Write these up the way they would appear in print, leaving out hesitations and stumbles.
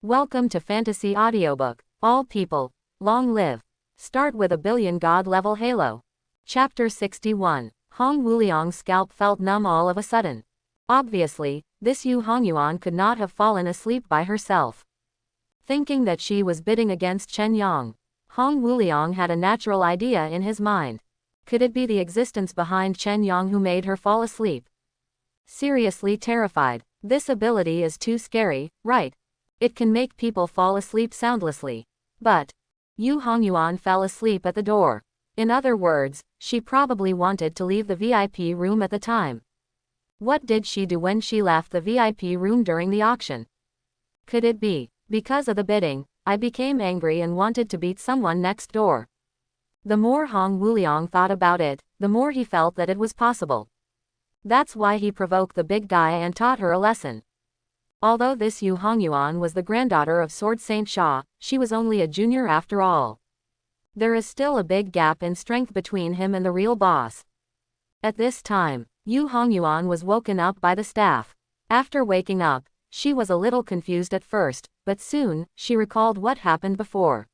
Welcome to Fantasy Audiobook. All people, long live. Start with a billion god level halo. Chapter 61. Hong Wuliang's scalp felt numb all of a sudden. Obviously, this Yu Hongyuan could not have fallen asleep by herself. Thinking that she was bidding against Chen Yang, Hong Wuliang had a natural idea in his mind. Could it be the existence behind Chen Yang who made her fall asleep? Seriously terrified. This ability is too scary, right? It can make people fall asleep soundlessly. But Yu Hongyuan fell asleep at the door. In other words, she probably wanted to leave the VIP room at the time. What did she do when she left the VIP room during the auction? Could it be, because of the bidding, I became angry and wanted to beat someone next door? The more Hong Wuliang thought about it, the more he felt that it was possible. That's why he provoked the big guy and taught her a lesson. Although this Yu Hongyuan was the granddaughter of Sword Saint Sha, she was only a junior after all. There is still a big gap in strength between him and the real boss. At this time, Yu Hongyuan was woken up by the staff. After waking up, she was a little confused at first, but soon, she recalled what happened before.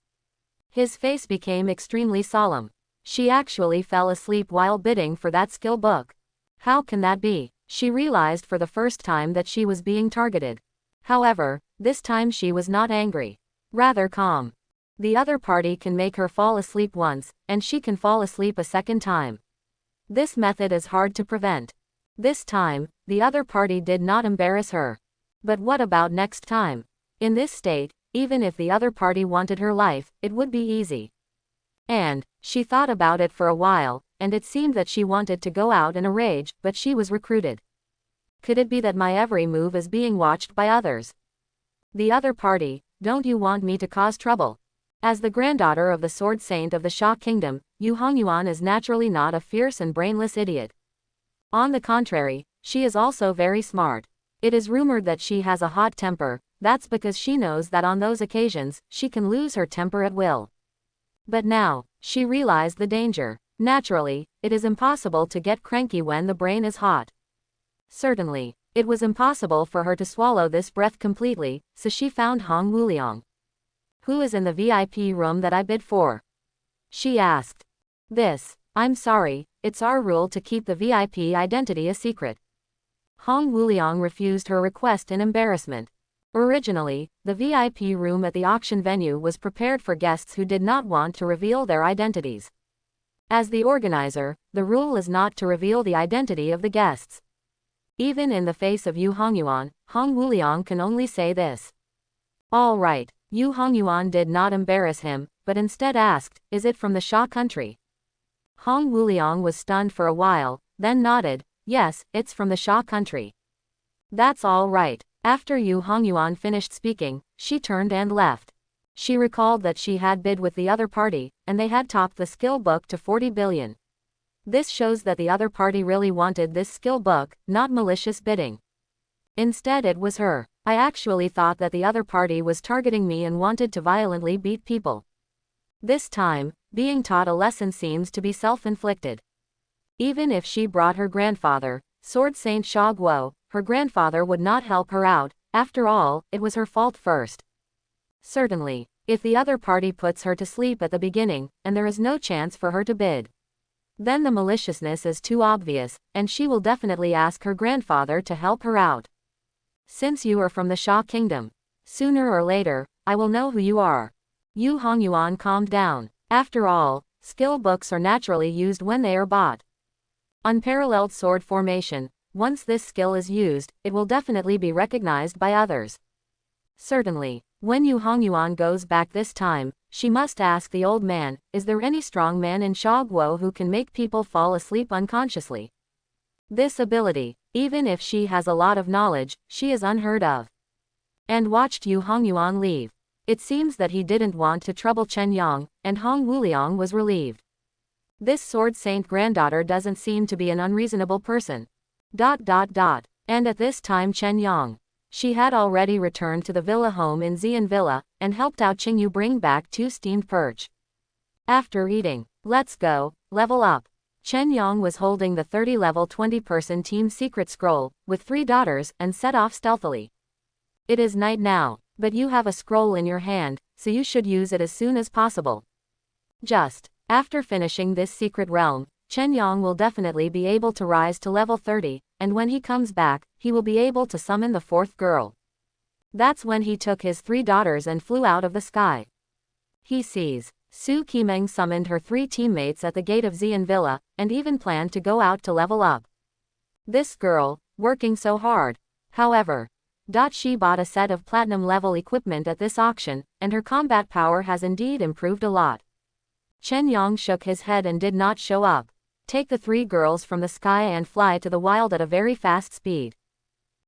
His face became extremely solemn. She actually fell asleep while bidding for that skill book. How can that be? She realized for the first time that she was being targeted. However, this time she was not angry. Rather calm. The other party can make her fall asleep once, and she can fall asleep a second time. This method is hard to prevent. This time, the other party did not embarrass her. But what about next time? In this state, even if the other party wanted her life, it would be easy. And she thought about it for a while, and it seemed that she wanted to go out in a rage, but she was recruited. Could it be that my every move is being watched by others? The other party, don't you want me to cause trouble? As the granddaughter of the Sword Saint of the Sha Kingdom, Yu Hongyuan is naturally not a fierce and brainless idiot. On the contrary, she is also very smart. It is rumored that she has a hot temper. That's because she knows that on those occasions, she can lose her temper at will. But now, she realized the danger. Naturally, it is impossible to get cranky when the brain is hot. Certainly, it was impossible for her to swallow this breath completely, so she found Hong Wuliang. Who is in the VIP room that I bid for? She asked. I'm sorry, it's our rule to keep the VIP identity a secret. Hong Wuliang refused her request in embarrassment. Originally, the VIP room at the auction venue was prepared for guests who did not want to reveal their identities. As the organizer, the rule is not to reveal the identity of the guests. Even in the face of Yu Hongyuan, Hong Wuliang can only say this. All right, Yu Hongyuan did not embarrass him, but instead asked, is it from the Sha country? Hong Wuliang was stunned for a while, then nodded, yes, it's from the Sha country. That's all right. After Yu Hongyuan finished speaking, she turned and left. She recalled that she had bid with the other party, and they had topped the skill book to 40 billion. This shows that the other party really wanted this skill book, not malicious bidding. Instead it was her. I actually thought that the other party was targeting me and wanted to violently beat people. This time, being taught a lesson seems to be self-inflicted. Even if she brought her grandfather, Sword Saint Sha Guo, her grandfather would not help her out. After all, it was her fault first. Certainly, if the other party puts her to sleep at the beginning, and there is no chance for her to bid, then the maliciousness is too obvious, and she will definitely ask her grandfather to help her out. Since you are from the Sha Kingdom, sooner or later, I will know who you are. Yu Hongyuan calmed down. After all, skill books are naturally used when they are bought. Unparalleled sword formation. Once this skill is used, it will definitely be recognized by others. Certainly, when Yu Hongyuan goes back this time, she must ask the old man, is there any strong man in Sha Guo who can make people fall asleep unconsciously? This ability, even if she has a lot of knowledge, she is unheard of. And watched Yu Hongyuan leave. It seems that he didn't want to trouble Chen Yang, and Hong Wuliang was relieved. This Sword Saint granddaughter doesn't seem to be an unreasonable person. And at this time Chen Yang. She had already returned to the villa home in Xian Villa, and helped out Qingyu bring back 2 steamed perch. After eating, let's go, level up. Chen Yang was holding the 30 level 20-person team secret scroll, with 3 daughters, and set off stealthily. It is night now. But you have a scroll in your hand, so you should use it as soon as possible. Just after finishing this secret realm, Chen Yang will definitely be able to rise to level 30, and when he comes back, he will be able to summon the fourth girl. That's when he took his 3 daughters and flew out of the sky. He sees Su Qimeng summoned her 3 teammates at the gate of Xian Villa, and even planned to go out to level up. This girl, working so hard. However, she bought a set of platinum level equipment at this auction, and her combat power has indeed improved a lot. Chen Yang shook his head and did not show up. Take the 3 girls from the sky and fly to the wild at a very fast speed.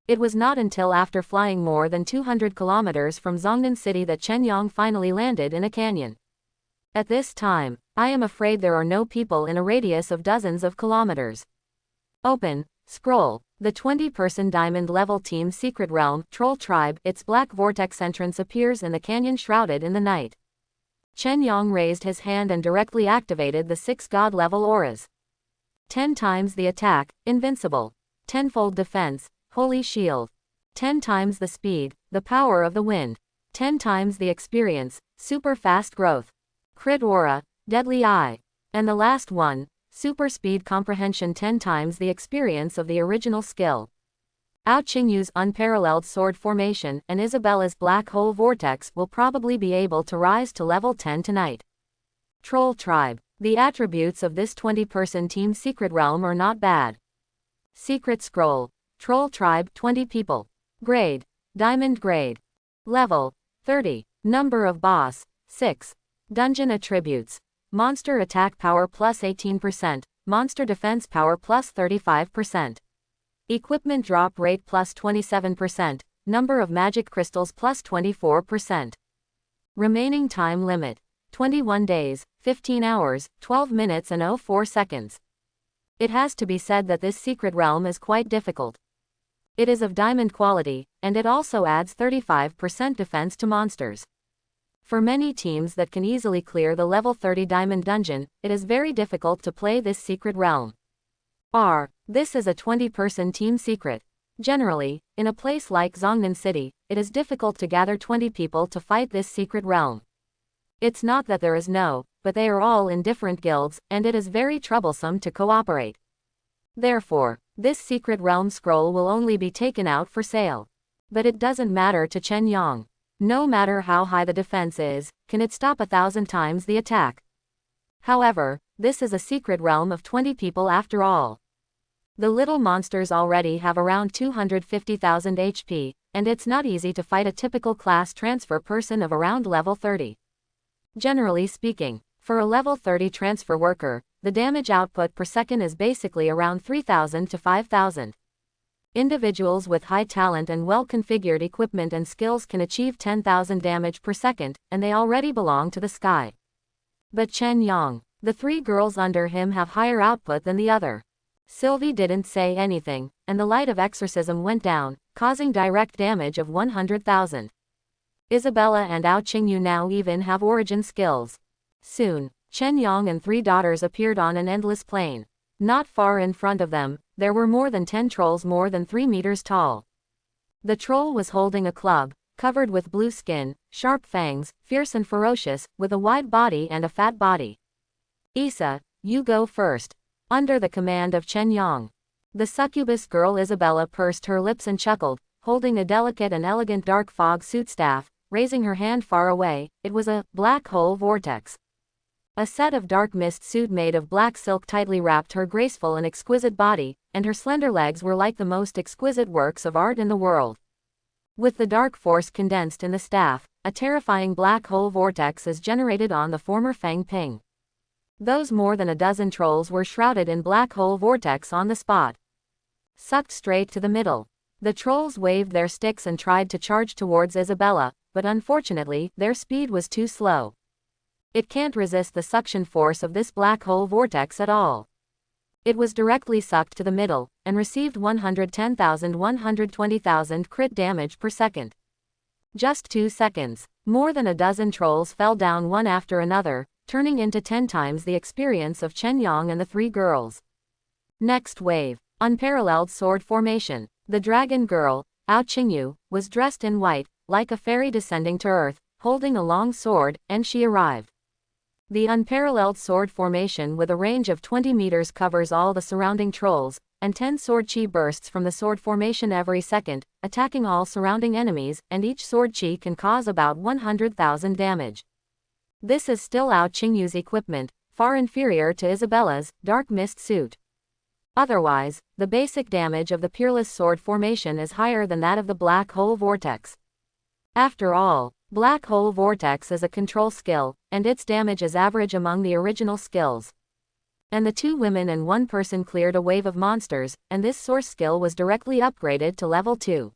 It was not until after flying more than 200 kilometers from Zhongnan City that Chen Yang finally landed in a canyon. At this time, I am afraid there are no people in a radius of dozens of kilometers. Open, scroll, the 20-person diamond level team secret realm, Troll Tribe, its black vortex entrance appears in the canyon shrouded in the night. Chen Yang raised his hand and directly activated the 6 god level auras. 10 times the attack, invincible. 10-fold defense, holy shield. 10 times the speed, the power of the wind. 10 times the experience, super fast growth. Crit aura, deadly eye. And the last one, super speed comprehension, 10 times the experience of the original skill. Ao Qingyu's unparalleled sword formation and Isabella's black hole vortex will probably be able to rise to level 10 tonight. Troll Tribe. The attributes of this 20-person team secret realm are not bad. Secret scroll. Troll Tribe, 20 people. Grade, diamond grade. Level, 30. Number of boss, 6. Dungeon attributes. Monster attack power plus 18%, monster defense power plus 35%. Equipment drop rate plus 27%, number of magic crystals plus 24%. Remaining time limit, 21 days, 15 hours, 12 minutes and 04 seconds. It has to be said that this secret realm is quite difficult. It is of diamond quality, and it also adds 35% defense to monsters. For many teams that can easily clear the level 30 diamond dungeon, it is very difficult to play this secret realm. This is a 20-person team secret. Generally, in a place like Zhongnan City, it is difficult to gather 20 people to fight this secret realm. It's not that there is no, but they are all in different guilds, and it is very troublesome to cooperate. Therefore, this secret realm scroll will only be taken out for sale. But it doesn't matter to Chen Yang. No matter how high the defense is, can it stop 1,000 times the attack? However, this is a secret realm of 20 people after all. The little monsters already have around 250,000 HP, and it's not easy to fight a typical class transfer person of around level 30. Generally speaking, for a level 30 transfer worker, the damage output per second is basically around 3,000 to 5,000. Individuals with high talent and well-configured equipment and skills can achieve 10,000 damage per second, and they already belong to the sky. But Chen Yang, the 3 girls under him have higher output than the other. Sylvie didn't say anything, and the light of exorcism went down, causing direct damage of 100,000. Isabella and Ao Qingyu now even have origin skills. Soon, Chen Yang and 3 daughters appeared on an endless plain. Not far in front of them, there were more than 10 trolls more than 3 meters tall. The troll was holding a club, covered with blue skin, sharp fangs, fierce and ferocious, with a wide body and a fat body. Isa, you go first. Under the command of Chen Yang. The succubus girl Isabella pursed her lips and chuckled, holding a delicate and elegant dark fog suit staff, raising her hand far away. It was a black hole vortex. A set of dark mist suit made of black silk tightly wrapped her graceful and exquisite body, and her slender legs were like the most exquisite works of art in the world. With the dark force condensed in the staff, a terrifying black hole vortex is generated on the former Fang Ping. Those more than a dozen trolls were shrouded in black hole vortex on the spot. Sucked straight to the middle. The trolls waved their sticks and tried to charge towards Isabella, but unfortunately, their speed was too slow. It can't resist the suction force of this black hole vortex at all. It was directly sucked to the middle, and received 110,000–120,000 crit damage per second. Just 2 seconds, more than a dozen trolls fell down one after another, turning into 10 times the experience of Chen Yang and the 3 girls. Next wave, unparalleled sword formation. The dragon girl, Ao Qingyu, was dressed in white, like a fairy descending to earth, holding a long sword, and she arrived. The unparalleled sword formation with a range of 20 meters covers all the surrounding trolls, and 10 sword chi bursts from the sword formation every second, attacking all surrounding enemies, and each sword chi can cause about 100,000 damage. This is still Ao Qingyu's equipment, far inferior to Isabella's dark mist suit. Otherwise, the basic damage of the peerless sword formation is higher than that of the black hole vortex. After all, black hole vortex is a control skill, and its damage is average among the original skills. And the 2 women and 1 person cleared a wave of monsters, and this source skill was directly upgraded to level 2.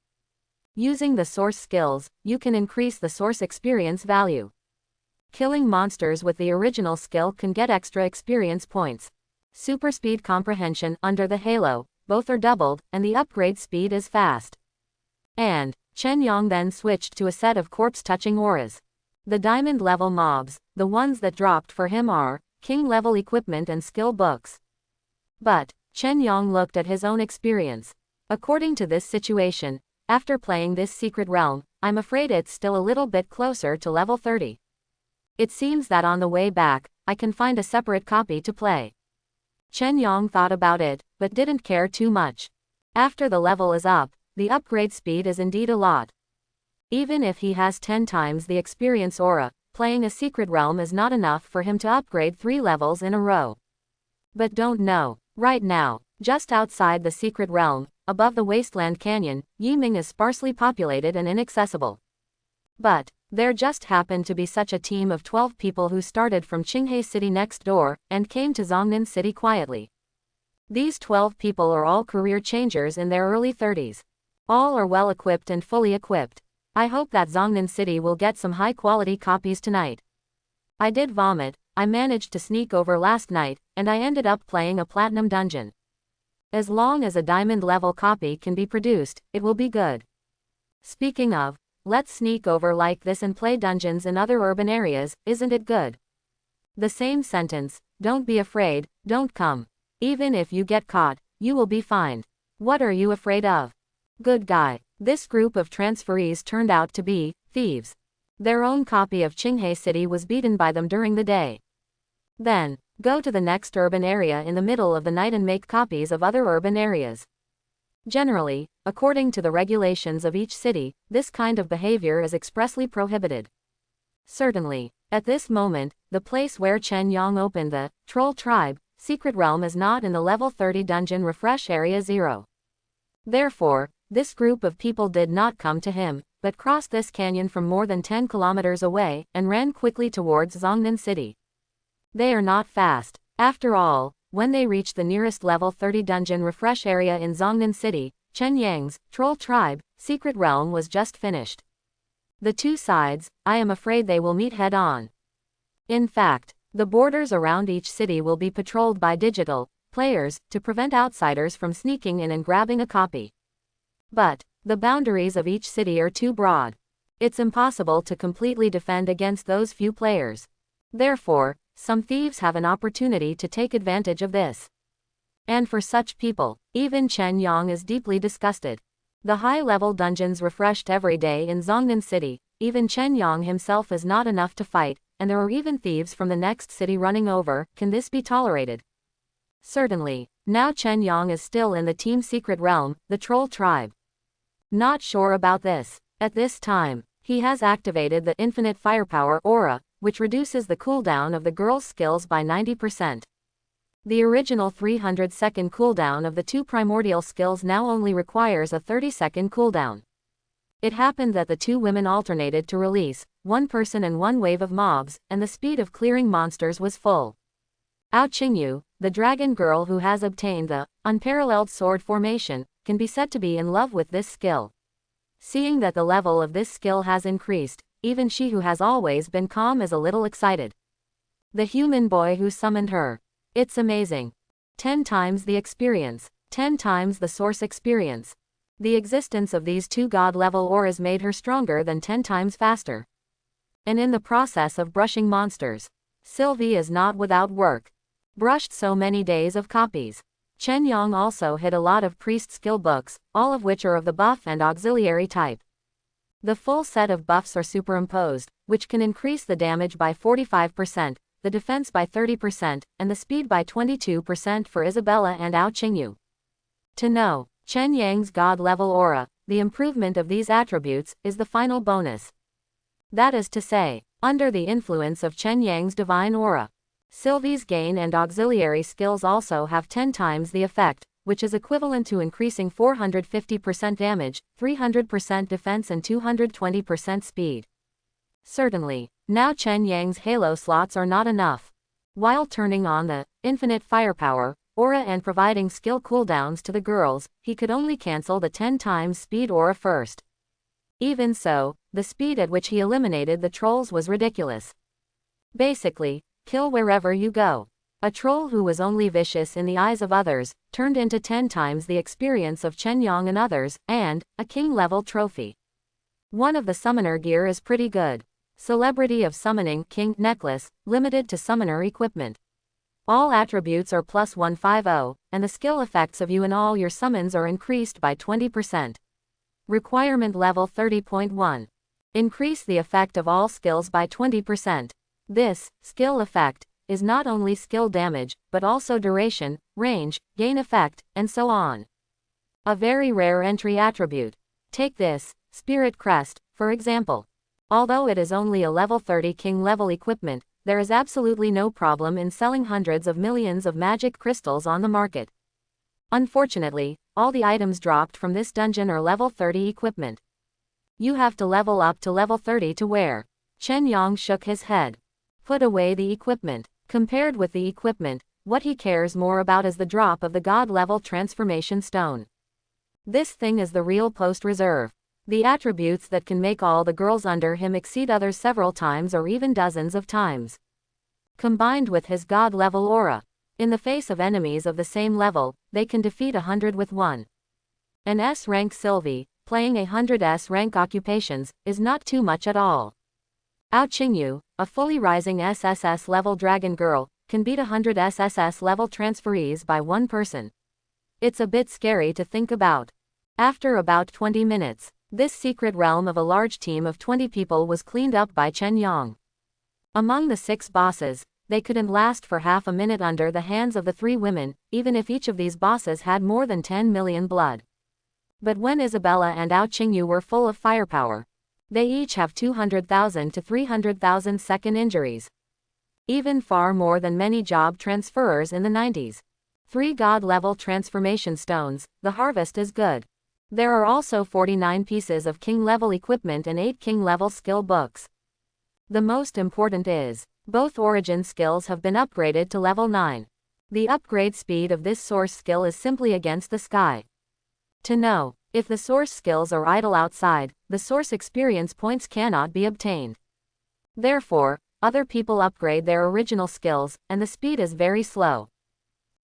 Using the source skills, you can increase the source experience value. Killing monsters with the original skill can get extra experience points. Super speed comprehension under the halo, both are doubled, and the upgrade speed is fast. And Chen Yang then switched to a set of corpse-touching auras. The diamond level mobs, the ones that dropped for him, are king level equipment and skill books. But Chen Yang looked at his own experience. According to this situation, after playing this secret realm, I'm afraid it's still a little bit closer to level 30. It seems that on the way back, I can find a separate copy to play. Chen Yang thought about it, but didn't care too much. After the level is up, the upgrade speed is indeed a lot. Even if he has 10 times the experience aura, playing a secret realm is not enough for him to upgrade 3 levels in a row. But don't know, right now, just outside the secret realm, above the wasteland canyon, Yiming is sparsely populated and inaccessible. But there just happened to be such a team of 12 people who started from Qinghe City next door, and came to Zhongnan City quietly. These 12 people are all career changers in their early 30s. All are well equipped and fully equipped. I hope that Zhongnan City will get some high quality copies tonight. I did vomit. I managed to sneak over last night, and I ended up playing a platinum dungeon. As long as a diamond level copy can be produced, it will be good. Speaking of, let's sneak over like this and play dungeons in other urban areas, isn't it good? The same sentence, don't be afraid, don't come. Even if you get caught, you will be fined. What are you afraid of? Good guy. This group of transferees turned out to be thieves. Their own copy of Qinghe City was beaten by them during the day. Then, go to the next urban area in the middle of the night and make copies of other urban areas. Generally, according to the regulations of each city, this kind of behavior is expressly prohibited. Certainly, at this moment, the place where Chen Yang opened the Troll Tribe secret realm is not in the level 30 dungeon refresh area 0. Therefore, this group of people did not come to him, but crossed this canyon from more than 10 kilometers away, and ran quickly towards Zhongnan City. They are not fast. After all, when they reached the nearest level 30 dungeon refresh area in Zhongnan City, Chen Yang's Troll Tribe secret realm was just finished. The 2 sides, I am afraid they will meet head-on. In fact, the borders around each city will be patrolled by digital players, to prevent outsiders from sneaking in and grabbing a copy. But the boundaries of each city are too broad. It's impossible to completely defend against those few players. Therefore, some thieves have an opportunity to take advantage of this. And for such people, even Chen Yang is deeply disgusted. The high-level dungeons refreshed every day in Zhongnan City, even Chen Yang himself is not enough to fight, and there are even thieves from the next city running over. Can this be tolerated? Certainly. Now Chen Yang is still in the Team Secret Realm, the Troll Tribe. Not sure about this. At this time, he has activated the Infinite Firepower aura, which reduces the cooldown of the girl's skills by 90%. The original 300-second cooldown of the 2 primordial skills now only requires a 30-second cooldown. It happened that the 2 women alternated to release 1 person and 1 wave of mobs, and the speed of clearing monsters was full. Ao Qingyu, the dragon girl who has obtained the unparalleled sword formation, can be said to be in love with this skill. Seeing that the level of this skill has increased, even she who has always been calm is a little excited. The human boy who summoned her. It's amazing. 10 times the experience, 10 times the source experience. The existence of these 2 god-level auras made her stronger than 10 times faster. And in the process of brushing monsters, Sylvie is not without work. Brushed so many days of copies. Chen Yang also hid a lot of priest skill books, all of which are of the buff and auxiliary type. The full set of buffs are superimposed, which can increase the damage by 45%, the defense by 30%, and the speed by 22% for Isabella and Ao Qingyu. To know Chen Yang's god-level aura, the improvement of these attributes is the final bonus. That is to say, under the influence of Chen Yang's divine aura, Sylvie's gain and auxiliary skills also have 10 times the effect, which is equivalent to increasing 450% damage, 300% defense and 220% speed. Certainly, now Chen Yang's halo slots are not enough. While turning on the infinite firepower aura and providing skill cooldowns to the girls, he could only cancel the 10 times speed aura first. Even so, the speed at which he eliminated the trolls was ridiculous. Basically, kill wherever you go. A troll who was only vicious in the eyes of others, turned into 10 times the experience of Chen Yang and others, and a king-level trophy. One of the summoner gear is pretty good. Celebrity of Summoning King necklace, limited to summoner equipment. All attributes are plus 150, and the skill effects of you and all your summons are increased by 20%. Requirement level 30.1. Increase the effect of all skills by 20%. This skill effect is not only skill damage, but also duration, range, gain effect, and so on. A very rare entry attribute. Take this, Spirit Crest, for example. Although it is only a level 30 king level equipment, there is absolutely no problem in selling hundreds of millions of magic crystals on the market. Unfortunately, all the items dropped from this dungeon are level 30 equipment. You have to level up to level 30 to wear. Chen Yang shook his head. Put away the equipment. Compared with the equipment, what he cares more about is the drop of the god-level transformation stone. This thing is the real post-reserve. The attributes that can make all the girls under him exceed others several times or even dozens of times. Combined with his god-level aura, in the face of enemies of the same level, they can defeat 100 with one. An S-rank Sylvie, playing 100 S-rank occupations, is not too much at all. Ao Qingyu, a fully rising SSS level dragon girl, can beat 100 SSS level transferees by one person. It's a bit scary to think about. After about 20 minutes, this secret realm of a large team of 20 people was cleaned up by Chen Yang. Among the 6 bosses, they couldn't last for half a minute under the hands of the 3 women, even if each of these bosses had more than 10 million blood. But when Isabella and Ao Qingyu were full of firepower, they each have 200,000 to 300,000 second injuries. Even far more than many job transferers in the 90s. 3 god-level transformation stones, the harvest is good. There are also 49 pieces of king-level equipment and 8 king-level skill books. The most important is, both origin skills have been upgraded to level 9. The upgrade speed of this source skill is simply against the sky. To know if the source skills are idle outside, the source experience points cannot be obtained. Therefore, other people upgrade their original skills, and the speed is very slow.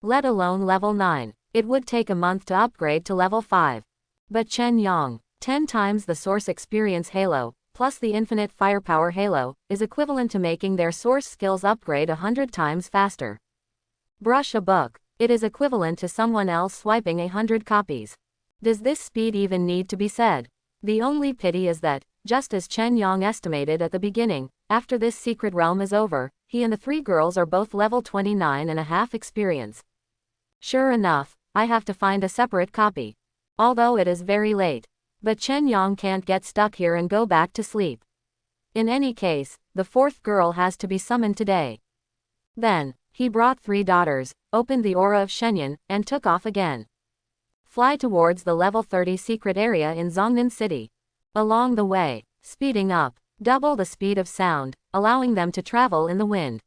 Let alone level 9. It would take a month to upgrade to level 5. But Chen Yang, 10 times the source experience halo, plus the infinite firepower halo, is equivalent to making their source skills upgrade 100 times faster. Brush a book. It is equivalent to someone else swiping 100 copies. Does this speed even need to be said? The only pity is that, just as Chen Yang estimated at the beginning, after this secret realm is over, he and the 3 girls are both level 29.5 experience. Sure enough, I have to find a separate copy. Although it is very late. But Chen Yang can't get stuck here and go back to sleep. In any case, the 4th girl has to be summoned today. Then, he brought 3 daughters, opened the aura of Shenyang, and took off again. Fly towards the level 30 secret area in Zhongnan City. Along the way, speeding up, double the speed of sound, allowing them to travel in the wind.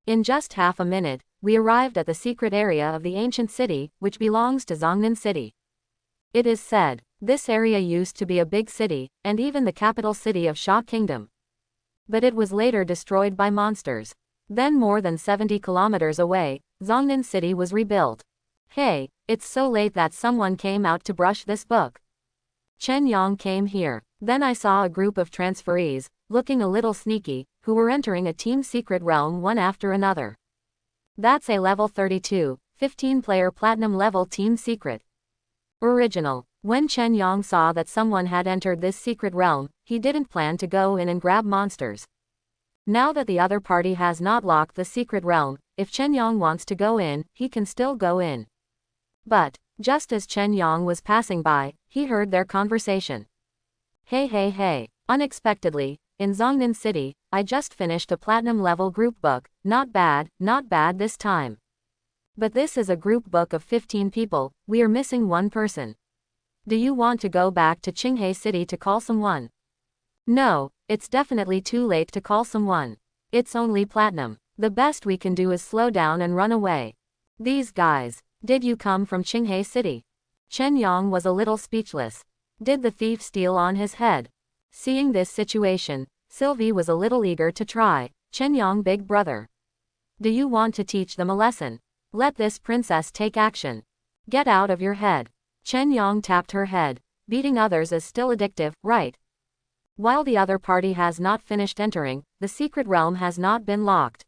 In just half a minute, we arrived at the secret area of the ancient city, which belongs to Zhongnan City. It is said, this area used to be a big city, and even the capital city of Sha Kingdom. But it was later destroyed by monsters. Then more than 70 kilometers away, Zhongnan City was rebuilt. Hey, it's so late that someone came out to brush this book. Chen Yang came here. Then I saw a group of transferees, looking a little sneaky, who were entering a team secret realm one after another. That's a level 32, 15-player platinum level team secret. Original. When Chen Yang saw that someone had entered this secret realm, he didn't plan to go in and grab monsters. Now that the other party has not locked the secret realm, if Chen Yang wants to go in, he can still go in. But, just as Chen Yang was passing by, he heard their conversation. Hey. Unexpectedly, in Zhongnan City, I just finished a platinum level group book, not bad this time. But this is a group book of 15 people, we are missing one person. Do you want to go back to Qinghai City to call someone? No, it's definitely too late to call someone. It's only platinum. The best we can do is slow down and run away. These guys, did you come from Qinghai City? Chen Yang was a little speechless. Did the thief steal on his head? Seeing this situation, Sylvie was a little eager to try. Chen Yang, big brother. Do you want to teach them a lesson? Let this princess take action. Get out of your head. Chen Yang tapped her head. Beating others is still addictive, right? While the other party has not finished entering, the secret realm has not been locked.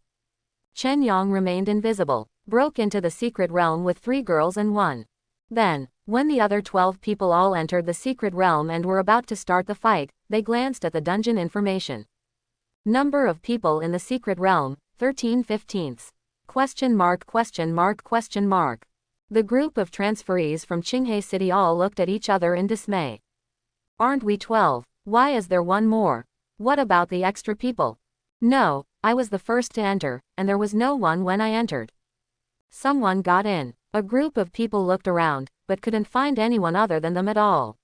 Chen Yang remained invisible, broke into the secret realm with 3 girls and 1. Then, when the other 12 people all entered the secret realm and were about to start the fight, they glanced at the dungeon information. Number of people in the secret realm, 13/15. ? The group of transferees from Qinghai City all looked at each other in dismay. Aren't we 12? Why is there one more? What about the extra people? No, I was the first to enter, and there was no one when I entered. Someone got in. A group of people looked around, but couldn't find anyone other than them at all.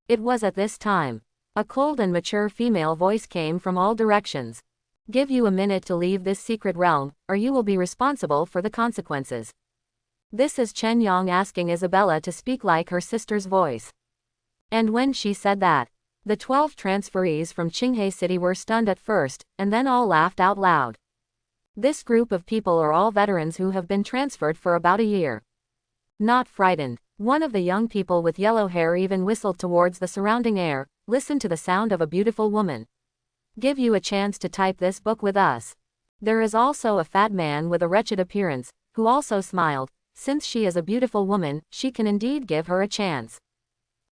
It was at this time. A cold and mature female voice came from all directions. Give you a minute to leave this secret realm, or you will be responsible for the consequences. This is Chen Yang asking Isabella to speak like her sister's voice. And when she said that, the 12 transferees from Qinghai City were stunned at first, and then all laughed out loud. This group of people are all veterans who have been transferred for about a year. Not frightened, one of the young people with yellow hair even whistled towards the surrounding air. Listen to the sound of a beautiful woman. Give you a chance to type this book with us. There is also a fat man with a wretched appearance, who also smiled. Since she is a beautiful woman, she can indeed give her a chance.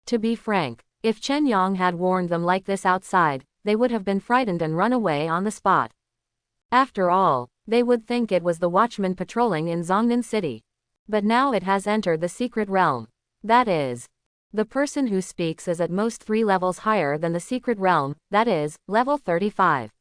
To be frank, if Chen Yang had warned them like this outside, they would have been frightened and run away on the spot. After all, they would think it was the watchman patrolling in Zhongnan City. But now it has entered the secret realm. That is, the person who speaks is at most 3 levels higher than the secret realm, that is, level 35.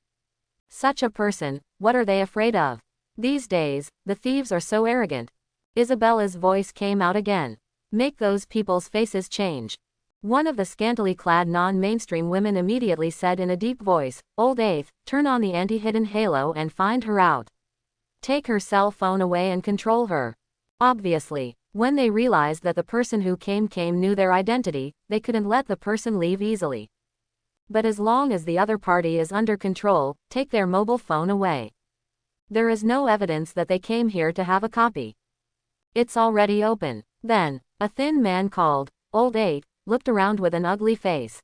Such a person, what are they afraid of? These days, the thieves are so arrogant. Isabella's voice came out again. Make those people's faces change. One of the scantily clad non-mainstream women immediately said in a deep voice, Old Eighth, turn on the anti-hidden halo and find her out. Take her cell phone away and control her. Obviously, when they realized that the person who came knew their identity, they couldn't let the person leave easily. But as long as the other party is under control, take their mobile phone away. There is no evidence that they came here to have a copy. It's already open. Then, a thin man called, Old Eight, looked around with an ugly face.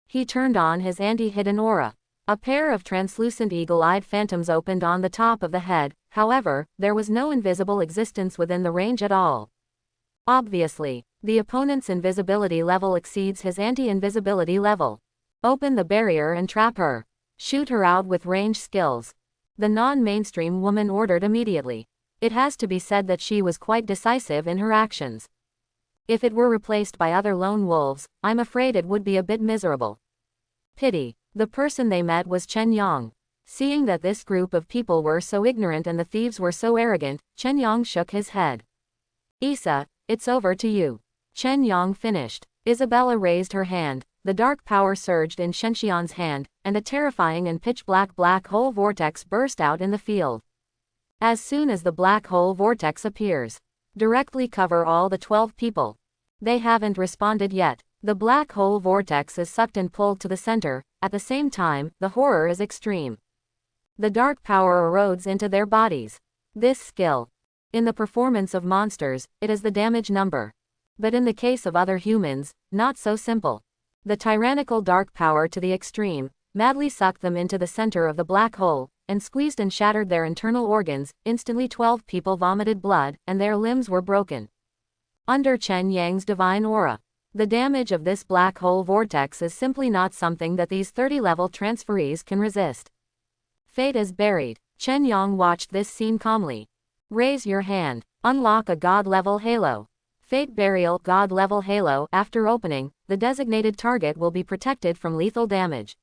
He turned on his anti-hidden aura. A pair of translucent eagle-eyed phantoms opened on the top of the head, however, there was no invisible existence within the range at all. Obviously, the opponent's invisibility level exceeds his anti-invisibility level. Open the barrier and trap her. Shoot her out with range skills. The non-mainstream woman ordered immediately. It has to be said that she was quite decisive in her actions. If it were replaced by other lone wolves, I'm afraid it would be a bit miserable. Pity. The person they met was Chen Yang. Seeing that this group of people were so ignorant and the thieves were so arrogant, Chen Yang shook his head. Isa, it's over to you. Chen Yang finished. Isabella raised her hand, the dark power surged in Shenxian's hand, and a terrifying and pitch-black black hole vortex burst out in the field. As soon as the black hole vortex appears, directly cover all the 12 people. They haven't responded yet. The black hole vortex is sucked and pulled to the center. At the same time, the horror is extreme. The dark power erodes into their bodies. This skill. In the performance of monsters, it is the damage number. But in the case of other humans, not so simple. The tyrannical dark power to the extreme, madly sucked them into the center of the black hole, and squeezed and shattered their internal organs. Instantly 12 people vomited blood, and their limbs were broken. Under Chen Yang's divine aura, The damage of this black hole vortex is simply not something that these 30-level transferees can resist. Fate is buried. Chen Yang watched this scene calmly. Raise your hand. Unlock a God-level halo. Fate Burial God-level halo. After opening, the designated target will be protected from lethal damage.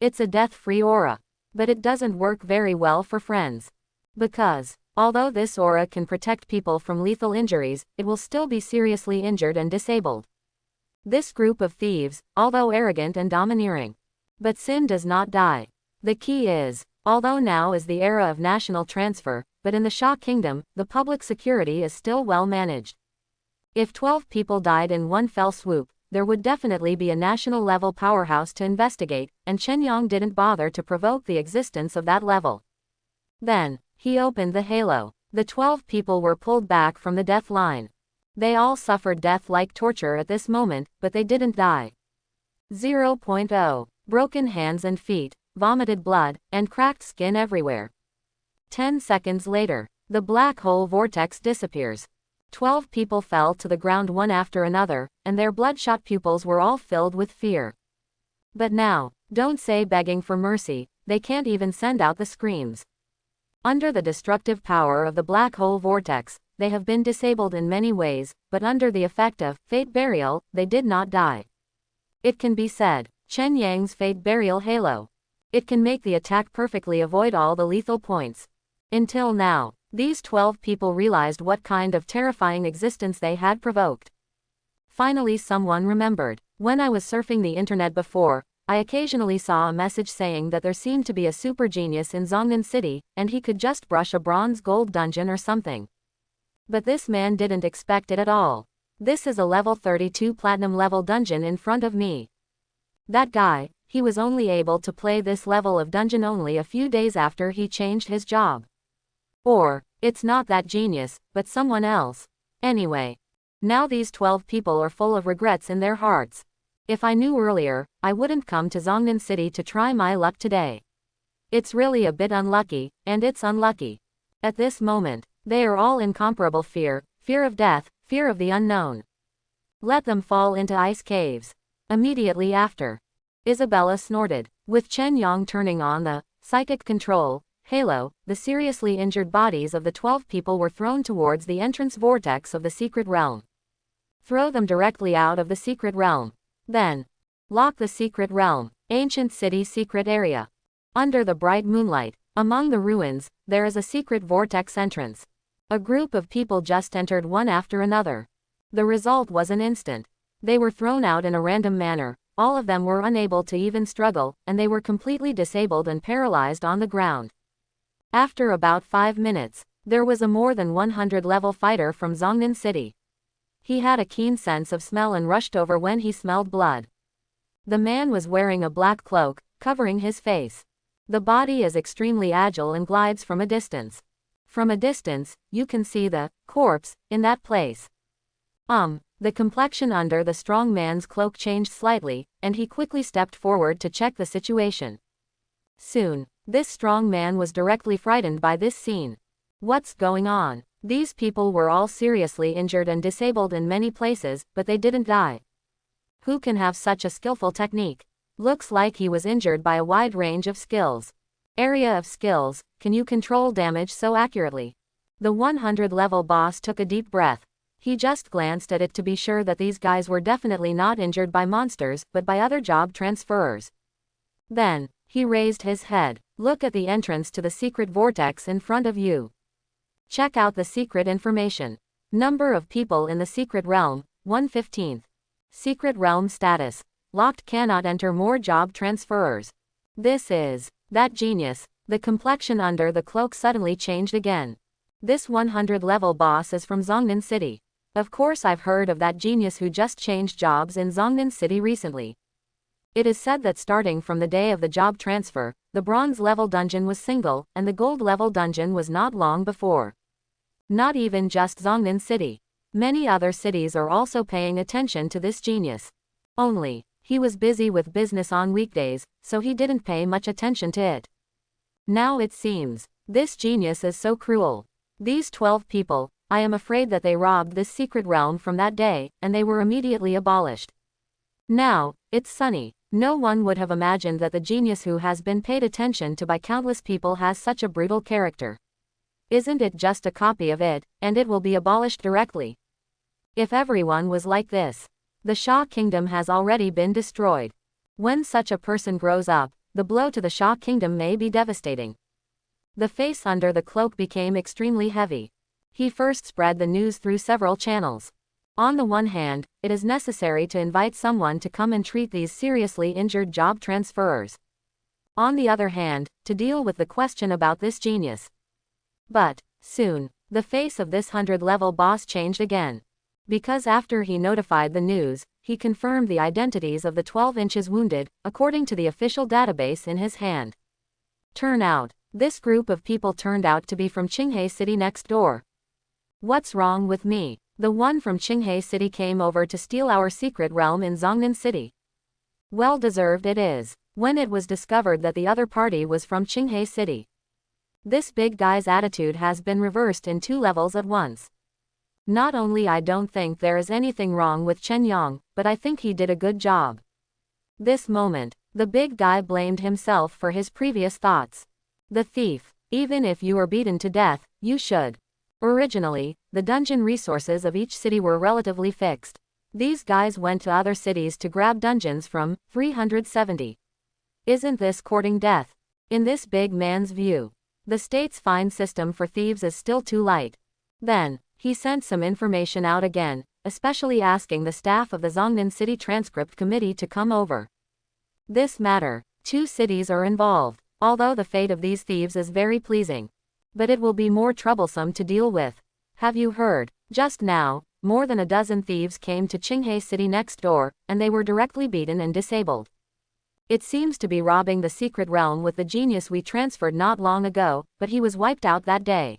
It's a death-free aura. But it doesn't work very well for friends. Because, although this aura can protect people from lethal injuries, it will still be seriously injured and disabled. This group of thieves, although arrogant and domineering. But sin does not die. The key is, although now is the era of national transfer, but in the Shah Kingdom, the public security is still well managed. If 12 people died in one fell swoop, there would definitely be a national-level powerhouse to investigate, and Chen Yang didn't bother to provoke the existence of that level. Then, he opened the halo. The 12 people were pulled back from the death line. They all suffered death-like torture at this moment, but they didn't die. 0.0. Broken hands and feet, vomited blood, and cracked skin everywhere. 10 seconds later, the black hole vortex disappears. 12 people fell to the ground one after another, and their bloodshot pupils were all filled with fear. But now, don't say begging for mercy, they can't even send out the screams. Under the destructive power of the black hole vortex, they have been disabled in many ways, but under the effect of Fate Burial, they did not die. It can be said, Chen Yang's Fate Burial Halo. It can make the attack perfectly avoid all the lethal points. Until now, these 12 people realized what kind of terrifying existence they had provoked. Finally someone remembered. When I was surfing the internet before, I occasionally saw a message saying that there seemed to be a super genius in Zhongnan City, and he could just brush a bronze gold dungeon or something. But this man didn't expect it at all. This is a level 32 platinum level dungeon in front of me. That guy, he was only able to play this level of dungeon only a few days after he changed his job. Or, it's not that genius, but someone else. Anyway. Now these 12 people are full of regrets in their hearts. If I knew earlier, I wouldn't come to Zhongnan City to try my luck today. It's really a bit unlucky, and it's unlucky. At this moment, they are all incomparable fear of death, fear of the unknown. Let them fall into ice caves. Immediately after, Isabella snorted. With Chen Yang turning on the psychic control halo, the seriously injured bodies of the 12 people were thrown towards the entrance vortex of the secret realm. Throw them directly out of the secret realm. Then, lock the secret realm, ancient city secret area. Under the bright moonlight, among the ruins, there is a secret vortex entrance. A group of people just entered one after another. The result was an instant. They were thrown out in a random manner, all of them were unable to even struggle, and they were completely disabled and paralyzed on the ground. After about 5 minutes, there was a more than 100-level fighter from Zhongnan City. He had a keen sense of smell and rushed over when he smelled blood. The man was wearing a black cloak, covering his face. The body is extremely agile and glides from a distance. From a distance, you can see the corpse in that place. The complexion under the strong man's cloak changed slightly, and he quickly stepped forward to check the situation. Soon, this strong man was directly frightened by this scene. What's going on? These people were all seriously injured and disabled in many places, but they didn't die. Who can have such a skillful technique? Looks like he was injured by a wide range of skills. Area of skills, can you control damage so accurately? The 100-level boss took a deep breath. He just glanced at it to be sure that these guys were definitely not injured by monsters, but by other job transferers. Then, he raised his head. Look at the entrance to the secret vortex in front of you. Check out the secret information. Number of people in the secret realm, 1/15. Secret realm status. Locked, cannot enter more job transferers. This is that genius. The complexion under the cloak suddenly changed again. This 100-level boss is from Zhongnan City. Of course I've heard of that genius who just changed jobs in Zhongnan City recently. It is said that starting from the day of the job transfer, the bronze level dungeon was single, and the gold level dungeon was not long before. Not even just Zhongnan City. Many other cities are also paying attention to this genius. Only, he was busy with business on weekdays, so he didn't pay much attention to it. Now it seems, this genius is so cruel. These 12 people, I am afraid that they robbed this secret realm from that day, and they were immediately abolished. Now, it's sunny. No one would have imagined that the genius who has been paid attention to by countless people has such a brutal character. Isn't it just a copy of it, and it will be abolished directly? If everyone was like this, the Shah kingdom has already been destroyed. When such a person grows up, the blow to the Shah kingdom may be devastating. The face under the cloak became extremely heavy. He first spread the news through several channels. On the one hand, it is necessary to invite someone to come and treat these seriously injured job transferers. On the other hand, to deal with the question about this genius. But, soon, the face of this 100-level boss changed again. Because after he notified the news, he confirmed the identities of the 12 inches wounded, according to the official database in his hand. This group of people turned out to be from Qinghe City next door. What's wrong with me? The one from Qinghe City came over to steal our secret realm in Zhongnan City. Well deserved it is, when it was discovered that the other party was from Qinghe City. This big guy's attitude has been reversed in 2 levels at once. Not only I don't think there is anything wrong with Chen Yang, but I think he did a good job. This moment, the big guy blamed himself for his previous thoughts. The thief, even if you are beaten to death, you should. Originally, the dungeon resources of each city were relatively fixed. These guys went to other cities to grab dungeons from 370. Isn't this courting death? In this big man's view, the state's fine system for thieves is still too light. Then, he sent some information out again, especially asking the staff of the Zhongnan City Transcript Committee to come over. This matter, 2 cities are involved, although the fate of these thieves is very pleasing. But it will be more troublesome to deal with. Have you heard? Just now, more than a dozen thieves came to Qinghe City next door, and they were directly beaten and disabled. It seems to be robbing the secret realm with the genius we transferred not long ago, but he was wiped out that day.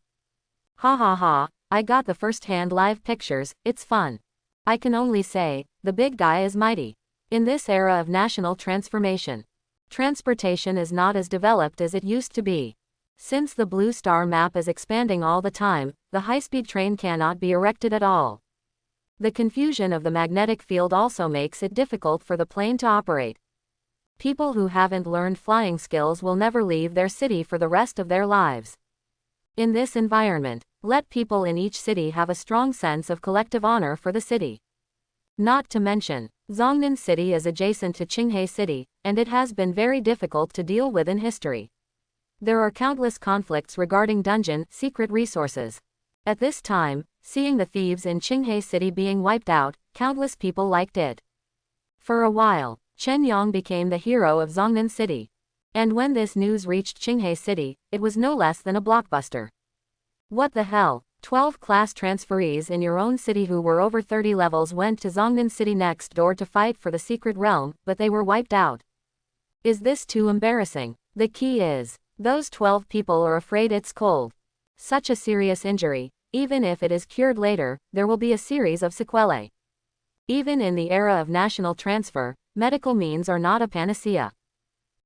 Ha ha ha, I got the first-hand live pictures, it's fun. I can only say, the big guy is mighty. In this era of national transformation, transportation is not as developed as it used to be. Since the Blue Star map is expanding all the time, the high-speed train cannot be erected at all. The confusion of the magnetic field also makes it difficult for the plane to operate. People who haven't learned flying skills will never leave their city for the rest of their lives. In this environment, let people in each city have a strong sense of collective honor for the city. Not to mention, Zhongnan City is adjacent to Qinghe City, and it has been very difficult to deal with in history. There are countless conflicts regarding dungeon secret resources. At this time, seeing the thieves in Qinghe City being wiped out, countless people liked it. For a while, Chen Yang became the hero of Zhongnan City. And when this news reached Qinghe City, it was no less than a blockbuster. What the hell? 12 class transferees in your own city who were over 30 levels went to Zhongnan City next door to fight for the secret realm, but they were wiped out. Is this too embarrassing? The key is, those 12 people are afraid it's cold. Such a serious injury, even if it is cured later, there will be a series of sequelae. Even in the era of national transfer, medical means are not a panacea.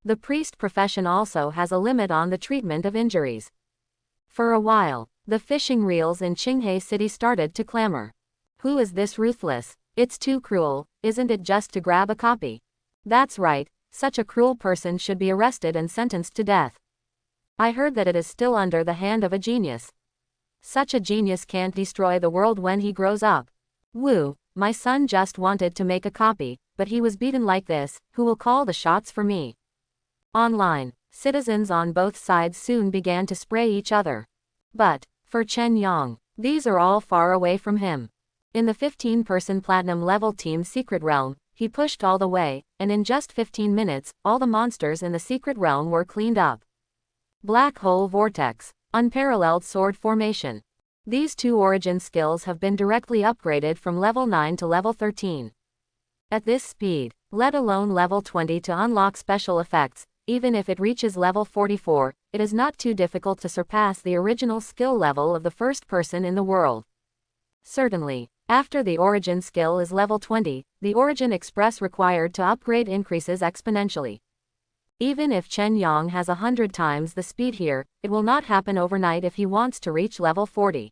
The priest profession also has a limit on the treatment of injuries. For a while, the fishing reels in Qinghe City started to clamor. Who is this ruthless? It's too cruel, isn't it just to grab a copy? That's right, such a cruel person should be arrested and sentenced to death. I heard that it is still under the hand of a genius. Such a genius can't destroy the world when he grows up. Woo, my son just wanted to make a copy, but he was beaten like this, who will call the shots for me? Online, citizens on both sides soon began to spray each other. But, for Chen Yang, these are all far away from him. In the 15-person platinum level team Secret Realm, he pushed all the way, and in just 15 minutes, all the monsters in the Secret Realm were cleaned up. Black Hole Vortex, Unparalleled Sword Formation. These 2 origin skills have been directly upgraded from level 9 to level 13. At this speed, let alone level 20 to unlock special effects, even if it reaches level 44, it is not too difficult to surpass the original skill level of the first person in the world. Certainly, after the origin skill is level 20, the origin express required to upgrade increases exponentially. Even if Chen Yang has 100 times the speed here, it will not happen overnight if he wants to reach level 40.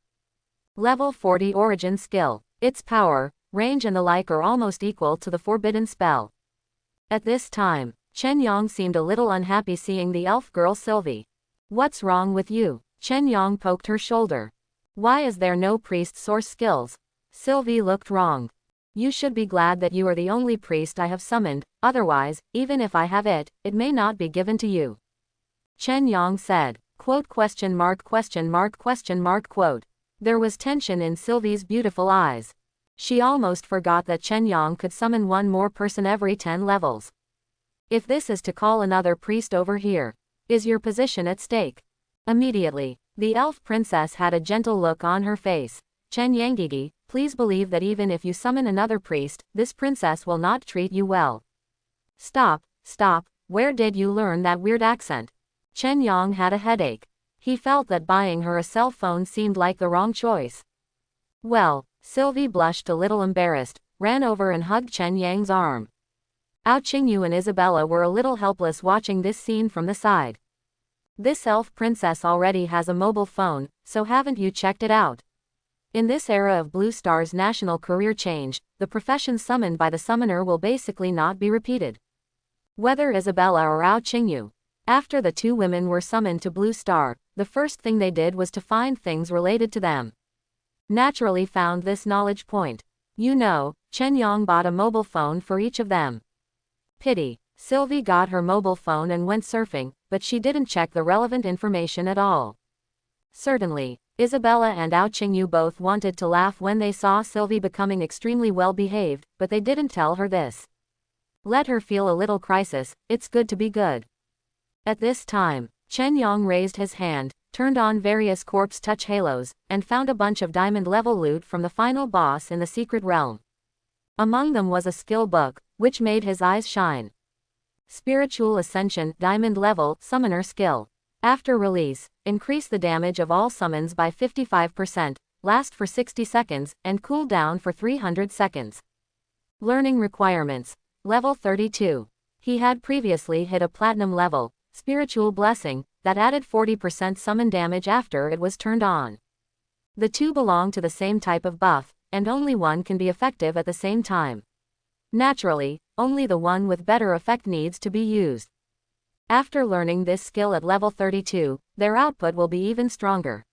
Level 40 Origin Skill. Its power, range and the like are almost equal to the forbidden spell. At this time, Chen Yang seemed a little unhappy seeing the elf girl Sylvie. What's wrong with you? Chen Yang poked her shoulder. Why is there no priest source skills? Sylvie looked wrong. You should be glad that you are the only priest I have summoned, otherwise, even if I have it, it may not be given to you. Chen Yang said. Quote question mark question mark question mark quote. There was tension in Sylvie's beautiful eyes. She almost forgot that Chen Yang could summon one more person every 10 levels. If this is to call another priest over here, is your position at stake? Immediately, the elf princess had a gentle look on her face. Chen Yanggigi, please believe that even if you summon another priest, this princess will not treat you well. Stop, stop, where did you learn that weird accent? Chen Yang had a headache. He felt that buying her a cell phone seemed like the wrong choice. Well, Sylvie blushed a little embarrassed, ran over and hugged Chen Yang's arm. Ao Qingyu and Isabella were a little helpless watching this scene from the side. This elf princess already has a mobile phone, so haven't you checked it out? In this era of Blue Star's national career change, the profession summoned by the summoner will basically not be repeated. Whether Isabella or Ao Qingyu. After the two women were summoned to Blue Star, the first thing they did was to find things related to them. Naturally found this knowledge point. You know, Chen Yang bought a mobile phone for each of them. Pity. Sylvie got her mobile phone and went surfing, but she didn't check the relevant information at all. Certainly, Isabella and Ao Qingyu both wanted to laugh when they saw Sylvie becoming extremely well behaved, but they didn't tell her this. Let her feel a little crisis, it's good to be good. At this time, Chen Yang raised his hand, turned on various corpse touch halos, and found a bunch of diamond level loot from the final boss in the secret realm. Among them was a skill book, which made his eyes shine. Spiritual Ascension, Diamond Level, Summoner Skill. After release, increase the damage of all summons by 55%, last for 60 seconds, and cool down for 300 seconds. Learning requirements. Level 32. He had previously hit a platinum level, Spiritual Blessing, that added 40% summon damage after it was turned on. The two belong to the same type of buff, and only one can be effective at the same time. Naturally, only the one with better effect needs to be used. After learning this skill at level 32, their output will be even stronger.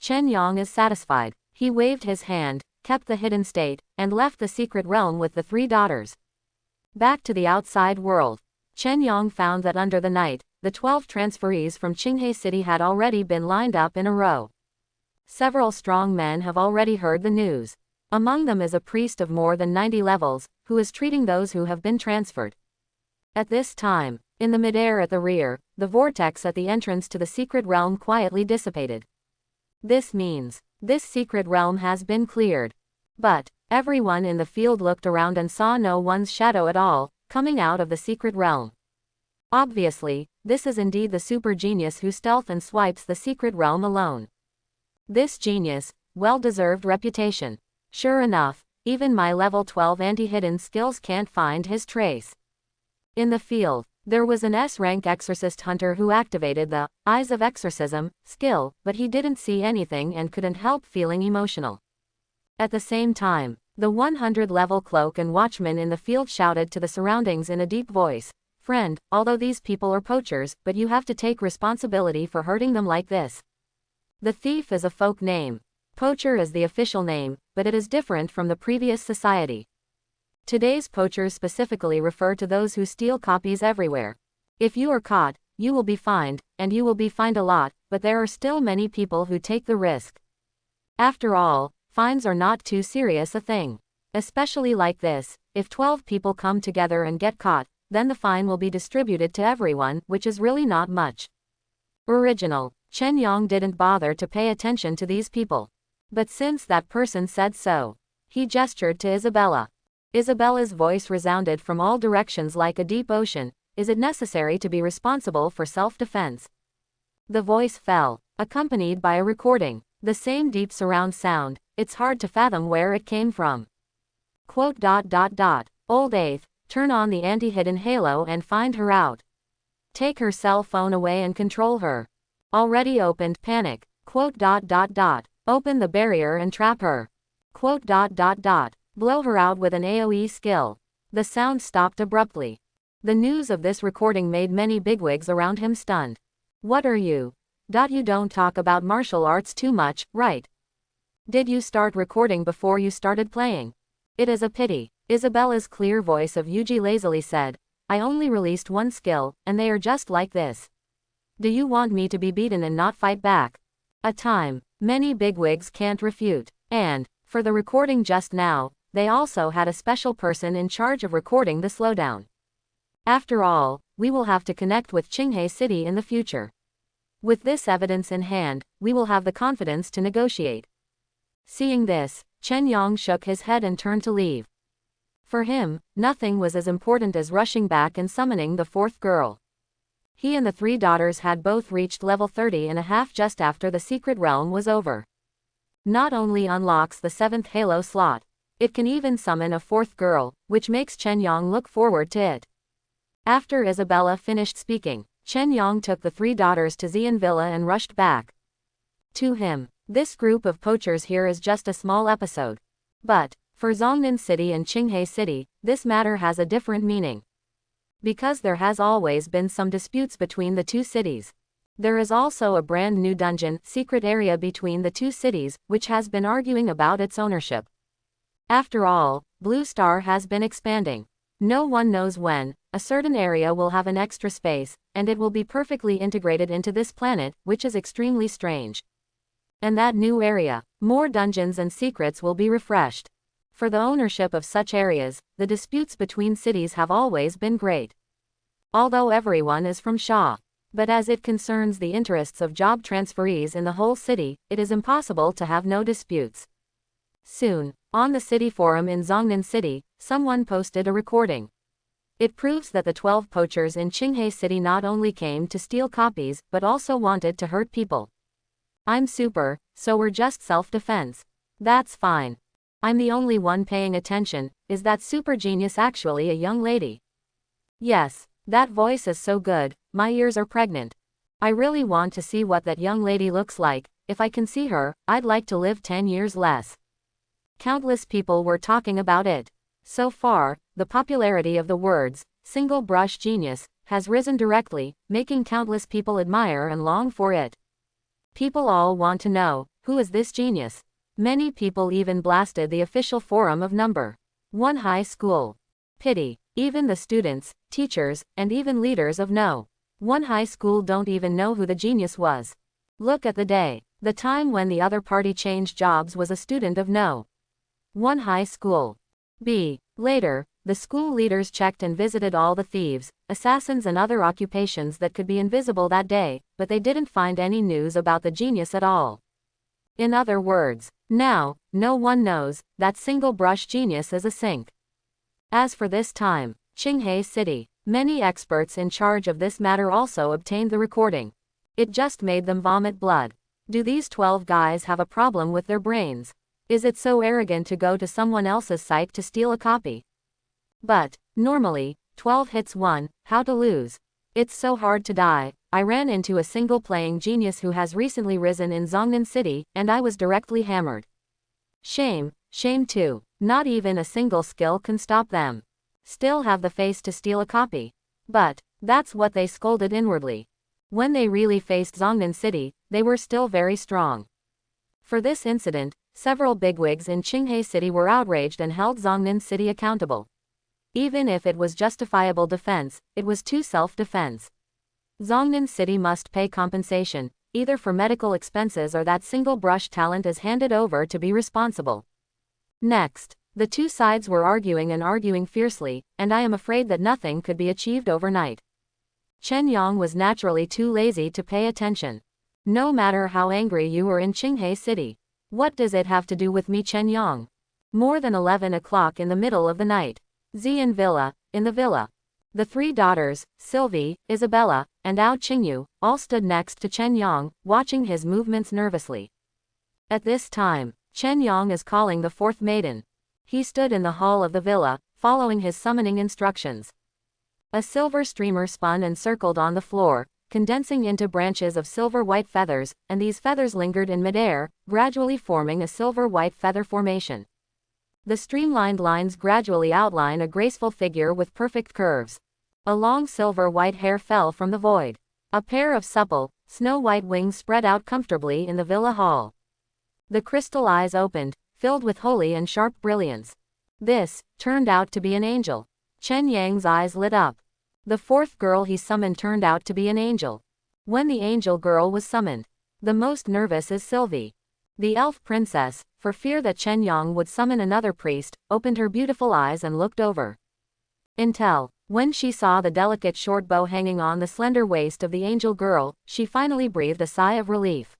Chen Yang is satisfied. He waved his hand, kept the hidden state, and left the secret realm with the three daughters. Back to the outside world. Chen Yang found that under the night, the 12 transferees from Qinghe City had already been lined up in a row. Several strong men have already heard the news. Among them is a priest of more than 90 levels, who is treating those who have been transferred. At this time, in the midair at the rear, the vortex at the entrance to the secret realm quietly dissipated. This means, this secret realm has been cleared. But, everyone in the field looked around and saw no one's shadow at all, coming out of the secret realm. Obviously, this is indeed the super genius who stealth and swipes the secret realm alone. This genius, well-deserved reputation. Sure enough, even my level 12 anti-hidden skills can't find his trace. In the field, there was an S-rank exorcist hunter who activated the Eyes of Exorcism skill, but he didn't see anything and couldn't help feeling emotional. At the same time, the 100-level cloak and watchman in the field shouted to the surroundings in a deep voice, "Friend, although these people are poachers, but you have to take responsibility for hurting them like this." The thief is a folk name. Poacher is the official name, but it is different from the previous society. Today's poachers specifically refer to those who steal copies everywhere. If you are caught, you will be fined, and you will be fined a lot, but there are still many people who take the risk. After all, fines are not too serious a thing. Especially like this, if 12 people come together and get caught, then the fine will be distributed to everyone, which is really not much. Original. Chen Yang didn't bother to pay attention to these people. But since that person said so, he gestured to Isabella. Isabella's voice resounded from all directions like a deep ocean. Is it necessary to be responsible for self-defense? The voice fell, accompanied by a recording. The same deep surround sound, it's hard to fathom where it came from. Quote. Old eighth, turn on the anti-hidden halo and find her out. Take her cell phone away and control her. Already opened, panic. Quote. Open the barrier and trap her. Quote. Blow her out with an AoE skill. The sound stopped abruptly. The news of this recording made many bigwigs around him stunned. What are you? You don't talk about martial arts too much, right? Did you start recording before you started playing? It is a pity. Isabella's clear voice of Yuji lazily said, I only released one skill, and they are just like this. Do you want me to be beaten and not fight back? A time many bigwigs can't refute. And, for the recording just now, they also had a special person in charge of recording the slowdown. After all, we will have to connect with Qinghai City in the future. With this evidence in hand, we will have the confidence to negotiate. Seeing this, Chen Yang shook his head and turned to leave. For him, nothing was as important as rushing back and summoning the fourth girl. He and the three daughters had both reached level 30.5 just after the secret realm was over. Not only unlocks the 7th Halo slot, it can even summon a fourth girl, which makes Chen Yang look forward to it. After Isabella finished speaking, Chen Yang took the three daughters to Xian Villa and rushed back. To him, this group of poachers here is just a small episode. But, for Zhongnan City and Qinghai City, this matter has a different meaning. Because there has always been some disputes between the two cities. There is also a brand new dungeon, secret area between the two cities, which has been arguing about its ownership. After all, Blue Star has been expanding. No one knows when, a certain area will have an extra space, and it will be perfectly integrated into this planet, which is extremely strange. And that new area, more dungeons and secrets will be refreshed. For the ownership of such areas, the disputes between cities have always been great. Although everyone is from Sha. But as it concerns the interests of job transferees in the whole city, it is impossible to have no disputes. Soon, on the city forum in Zhongnan City, someone posted a recording. It proves that the 12 poachers in Qinghai City not only came to steal copies, but also wanted to hurt people. I'm super, so we're just self-defense. That's fine. I'm the only one paying attention. Is that super genius actually a young lady? Yes, that voice is so good, my ears are pregnant. I really want to see what that young lady looks like. If I can see her, I'd like to live 10 years less. Countless people were talking about it. So far, the popularity of the words, single brush genius, has risen directly, making countless people admire and long for it. People all want to know, who is this genius? Many people even blasted the official forum of number 1 high school. Pity, even the students, teachers, and even leaders of No. 1 high school don't even know who the genius was. Look at the day. The time when the other party changed jobs was a student of No. 1 high school. Later, the school leaders checked and visited all the thieves, assassins and other occupations that could be invisible that day, but they didn't find any news about the genius at all. In other words, now, no one knows that single brush genius is a sink. As for this time, Qinghai City, many experts in charge of this matter also obtained the recording. It just made them vomit blood. Do these 12 guys have a problem with their brains? Is it so arrogant to go to someone else's site to steal a copy? But, normally, 12 hits won, how to lose? It's so hard to die. I ran into a single-playing genius who has recently risen in Zhongnan City, and I was directly hammered. Shame too. Not even a single skill can stop them. Still have the face to steal a copy. But, that's what they scolded inwardly. When they really faced Zhongnan City, they were still very strong. For this incident, several bigwigs in Qinghai City were outraged and held Zhongnan City accountable. Even if it was justifiable defense, it was too self-defense. Zhongnan City must pay compensation, either for medical expenses or that single brush talent is handed over to be responsible. Next, the two sides were arguing fiercely, and I am afraid that nothing could be achieved overnight. Chen Yang was naturally too lazy to pay attention. No matter how angry you were in Qinghai City. What does it have to do with me, Chen Yang? More than 11 o'clock in the middle of the night. Xian Villa, in the villa. The three daughters, Sylvie, Isabella, and Ao Qingyu, all stood next to Chen Yang, watching his movements nervously. At this time, Chen Yang is calling the fourth maiden. He stood in the hall of the villa, following his summoning instructions. A silver streamer spun and circled on the floor, condensing into branches of silver-white feathers, and these feathers lingered in midair, gradually forming a silver-white feather formation. The streamlined lines gradually outline a graceful figure with perfect curves. A long silver-white hair fell from the void. A pair of supple, snow-white wings spread out comfortably in the villa hall. The crystal eyes opened, filled with holy and sharp brilliance. This turned out to be an angel. Chen Yang's eyes lit up. The fourth girl he summoned turned out to be an angel. When the angel girl was summoned, the most nervous is Sylvie. The elf princess, for fear that Chen Yang would summon another priest, opened her beautiful eyes and looked over. Until, when she saw the delicate short bow hanging on the slender waist of the angel girl, she finally breathed a sigh of relief.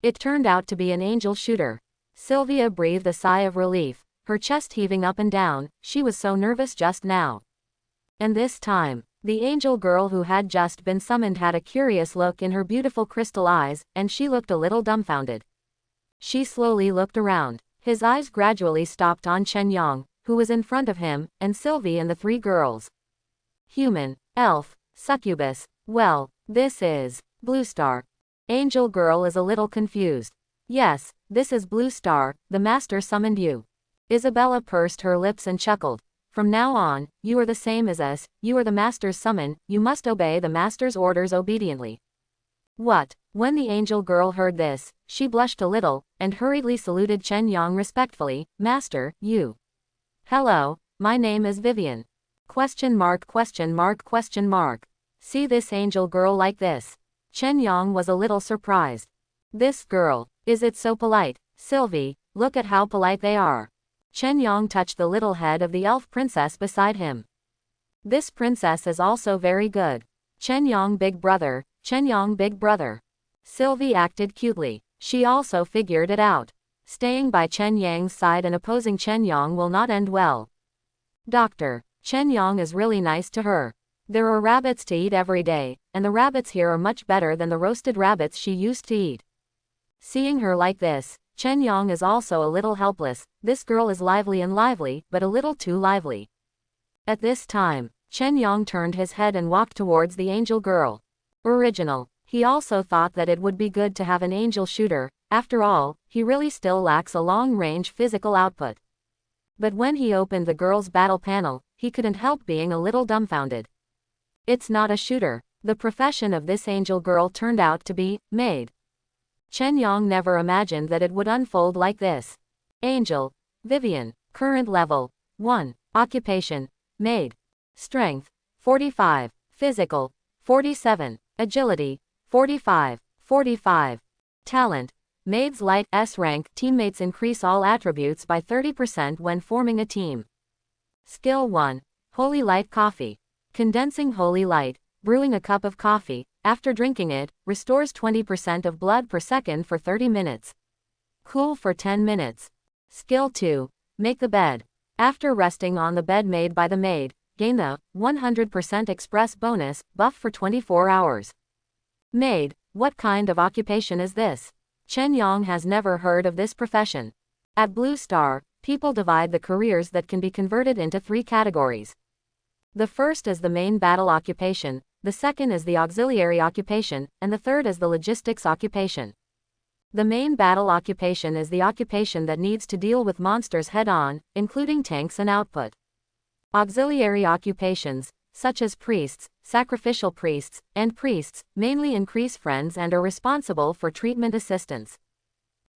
It turned out to be an angel shooter. Sylvia breathed a sigh of relief, her chest heaving up and down, she was so nervous just now. And this time, the angel girl who had just been summoned had a curious look in her beautiful crystal eyes, and she looked a little dumbfounded. She slowly looked around. His eyes gradually stopped on Chen Yang, who was in front of him, and Sylvie and the three girls. Human, elf, succubus, well, this is Blue Star. Angel girl is a little confused. Yes, this is Blue Star, the master summoned you. Isabella pursed her lips and chuckled. From now on, you are the same as us, you are the master's summon, you must obey the master's orders obediently. What? When the angel girl heard this, she blushed a little, and hurriedly saluted Chen Yang respectfully. Master, you. Hello, my name is Vivian. Question mark question mark question mark. See this angel girl like this. Chen Yang was a little surprised. This girl, is it so polite? Sylvie, look at how polite they are. Chen Yang touched the little head of the elf princess beside him. This princess is also very good. Chen Yang big brother, Chen Yang big brother. Sylvie acted cutely. She also figured it out. Staying by Chen Yang's side and opposing Chen Yang will not end well. Doctor, Chen Yang is really nice to her. There are rabbits to eat every day, and the rabbits here are much better than the roasted rabbits she used to eat. Seeing her like this, Chen Yang is also a little helpless. This girl is lively and lively, but a little too lively. At this time, Chen Yang turned his head and walked towards the angel girl. Original. He also thought that it would be good to have an angel shooter. After all, he really still lacks a long-range physical output. But when he opened the girl's battle panel, he couldn't help being a little dumbfounded. It's not a shooter. The profession of this angel girl turned out to be maid. Chen Yang never imagined that it would unfold like this. Angel. Vivian. Current level. 1. Occupation. Maid. Strength. 45. Physical. 47. Agility. 45. 45. Talent. Maid's light S rank. Teammates increase all attributes by 30% when forming a team. Skill 1. Holy light coffee. Condensing holy light. Brewing a cup of coffee. After drinking it, restores 20% of blood per second for 30 minutes. Cool for 10 minutes. Skill 2. Make the bed. After resting on the bed made by the maid, gain the 100% express bonus buff for 24 hours. Maid, what kind of occupation is this? Chen Yang has never heard of this profession. At Blue Star, people divide the careers that can be converted into 3 categories. The first is the main battle occupation, the second is the auxiliary occupation, and the third is the logistics occupation. The main battle occupation is the occupation that needs to deal with monsters head-on, including tanks and output. Auxiliary occupations, such as priests, sacrificial priests, and priests, mainly increase friends and are responsible for treatment assistance.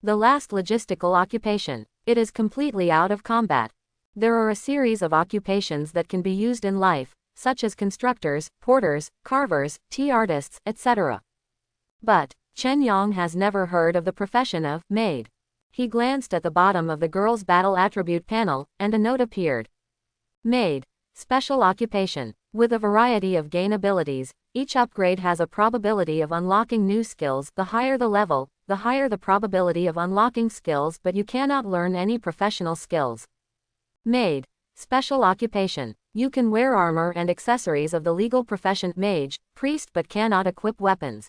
The last logistical occupation, it is completely out of combat. There are a series of occupations that can be used in life, such as constructors, porters, carvers, tea artists, etc. But Chen Yang has never heard of the profession of maid. He glanced at the bottom of the girl's battle attribute panel, and a note appeared. Maid. Special occupation. With a variety of gain abilities, each upgrade has a probability of unlocking new skills. The higher the level, the higher the probability of unlocking skills, but you cannot learn any professional skills. Maid. Special occupation. You can wear armor and accessories of the legal profession mage, priest, but cannot equip weapons.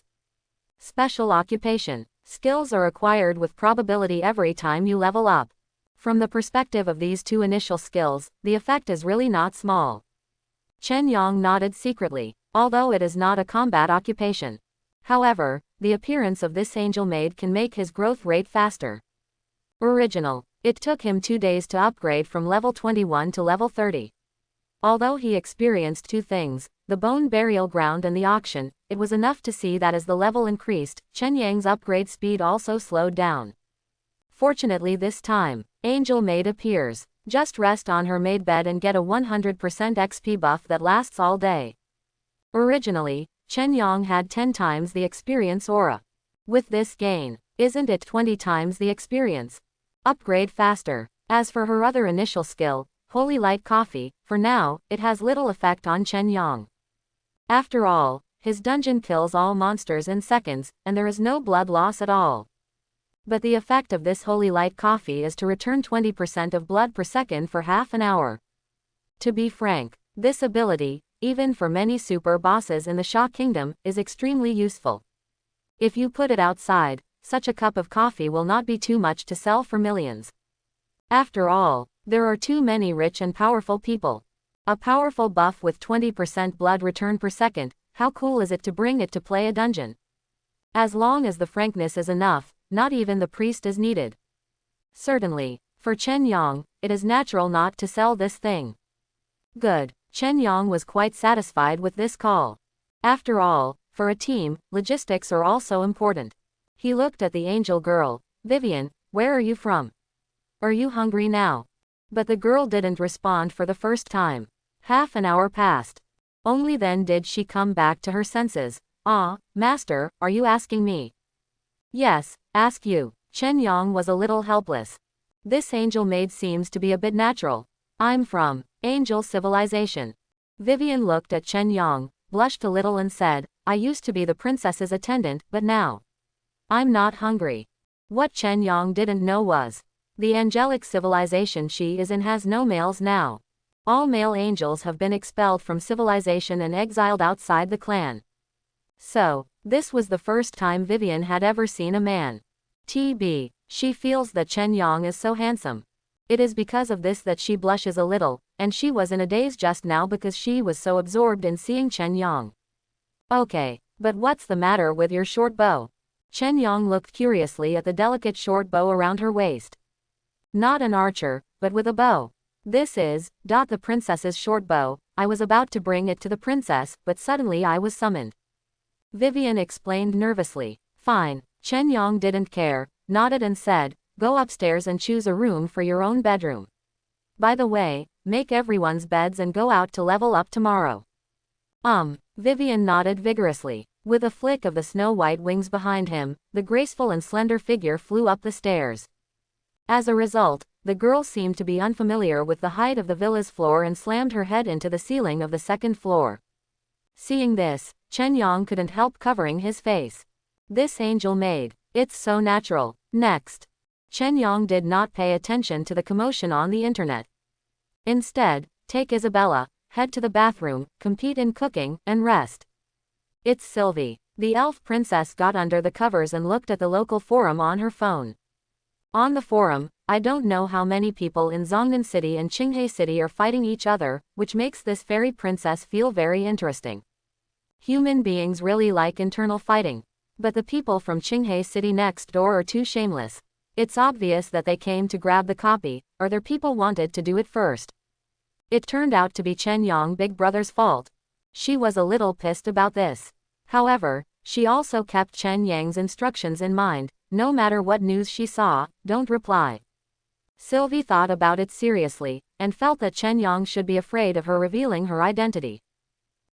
Special occupation. Skills are acquired with probability every time you level up. From the perspective of these 2 initial skills, the effect is really not small. Chen Yang nodded secretly. although it is not a combat occupation. However, the appearance of this angel maid can make his growth rate faster. Original. It took him 2 days to upgrade from level 21 to level 30. Although he experienced two things, the bone burial ground and the auction, it was enough to see that as the level increased, Chen Yang's upgrade speed also slowed down. Fortunately this time, Angel Maid appears. Just rest on her maid bed and get a 100% XP buff that lasts all day. Originally, Chen Yang had 10 times the experience aura. With this gain, isn't it 20 times the experience? Upgrade faster. As for her other initial skill, Holy Light Coffee, for now, it has little effect on Chen Yang. After all, his dungeon kills all monsters in seconds, and there is no blood loss at all. But the effect of this Holy Light Coffee is to return 20% of blood per second for half an hour. To be frank, this ability, even for many super bosses in the Sha Kingdom, is extremely useful. If you put it outside, such a cup of coffee will not be too much to sell for millions. After all, there are too many rich and powerful people. A powerful buff with 20% blood return per second, how cool is it to bring it to play a dungeon? As long as the frankness is enough, not even the priest is needed. Certainly, for Chen Yang, it is natural not to sell this thing. Good. Chen Yang was quite satisfied with this call. After all, for a team, logistics are also important. He looked at the angel girl. Vivian, where are you from? Are you hungry now? But the girl didn't respond for the first time. Half an hour passed. Only then did she come back to her senses. Ah, master, are you asking me? Yes, ask you. Chen Yang was a little helpless. This angel maid seems to be a bit natural. I'm from Angel Civilization. Vivian looked at Chen Yang, blushed a little and said, I used to be the princess's attendant, but now I'm not hungry. What Chen Yang didn't know was, the angelic civilization she is in has no males now. All male angels have been expelled from civilization and exiled outside the clan. So, this was the first time Vivian had ever seen a man. TB, she feels that Chen Yang is so handsome. It is because of this that she blushes a little, and she was in a daze just now because she was so absorbed in seeing Chen Yang. Okay, but what's the matter with your short bow? Chen Yang looked curiously at the delicate short bow around her waist. Not an archer, but with a bow. This is, the princess's short bow. I was about to bring it to the princess, but suddenly I was summoned. Vivian explained nervously. Fine. Chen Yang didn't care, nodded and said, go upstairs and choose a room for your own bedroom. By the way, make everyone's beds and go out to level up tomorrow. Vivian nodded vigorously. With a flick of the snow-white wings behind him, the graceful and slender figure flew up the stairs. As a result, the girl seemed to be unfamiliar with the height of the villa's floor and slammed her head into the ceiling of the second floor. Seeing this, Chen Yang couldn't help covering his face. This angel maid, it's so natural. Next. Chen Yang did not pay attention to the commotion on the internet. Instead, take Isabella, head to the bathroom, compete in cooking, and rest. It's Sylvie. The elf princess got under the covers and looked at the local forum on her phone. On the forum, I don't know how many people in Zhongnan City and Qinghe City are fighting each other, which makes this fairy princess feel very interesting. Human beings really like internal fighting. But the people from Qinghe City next door are too shameless. It's obvious that they came to grab the copy, or their people wanted to do it first. It turned out to be Chen Yang Big Brother's fault. She was a little pissed about this. However, she also kept Chen Yang's instructions in mind. No matter what news she saw, don't reply. Sylvie thought about it seriously, and felt that Chen Yang should be afraid of her revealing her identity.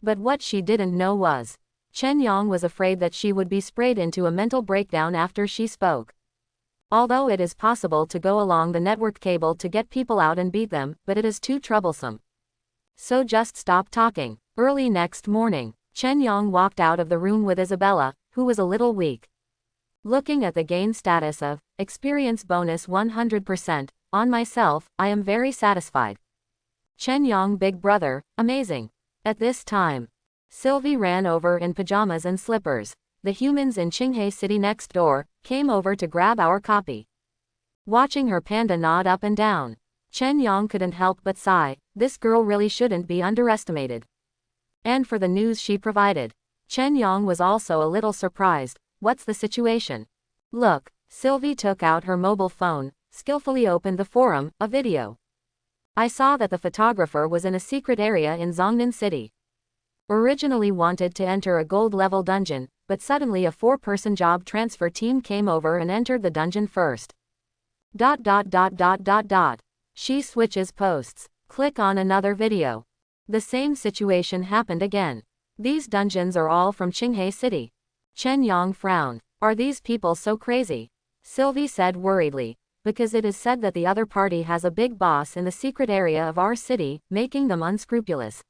But what she didn't know was, Chen Yang was afraid that she would be sprayed into a mental breakdown after she spoke. Although it is possible to go along the network cable to get people out and beat them, but it is too troublesome. So just stop talking. Early next morning, Chen Yang walked out of the room with Isabella, who was a little weak. Looking at the gain status of experience bonus 100%, on myself, I am very satisfied. Chen Yang Big Brother, amazing. At this time, Sylvie ran over in pajamas and slippers. The humans in Qinghe City next door came over to grab our copy. Watching her panda nod up and down, Chen Yang couldn't help but sigh. This girl really shouldn't be underestimated. and for the news she provided. Chen Yang was also a little surprised. What's the situation? Look, Sylvie took out her mobile phone, skillfully opened the forum, a video. I saw that the photographer was in a secret area in Zhongnan City. Originally wanted to enter a gold level dungeon, but suddenly a 4-person job transfer team came over and entered the dungeon first. ... She switches posts. Click on another video. The same situation happened again. These dungeons are all from Qinghai City. Chen Yang frowned. Are these people so crazy? Sylvie said worriedly, because it is said that the other party has a big boss in the secret area of our city, making them unscrupulous.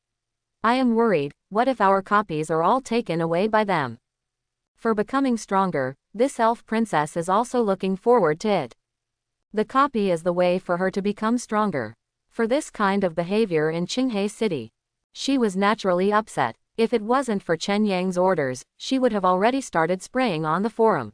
I am worried, what if our copies are all taken away by them? For becoming stronger, this elf princess is also looking forward to it. The copy is the way for her to become stronger. For this kind of behavior in Qinghai City, she was naturally upset. If it wasn't for Chen Yang's orders, she would have already started spraying on the forum.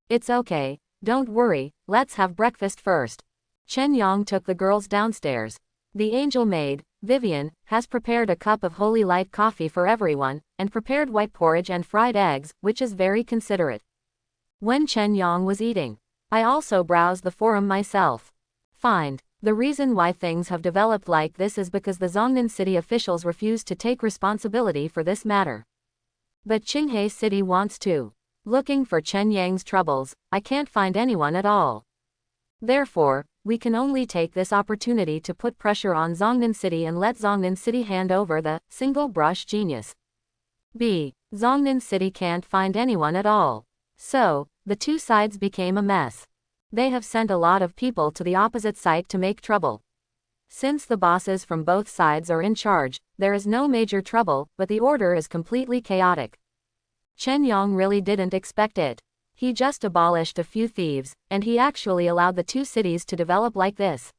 It's okay, don't worry, let's have breakfast first. Chen Yang took the girls downstairs. The angel maid, Vivian, has prepared a cup of holy light coffee for everyone, and prepared white porridge and fried eggs, which is very considerate. When Chen Yang was eating, I also browsed the forum myself. Find. The reason why things have developed like this is because the Zhongnan City officials refuse to take responsibility for this matter. But Qinghai City wants to. Looking for Chen Yang's troubles, I can't find anyone at all. Therefore, we can only take this opportunity to put pressure on Zhongnan City and let Zhongnan City hand over the single brush genius. B. Zhongnan City can't find anyone at all. So, the two sides became a mess. They have sent a lot of people to the opposite site to make trouble. Since the bosses from both sides are in charge, there is no major trouble, but the order is completely chaotic. Chen Yang really didn't expect it. He just abolished a few thieves, and he actually allowed the two cities to develop like this.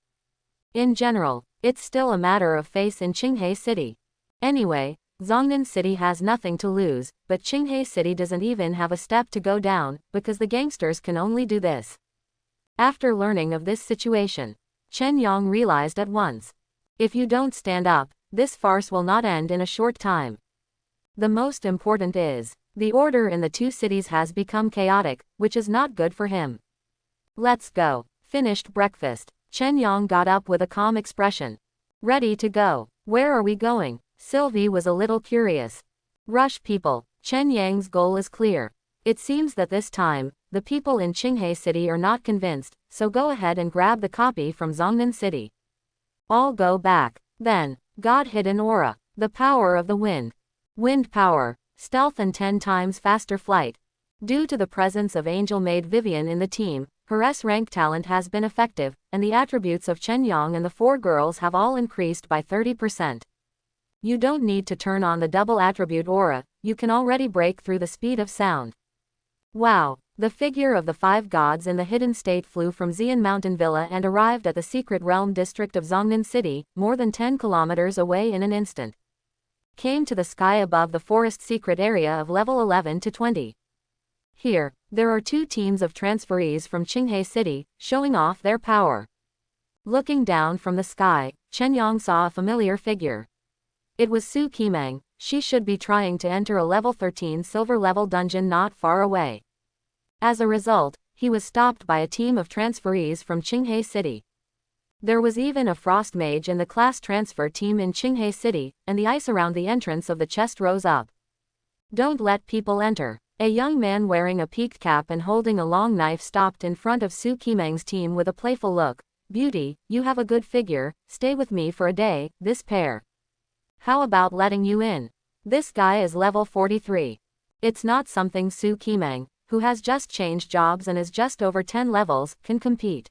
In general, it's still a matter of face in Qinghai City. Anyway, Zhongnan City has nothing to lose, but Qinghai City doesn't even have a step to go down, because the gangsters can only do this. After learning of this situation, Chen Yang realized at once. If you don't stand up, this farce will not end in a short time. The most important is, the order in the two cities has become chaotic, which is not good for him. Let's go. Finished breakfast. Chen Yang got up with a calm expression. Ready to go. Where are we going? Sylvie was a little curious. Rush people. Chen Yang's goal is clear. It seems that this time, the people in Qinghai City are not convinced, so go ahead and grab the copy from Zhongnan City. All go back. Then, God hidden aura. The power of the wind. Wind power. Stealth and 10 times faster flight. Due to the presence of angel maid Vivian in the team, her S-rank talent has been effective, and the attributes of Chen Yang and the 4 girls have all increased by 30%. You don't need to turn on the double attribute aura, you can already break through the speed of sound. Wow! The figure of the 5 gods in the hidden state flew from Xian Mountain Villa and arrived at the secret realm district of Zhongnan City, more than 10 kilometers away in an instant. Came to the sky above the forest secret area of level 11 to 20. Here, there are 2 teams of transferees from Qinghai City, showing off their power. Looking down from the sky, Chen Yang saw a familiar figure. It was Su Qimeng. She should be trying to enter a level 13 silver level dungeon not far away. As a result, he was stopped by a team of transferees from Qinghai City. There was even a frost mage in the class transfer team in Qinghai City, and the ice around the entrance of the chest rose up. Don't let people enter. A young man wearing a peaked cap and holding a long knife stopped in front of Su Qimeng's team with a playful look. Beauty, you have a good figure, stay with me for a day, this pair. How about letting you in? This guy is level 43. It's not something Su Qimeng, who has just changed jobs and is just over 10 levels, can compete.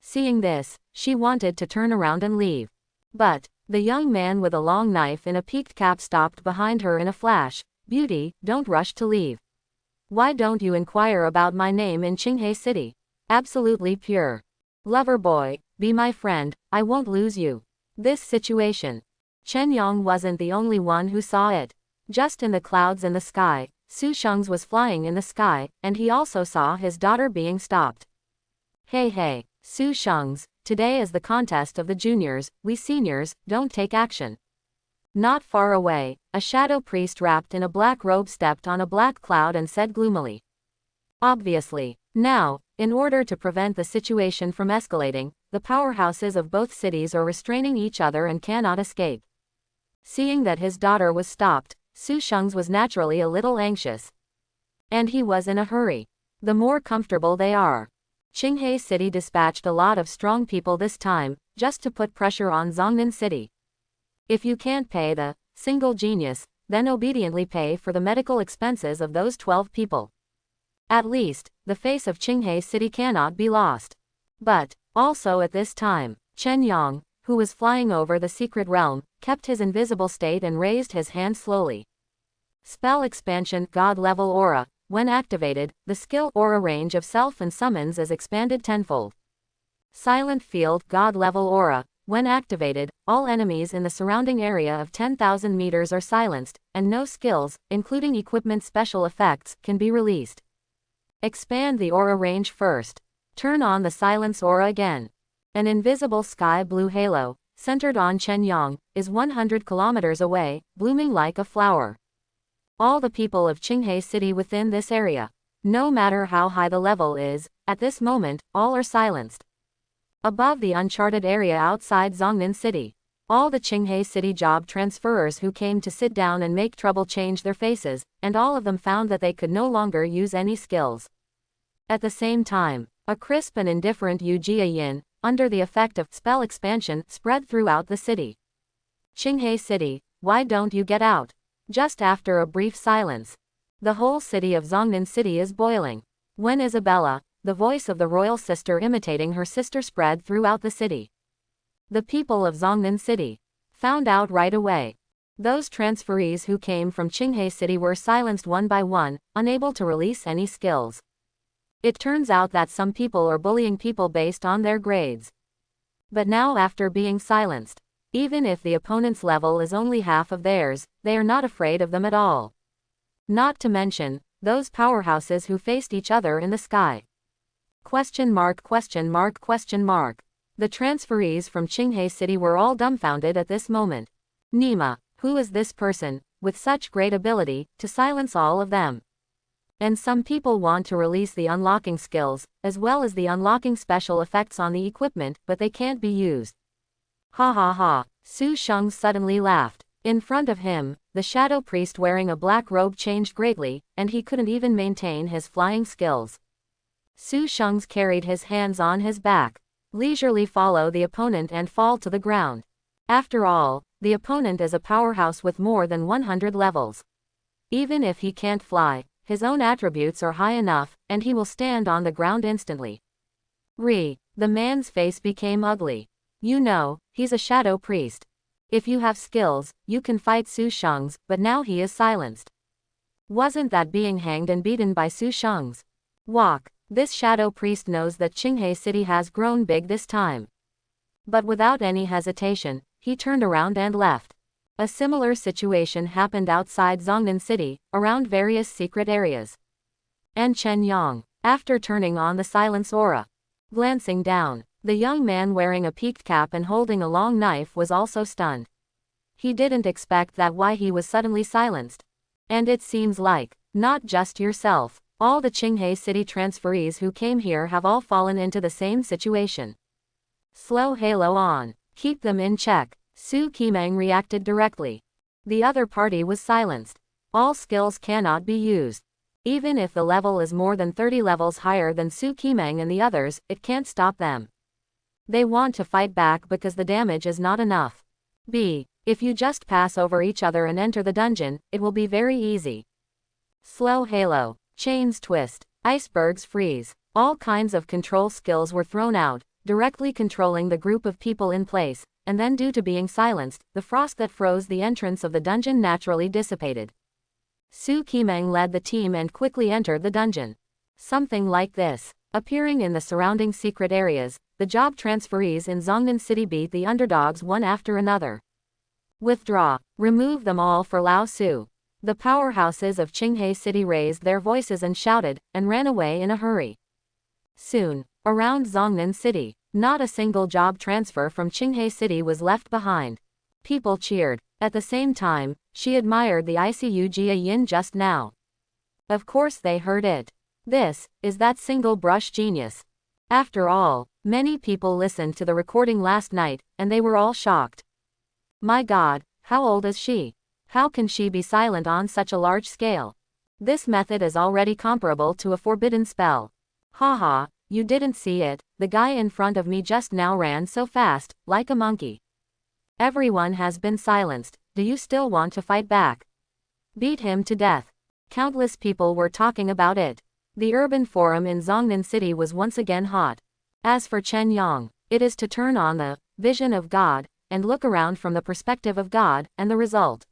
Seeing this, she wanted to turn around and leave. But, the young man with a long knife in a peaked cap stopped behind her in a flash. Beauty, don't rush to leave. Why don't you inquire about my name in Qinghai City? Absolutely pure. Lover boy, be my friend, I won't lose you. This situation. Chen Yang wasn't the only one who saw it. Just in the clouds in the sky, Su Sheng's was flying in the sky, and he also saw his daughter being stopped. Hey, Su Sheng's, today is the contest of the juniors, we seniors, don't take action. Not far away, a shadow priest wrapped in a black robe stepped on a black cloud and said gloomily. Obviously. Now, in order to prevent the situation from escalating, the powerhouses of both cities are restraining each other and cannot escape. Seeing that his daughter was stopped, Su Sheng's was naturally a little anxious. And he was in a hurry. The more comfortable they are. Qinghe City dispatched a lot of strong people this time, just to put pressure on Zhongnan City. If you can't pay the single genius, then obediently pay for the medical expenses of those 12 people. At least, the face of Qinghe City cannot be lost. But, also at this time, Chen Yang, who was flying over the secret realm, kept his invisible state and raised his hand slowly. Spell expansion, God level aura. When activated, the skill aura range of self and summons is expanded tenfold. Silent field, God level aura. When activated, all enemies in the surrounding area of 10,000 meters are silenced, and no skills, including equipment special effects, can be released. Expand the aura range first. Turn on the silence aura again. An invisible sky blue halo, centered on Chen Yang, is 100 kilometers away, blooming like a flower. All the people of Qinghe City within this area, no matter how high the level is, at this moment, all are silenced. Above the uncharted area outside Zhongnan City, all the Qinghe City job transferers who came to sit down and make trouble changed their faces, and all of them found that they could no longer use any skills. At the same time, a crisp and indifferent Yu Jiayin, under the effect of spell expansion, spread throughout the city. Qinghe City, why don't you get out? Just after a brief silence, the whole city of Zhongnan City is boiling. When Isabella, the voice of the royal sister imitating her sister, spread throughout the city, the people of Zhongnan City found out right away. Those transferees who came from Qinghe City were silenced one by one, unable to release any skills. It turns out that some people are bullying people based on their grades. But now, after being silenced, even if the opponent's level is only half of theirs, they are not afraid of them at all. Not to mention, those powerhouses who faced each other in the sky. Question mark, question mark, question mark. The transferees from Qinghe City were all dumbfounded at this moment. Nima, who is this person, with such great ability, to silence all of them? And some people want to release the unlocking skills, as well as the unlocking special effects on the equipment, but they can't be used. Ha ha ha. Su Sheng suddenly laughed. In front of him, the shadow priest wearing a black robe changed greatly, and he couldn't even maintain his flying skills. Su Sheng carried his hands on his back, leisurely follow the opponent and fall to the ground. After all, the opponent is a powerhouse with more than 100 levels. Even if he can't fly, his own attributes are high enough, and he will stand on the ground instantly. The man's face became ugly. You know, he's a shadow priest. If you have skills, you can fight Su Sheng's, but now he is silenced. Wasn't that being hanged and beaten by Su Sheng's? Walk. This shadow priest knows that Qinghe City has grown big this time. But without any hesitation, he turned around and left. A similar situation happened outside Zhongnan City, around various secret areas. And Chen Yang, after turning on the silence aura, glancing down, the young man wearing a peaked cap and holding a long knife was also stunned. He didn't expect that why he was suddenly silenced. And it seems like, not just yourself, all the Qinghe City transferees who came here have all fallen into the same situation. Slow halo on. Keep them in check. Su Qimeng reacted directly. The other party was silenced. All skills cannot be used. Even if the level is more than 30 levels higher than Su Qimeng and the others, it can't stop them. They want to fight back because the damage is not enough. If you just pass over each other and enter the dungeon, it will be very easy. Slow halo. Chains twist. Icebergs freeze. All kinds of control skills were thrown out, directly controlling the group of people in place, and then due to being silenced, the frost that froze the entrance of the dungeon naturally dissipated. Su Qimeng led the team and quickly entered the dungeon. Something like this. Appearing in the surrounding secret areas, the job transferees in Zhongnan City beat the underdogs one after another. Withdraw. Remove them all for Lao Su. The powerhouses of Qinghe City raised their voices and shouted, and ran away in a hurry. Soon, around Zhongnan City, not a single job transfer from Qinghe City was left behind. People cheered. At the same time, she admired the Icug Yin just now. Of course they heard it. This is that single brush genius. After all, many people listened to the recording last night, and they were all shocked. My God, how old is she? How can she be silent on such a large scale? This method is already comparable to a forbidden spell. Haha, you didn't see it, the guy in front of me just now ran so fast, like a monkey. Everyone has been silenced, do you still want to fight back? Beat him to death. Countless people were talking about it. The urban forum in Zhongnan City was once again hot. As for Chen Yang, it is to turn on the vision of God, and look around from the perspective of God, and the result.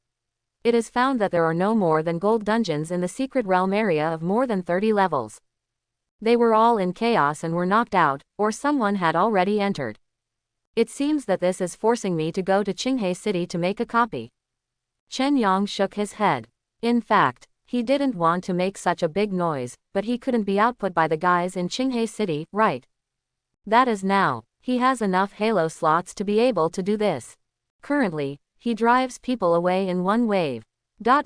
It is found that there are no more than gold dungeons in the secret realm area of more than 30 levels. They were all in chaos and were knocked out, or someone had already entered. It seems that this is forcing me to go to Qinghai City to make a copy. Chen Yang shook his head. In fact, he didn't want to make such a big noise, but he couldn't be output by the guys in Qinghai City, right? That is now, he has enough Halo slots to be able to do this. Currently, he drives people away in one wave. I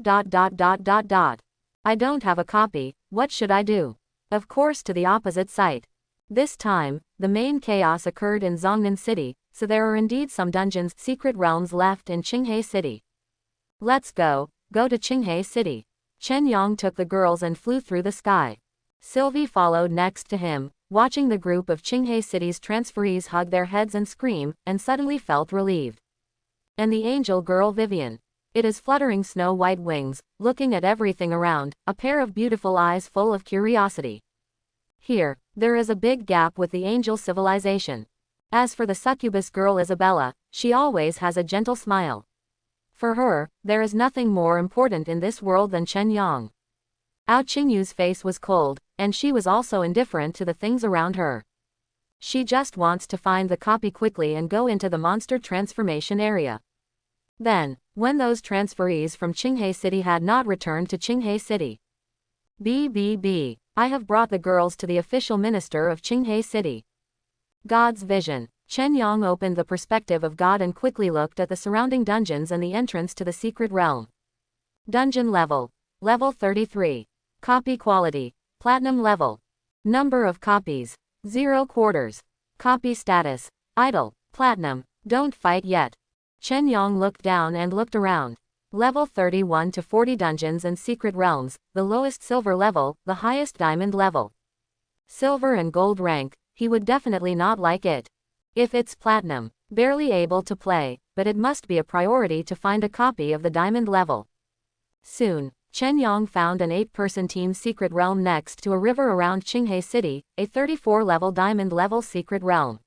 don't have a copy, what should I do? Of course to the opposite site. This time, the main chaos occurred in Zhongnan City, so there are indeed some dungeons, secret realms left in Qinghai City. Let's go to Qinghai City. Chen Yang took the girls and flew through the sky. Sylvie followed next to him, watching the group of Qinghai City's transferees hug their heads and scream, and suddenly felt relieved. And the angel girl Vivian. It is fluttering snow-white wings, looking at everything around, a pair of beautiful eyes full of curiosity. Here, there is a big gap with the angel civilization. As for the succubus girl Isabella, she always has a gentle smile. For her, there is nothing more important in this world than Chen Yang. Ao Qingyu's face was cold, and she was also indifferent to the things around her. She just wants to find the copy quickly and go into the monster transformation area. Then, when those transferees from Qinghai City had not returned to Qinghai City. I have brought the girls to the official minister of Qinghai City. God's vision. Chen Yang opened the perspective of God and quickly looked at the surrounding dungeons and the entrance to the secret realm. Dungeon level. Level 33. Copy quality. Platinum level. Number of copies. 0 quarters. Copy status. Idle. Platinum. Don't fight yet. Chen Yang looked down and looked around. Level 31 to 40 dungeons and secret realms, the lowest silver level, the highest diamond level. Silver and gold rank, he would definitely not like it. If it's platinum, barely able to play, but it must be a priority to find a copy of the diamond level. Soon, Chen Yang found an 8-person team secret realm next to a river around Qinghai City, a 34-level diamond level secret realm.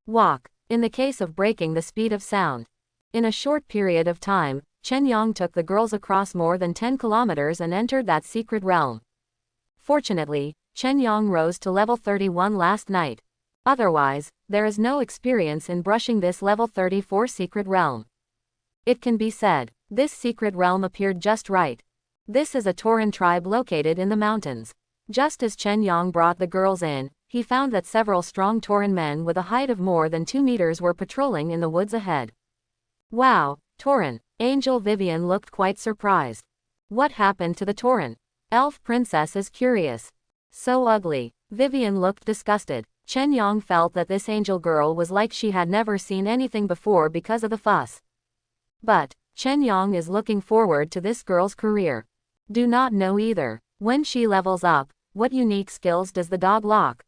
Walk. In the case of breaking the speed of sound. In a short period of time, Chen Yang took the girls across more than 10 kilometers and entered that secret realm. Fortunately, Chen Yang rose to level 31 last night. Otherwise, there is no experience in brushing this level 34 secret realm. It can be said, this secret realm appeared just right. This is a Tauran tribe located in the mountains. Just as Chen Yang brought the girls in, he found that several strong Tauran men with a height of more than 2 meters were patrolling in the woods ahead. Wow, Tauran. Angel Vivian looked quite surprised. What happened to the Tauran? Elf princess is curious. So ugly. Vivian looked disgusted. Chen Yang felt that this angel girl was like she had never seen anything before because of the fuss. But, Chen Yang is looking forward to this girl's career. Do not know either. When she levels up, what unique skills does the dog lock?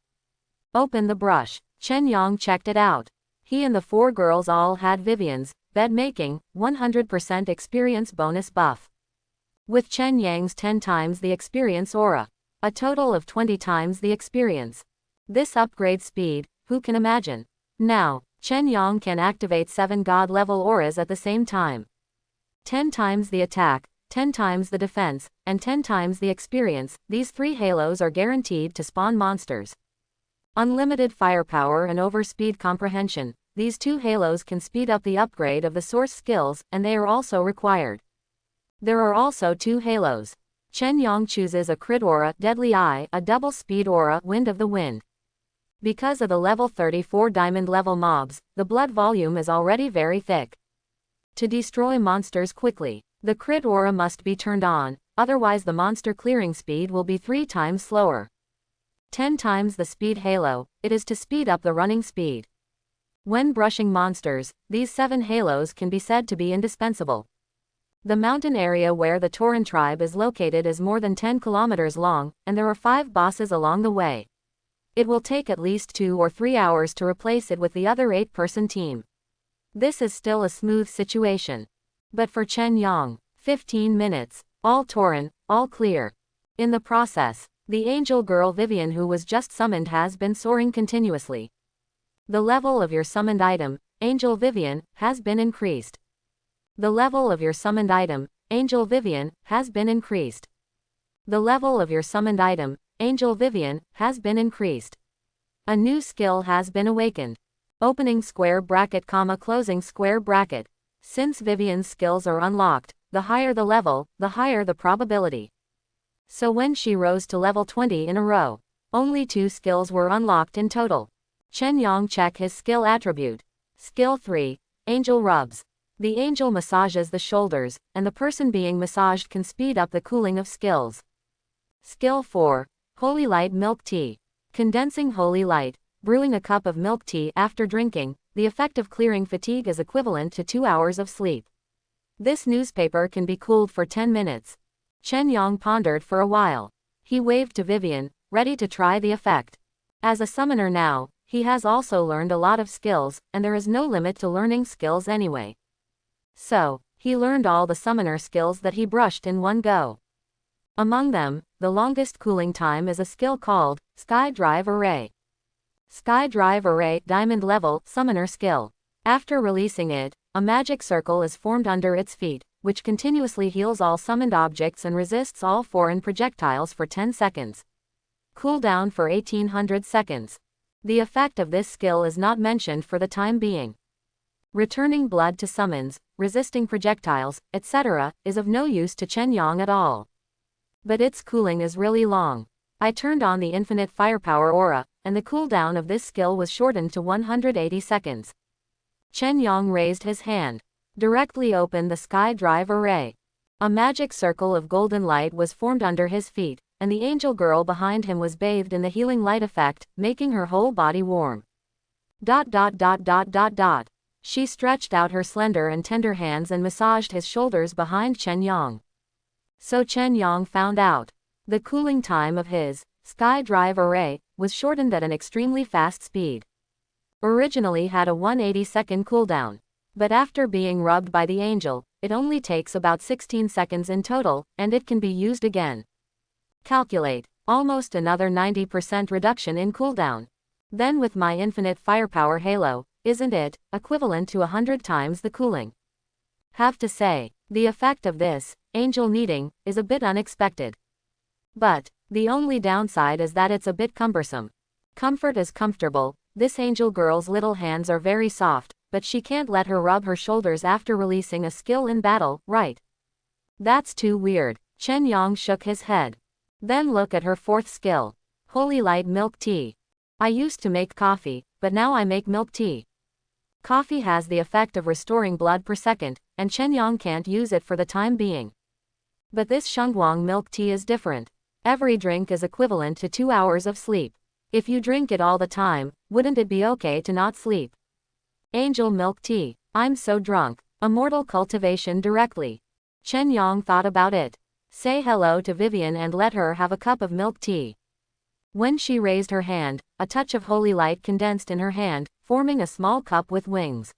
Open the brush. Chen Yang checked it out. He and the 4 girls all had Vivian's bed making 100% experience bonus buff. With Chen Yang's 10 times the experience aura. A total of 20 times the experience. This upgrade speed, who can imagine? Now, Chen Yang can activate 7 god level auras at the same time. 10 times the attack, 10 times the defense, and 10 times the experience. These 3 halos are guaranteed to spawn monsters. Unlimited firepower and overspeed comprehension. These 2 halos can speed up the upgrade of the source skills, and they are also required. There are also 2 halos. Chen Yang chooses a crit aura, Deadly Eye, a double speed aura, Wind of the Wind. Because of the level 34 diamond level mobs, the blood volume is already very thick. To destroy monsters quickly, the crit aura must be turned on, otherwise the monster clearing speed will be 3 times slower. 10 times the speed halo, it is to speed up the running speed. When brushing monsters, these 7 halos can be said to be indispensable. The mountain area where the Tauren tribe is located is more than 10 kilometers long, and there are 5 bosses along the way. It will take at least 2 or 3 hours to replace it with the other 8-person team. This is still a smooth situation. But for Chen Yang, 15 minutes, all Tauren, all clear. In the process, the angel girl Vivian who was just summoned has been soaring continuously. The level of your summoned item, Angel Vivian, has been increased. The level of your summoned item, Angel Vivian, has been increased. The level of your summoned item, Angel Vivian, has been increased. A new skill has been awakened. Opening square bracket, closing square bracket. Since Vivian's skills are unlocked, the higher the level, the higher the probability. So when she rose to level 20 in a row, only 2 skills were unlocked in total. Chen Yang check his skill attribute. Skill 3, Angel Rubs. The angel massages the shoulders, and the person being massaged can speed up the cooling of skills. Skill 4, Holy Light Milk Tea. Condensing holy light, brewing a cup of milk tea after drinking, the effect of clearing fatigue is equivalent to 2 hours of sleep. This newspaper can be cooled for 10 minutes. Chen Yang pondered for a while. He waved to Vivian, ready to try the effect. As a summoner now, he has also learned a lot of skills, and there is no limit to learning skills anyway. So, he learned all the summoner skills that he brushed in one go. Among them, the longest cooling time is a skill called Sky Drive Array. Sky Drive Array Diamond Level Summoner Skill. After releasing it, a magic circle is formed under its feet, which continuously heals all summoned objects and resists all foreign projectiles for 10 seconds. Cooldown for 1800 seconds. The effect of this skill is not mentioned for the time being. Returning blood to summons, resisting projectiles, etc., is of no use to Chen Yang at all. But its cooling is really long. I turned on the infinite firepower aura, and the cooldown of this skill was shortened to 180 seconds. Chen Yang raised his hand. Directly opened the Sky Drive Array. A magic circle of golden light was formed under his feet, and the angel girl behind him was bathed in the healing light effect, making her whole body warm. She stretched out her slender and tender hands and massaged his shoulders behind Chen Yang. So Chen Yang found out. The cooling time of his Sky Drive Array was shortened at an extremely fast speed. Originally had a 180-second cooldown, but after being rubbed by the angel, it only takes about 16 seconds in total, and it can be used again. Calculate, almost another 90% reduction in cooldown. Then with my infinite firepower halo, isn't it equivalent to 100 times the cooling? Have to say, the effect of this angel kneading is a bit unexpected. But the only downside is that it's a bit cumbersome. Comfort is comfortable. This angel girl's little hands are very soft, but she can't let her rub her shoulders after releasing a skill in battle, right? That's too weird. Chen Yang shook his head. Then look at her 4th skill. Holy Light Milk Tea. I used to make coffee, but now I make milk tea. Coffee has the effect of restoring blood per second, and Chen Yang can't use it for the time being. But this Shengguang milk tea is different. Every drink is equivalent to 2 hours of sleep. If you drink it all the time, wouldn't it be okay to not sleep? Angel milk tea. I'm so drunk. Immortal cultivation directly. Chen Yang thought about it. Say hello to Vivian and let her have a cup of milk tea. When she raised her hand, a touch of holy light condensed in her hand, forming a small cup with wings.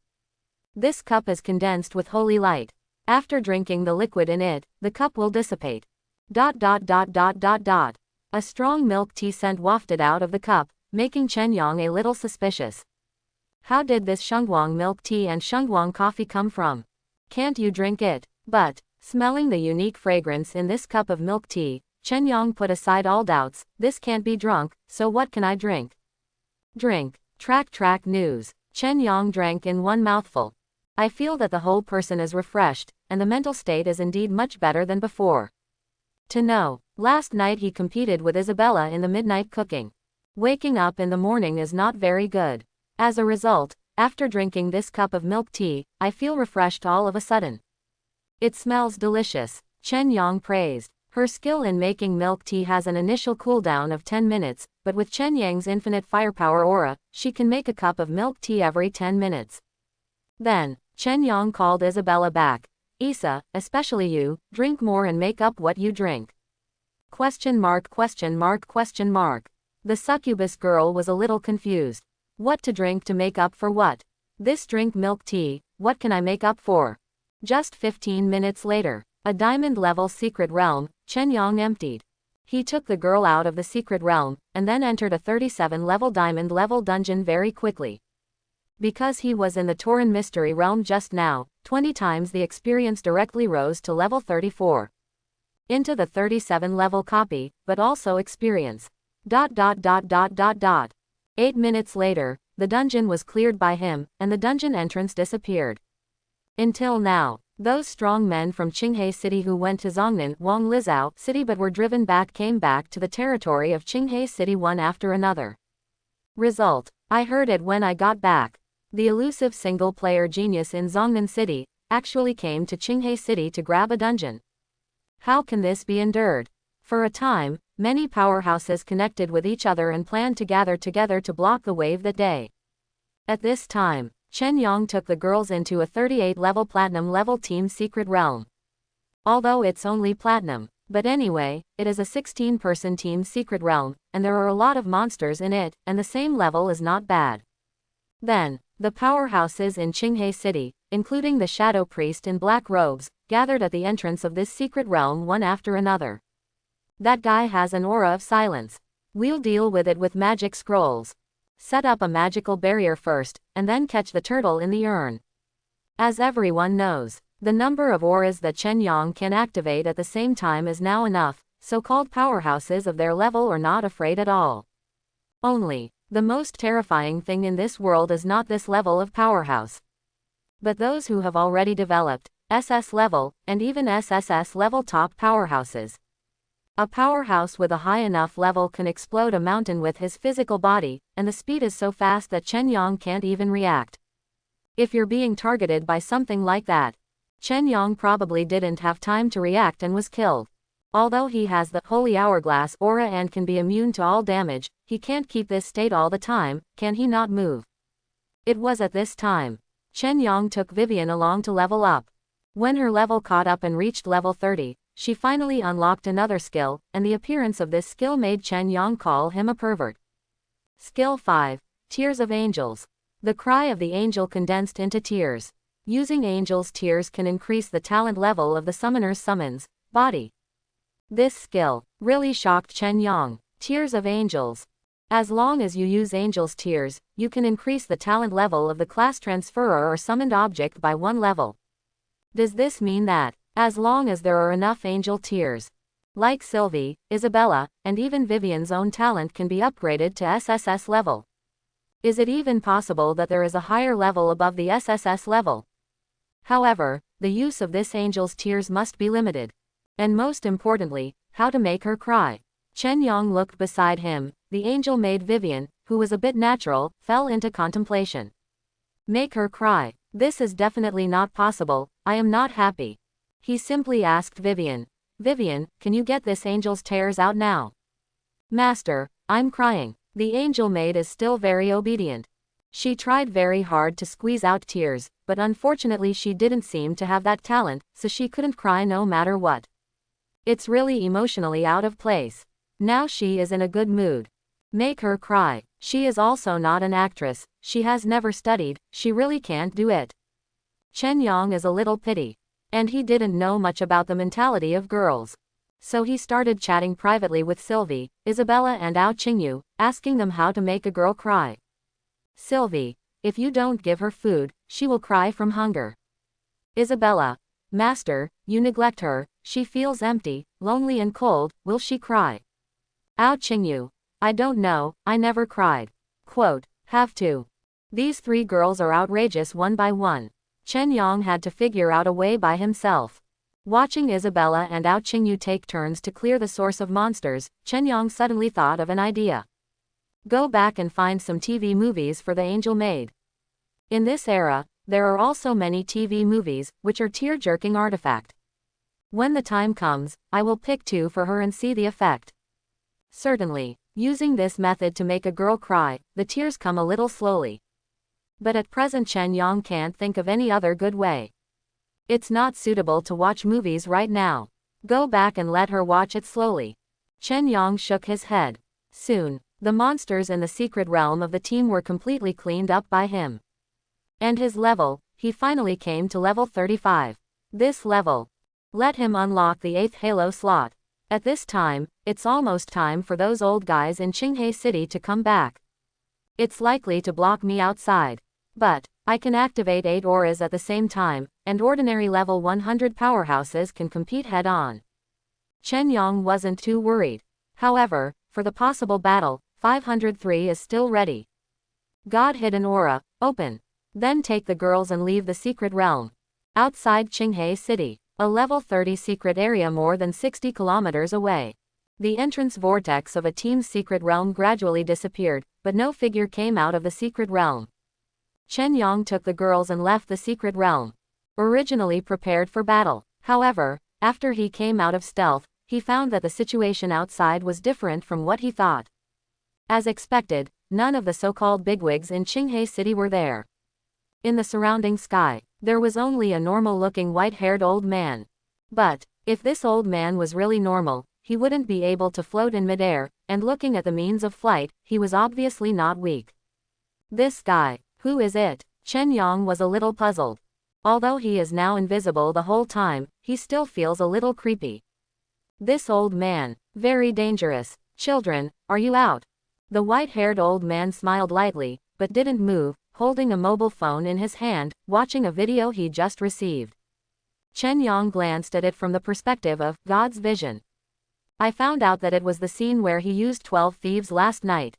This cup is condensed with holy light. After drinking the liquid in it, the cup will dissipate. A strong milk tea scent wafted out of the cup, making Chen Yang a little suspicious. How did this Shengguang milk tea and Shengguang coffee come from? Can't you drink it? But, smelling the unique fragrance in this cup of milk tea, Chen Yang put aside all doubts. This can't be drunk, so what can I drink? Drink. Track news. Chen Yang drank in one mouthful. I feel that the whole person is refreshed, and the mental state is indeed much better than before. To know, last night he competed with Isabella in the midnight cooking. Waking up in the morning is not very good. As a result, After drinking this cup of milk tea, I feel refreshed all of a sudden. It smells delicious, Chen Yang praised. Her skill in making milk tea has an initial cooldown of 10 minutes, but with Chen Yang's infinite firepower aura, she can make a cup of milk tea every 10 minutes. Then, Chen Yang called Isabella back. Isa, especially you, drink more and make up what you drink. ? The succubus girl was a little confused. What to drink to make up for what? This drink milk tea, what can I make up for? Just 15 minutes later, a diamond-level secret realm, Chen Yang emptied. He took the girl out of the secret realm, and then entered a 37-level diamond-level dungeon very quickly. Because he was in the Tauran mystery realm just now, 20 times the experience directly rose to level 34. Into the 37-level copy, but also experience. ... 8 minutes later, the dungeon was cleared by him, and the dungeon entrance disappeared. Until now, those strong men from Qinghai City who went to Zhongnan Wang Lizao City but were driven back came back to the territory of Qinghai City one after another. Result: I heard it when I got back. The elusive single-player genius in Zhongnan City actually came to Qinghai City to grab a dungeon. How can this be endured? For a time, many powerhouses connected with each other and planned to gather together to block the wave that day. At this time, Chen Yang took the girls into a 38-level platinum-level team secret realm. Although it's only platinum, but anyway, it is a 16-person team secret realm, and there are a lot of monsters in it, and the same level is not bad. Then, the powerhouses in Qinghai City, including the Shadow Priest in black robes, gathered at the entrance of this secret realm one after another. That guy has an aura of silence. We'll deal with it with magic scrolls. Set up a magical barrier first, and then catch the turtle in the urn. As everyone knows, the number of auras that Chen Yang can activate at the same time is now enough. So-called powerhouses of their level are not afraid at all. Only, the most terrifying thing in this world is not this level of powerhouse, but those who have already developed SS level, and even SSS level top powerhouses. A powerhouse with a high enough level can explode a mountain with his physical body, and the speed is so fast that Chen Yang can't even react. If you're being targeted by something like that, Chen Yang probably didn't have time to react and was killed. Although he has the Holy Hourglass aura and can be immune to all damage, he can't keep this state all the time, can he not move? It was at this time, Chen Yang took Vivian along to level up. When her level caught up and reached level 30, she finally unlocked another skill, and the appearance of this skill made Chen Yang call him a pervert. Skill 5. Tears of Angels. The cry of the angel condensed into tears. Using angel's tears can increase the talent level of the summoner's summons body. This skill really shocked Chen Yang. Tears of Angels. As long as you use angel's tears, you can increase the talent level of the class transferor or summoned object by 1 level. Does this mean that, as long as there are enough angel tears, like Sylvie, Isabella, and even Vivian's own talent can be upgraded to SSS level? Is it even possible that there is a higher level above the SSS level? However, the use of this angel's tears must be limited. And most importantly, how to make her cry. Chen Yang looked beside him. The angel maid Vivian, who was a bit natural, fell into contemplation. Make her cry. This is definitely not possible. I am not happy. He simply asked Vivian. Vivian, can you get this angel's tears out now? Master, I'm crying. The angel maid is still very obedient. She tried very hard to squeeze out tears, but unfortunately she didn't seem to have that talent, so she couldn't cry no matter what. It's really emotionally out of place. Now she is in a good mood. Make her cry. She is also not an actress, she has never studied, she really can't do it. Chen Yang is a little pity. And he didn't know much about the mentality of girls. So he started chatting privately with Sylvie, Isabella and Ao Qingyu, asking them how to make a girl cry. Sylvie, if you don't give her food, she will cry from hunger. Isabella, Master, you neglect her, she feels empty, lonely and cold, will she cry? Ao Qingyu, I don't know, I never cried. Quote, have to. These 3 girls are outrageous one by one. Chen Yang had to figure out a way by himself. Watching Isabella and Ao Qingyu take turns to clear the source of monsters, Chen Yang suddenly thought of an idea. Go back and find some TV movies for the angel maid. In this era, there are also many TV movies, which are tear-jerking artifact. When the time comes, I will pick 2 for her and see the effect. Certainly, using this method to make a girl cry, the tears come a little slowly. But at present Chen Yang can't think of any other good way. It's not suitable to watch movies right now. Go back and let her watch it slowly. Chen Yang shook his head. Soon, the monsters in the secret realm of the team were completely cleaned up by him. And his level, he finally came to level 35. This level let him unlock the 8th Halo slot. At this time, it's almost time for those old guys in Qinghe City to come back. It's likely to block me outside. But I can activate 8 auras at the same time, and ordinary level 100 powerhouses can compete head-on. Chen Yang wasn't too worried. However, for the possible battle, 503 is still ready. God hidden aura, open. Then take the girls and leave the secret realm. Outside Qinghe City, a level 30 secret area more than 60 kilometers away. The entrance vortex of a team's secret realm gradually disappeared, but no figure came out of the secret realm. Chen Yang took the girls and left the secret realm. Originally prepared for battle. However, after he came out of stealth, he found that the situation outside was different from what he thought. As expected, none of the so-called bigwigs in Qinghe City were there. In the surrounding sky, there was only a normal-looking white-haired old man. But, if this old man was really normal, he wouldn't be able to float in midair, and looking at the means of flight, he was obviously not weak. This guy, who is it? Chen Yang was a little puzzled. Although he is now invisible the whole time, he still feels a little creepy. This old man, very dangerous. Children, are you out? The white-haired old man smiled lightly, but didn't move, holding a mobile phone in his hand, watching a video he just received. Chen Yang glanced at it from the perspective of God's vision. I found out that it was the scene where he used 12 thieves last night.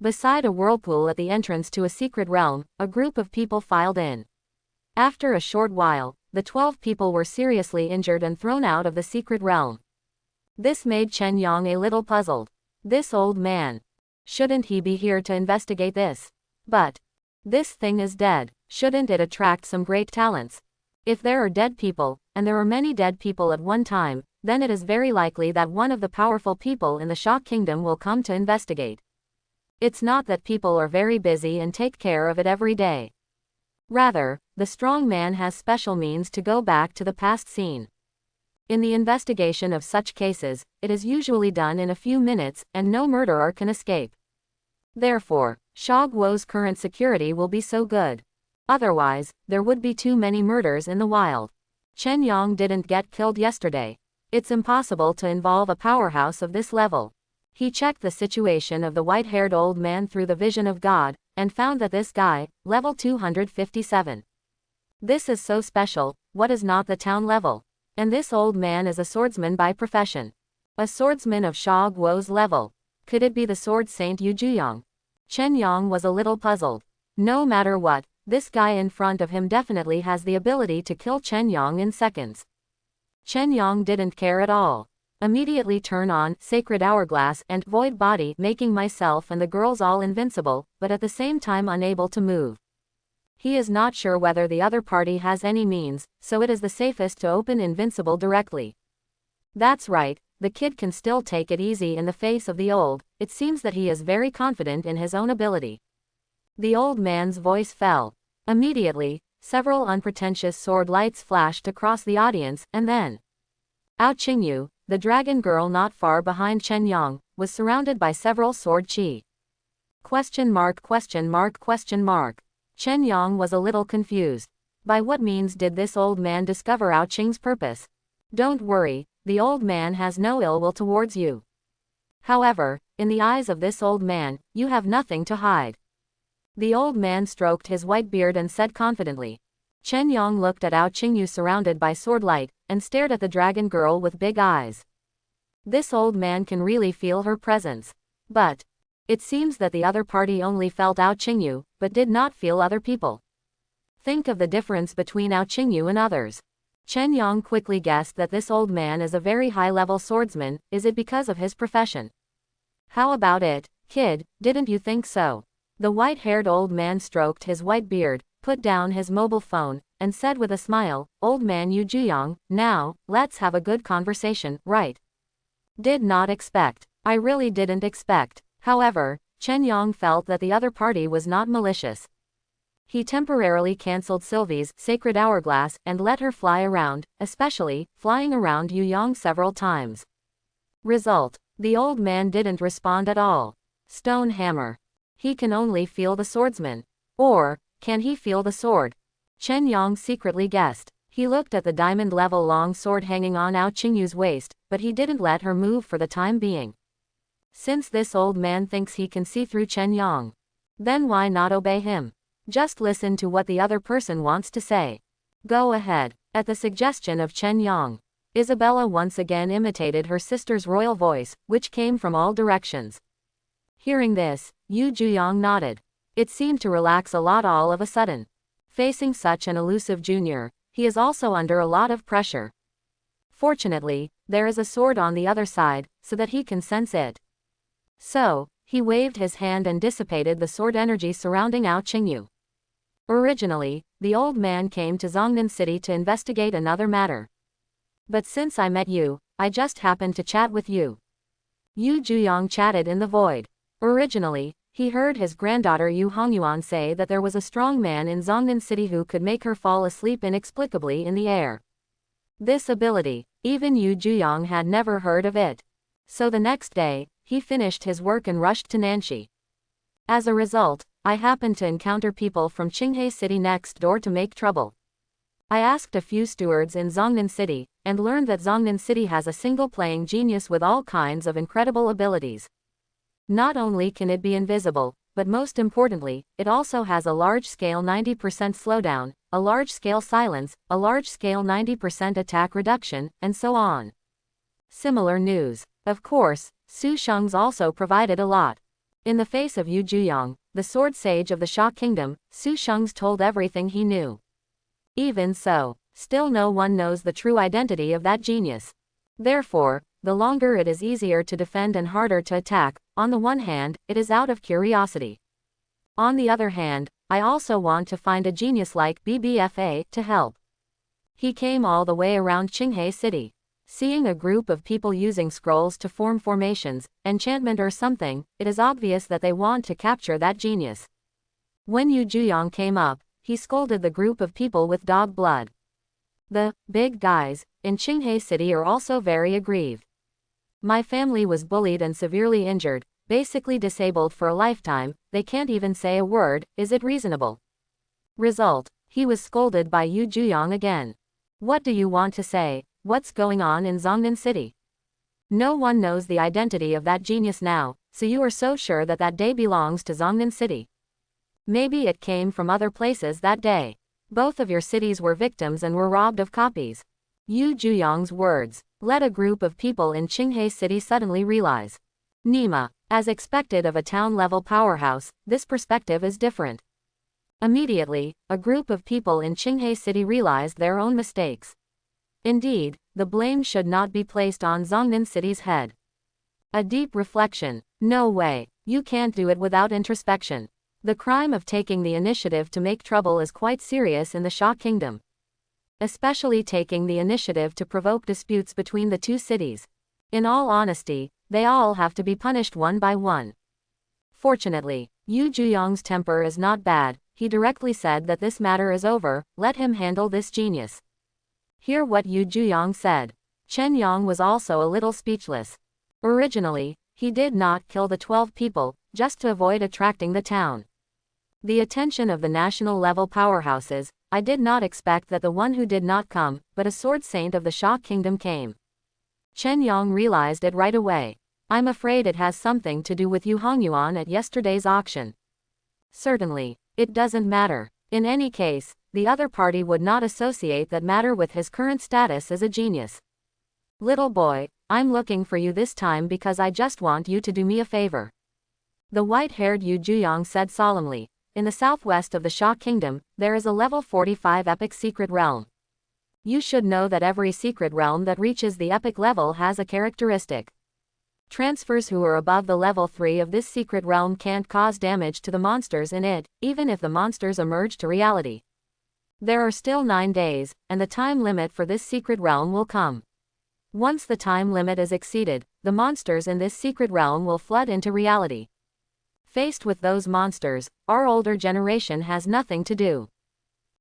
Beside a whirlpool at the entrance to a secret realm, a group of people filed in. After a short while, the 12 people were seriously injured and thrown out of the secret realm. This made Chen Yang a little puzzled. This old man. Shouldn't he be here to investigate this? But this thing is dead. Shouldn't it attract some great talents? If there are dead people, and there are many dead people at one time, then it is very likely that one of the powerful people in the Shock Kingdom will come to investigate. It's not that people are very busy and take care of it every day. Rather, the strong man has special means to go back to the past scene. In the investigation of such cases, it is usually done in a few minutes, and no murderer can escape. Therefore, Sha Guo's current security will be so good. Otherwise, there would be too many murders in the wild. Chen Yang didn't get killed yesterday. It's impossible to involve a powerhouse of this level. He checked the situation of the white-haired old man through the vision of God, and found that this guy, level 257. This is so special, what is not the town level? And this old man is a swordsman by profession. A swordsman of Sha Guo's level. Could it be the sword saint Yu Zhuyang? Chen Yang was a little puzzled. No matter what, this guy in front of him definitely has the ability to kill Chen Yang in seconds. Chen Yang didn't care at all. Immediately turn on Sacred Hourglass and Void Body, making myself and the girls all invincible, but at the same time unable to move. He is not sure whether the other party has any means, so it is the safest to open invincible directly. That's right, the kid can still take it easy in the face of the old. It seems that he is very confident in his own ability. The old man's voice fell. Immediately, several unpretentious sword lights flashed across the audience, and then Ao Qingyu, the dragon girl not far behind Chen Yang, was surrounded by several sword chi. Question mark. Chen Yang was a little confused. By what means did this old man discover Ao Qing's purpose? Don't worry, the old man has no ill will towards you. However, in the eyes of this old man, you have nothing to hide. The old man stroked his white beard and said confidently. Chen Yang looked at Ao Qingyu surrounded by sword light, and stared at the dragon girl with big eyes. This old man can really feel her presence. But it seems that the other party only felt Ao Qingyu, but did not feel other people. Think of the difference between Ao Qingyu and others. Chen Yang quickly guessed that this old man is a very high-level swordsman. Is it because of his profession? How about it, kid, didn't you think so? The white-haired old man stroked his white beard, put down his mobile phone, and said with a smile, "Old man Yu Juyong, now, let's have a good conversation, right?" Did not expect. I really didn't expect. However, Chen Yang felt that the other party was not malicious. He temporarily cancelled Sylvie's sacred hourglass and let her fly around, especially flying around Yu Yang several times. Result: the old man didn't respond at all. Stone hammer. He can only feel the swordsman. Or, can he feel the sword? Chen Yang secretly guessed. He looked at the diamond-level long sword hanging on Ao Qingyu's waist, but he didn't let her move for the time being. Since this old man thinks he can see through Chen Yang, then why not obey him? Just listen to what the other person wants to say. Go ahead. At the suggestion of Chen Yang, Isabella once again imitated her sister's royal voice, which came from all directions. Hearing this, Yu Juyong nodded. It seemed to relax a lot all of a sudden. Facing such an elusive junior, he is also under a lot of pressure. Fortunately, there is a sword on the other side, so that he can sense it. So, he waved his hand and dissipated the sword energy surrounding Ao Qingyu. Originally, the old man came to Zhongnan City to investigate another matter. But since I met you, I just happened to chat with you. Yu Juyong chatted in the void. Originally, he heard his granddaughter Yu Hongyuan say that there was a strong man in Zhongnan City who could make her fall asleep inexplicably in the air. This ability, even Yu Juyong had never heard of it. So the next day, he finished his work and rushed to Nanxi. As a result, I happened to encounter people from Qinghe City next door to make trouble. I asked a few stewards in Zhongnan City, and learned that Zhongnan City has a single playing genius with all kinds of incredible abilities. Not only can it be invisible, but most importantly, it also has a large-scale 90% slowdown, a large-scale silence, a large-scale 90% attack reduction, and so on. Similar news. Of course, Su Sheng's also provided a lot. In the face of Yu Juyong, the sword sage of the Sha Kingdom, Su Sheng's told everything he knew. Even so, still no one knows the true identity of that genius. Therefore, the longer it is easier to defend and harder to attack. On the one hand, it is out of curiosity. On the other hand, I also want to find a genius like BBFA to help. He came all the way around Qinghe City. Seeing a group of people using scrolls to form formations, enchantment or something, it is obvious that they want to capture that genius. When Yu Juyong came up, he scolded the group of people with dog blood. The big guys in Qinghe City are also very aggrieved. My family was bullied and severely injured, basically disabled for a lifetime, they can't even say a word, is it reasonable? Result: he was scolded by Yu Juyong again. What do you want to say? What's going on in Zhongnan City? No one knows the identity of that genius now, so you are so sure that that day belongs to Zhongnan City. Maybe it came from other places that day. Both of your cities were victims and were robbed of copies. Yu Juyong's words let a group of people in Qinghe City suddenly realize. Nima, as expected of a town-level powerhouse, this perspective is different. Immediately, a group of people in Qinghe City realized their own mistakes. Indeed, the blame should not be placed on Zhongnan City's head. A deep reflection. No way, you can't do it without introspection. The crime of taking the initiative to make trouble is quite serious in the Sha Kingdom. Especially taking the initiative to provoke disputes between the two cities. In all honesty, they all have to be punished one by one. Fortunately, Yu Juyong's temper is not bad. He directly said that this matter is over, let him handle this genius. Hear what Yu Juyong said. Chen Yang was also a little speechless. Originally, he did not kill the 12 people, just to avoid attracting the town. The attention of the national-level powerhouses. I did not expect that the one who did not come, but a sword saint of the Sha Kingdom came. Chen Yang realized it right away. I'm afraid it has something to do with Yu Hongyuan at yesterday's auction. Certainly, it doesn't matter. In any case, the other party would not associate that matter with his current status as a genius. Little boy, I'm looking for you this time because I just want you to do me a favor. The white-haired Yu Juyong said solemnly. In the southwest of the Sha Kingdom, there is a level 45 epic secret realm. You should know that every secret realm that reaches the epic level has a characteristic. Transfers who are above the level 3 of this secret realm can't cause damage to the monsters in it, even if the monsters emerge to reality. There are still 9 days, and the time limit for this secret realm will come. Once the time limit is exceeded, the monsters in this secret realm will flood into reality. Faced with those monsters, our older generation has nothing to do.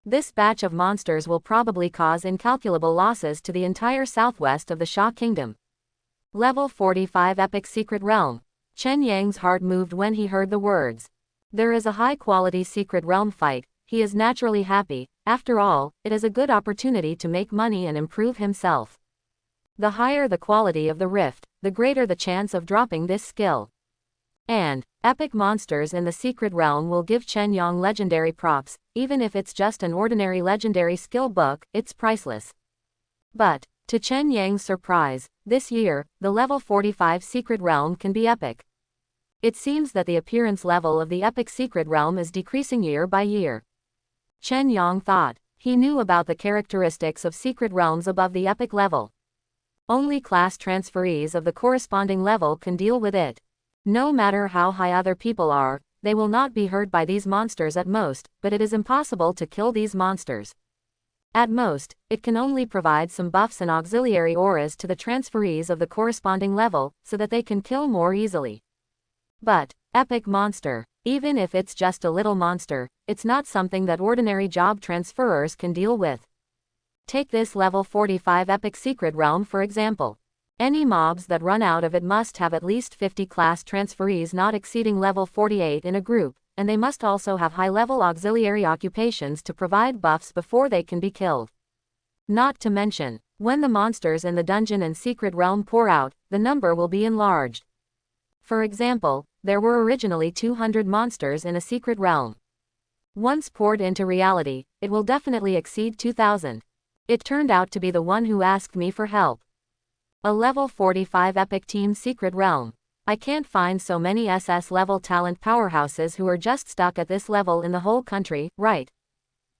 This batch of monsters will probably cause incalculable losses to the entire southwest of the Sha Kingdom. Level 45 Epic Secret Realm. Chen Yang's heart moved when he heard the words. There is a high-quality secret realm fight. He is naturally happy. After all, it is a good opportunity to make money and improve himself. The higher the quality of the rift, the greater the chance of dropping this skill. And epic monsters in the secret realm will give Chen Yang legendary props. Even if it's just an ordinary legendary skill book, it's priceless. But to Chen Yang's surprise, this year, the level 45 secret realm can be epic. It seems that the appearance level of the epic secret realm is decreasing year by year. Chen Yang thought. He knew about the characteristics of secret realms above the epic level. Only class transferees of the corresponding level can deal with it. No matter how high other people are, they will not be hurt by these monsters at most, but it is impossible to kill these monsters. At most, it can only provide some buffs and auxiliary auras to the transferees of the corresponding level, so that they can kill more easily. But epic monster, even if it's just a little monster, it's not something that ordinary job transferers can deal with. Take this level 45 epic secret realm for example. Any mobs that run out of it must have at least 50 class transferees not exceeding level 48 in a group, and they must also have high-level auxiliary occupations to provide buffs before they can be killed. Not to mention, when the monsters in the dungeon and secret realm pour out, the number will be enlarged. For example, there were originally 200 monsters in a secret realm. Once poured into reality, it will definitely exceed 2,000. It turned out to be the one who asked me for help. A level 45 epic team secret realm. I can't find so many SS level talent powerhouses who are just stuck at this level in the whole country, right?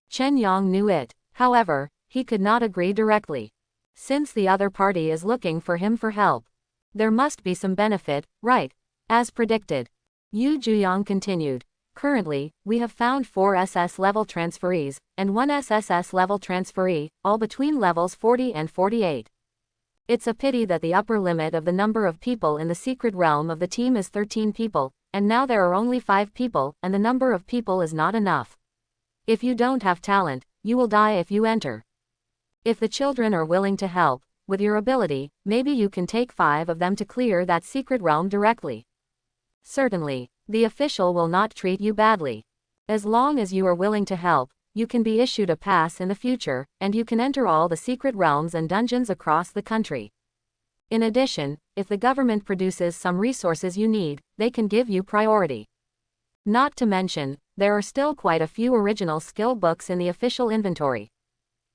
Chen Yang knew it. However, he could not agree directly. Since the other party is looking for him for help, there must be some benefit, right? As predicted. Yu Juyang continued. Currently, we have found 4 SS level transferees, and 1 SSS level transferee, all between levels 40 and 48. It's a pity that the upper limit of the number of people in the secret realm of the team is 13 people, and now there are only 5 people, and the number of people is not enough. If you don't have talent, you will die if you enter. If the children are willing to help, with your ability, maybe you can take 5 of them to clear that secret realm directly. Certainly, the official will not treat you badly. As long as you are willing to help, you can be issued a pass in the future, and you can enter all the secret realms and dungeons across the country. In addition, if the government produces some resources you need, they can give you priority. Not to mention, there are still quite a few original skill books in the official inventory.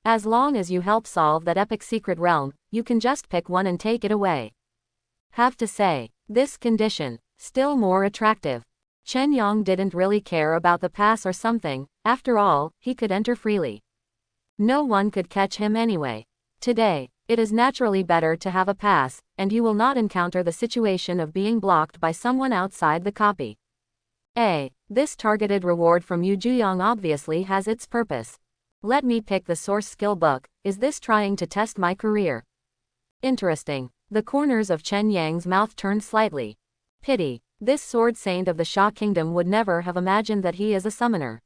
As long as you help solve that epic secret realm, you can just pick one and take it away. Have to say, this condition, still more attractive. Chen Yang didn't really care about the pass or something, after all, he could enter freely. No one could catch him anyway. Today, it is naturally better to have a pass, and you will not encounter the situation of being blocked by someone outside the copy. This targeted reward from Yu Juyang obviously has its purpose. Let me pick the source skill book. Is this trying to test my career? Interesting. The corners of Chen Yang's mouth turned slightly. Pity. This sword saint of the Sha Kingdom would never have imagined that he is a summoner.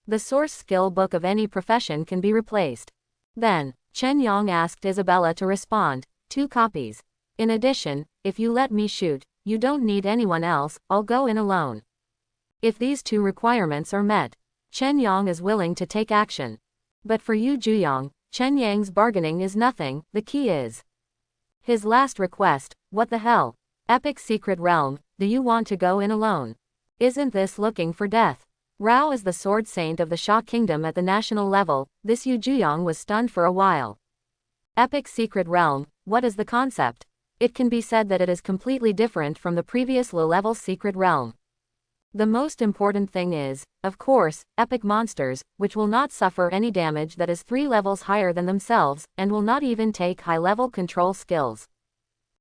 The source skill book of any profession can be replaced. Then, Chen Yang asked Isabella to respond. 2 copies. In addition, if you let me shoot, you don't need anyone else, I'll go in alone. If these 2 requirements are met, Chen Yang is willing to take action. But for Yu Juyang, Chen Yang's bargaining is nothing, the key is his last request. What the hell? Epic secret realm, do you want to go in alone? Isn't this looking for death? Rao is the sword saint of the Sha Kingdom at the national level. This Yu Juyang was stunned for a while. Epic secret realm, what is the concept? It can be said that it is completely different from the previous low-level secret realm. The most important thing is, of course, epic monsters, which will not suffer any damage that is 3 levels higher than themselves, and will not even take high-level control skills.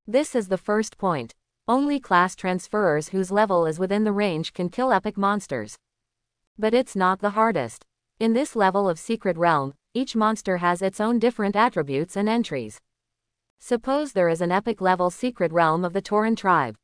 This is the first point. Only class transferers whose level is within the range can kill epic monsters. But it's not the hardest. In this level of Secret Realm, each monster has its own different attributes and entries. Suppose there is an epic level Secret Realm of the Tauren tribe.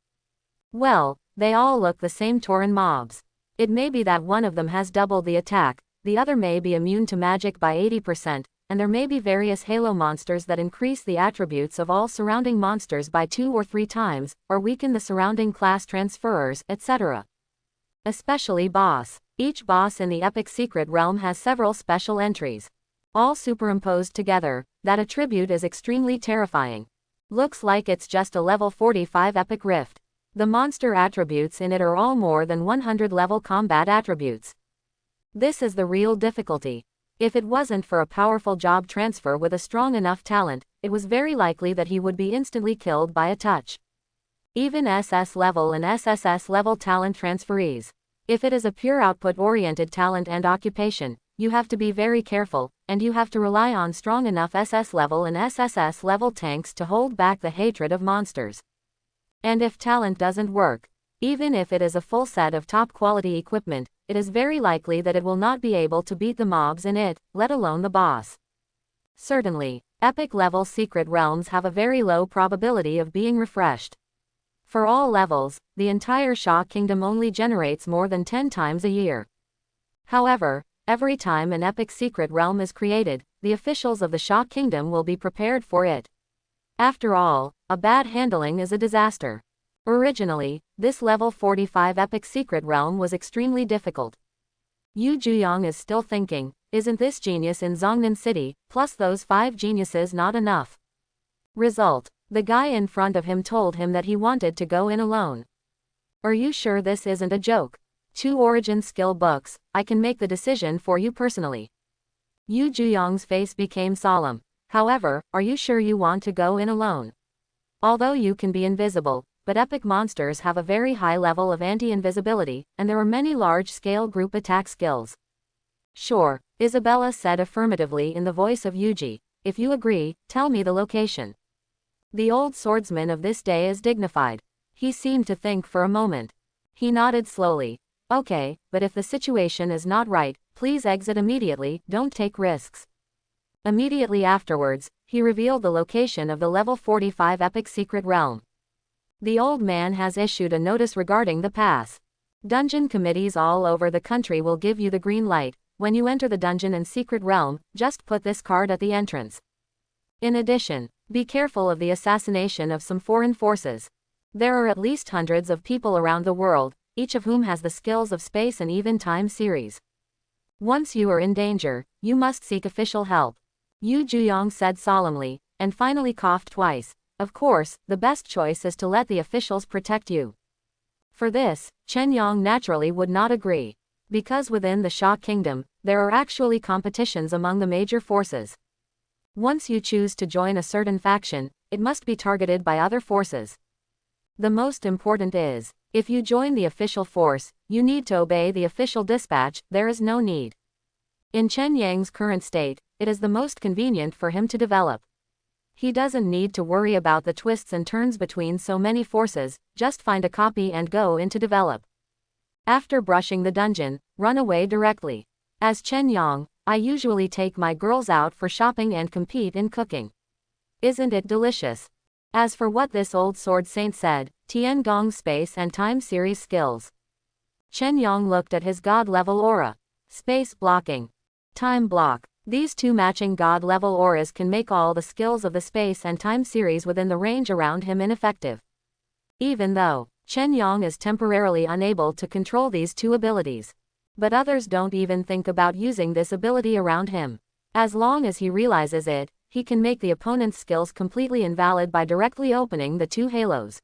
Well, they all look the same Tauren mobs. It may be that one of them has doubled the attack, the other may be immune to magic by 80%, and there may be various Halo monsters that increase the attributes of all surrounding monsters by 2 or 3 times, or weaken the surrounding class transferers, etc. Especially boss. Each boss in the epic Secret Realm has several special entries. All superimposed together, that attribute is extremely terrifying. Looks like it's just a level 45 epic rift. The monster attributes in it are all more than 100 level combat attributes. This is the real difficulty. If it wasn't for a powerful job transfer with a strong enough talent, it was very likely that he would be instantly killed by a touch. Even SS level and SSS level talent transferees. If it is a pure output-oriented talent and occupation, you have to be very careful, and you have to rely on strong enough SS level and SSS level tanks to hold back the hatred of monsters. And if talent doesn't work, even if it is a full set of top-quality equipment, it is very likely that it will not be able to beat the mobs in it, let alone the boss. Certainly, epic-level Secret Realms have a very low probability of being refreshed. For all levels, the entire Shock Kingdom only generates more than 10 times a year. However, every time an epic Secret Realm is created, the officials of the Shock Kingdom will be prepared for it. After all, a bad handling is a disaster. Originally, this level 45 epic Secret Realm was extremely difficult. Yu Juyong is still thinking, isn't this genius in Zhongnan City, plus those 5 geniuses not enough? Result, the guy in front of him told him that he wanted to go in alone. Are you sure this isn't a joke? 2 origin skill books, I can make the decision for you personally. Yu Juyong's face became solemn. However, are you sure you want to go in alone? Although you can be invisible, but epic monsters have a very high level of anti-invisibility, and there are many large-scale group attack skills. Sure, Isabella said affirmatively in the voice of Yuji. If you agree, tell me the location. The old swordsman of this day is dignified. He seemed to think for a moment. He nodded slowly. Okay, but if the situation is not right, please exit immediately, don't take risks. Immediately afterwards, he revealed the location of the level 45 epic Secret Realm. The old man has issued a notice regarding the pass. Dungeon committees all over the country will give you the green light. When you enter the dungeon and Secret Realm, just put this card at the entrance. In addition, be careful of the assassination of some foreign forces. There are at least hundreds of people around the world, each of whom has the skills of space and even time series. Once you are in danger, you must seek official help. Yu Juyong said solemnly, and finally coughed twice. Of course, the best choice is to let the officials protect you. For this, Chen Yang naturally would not agree. Because within the Shock Kingdom, there are actually competitions among the major forces. Once you choose to join a certain faction, it must be targeted by other forces. The most important is, if you join the official force, you need to obey the official dispatch, there is no need. In Chen Yang's current state, it is the most convenient for him to develop. He doesn't need to worry about the twists and turns between so many forces, just find a copy and go into develop. After brushing the dungeon, run away directly. As Chen Yang, I usually take my girls out for shopping and compete in cooking. Isn't it delicious? As for what this old sword saint said, Tian Gong's space and time series skills. Chen Yang looked at his god-level aura. Space blocking. Time block. These 2 matching god-level auras can make all the skills of the space and time series within the range around him ineffective. Even though Chen Yang is temporarily unable to control these 2 abilities. But others don't even think about using this ability around him. As long as he realizes it, he can make the opponent's skills completely invalid by directly opening the 2 halos.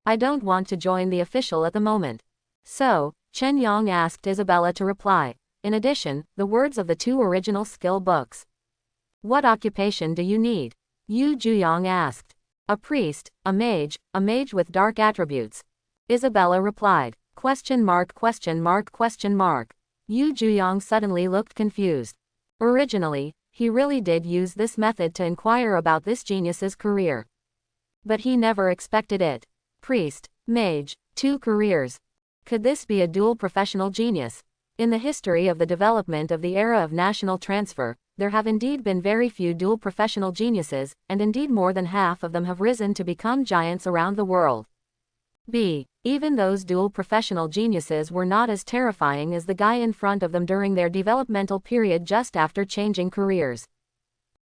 I don't want to join the official at the moment. So, Chen Yang asked Isabella to reply. In addition, the words of the 2 original skill books. What occupation do you need? Yu Juyong asked. A priest, a mage with dark attributes. Isabella replied. ? Yu Juyong suddenly looked confused. Originally, he really did use this method to inquire about this genius's career. But he never expected it. Priest, mage, 2 careers. Could this be a dual professional genius? In the history of the development of the era of national transfer, there have indeed been very few dual professional geniuses, and indeed more than half of them have risen to become giants around the world. B. Even those dual professional geniuses were not as terrifying as the guy in front of them during their developmental period just after changing careers.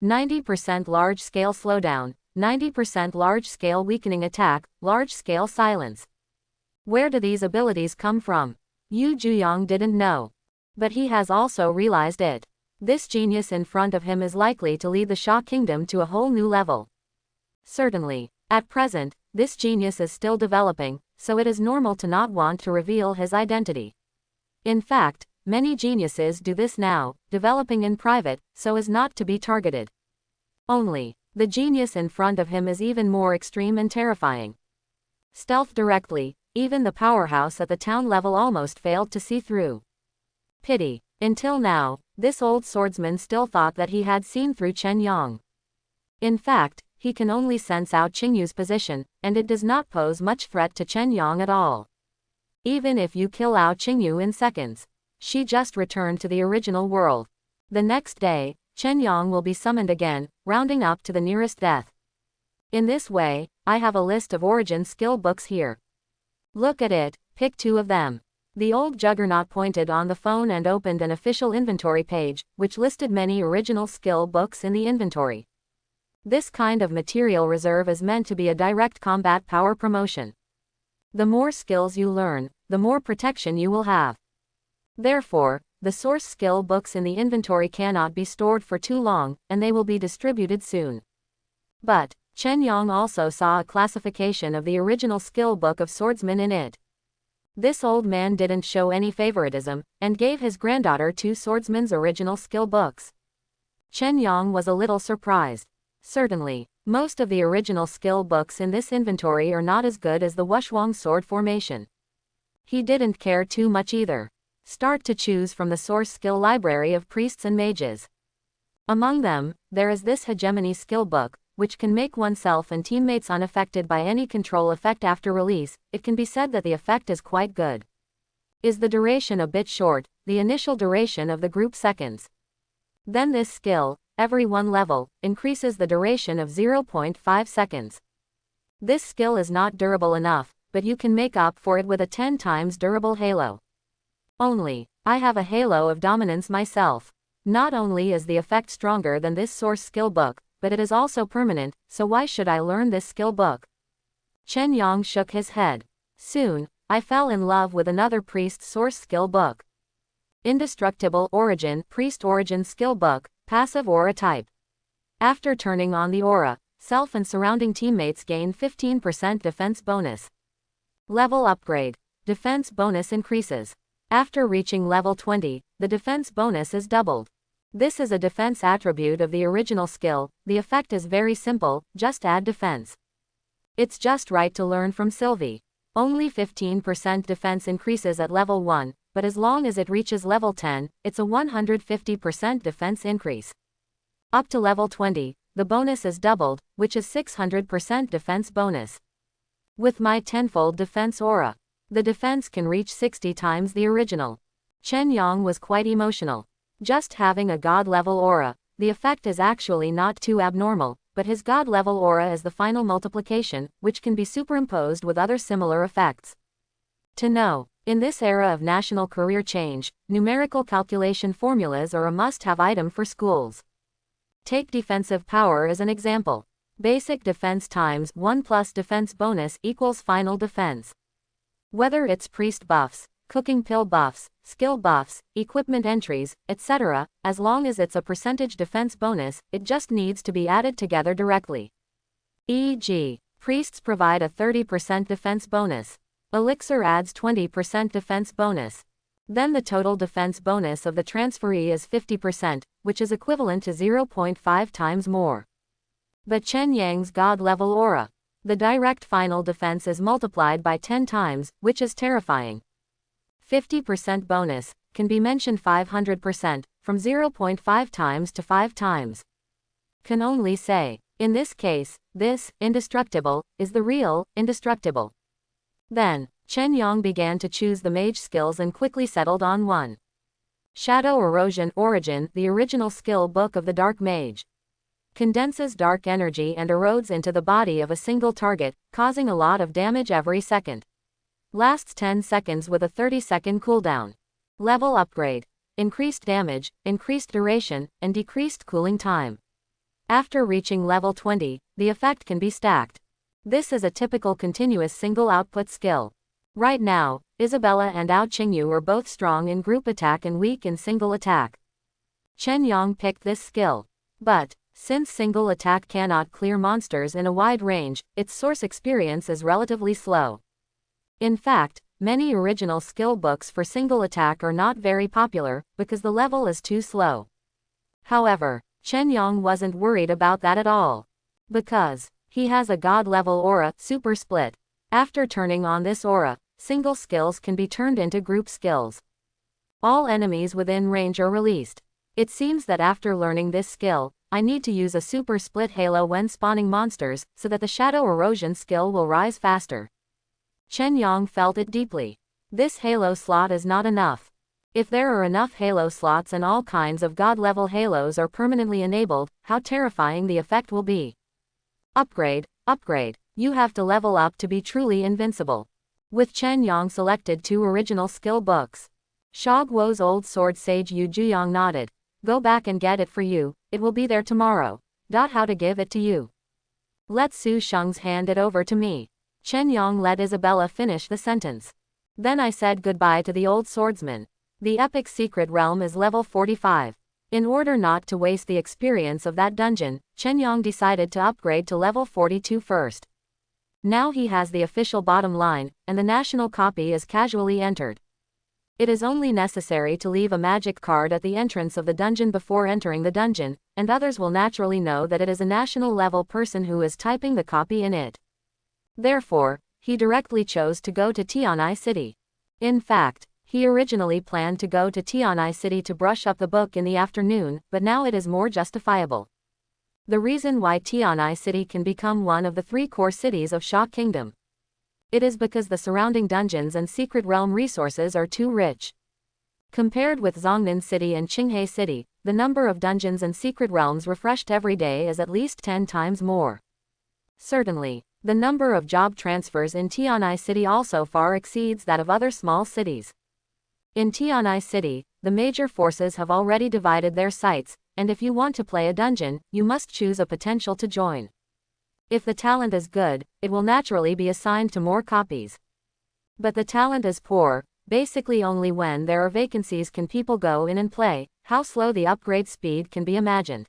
90% large-scale slowdown, 90% large-scale weakening attack, large-scale silence. Where do these abilities come from? Yu Juyong didn't know. But he has also realized it. This genius in front of him is likely to lead the Xia Kingdom to a whole new level. Certainly, at present, this genius is still developing, so it is normal to not want to reveal his identity. In fact, many geniuses do this now, developing in private, so as not to be targeted. Only, the genius in front of him is even more extreme and terrifying. Stealth directly, even the powerhouse at the town level almost failed to see through. Pity. Until now, this old swordsman still thought that he had seen through Chen Yang. In fact, he can only sense out Qingyu's position, and it does not pose much threat to Chen Yang at all. Even if you kill out Qingyu in seconds, she just returned to the original world. The next day, Chen Yang will be summoned again, rounding up to the nearest death. In this way, I have a list of origin skill books here. Look at it, pick 2 of them. The old juggernaut pointed on the phone and opened an official inventory page, which listed many original skill books in the inventory. This kind of material reserve is meant to be a direct combat power promotion. The more skills you learn, the more protection you will have. Therefore, the source skill books in the inventory cannot be stored for too long, and they will be distributed soon. But, Chen Yang also saw a classification of the original skill book of swordsman in it. This old man didn't show any favoritism, and gave his granddaughter 2 swordsman's original skill books. Chen Yang was a little surprised. Certainly, most of the original skill books in this inventory are not as good as the Wushuang sword formation. He didn't care too much either. Start to choose from the source skill library of priests and mages. Among them, there is this hegemony skill book, which can make oneself and teammates unaffected by any control effect after release. It can be said that the effect is quite good. Is the duration a bit short, the initial duration of the group seconds? Then this skill, every 1 level, increases the duration of 0.5 seconds. This skill is not durable enough, but you can make up for it with a 10 times durable halo. Only, I have a halo of dominance myself. Not only is the effect stronger than this source skill book, but it is also permanent, so why should I learn this skill book? Chen Yang shook his head. Soon, I fell in love with another priest source skill book. Indestructible Origin Priest Origin Skill Book, Passive Aura Type. After turning on the aura, self and surrounding teammates gain 15% defense bonus. Level upgrade. Defense bonus increases. After reaching level 20, the defense bonus is doubled. This is a defense attribute of the original skill. The effect is very simple, just add defense. It's just right to learn from Sylvie. Only 15% defense increases at level 1, but as long as it reaches level 10, it's a 150% defense increase. Up to level 20, the bonus is doubled, which is 600% defense bonus. With my tenfold defense aura, the defense can reach 60 times the original. Chen Yang was quite emotional. Just having a god-level aura, the effect is actually not too abnormal, but his god-level aura is the final multiplication, which can be superimposed with other similar effects. To know, in this era of national career change, numerical calculation formulas are a must-have item for schools. Take defensive power as an example. Basic defense times 1 plus defense bonus equals final defense. Whether it's priest buffs, cooking pill buffs, skill buffs, equipment entries, etc., as long as it's a percentage defense bonus, it just needs to be added together directly. E.g., priests provide a 30% defense bonus. Elixir adds 20% defense bonus. Then the total defense bonus of the transferee is 50%, which is equivalent to 0.5 times more. But Chen Yang's god-level aura. The direct final defense is multiplied by 10 times, which is terrifying. 50% bonus, can be mentioned 500%, from 0.5 times to 5 times. Can only say, in this case, this, indestructible, is the real, indestructible. Then, Chen Yang began to choose the mage skills and quickly settled on one. Shadow Erosion Origin, the original skill book of the Dark Mage. Condenses dark energy and erodes into the body of a single target, causing a lot of damage every second. Lasts 10 seconds with a 30-second cooldown. Level upgrade. Increased damage, increased duration, and decreased cooling time. After reaching level 20, the effect can be stacked. This is a typical continuous single output skill. Right now, Isabella and Ao Qingyu are both strong in group attack and weak in single attack. Chen Yang picked this skill. But, since single attack cannot clear monsters in a wide range, its source experience is relatively slow. In fact, many original skill books for single attack are not very popular, because the level is too slow. However, Chen Yang wasn't worried about that at all. Because he has a god-level aura, Super Split. After turning on this aura, single skills can be turned into group skills. All enemies within range are released. It seems that after learning this skill, I need to use a Super Split Halo when spawning monsters, so that the Shadow Erosion skill will rise faster. Chen Yang felt it deeply. This Halo slot is not enough. If there are enough Halo slots and all kinds of god-level Halos are permanently enabled, how terrifying the effect will be. Upgrade, upgrade. You have to level up to be truly invincible. With Chen Yang selected 2 original skill books. Sha Guo's old sword sage Yu Juyang nodded. Go back and get it for you, it will be there tomorrow. How to give it to you. Let Su Sheng's hand it over to me. Chen Yang let Isabella finish the sentence. Then I said goodbye to the old swordsman. The epic secret realm is level 45. In order not to waste the experience of that dungeon, Chen Yang decided to upgrade to level 42 first. Now he has the official bottom line, and the national copy is casually entered. It is only necessary to leave a magic card at the entrance of the dungeon before entering the dungeon, and others will naturally know that it is a national level person who is typing the copy in it. Therefore, he directly chose to go to Tianai City. In fact, he originally planned to go to Tianai City to brush up the book in the afternoon, but now it is more justifiable. The reason why Tianai City can become one of the 3 core cities of Sha Kingdom. It is because the surrounding dungeons and secret realm resources are too rich. Compared with Zhongnan City and Qinghe City, the number of dungeons and secret realms refreshed every day is at least 10 times more. Certainly, the number of job transfers in Tianai City also far exceeds that of other small cities. In Tianai City, the major forces have already divided their sites, and if you want to play a dungeon, you must choose a potential to join. If the talent is good, it will naturally be assigned to more copies. But the talent is poor, basically only when there are vacancies can people go in and play. How slow the upgrade speed can be imagined.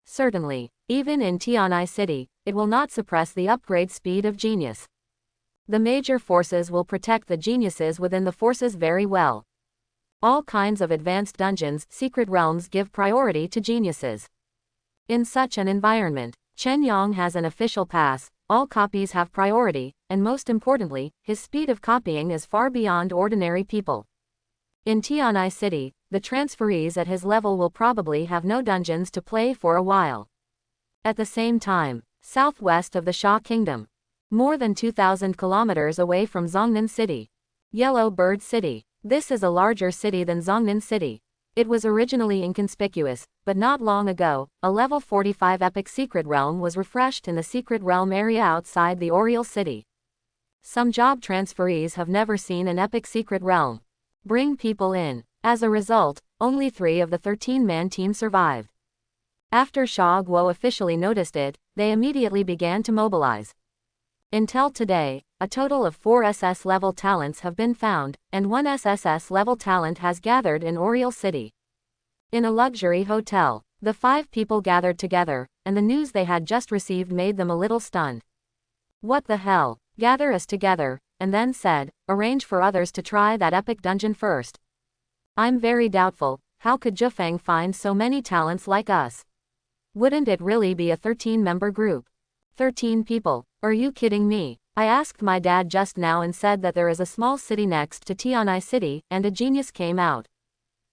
Certainly, even in Tianai City, it will not suppress the upgrade speed of genius. The major forces will protect the geniuses within the forces very well. All kinds of advanced dungeons, secret realms give priority to geniuses. In such an environment, Chen Yang has an official pass, all copies have priority, and most importantly, his speed of copying is far beyond ordinary people. In Tianai City, the transferees at his level will probably have no dungeons to play for a while. At the same time, southwest of the Sha Kingdom, more than 2,000 kilometers away from Zhongnan City, Yellow Bird City. This is a larger city than Zhongnan City. It was originally inconspicuous, but not long ago, a level 45 epic secret realm was refreshed in the secret realm area outside the Oriel City. Some job transferees have never seen an epic secret realm. Bring people in. As a result, only 3 of the 13-man team survived. After Sha Guo officially noticed it, they immediately began to mobilize. Until today, a total of 4 SS-level talents have been found, and 1 SSS-level talent has gathered in Oriel City. In a luxury hotel, the 5 people gathered together, and the news they had just received made them a little stunned. What the hell? Gather us together, and then said, arrange for others to try that epic dungeon first. I'm very doubtful, how could Zhifeng find so many talents like us? Wouldn't it really be a 13-member group? 13 people, are you kidding me? I asked my dad just now and said that there is a small city next to Tianai City, and a genius came out.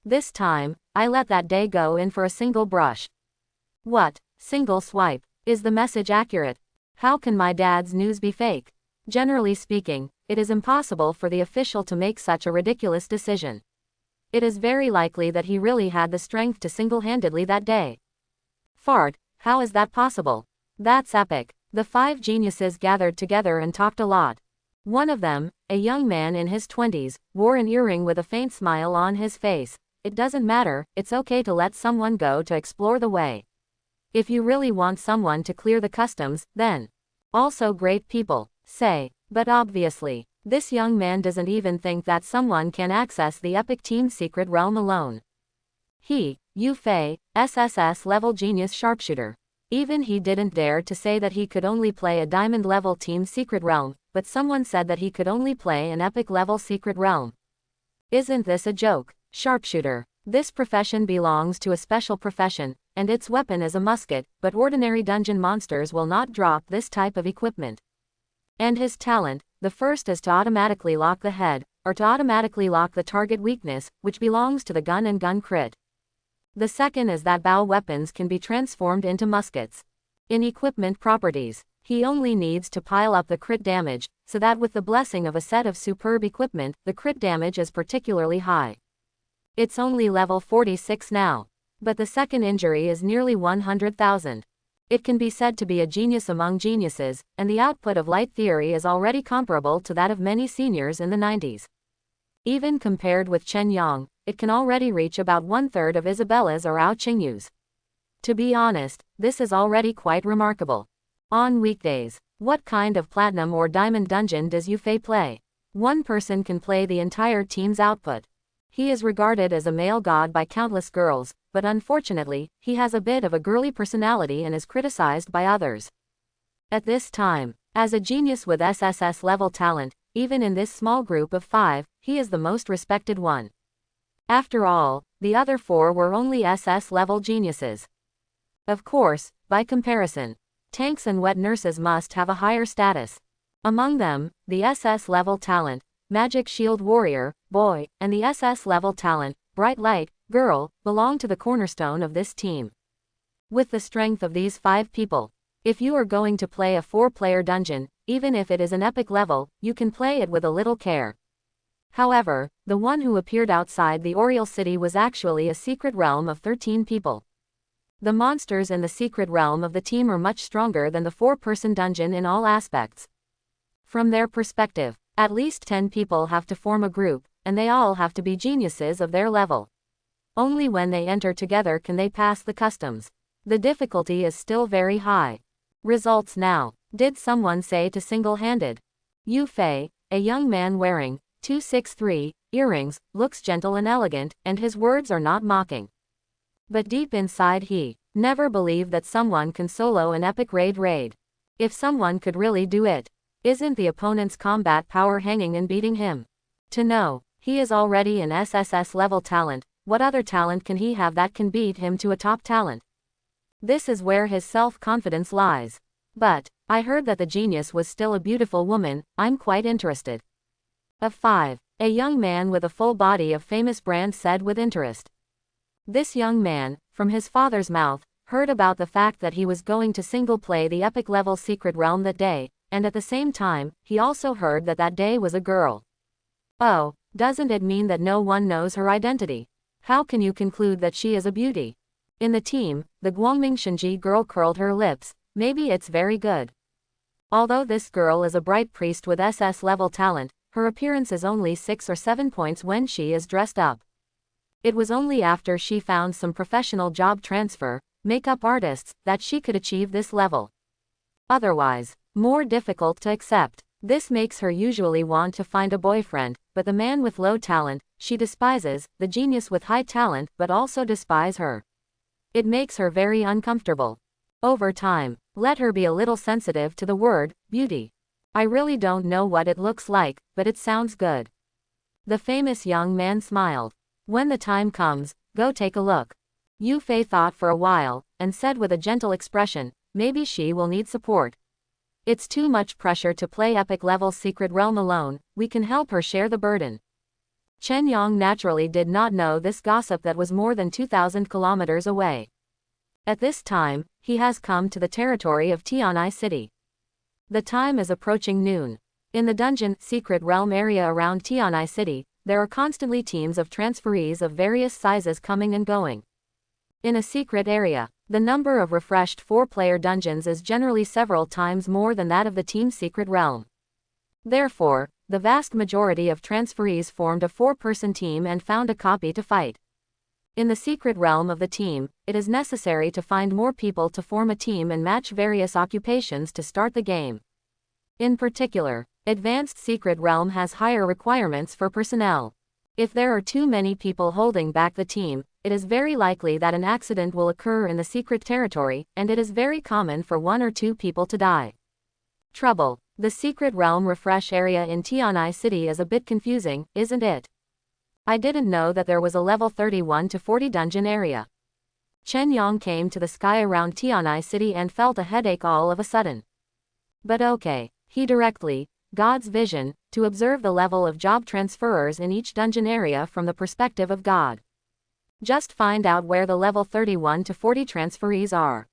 This time, I let that day go in for a single brush. What? Single swipe? Is the message accurate? How can my dad's news be fake? Generally speaking, it is impossible for the official to make such a ridiculous decision. It is very likely that he really had the strength to single-handedly that day. Fart, how is that possible? That's epic. The 5 geniuses gathered together and talked a lot. One of them, a young man in his 20s, wore an earring with a faint smile on his face. It doesn't matter, it's okay to let someone go to explore the way. If you really want someone to clear the customs, then. Also great people, say. But obviously, this young man doesn't even think that someone can access the epic team secret realm alone. He, Yu Fei, SSS level genius sharpshooter. Even he didn't dare to say that he could only play a diamond level team secret realm, but someone said that he could only play an epic level secret realm. Isn't this a joke? Sharpshooter. This profession belongs to a special profession, and its weapon is a musket, but ordinary dungeon monsters will not drop this type of equipment. And his talent, the first is to automatically lock the head, or to automatically lock the target weakness, which belongs to the gun and gun crit. The second is that bow weapons can be transformed into muskets. In equipment properties, he only needs to pile up the crit damage, so that with the blessing of a set of superb equipment, the crit damage is particularly high. It's only level 46 now. But the second injury is nearly 100,000. It can be said to be a genius among geniuses, and the output of light theory is already comparable to that of many seniors in the 90s. Even compared with Chen Yang, it can already reach about 1/3 of Isabella's or Ao Qingyu's. To be honest, this is already quite remarkable. On weekdays, what kind of platinum or diamond dungeon does Yu Fei play? One person can play the entire team's output. He is regarded as a male god by countless girls, but unfortunately, he has a bit of a girly personality and is criticized by others. At this time, as a genius with SSS level talent, even in this small group of 5, he is the most respected one. After all, the other 4 were only SS level geniuses. Of course, by comparison, tanks and wet nurses must have a higher status. Among them, the SS level talent, Magic Shield Warrior, boy, and the SS level talent, Bright Light, girl, belong to the cornerstone of this team. With the strength of these 5 people, if you are going to play a 4-player dungeon, even if it is an epic level, you can play it with a little care. However, the one who appeared outside the Oriole City was actually a secret realm of 13 people. The monsters in the secret realm of the team are much stronger than the 4-person dungeon in all aspects. From their perspective, at least 10 people have to form a group, and they all have to be geniuses of their level. Only when they enter together can they pass the customs. The difficulty is still very high. Results now. Did someone say to single-handed? Yu Fei, a young man wearing 263 earrings, looks gentle and elegant, and his words are not mocking. But deep inside he never believed that someone can solo an epic raid. If someone could really do it, isn't the opponent's combat power hanging in beating him? To know, he is already an SSS level talent, what other talent can he have that can beat him to a top talent? This is where his self-confidence lies. But, I heard that the genius was still a beautiful woman, I'm quite interested. Of 5, a young man with a full body of famous brand said with interest. This young man, from his father's mouth, heard about the fact that he was going to single play the epic level secret realm that day, and at the same time, he also heard that that day was a girl. Oh, doesn't it mean that no one knows her identity? How can you conclude that she is a beauty? In the team, the Guangming Shenji girl curled her lips, maybe it's very good. Although this girl is a bright priest with SS level talent, her appearance is only 6 or 7 points when she is dressed up. It was only after she found some professional job transfer, makeup artists, that she could achieve this level. Otherwise, more difficult to accept. This makes her usually want to find a boyfriend, but the man with low talent, she despises, the genius with high talent but also despise her. It makes her very uncomfortable. Over time, let her be a little sensitive to the word, beauty. I really don't know what it looks like, but it sounds good. The famous young man smiled. When the time comes, go take a look. Yu Fei thought for a while, and said with a gentle expression, maybe she will need support. It's too much pressure to play epic level secret realm alone, we can help her share the burden. Chen Yang naturally did not know this gossip that was more than 2,000 kilometers away. At this time, he has come to the territory of Tianai City. The time is approaching noon. In the dungeon, secret realm area around Tianai City, there are constantly teams of transferees of various sizes coming and going. In a secret area, the number of refreshed 4-player dungeons is generally several times more than that of the team's secret realm. Therefore, the vast majority of transferees formed a 4-person team and found a copy to fight. In the secret realm of the team, it is necessary to find more people to form a team and match various occupations to start the game. In particular, Advanced Secret Realm has higher requirements for personnel. If there are too many people holding back the team, it is very likely that an accident will occur in the secret territory, and it is very common for 1 or 2 people to die. Trouble. The Secret Realm refresh area in Tianai City is a bit confusing, isn't it? I didn't know that there was a level 31 to 40 dungeon area. Chen Yang came to the sky around Tianai City and felt a headache all of a sudden. But okay, he directly, God's vision, to observe the level of job transferers in each dungeon area from the perspective of God. Just find out where the level 31 to 40 transferees are.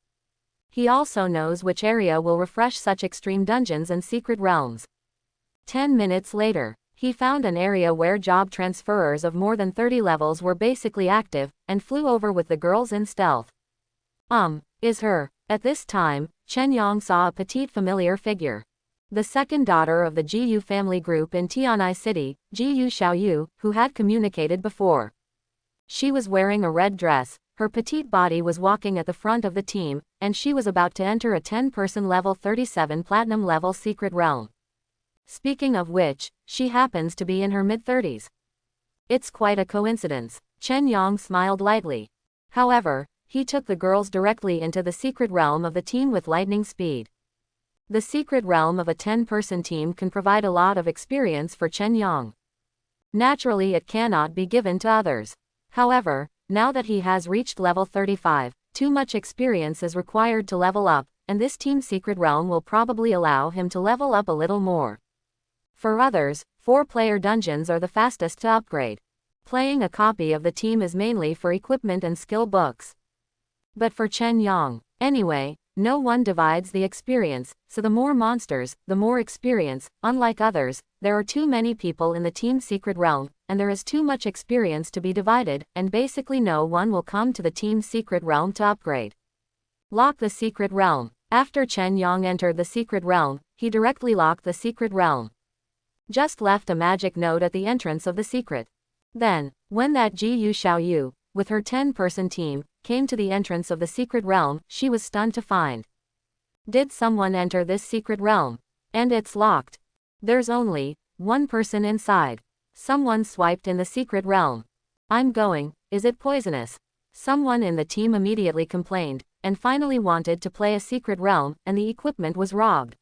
He also knows which area will refresh such extreme dungeons and secret realms. 10 minutes later, he found an area where job transferers of more than 30 levels were basically active, and flew over with the girls in stealth. Is her. At this time, Chen Yang saw a petite familiar figure. The second daughter of the Jiyu family group in Tianai City, Jiyu Xiaoyu, who had communicated before. She was wearing a red dress, her petite body was walking at the front of the team, and she was about to enter a 10-person level 37 platinum level secret realm. Speaking of which, she happens to be in her mid-30s. It's quite a coincidence. Chen Yang smiled lightly. However, he took the girls directly into the secret realm of the team with lightning speed. The secret realm of a 10-person team can provide a lot of experience for Chen Yang. Naturally, it cannot be given to others. However, now that he has reached level 35, too much experience is required to level up, and this team's secret realm will probably allow him to level up a little more. For others, 4-player dungeons are the fastest to upgrade. Playing a copy of the team is mainly for equipment and skill books. But for Chen Yang, anyway, no one divides the experience, so the more monsters, the more experience. Unlike others, there are too many people in the team's secret realm, and there is too much experience to be divided, and basically no one will come to the team's secret realm to upgrade. Lock the secret realm. After Chen Yang entered the secret realm, he directly locked the secret realm. Just left a magic note at the entrance of the secret. Then, when that Jiyu Xiaoyu, with her 10-person team, came to the entrance of the secret realm, she was stunned to find. Did someone enter this secret realm? And it's locked. There's only 1 person inside. Someone swiped in the secret realm. I'm going, is it poisonous? Someone in the team immediately complained, and finally wanted to play a secret realm, and the equipment was robbed.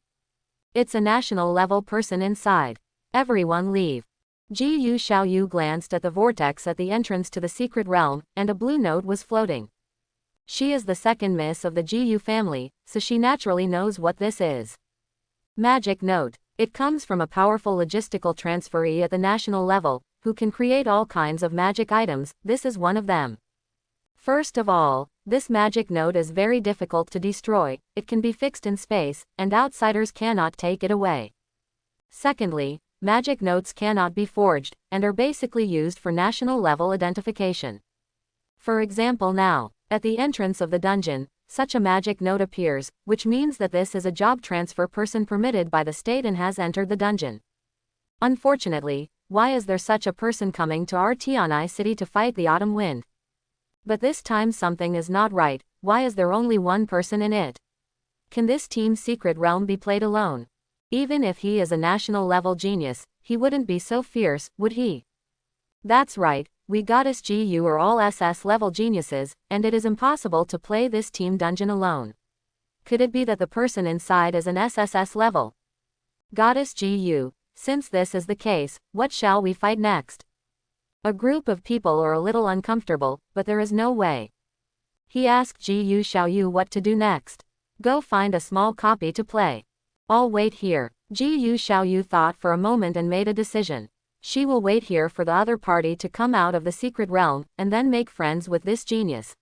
It's a national level person inside. Everyone leave. Jiyu Xiaoyu glanced at the vortex at the entrance to the secret realm, and a blue note was floating. She is the second miss of the Jiyu family, so she naturally knows what this is. Magic note. It comes from a powerful logistical transferee at the national level, who can create all kinds of magic items. This is one of them. First of all, this magic note is very difficult to destroy, it can be fixed in space, and outsiders cannot take it away. Secondly, magic notes cannot be forged, and are basically used for national level identification. For example, now, at the entrance of the dungeon, such a magic note appears, which means that this is a job transfer person permitted by the state and has entered the dungeon. Unfortunately, why is there such a person coming to our Tianai City to fight the autumn wind? But this time something is not right. Why is there only 1 person in it? Can this team's secret realm be played alone? Even if he is a national level genius, he wouldn't be so fierce, would he? That's right, we Goddess GU are all SS level geniuses, and it is impossible to play this team dungeon alone. Could it be that the person inside is an SSS level? Goddess GU, since this is the case, what shall we fight next? A group of people are a little uncomfortable, but there is no way. He asked Jiyu Xiaoyu what to do next. Go find a small copy to play. I'll wait here. Jiyu Xiaoyu thought for a moment and made a decision. She will wait here for the other party to come out of the secret realm, and then make friends with this genius.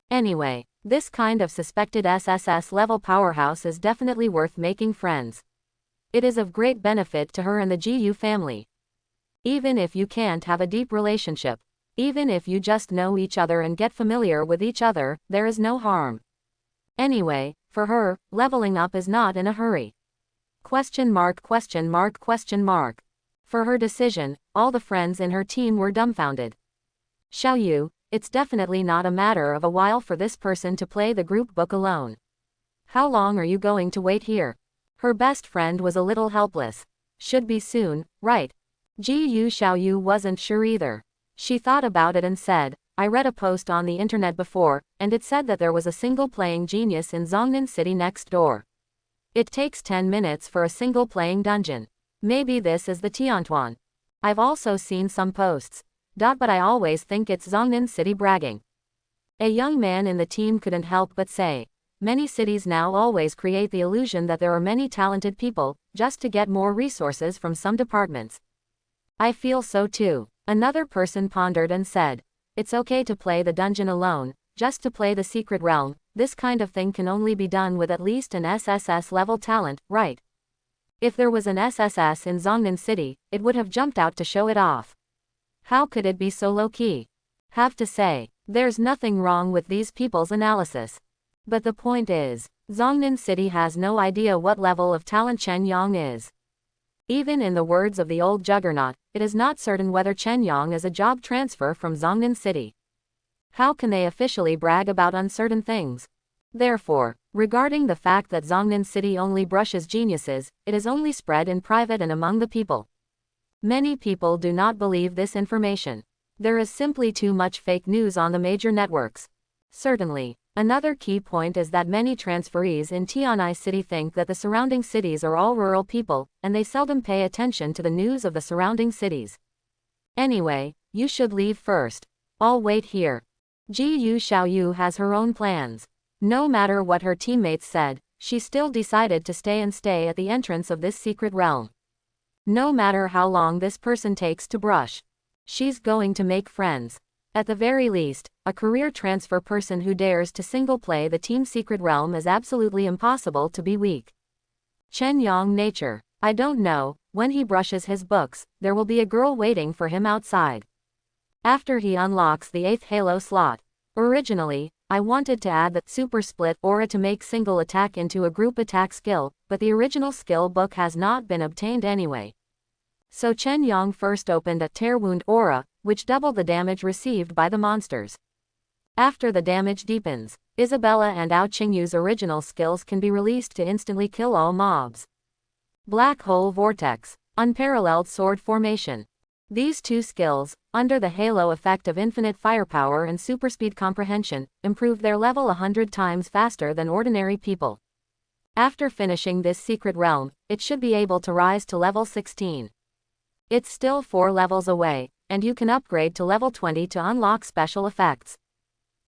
Anyway, this kind of suspected SSS level powerhouse is definitely worth making friends. It is of great benefit to her and the GU family. Even if you can't have a deep relationship, even if you just know each other and get familiar with each other, there is no harm. Anyway, for her, leveling up is not in a hurry. Question mark, question mark, question mark. For her decision, all the friends in her team were dumbfounded. Xiaoyu, it's definitely not a matter of a while for this person to play the group book alone. How long are you going to wait here? Her best friend was a little helpless. Should be soon, right? Xiaoyu wasn't sure either. She thought about it and said, I read a post on the internet before, and it said that there was a single-playing genius in Zhongnan City next door. It takes 10 minutes for a single-playing dungeon. Maybe this is the Tiantuan. I've also seen some posts. But I always think it's Zhongnan City bragging. A young man in the team couldn't help but say, many cities now always create the illusion that there are many talented people, just to get more resources from some departments. I feel so too. Another person pondered and said, it's okay to play the dungeon alone, just to play the secret realm. This kind of thing can only be done with at least an SSS level talent, right? If there was an SSS in Zhongnan City, it would have jumped out to show it off. How could it be so low-key? Have to say, there's nothing wrong with these people's analysis. But the point is, Zhongnan City has no idea what level of talent Chen Yang is. Even in the words of the old juggernaut, it is not certain whether Chen Yang is a job transfer from Zhongnan City. How can they officially brag about uncertain things? Therefore, regarding the fact that Zhongnan City only brushes geniuses, it is only spread in private and among the people. Many people do not believe this information. There is simply too much fake news on the major networks. Certainly, another key point is that many transferees in Tianai City think that the surrounding cities are all rural people, and they seldom pay attention to the news of the surrounding cities. Anyway, you should leave first. I'll wait here. Xiaoyu has her own plans. No matter what her teammates said, she still decided to stay at the entrance of this secret realm. No matter how long this person takes to brush, she's going to make friends. At the very least, a career transfer person who dares to single play the team secret realm is absolutely impossible to be weak. Chen Yang nature. I don't know, when he brushes his books, there will be a girl waiting for him outside. After he unlocks the 8th Halo slot. Originally, I wanted to add the Super Split Aura to make single attack into a group attack skill, but the original skill book has not been obtained anyway. So Chen Yang first opened a Tear Wound Aura, which doubled the damage received by the monsters. After the damage deepens, Isabella and Ao Qingyu's original skills can be released to instantly kill all mobs. Black Hole Vortex, Unparalleled Sword Formation. These two skills, under the halo effect of infinite firepower and superspeed comprehension, improve their level 100 times faster than ordinary people. After finishing this secret realm, it should be able to rise to level 16. It's still 4 levels away, and you can upgrade to level 20 to unlock special effects.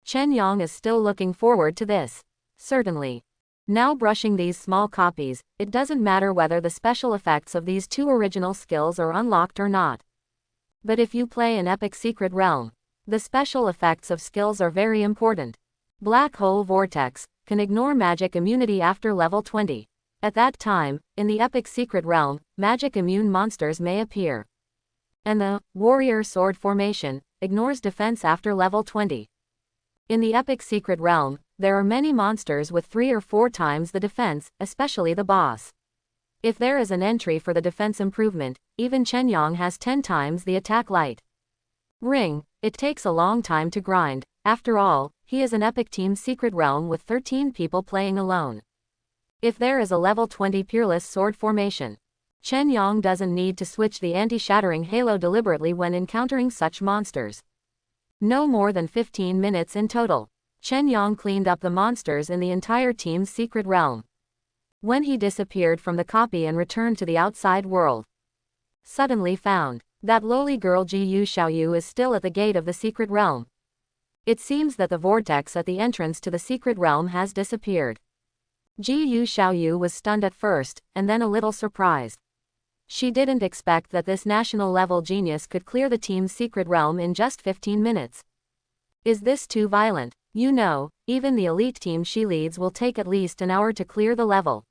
Chen Yang is still looking forward to this. Certainly. Now brushing these small copies, it doesn't matter whether the special effects of these two original skills are unlocked or not. But if you play an epic secret realm, the special effects of skills are very important. Black Hole Vortex can ignore magic immunity after level 20. At that time, in the epic secret realm, magic immune monsters may appear. And the Warrior Sword Formation ignores defense after level 20. In the epic secret realm, there are many monsters with 3 or 4 times the defense, especially the boss. If there is an entry for the defense improvement, even Chen Yang has 10 times the attack light. Ring, it takes a long time to grind. After all, he is an epic team secret realm with 13 people playing alone. If there is a level 20 Peerless Sword Formation, Chen Yang doesn't need to switch the anti-shattering halo deliberately when encountering such monsters. No more than 15 minutes in total, Chen Yang cleaned up the monsters in the entire team's secret realm. When he disappeared from the copy and returned to the outside world, suddenly found that lowly girl Xiaoyu is still at the gate of the secret realm. It seems that the vortex at the entrance to the secret realm has disappeared. Xiaoyu was stunned at first, and then a little surprised. She didn't expect that this national-level genius could clear the team's secret realm in just 15 minutes. Is this too violent? You know, even the elite team she leads will take at least an hour to clear the level.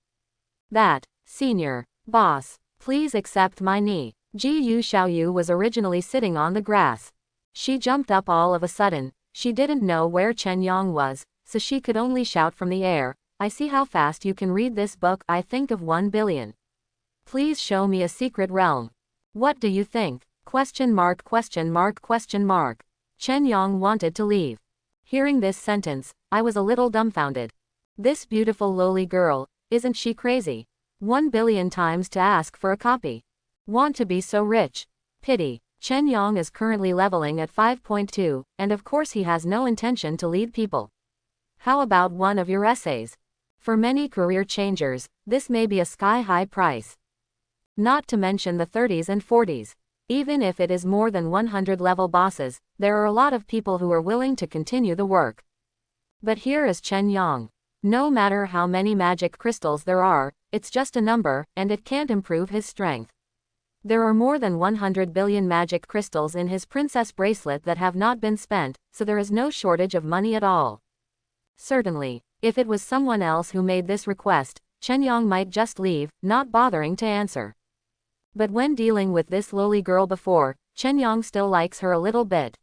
That, senior, Boss, please accept my knee. Ji Yu Xiaoyu was originally sitting on the grass. She jumped up all of a sudden. She didn't know where Chen Yang was, so she could only shout from the air, I see how fast you can read this book. I think of 1 billion. Please show me a secret realm. What do you think? Question mark, question mark, question mark. Chen Yang wanted to leave. Hearing this sentence, I was a little dumbfounded. This beautiful lowly girl, isn't she crazy? 1 billion times to ask for a copy. Want to be so rich? Pity. Chen Yang is currently leveling at 5.2, and of course he has no intention to lead people. How about one of your essays? For many career changers, this may be a sky-high price. Not to mention the 30s and 40s. Even if it is more than 100 level bosses, there are a lot of people who are willing to continue the work. But here is Chen Yang. No matter how many magic crystals there are, it's just a number, and it can't improve his strength. There are more than 100 billion magic crystals in his princess bracelet that have not been spent, so there is no shortage of money at all. Certainly, if it was someone else who made this request, Chen Yang might just leave, not bothering to answer. But when dealing with this lowly girl before, Chen Yang still likes her a little bit.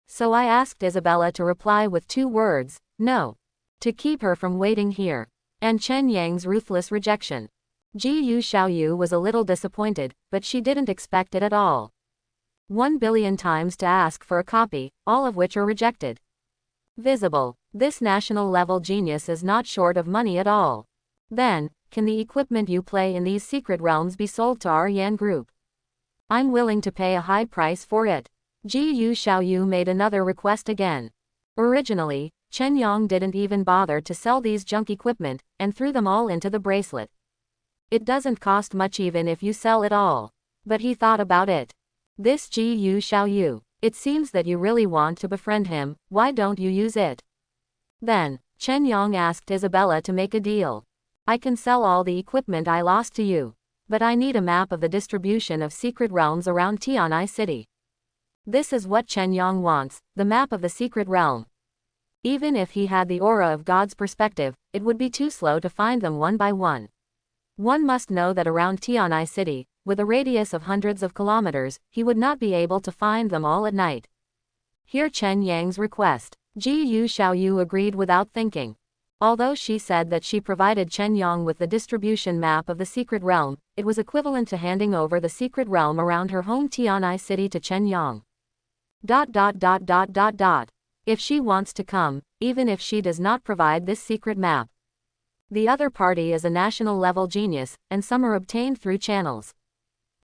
So I asked Isabella to reply with 2 words, no. To keep her from waiting here. And Chen Yang's ruthless rejection. Ji Yu Xiaoyu was a little disappointed, but she didn't expect it at all. 1 billion times to ask for a copy, all of which are rejected. Visible. This national level genius is not short of money at all. Then, can the equipment you play in these secret realms be sold to our Yan group? I'm willing to pay a high price for it. Ji Yu Xiaoyu made another request again. Originally, Chen Yang didn't even bother to sell these junk equipment, and threw them all into the bracelet. It doesn't cost much even if you sell it all. But he thought about it. This Ji Yu Xiaoyu, it seems that you really want to befriend him, why don't you use it? Then, Chen Yang asked Isabella to make a deal. I can sell all the equipment I lost to you. But I need a map of the distribution of secret realms around Tianai City. This is what Chen Yang wants, the map of the secret realm. Even if he had the aura of God's perspective, it would be too slow to find them one by one. One must know that around Tianai City, with a radius of hundreds of kilometers, he would not be able to find them all at night. Hear Chen Yang's request. Ji Yu Xiaoyu agreed without thinking. Although she said that she provided Chen Yang with the distribution map of the secret realm, it was equivalent to handing over the secret realm around her home Tianai City to Chen Yang. If she wants to come, even if she does not provide this secret map. The other party is a national level genius, and some are obtained through channels.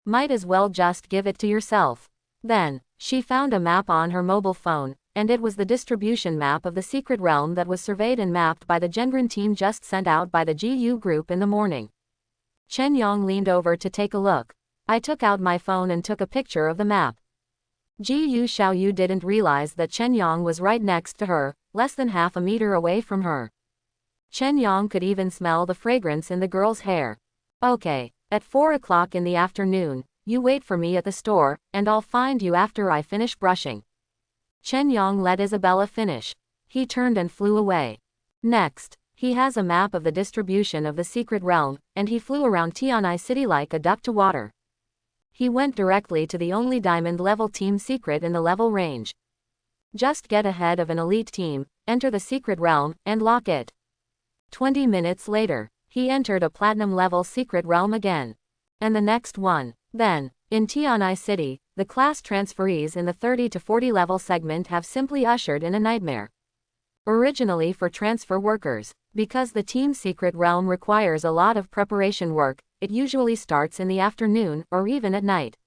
Might as well just give it to yourself. Then, she found a map on her mobile phone, and it was the distribution map of the secret realm that was surveyed and mapped by the Gendron team just sent out by the GU group in the morning. Chen Yang leaned over to take a look. I took out my phone and took a picture of the map. Ji Yu Xiaoyu didn't realize that Chen Yang was right next to her, less than half a meter away from her. Chen Yang could even smell the fragrance in the girl's hair. Okay, at 4 o'clock in the afternoon, you wait for me at the store, and I'll find you after I finish brushing. Chen Yang let Isabella finish. He turned and flew away. Next, he has a map of the distribution of the secret realm, and he flew around Tianai City like a duck to water. He went directly to the only diamond level team secret in the level range. Just get ahead of an elite team, enter the secret realm, and lock it. 20 minutes later, he entered a platinum level secret realm again. And the next one. Then, in Tianai City, the class transferees in the 30 to 40 level segment have simply ushered in a nightmare. Originally for transfer workers, because the team secret realm requires a lot of preparation work, it usually starts in the afternoon or even at night.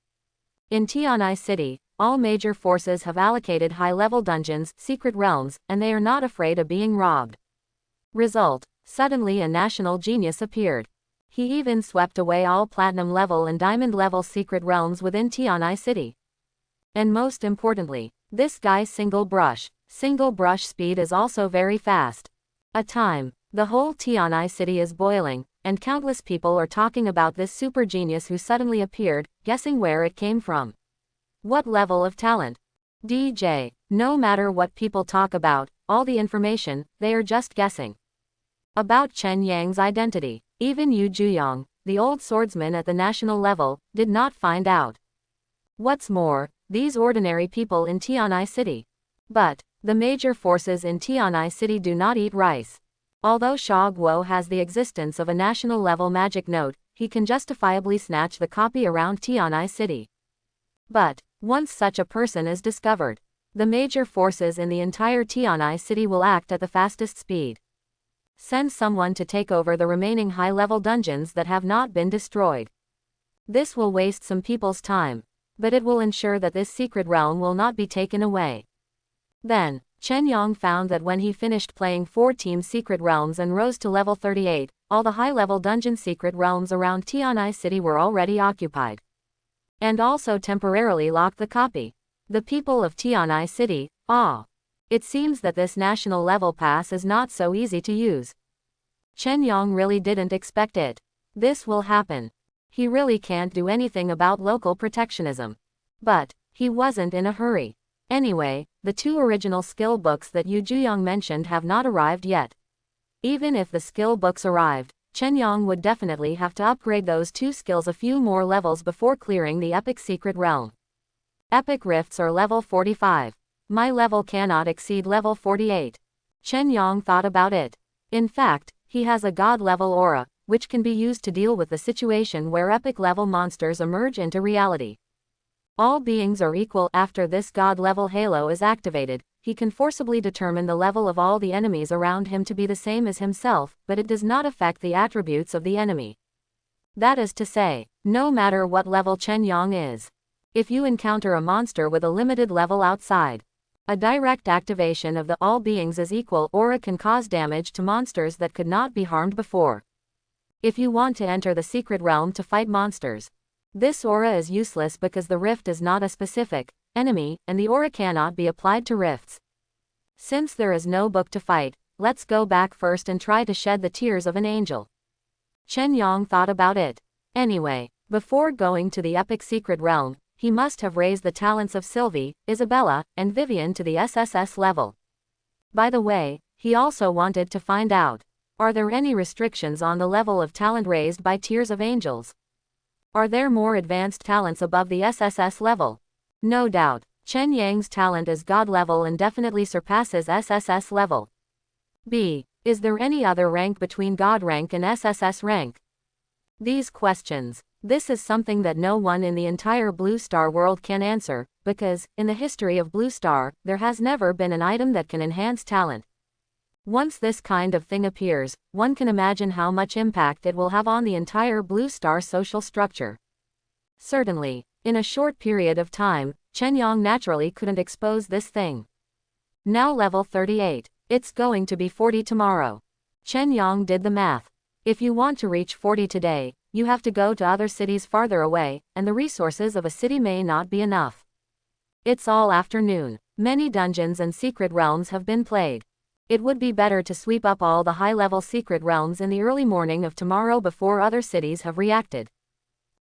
In Tianai City, all major forces have allocated high-level dungeons, secret realms, and they are not afraid of being robbed. Result: suddenly a national genius appeared. He even swept away all platinum level and diamond level secret realms within Tianai City. And most importantly, this guy's single brush speed is also very fast. The whole Tianai City is boiling, and countless people are talking about this super genius who suddenly appeared, guessing where it came from. What level of talent? DJ, no matter what people talk about, all the information, they are just guessing. About Chen Yang's identity, even Yu Juyong, the old swordsman at the national level, did not find out. What's more, these ordinary people in Tianai City. But the major forces in Tianai City do not eat rice. Although Sha Guo has the existence of a national level magic note, he can justifiably snatch the copy around Tianai City. But once such a person is discovered, the major forces in the entire Tianai City will act at the fastest speed. Send someone to take over the remaining high-level dungeons that have not been destroyed. This will waste some people's time, but it will ensure that this secret realm will not be taken away. Then, Chen Yang found that when he finished playing 4 Team Secret Realms and rose to level 38, all the high-level dungeon secret realms around Tianai City were already occupied. And also temporarily locked the copy. The people of Tianai City, it seems that this national level pass is not so easy to use. Chen Yang really didn't expect it. This will happen. He really can't do anything about local protectionism. But he wasn't in a hurry. Anyway, the 2 original skill books that Yu Juyang mentioned have not arrived yet. Even if the skill books arrived, Chen Yang would definitely have to upgrade those 2 skills a few more levels before clearing the epic secret realm. Epic rifts are level 45. My level cannot exceed level 48. Chen Yang thought about it. In fact, he has a god-level aura, which can be used to deal with the situation where epic-level monsters emerge into reality. All beings are equal. After this god-level halo is activated, he can forcibly determine the level of all the enemies around him to be the same as himself, but it does not affect the attributes of the enemy. That is to say, no matter what level Chen Yang is, if you encounter a monster with a limited level outside, a direct activation of the all beings is equal aura can cause damage to monsters that could not be harmed before. If you want to enter the secret realm to fight monsters, this aura is useless because the rift is not a specific enemy, and the aura cannot be applied to rifts. Since there is no book to fight, let's go back first and try to shed the tears of an angel. Chen Yang thought about it. Anyway, before going to the epic secret realm, he must have raised the talents of Sylvie, Isabella, and Vivian to the SSS level. By the way, he also wanted to find out, are there any restrictions on the level of talent raised by tiers of angels? Are there more advanced talents above the SSS level? No doubt, Chen Yang's talent is God level and definitely surpasses SSS level. B. Is there any other rank between God rank and SSS rank? These questions. This is something that no one in the entire Blue Star world can answer, because, in the history of Blue Star, there has never been an item that can enhance talent. Once this kind of thing appears, one can imagine how much impact it will have on the entire Blue Star social structure. Certainly, in a short period of time, Chen Yang naturally couldn't expose this thing. Now level 38. It's going to be 40 tomorrow. Chen Yang did the math. If you want to reach 40 today, you have to go to other cities farther away, and the resources of a city may not be enough. It's all afternoon. Many dungeons and secret realms have been played. It would be better to sweep up all the high-level secret realms in the early morning of tomorrow before other cities have reacted.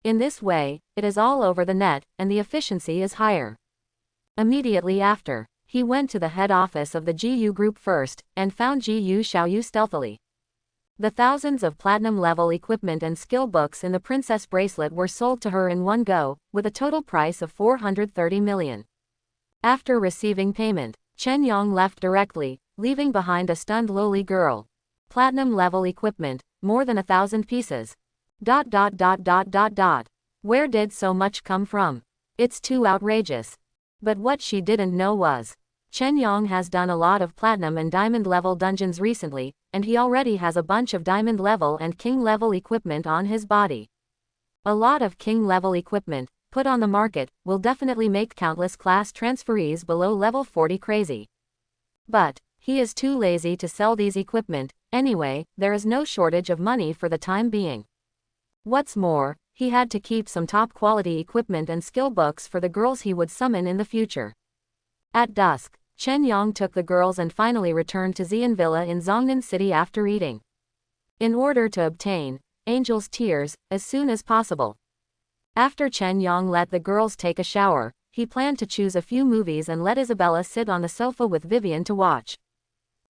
In this way, it is all over the net, and the efficiency is higher. Immediately after, he went to the head office of the GU group first, and found GU Xiaoyu stealthily. The thousands of platinum-level equipment and skill books in the Princess Bracelet were sold to her in one go, with a total price of 430 million. After receiving payment, Chen Yang left directly, leaving behind a stunned lowly girl. Platinum-level equipment, more than 1,000 pieces. Where did so much come from? It's too outrageous. But what she didn't know was, Chen Yang has done a lot of platinum and diamond level dungeons recently, and he already has a bunch of diamond level and king level equipment on his body. A lot of king level equipment, put on the market, will definitely make countless class transferees below level 40 crazy. But he is too lazy to sell these equipment. Anyway, there is no shortage of money for the time being. What's more, he had to keep some top quality equipment and skill books for the girls he would summon in the future. At dusk, Chen Yang took the girls and finally returned to Xian Villa in Zhongnan City after eating. In order to obtain Angel's Tears as soon as possible. After Chen Yang let the girls take a shower, he planned to choose a few movies and let Isabella sit on the sofa with Vivian to watch.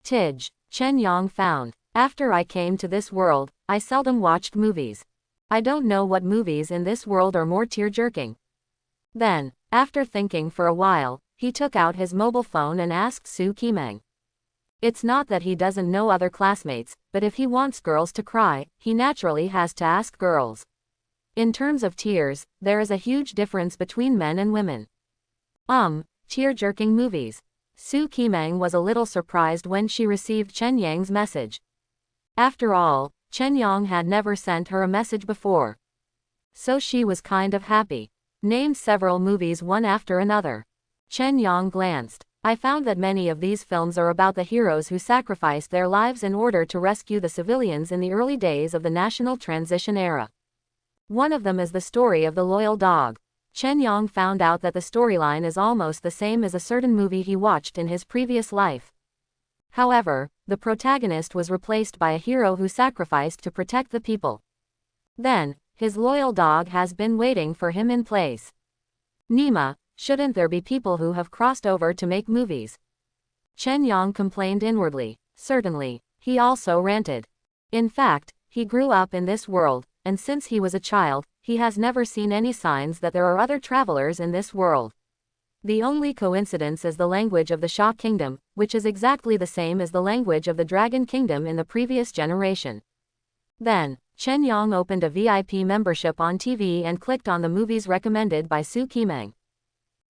Chen Yang found, after I came to this world, I seldom watched movies. I don't know what movies in this world are more tear-jerking. Then, after thinking for a while, he took out his mobile phone and asked Su Kimeng. It's not that he doesn't know other classmates, but if he wants girls to cry, he naturally has to ask girls. In terms of tears, there is a huge difference between men and women. Tear-jerking movies. Su Kimeng was a little surprised when she received Chen Yang's message. After all, Chen Yang had never sent her a message before. So she was kind of happy. Named several movies one after another. Chen Yang glanced. I found that many of these films are about the heroes who sacrificed their lives in order to rescue the civilians in the early days of the national transition era. One of them is the story of the loyal dog. Chen Yang found out that the storyline is almost the same as a certain movie he watched in his previous life. However, the protagonist was replaced by a hero who sacrificed to protect the people. Then, his loyal dog has been waiting for him in place. Nima, shouldn't there be people who have crossed over to make movies? Chen Yang complained inwardly. Certainly, he also ranted. In fact, he grew up in this world, and since he was a child, he has never seen any signs that there are other travelers in this world. The only coincidence is the language of the Sha Kingdom, which is exactly the same as the language of the Dragon Kingdom in the previous generation. Then, Chen Yang opened a VIP membership on TV and clicked on the movies recommended by Su Kimeng.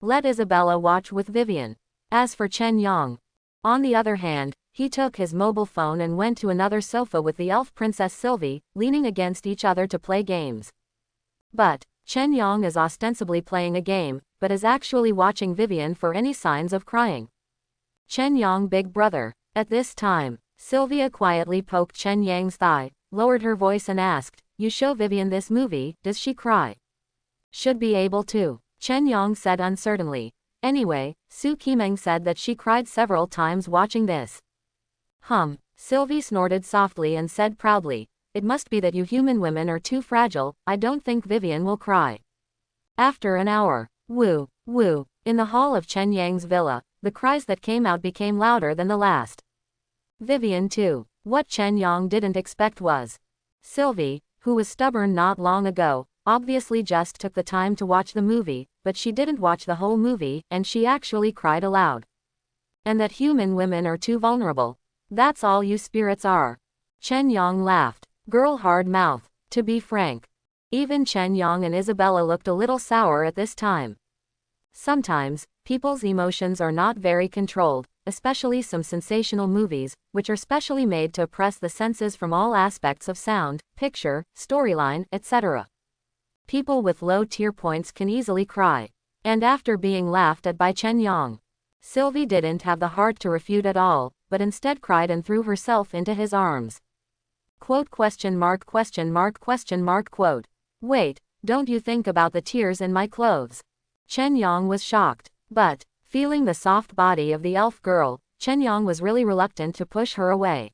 Let Isabella watch with Vivian. As for Chen Yang, on the other hand, he took his mobile phone and went to another sofa with the elf Princess Sylvie, leaning against each other to play games. But, Chen Yang is ostensibly playing a game, but is actually watching Vivian for any signs of crying. Chen Yang big brother. At this time, Sylvia quietly poked Chen Yang's thigh, lowered her voice and asked, "You show Vivian this movie, does she cry?" "Should be able to," Chen Yang said uncertainly. Anyway, Su Kimeng said that she cried several times watching this. Sylvie snorted softly and said proudly, "It must be that you human women are too fragile, I don't think Vivian will cry." After an hour, woo, woo, in the hall of Chen Yang's villa, the cries that came out became louder than the last. Vivian too. What Chen Yang didn't expect was Sylvie, who was stubborn not long ago, obviously just took the time to watch the movie, but she didn't watch the whole movie, and she actually cried aloud. And that human women are too vulnerable. That's all you spirits are. Chen Yang laughed. Girl hard mouth. To be frank, even Chen Yang and Isabella looked a little sour at this time. Sometimes, people's emotions are not very controlled, especially some sensational movies, which are specially made to oppress the senses from all aspects of sound, picture, storyline, etc. People with low tear points can easily cry. And after being laughed at by Chen Yang, Sylvie didn't have the heart to refute at all, but instead cried and threw herself into his arms. Quote question mark question mark question mark quote. Wait, don't you think about the tears in my clothes? Chen Yang was shocked. But, feeling the soft body of the elf girl, Chen Yang was really reluctant to push her away.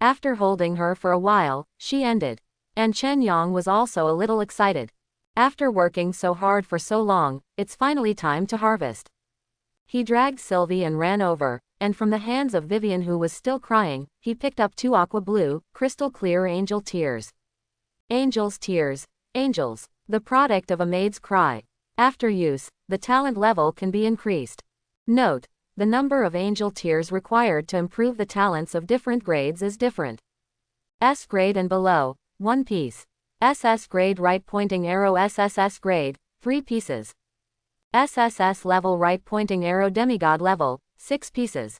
After holding her for a while, she ended. And Chen Yang was also a little excited. After working so hard for so long, it's finally time to harvest. He dragged Sylvie and ran over, and from the hands of Vivian, who was still crying, he picked up 2 aqua blue, crystal clear angel tears. Angel's tears. Angels. The product of a maid's cry. After use, the talent level can be increased. Note, the number of angel tears required to improve the talents of different grades is different. S grade and below, 1 piece. SS grade right pointing arrow SSS grade, 3 pieces. SSS level right pointing arrow demigod level, 6 pieces.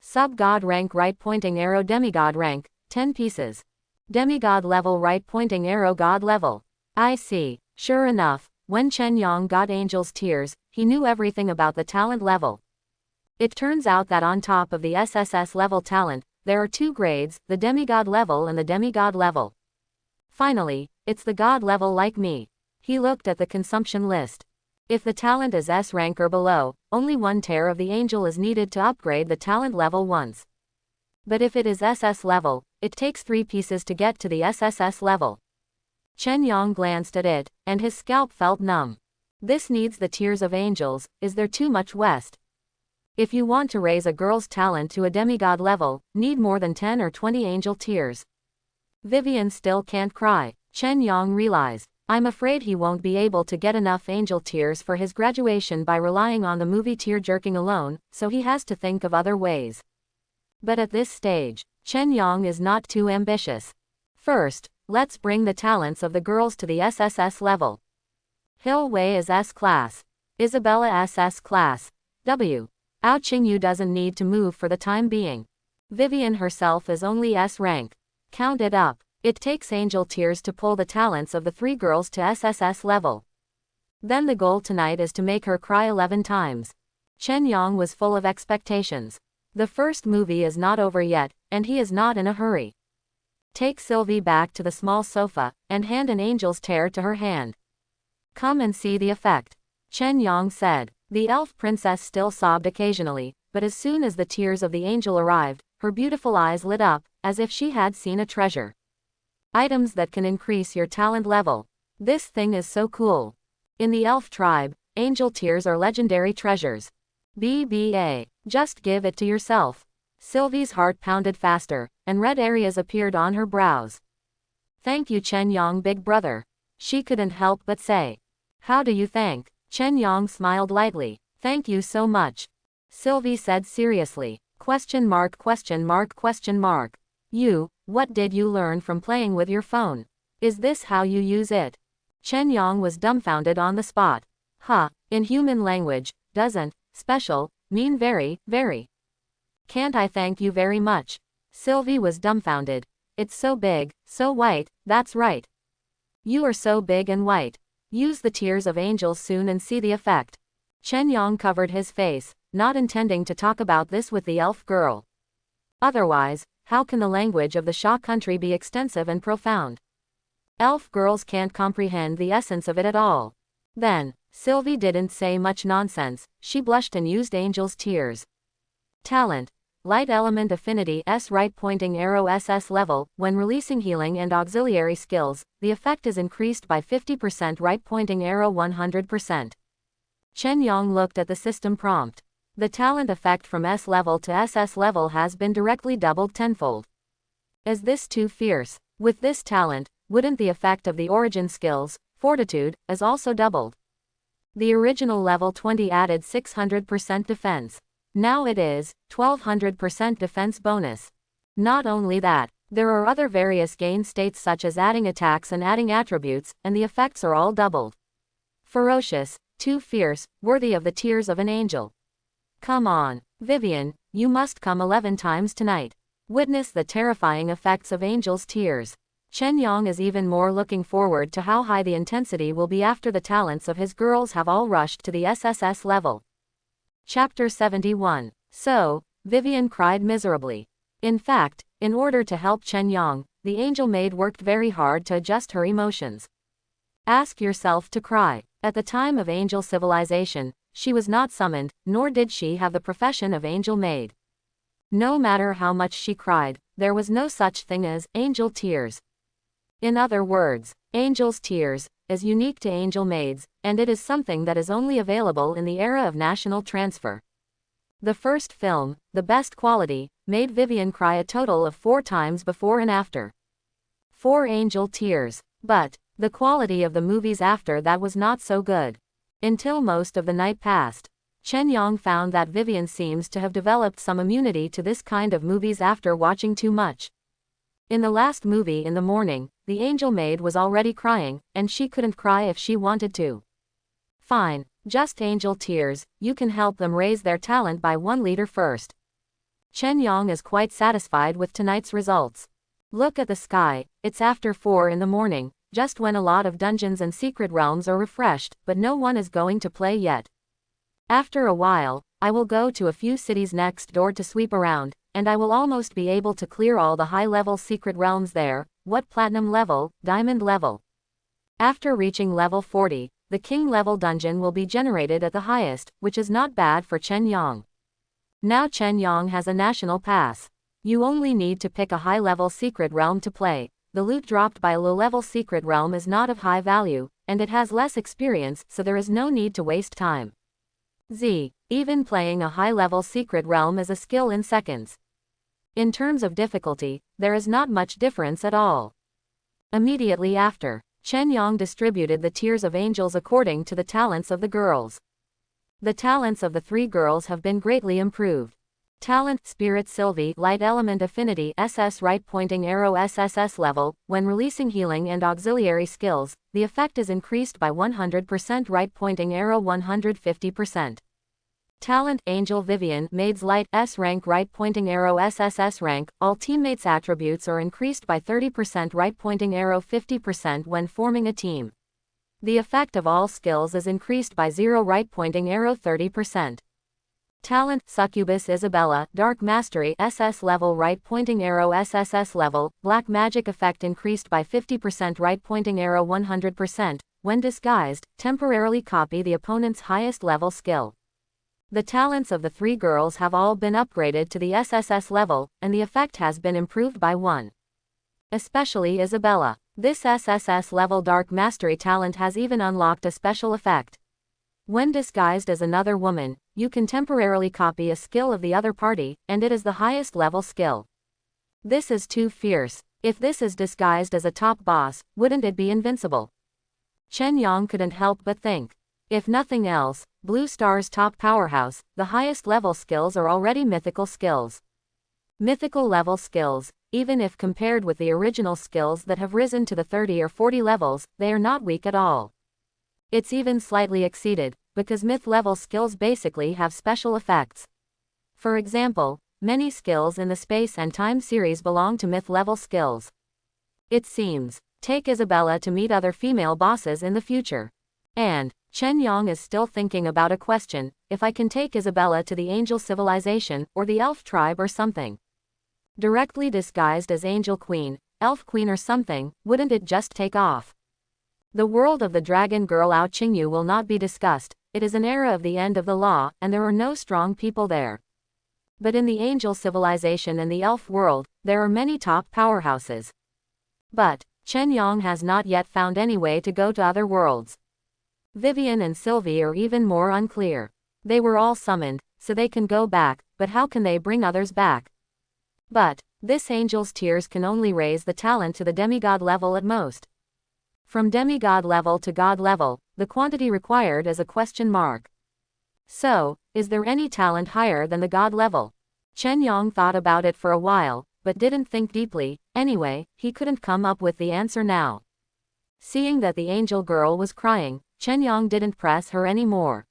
Sub-god rank right pointing arrow demigod rank, 10 pieces. Demigod level right pointing arrow god level. I see. Sure enough, when Chen Yang got Angel's Tears, he knew everything about the talent level. It turns out that on top of the SSS level talent, there are 2 grades, the demigod level and the demigod level. Finally, it's the god level like me. He looked at the consumption list. If the talent is S rank or below, only 1 tear of the angel is needed to upgrade the talent level once. But if it is SS level, it takes 3 pieces to get to the SSS level. Chen Yang glanced at it, and his scalp felt numb. This needs the tears of angels. Is there too much West? If you want to raise a girl's talent to a demigod level, need more than 10 or 20 angel tears. Vivian still can't cry. Chen Yang realized. I'm afraid he won't be able to get enough angel tears for his graduation by relying on the movie tear-jerking alone, so he has to think of other ways. But at this stage, Chen Yang is not too ambitious. First, let's bring the talents of the girls to the SSS level. Hill Wei is S class. Isabella SS class. W. Ao Qingyu doesn't need to move for the time being. Vivian herself is only S rank. Count it up. It takes angel tears to pull the talents of the 3 girls to SSS level. Then the goal tonight is to make her cry 11 times. Chen Yang was full of expectations. The first movie is not over yet, and he is not in a hurry. Take Sylvie back to the small sofa, and hand an angel's tear to her hand. Come and see the effect. Chen Yang said. The elf princess still sobbed occasionally, but as soon as the tears of the angel arrived, her beautiful eyes lit up, as if she had seen a treasure. Items that can increase your talent level. This thing is so cool. In the elf tribe, angel tears are legendary treasures. BBA. Just give it to yourself. Sylvie's heart pounded faster, and red areas appeared on her brows. Thank you, Chen Yang, big brother. She couldn't help but say. How do you thank? Chen Yang smiled lightly. Thank you so much. Sylvie said seriously. Question mark, question mark, question mark. You, what did you learn from playing with your phone? Is this how you use it? Chen Yang was dumbfounded on the spot. In human language, doesn't special mean very, very. Can't I thank you very much? Sylvie was dumbfounded. It's so big, so white, that's right. You are so big and white. Use the tears of angels soon and see the effect. Chen Yang covered his face, not intending to talk about this with the elf girl. Otherwise, how can the language of the Sha country be extensive and profound? Elf girls can't comprehend the essence of it at all. Then, Sylvie didn't say much nonsense, she blushed and used angel's tears. Talent. Light element affinity S right pointing arrow SS level. When releasing healing and auxiliary skills, the effect is increased by 50%. Right pointing arrow 100%. Chen Yang looked at the system prompt. The talent effect from S level to SS level has been directly doubled tenfold. Is this too fierce? With this talent, wouldn't the effect of the origin skills, fortitude, is also doubled? The original level 20 added 600% defense. Now it is 1200% defense bonus. Not only that, there are other various gain states such as adding attacks and adding attributes, and the effects are all doubled. Ferocious, too fierce, worthy of the tears of an angel. Come on, Vivian, you must come 11 times tonight. Witness the terrifying effects of angel's tears. Chen Yang is even more looking forward to how high the intensity will be after the talents of his girls have all rushed to the SSS level. Chapter 71. So, Vivian cried miserably. In fact, in order to help Chen Yang, the angel maid worked very hard to adjust her emotions. Ask yourself to cry. At the time of angel civilization, she was not summoned, nor did she have the profession of angel maid. No matter how much she cried, there was no such thing as angel tears. In other words, angel's tears is unique to angel maids, and it is something that is only available in the era of national transfer. The first film, the best quality, made Vivian cry a total of 4 times before and after. 4 angel tears. But the quality of the movies after that was not so good. Until most of the night passed. Chen Yang found that Vivian seems to have developed some immunity to this kind of movies after watching too much. In the last movie in the morning, the angel maid was already crying, and she couldn't cry if she wanted to. Fine, just angel tears, you can help them raise their talent by 1 liter first. Chen Yang is quite satisfied with tonight's results. Look at the sky, it's after 4 in the morning, just when a lot of dungeons and secret realms are refreshed, but no one is going to play yet. After a while, I will go to a few cities next door to sweep around, and I will almost be able to clear all the high-level secret realms there. What platinum level, diamond level? After reaching level 40, the king level dungeon will be generated at the highest, which is not bad for Chen Yang. Now Chen Yang has a national pass. You only need to pick a high-level secret realm to play. The loot dropped by a low-level secret realm is not of high value, and it has less experience, so there is no need to waste time. Even playing a high-level secret realm is a skill in seconds. In terms of difficulty, there is not much difference at all. Immediately after, Chen Yang distributed the tiers of angels according to the talents of the girls. The talents of the 3 girls have been greatly improved. Talent Spirit Sylvie Light Element Affinity SS Right Pointing Arrow SSS Level. When releasing healing and auxiliary skills, the effect is increased by 100%. Right Pointing Arrow 150%. Talent Angel Vivian Maids Light S Rank Right Pointing Arrow SSS Rank. All teammates' attributes are increased by 30%. Right Pointing Arrow 50% when forming a team. The effect of all skills is increased by 0. Right Pointing Arrow 30%. Talent Succubus Isabella Dark Mastery SS Level Right Pointing Arrow SSS Level. Black Magic Effect increased by 50%. Right Pointing Arrow 100%. When disguised, temporarily copy the opponent's highest level skill. The talents of the 3 girls have all been upgraded to the SSS level, and the effect has been improved by 1. Especially Isabella. This SSS level Dark Mastery talent has even unlocked a special effect. When disguised as another woman, you can temporarily copy a skill of the other party, and it is the highest level skill. This is too fierce. If this is disguised as a top boss, wouldn't it be invincible? Chen Yang couldn't help but think. If nothing else, Blue Star's top powerhouse, the highest level skills are already mythical skills. Mythical level skills, even if compared with the original skills that have risen to the 30 or 40 levels, they are not weak at all. It's even slightly exceeded, because myth level skills basically have special effects. For example, many skills in the Space and Time series belong to myth level skills. It seems, take Isabella to meet other female bosses in the future. And Chen Yang is still thinking about a question: if I can take Isabella to the angel civilization, or the elf tribe or something. Directly disguised as Angel Queen, Elf Queen or something, wouldn't it just take off? The world of the dragon girl Ao Qingyu will not be discussed. It is an era of the end of the law, and there are no strong people there. But in the angel civilization and the elf world, there are many top powerhouses. But Chen Yang has not yet found any way to go to other worlds. Vivian and Sylvie are even more unclear. They were all summoned, so they can go back, but how can they bring others back? But this angel's tiers can only raise the talent to the demigod level at most. From demigod level to god level, the quantity required is a question mark. So, is there any talent higher than the god level? Chen Yang thought about it for a while, but didn't think deeply. Anyway, he couldn't come up with the answer now. Seeing that the angel girl was crying, Chen Yang didn't press her anymore.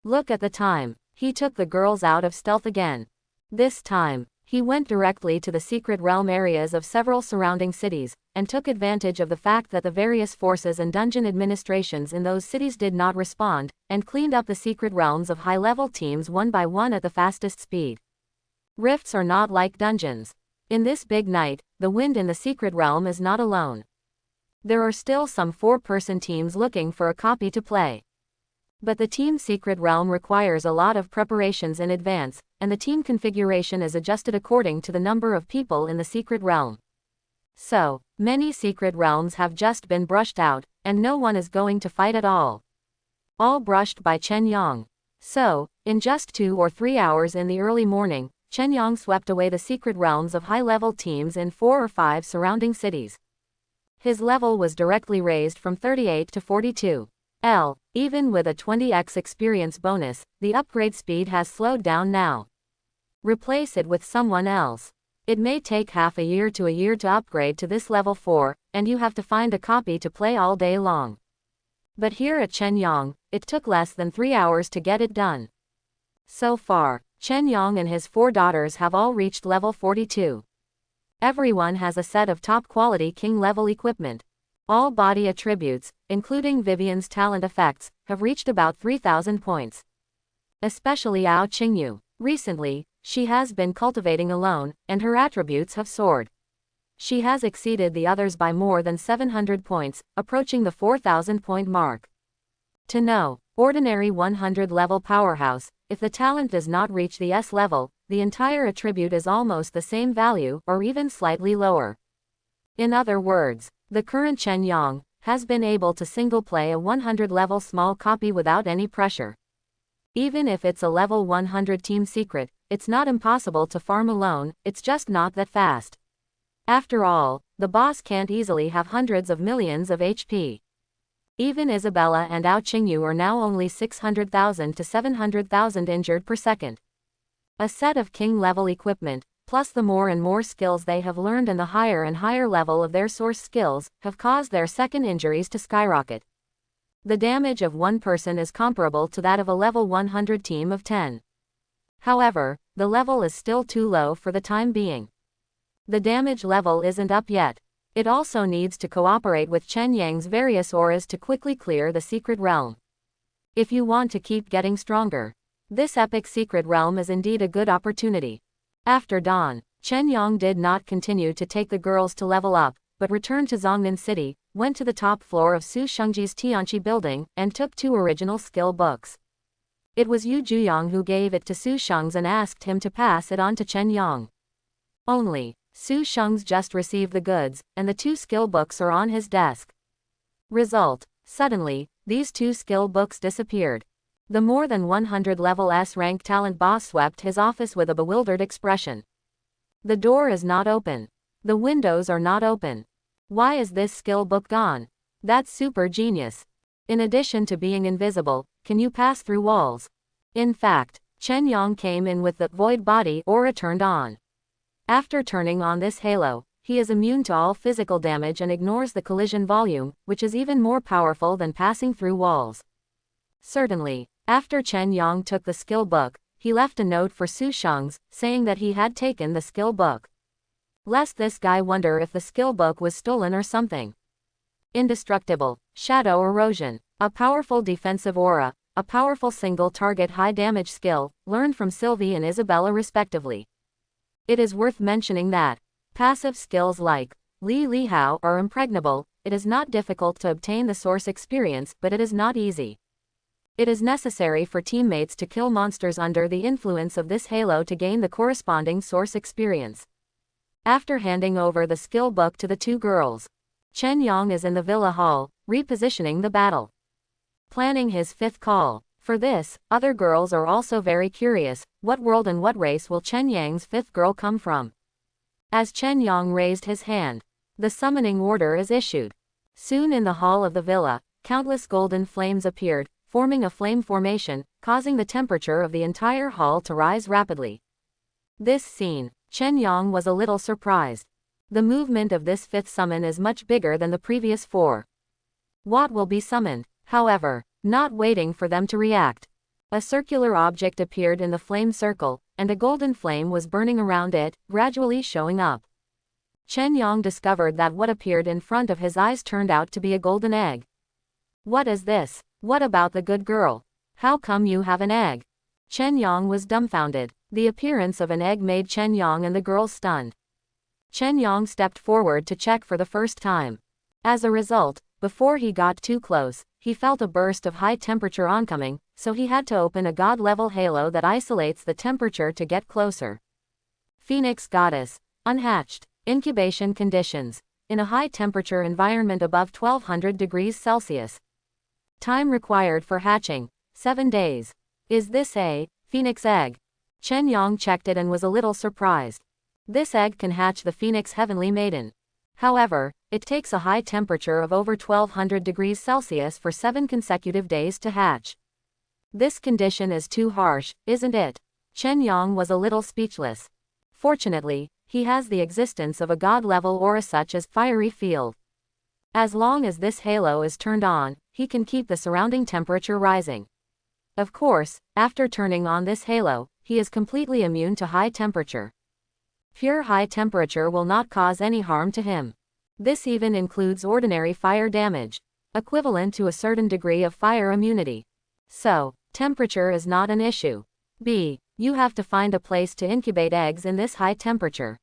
Look at the time. He took the girls out of stealth again. This time, he went directly to the secret realm areas of several surrounding cities, and took advantage of the fact that the various forces and dungeon administrations in those cities did not respond, and cleaned up the secret realms of high-level teams one by one at the fastest speed. Rifts are not like dungeons. In this big night, the wind in the secret realm is not alone. There are still some 4-person teams looking for a copy to play. But the team secret realm requires a lot of preparations in advance, and the team configuration is adjusted according to the number of people in the secret realm. So, many secret realms have just been brushed out, and no one is going to fight at all. All brushed by Chen Yang. So, in just 2 or 3 hours in the early morning, Chen Yang swept away the secret realms of high-level teams in 4 or 5 surrounding cities. His level was directly raised from 38 to 42. Even with a 20x experience bonus, the upgrade speed has slowed down now. Replace it with someone else. It may take half a year to upgrade to this level 4, and you have to find a copy to play all day long. But here at Chen Yang, it took less than 3 hours to get it done. So far, Chen Yang and his 4 daughters have all reached level 42. Everyone has a set of top-quality king-level equipment. All body attributes, including Vivian's talent effects, have reached about 3,000 points. Especially Ao Qingyu. Recently, she has been cultivating alone, and her attributes have soared. She has exceeded the others by more than 700 points, approaching the 4,000-point mark. To know, ordinary 100-level powerhouse, if the talent does not reach the S level, the entire attribute is almost the same value, or even slightly lower. In other words, the current Chen Yang has been able to single-play a 100-level small copy without any pressure. Even if it's a level 100 team secret, it's not impossible to farm alone, it's just not that fast. After all, the boss can't easily have hundreds of millions of HP. Even Isabella and Ao Qingyu are now only 600,000 to 700,000 injured per second. A set of king-level equipment, plus the more and more skills they have learned and the higher and higher level of their source skills, have caused their second injuries to skyrocket. The damage of one person is comparable to that of a level 100 team of 10. However, the level is still too low for the time being. The damage level isn't up yet. It also needs to cooperate with Chen Yang's various auras to quickly clear the secret realm. If you want to keep getting stronger, this epic secret realm is indeed a good opportunity. After dawn, Chen Yang did not continue to take the girls to level up, but returned to Zhongnan City, went to the top floor of Su Shengji's Tianqi building, and took 2 original skill books. It was Yu Juyang who gave it to Su Sheng's and asked him to pass it on to Chen Yang. Only, Su Sheng's just received the goods, and the 2 skill books are on his desk. Result: suddenly, these 2 skill books disappeared. The more than 100 level S-rank talent boss swept his office with a bewildered expression. The door is not open. The windows are not open. Why is this skill book gone? That's super genius. In addition to being invisible, can you pass through walls? In fact, Chen Yang came in with the void body aura turned on. After turning on this halo, he is immune to all physical damage and ignores the collision volume, which is even more powerful than passing through walls. Certainly, after Chen Yang took the skill book, he left a note for Su Sheng's, saying that he had taken the skill book. Lest this guy wonder if the skill book was stolen or something. Indestructible, shadow erosion, a powerful defensive aura, a powerful single target high damage skill, learned from Sylvie and Isabella respectively. It is worth mentioning that passive skills like Li Li Hao are impregnable. It is not difficult to obtain the source experience, but it is not easy. It is necessary for teammates to kill monsters under the influence of this halo to gain the corresponding source experience. After handing over the skill book to the 2 girls, Chen Yang is in the villa hall, repositioning the battle. Planning his 5th call. For this, other girls are also very curious, what world and what race will Chen Yang's 5th girl come from? As Chen Yang raised his hand, the summoning order is issued. Soon in the hall of the villa, countless golden flames appeared, forming a flame formation, causing the temperature of the entire hall to rise rapidly. This scene, Chen Yang was a little surprised. The movement of this 5th summon is much bigger than the previous 4. What will be summoned? However, not waiting for them to react, a circular object appeared in the flame circle, and a golden flame was burning around it, gradually showing up. Chen Yang discovered that what appeared in front of his eyes turned out to be a golden egg. What is this? What about the good girl? How come you have an egg? Chen Yang was dumbfounded. The appearance of an egg made Chen Yang and the girl stunned. Chen Yang stepped forward to check for the first time. As a result, before he got too close, he felt a burst of high temperature oncoming, so he had to open a god-level halo that isolates the temperature to get closer. Phoenix Goddess. Unhatched. Incubation conditions. In a high-temperature environment above 1200 degrees Celsius. Time required for hatching, 7 days. Is this a phoenix egg? Chen Yang checked it and was a little surprised. This egg can hatch the phoenix heavenly maiden. However, it takes a high temperature of over 1200 degrees Celsius for 7 consecutive days to hatch. This condition is too harsh, isn't it? Chen Yang was a little speechless. Fortunately, he has the existence of a god-level aura such as fiery field. As long as this halo is turned on, he can keep the surrounding temperature rising. Of course, after turning on this halo, he is completely immune to high temperature. Pure high temperature will not cause any harm to him. This even includes ordinary fire damage, equivalent to a certain degree of fire immunity. So, temperature is not an issue. B. You have to find a place to incubate eggs in this high temperature.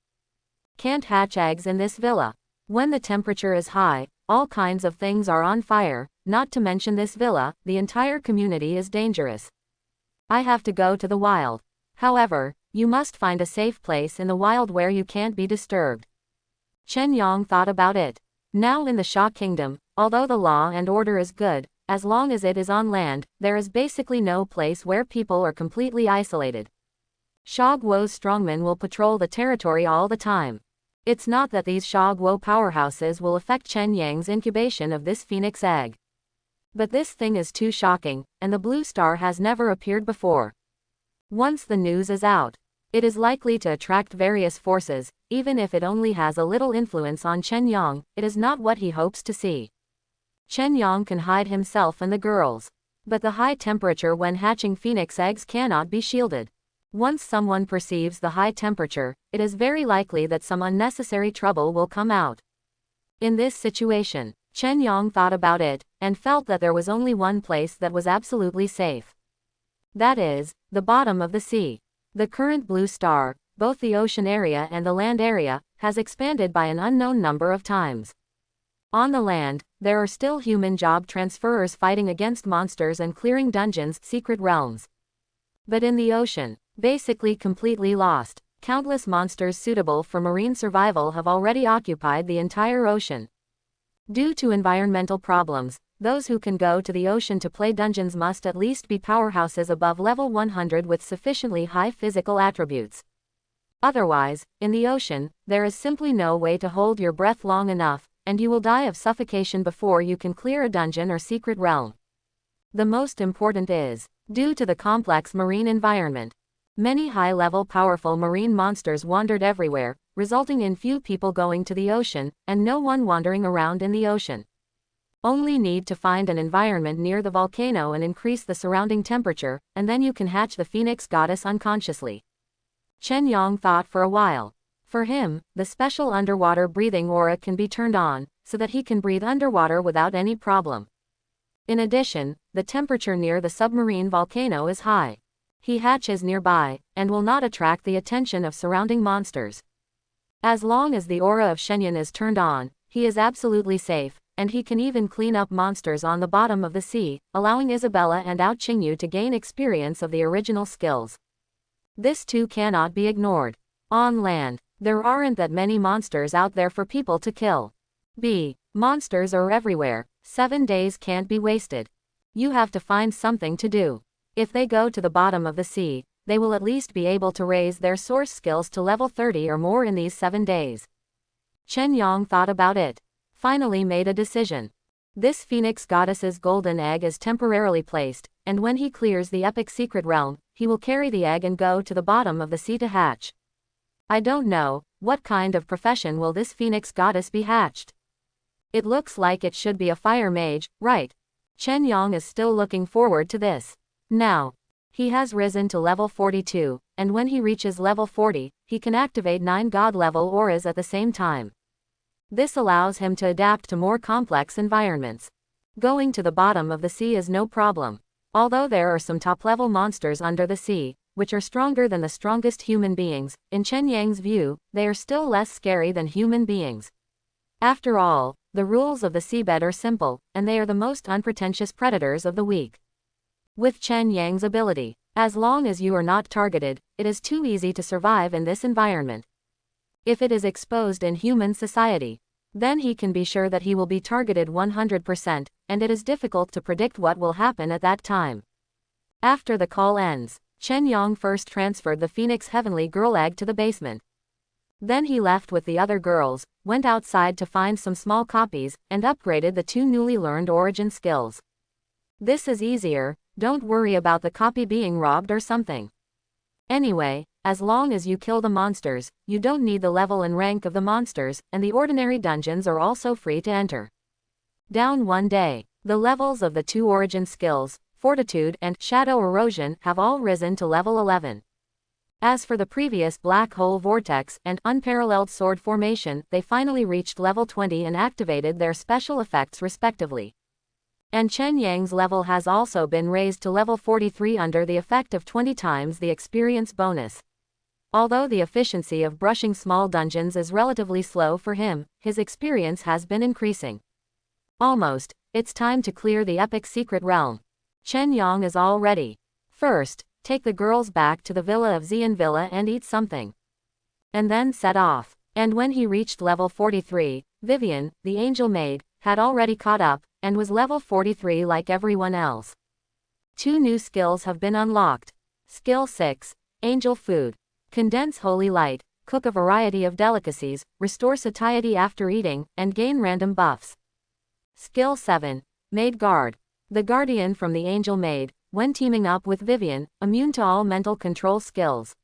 Can't hatch eggs in this villa. When the temperature is high, all kinds of things are on fire, not to mention this villa, the entire community is dangerous. I have to go to the wild. However, you must find a safe place in the wild where you can't be disturbed. Chen Yang thought about it. Now in the Sha Kingdom, although the law and order is good, as long as it is on land, there is basically no place where people are completely isolated. Sha Guo's strongmen will patrol the territory all the time. It's not that these Shogwo powerhouses will affect Chen Yang's incubation of this phoenix egg. But this thing is too shocking, and the blue star has never appeared before. Once the news is out, it is likely to attract various forces, even if it only has a little influence on Chen Yang. It is not what he hopes to see. Chen Yang can hide himself and the girls. But the high temperature when hatching phoenix eggs cannot be shielded. Once someone perceives the high temperature, it is very likely that some unnecessary trouble will come out. In this situation, Chen Yang thought about it, and felt that there was only one place that was absolutely safe. That is, the bottom of the sea. The current blue star, both the ocean area and the land area, has expanded by an unknown number of times. On the land, there are still human job transferers fighting against monsters and clearing dungeons, secret realms. But in the ocean, basically completely lost, countless monsters suitable for marine survival have already occupied the entire ocean. Due to environmental problems, those who can go to the ocean to play dungeons must at least be powerhouses above level 100 with sufficiently high physical attributes. Otherwise, in the ocean, there is simply no way to hold your breath long enough, and you will die of suffocation before you can clear a dungeon or secret realm. The most important is, due to the complex marine environment, many high-level powerful marine monsters wandered everywhere, resulting in few people going to the ocean, and no one wandering around in the ocean. Only need to find an environment near the volcano and increase the surrounding temperature, and then you can hatch the phoenix goddess unconsciously. Chen Yang thought for a while. For him, the special underwater breathing aura can be turned on, so that he can breathe underwater without any problem. In addition, the temperature near the submarine volcano is high. He hatches nearby, and will not attract the attention of surrounding monsters. As long as the aura of Shenyan is turned on, he is absolutely safe, and he can even clean up monsters on the bottom of the sea, allowing Isabella and Ao Qingyu to gain experience of the original skills. This too cannot be ignored. On land, there aren't that many monsters out there for people to kill. Monsters are everywhere. 7 days can't be wasted. You have to find something to do. If they go to the bottom of the sea, they will at least be able to raise their source skills to level 30 or more in these 7 days. Chen Yang thought about it. Finally made a decision. This phoenix goddess's golden egg is temporarily placed, and when he clears the epic secret realm, he will carry the egg and go to the bottom of the sea to hatch. I don't know, what kind of profession will this phoenix goddess be hatched? It looks like it should be a fire mage, right? Chen Yang is still looking forward to this. Now, he has risen to level 42, and when he reaches level 40, he can activate 9 god-level auras at the same time. This allows him to adapt to more complex environments. Going to the bottom of the sea is no problem. Although there are some top-level monsters under the sea, which are stronger than the strongest human beings, in Chen Yang's view, they are still less scary than human beings. After all, the rules of the seabed are simple, and they are the most unpretentious predators of the weak. With Chen Yang's ability, as long as you are not targeted, it is too easy to survive in this environment. If it is exposed in human society, then he can be sure that he will be targeted 100%, and it is difficult to predict what will happen at that time. After the call ends, Chen Yang first transferred the Phoenix Heavenly Girl egg to the basement. Then he left with the other girls, went outside to find some small copies, and upgraded the 2 newly learned origin skills. This is easier, don't worry about the copy being robbed or something. Anyway, as long as you kill the monsters, you don't need the level and rank of the monsters, and the ordinary dungeons are also free to enter. Down one day, the levels of the 2 origin skills, Fortitude and Shadow Erosion, have all risen to level 11. As for the previous Black Hole Vortex and Unparalleled Sword Formation, they finally reached level 20 and activated their special effects respectively. And Chen Yang's level has also been raised to level 43 under the effect of 20 times the experience bonus. Although the efficiency of brushing small dungeons is relatively slow for him, his experience has been increasing. Almost, it's time to clear the epic secret realm. Chen Yang is all ready. First, take the girls back to the villa of Xian Villa and eat something. And then set off. And when he reached level 43, Vivian, the angel maid, had already caught up, and was level 43 like everyone else. 2 new skills have been unlocked. Skill 6, Angel Food. Condense holy light, cook a variety of delicacies, restore satiety after eating, and gain random buffs. Skill 7. Maid Guard. The Guardian from the Angel Maid, when teaming up with Vivian, immune to all mental control skills.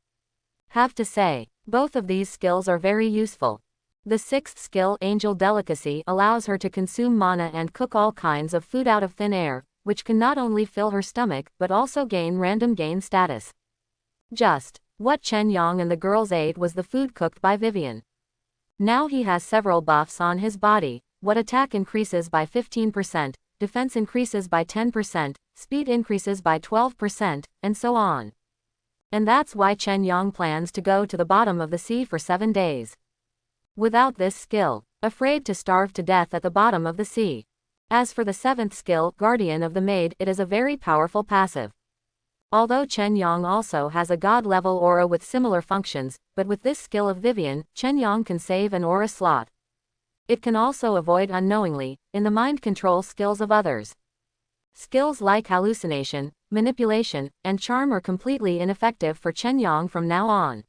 Have to say, both of these skills are very useful. The 6th skill, Angel Delicacy, allows her to consume mana and cook all kinds of food out of thin air, which can not only fill her stomach but also gain random gain status. Just what Chen Yang and the girls ate was the food cooked by Vivian. Now he has several buffs on his body. What attack increases by 15%, defense increases by 10%, speed increases by 12%, and so on. And that's why Chen Yang plans to go to the bottom of the sea for 7 days. Without this skill, afraid to starve to death at the bottom of the sea. As for the 7th skill, Guardian of the Maid, it is a very powerful passive. Although Chen Yang also has a god-level aura with similar functions, but with this skill of Vivian, Chen Yang can save an aura slot. It can also avoid unknowingly, in the mind control skills of others. Skills like hallucination, manipulation, and charm are completely ineffective for Chen Yang from now on.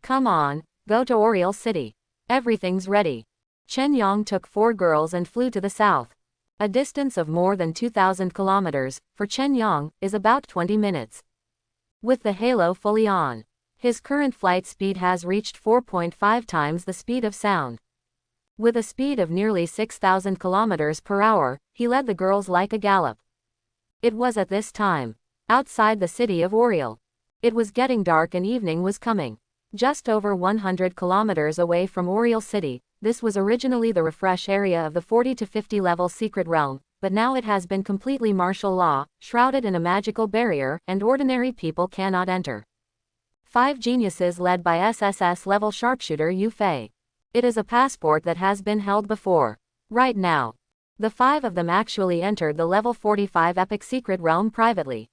Come on, go to Oriel City. Everything's ready. Chen Yang took 4 girls and flew to the south. A distance of more than 2,000 kilometers, for Chen Yang, is about 20 minutes. With the halo fully on, his current flight speed has reached 4.5 times the speed of sound. With a speed of nearly 6,000 kilometers per hour, he led the girls like a gallop. It was at this time, outside the city of Oriel. It was getting dark and evening was coming. Just over 100 kilometers away from Oriel City, this was originally the refresh area of the 40 to 50 level secret realm, but now it has been completely martial law, shrouded in a magical barrier, and ordinary people cannot enter. 5 geniuses led by SSS level sharpshooter Yu Fei. It is a passport that has been held before. Right now, the 5 of them actually entered the level 45 epic secret realm privately.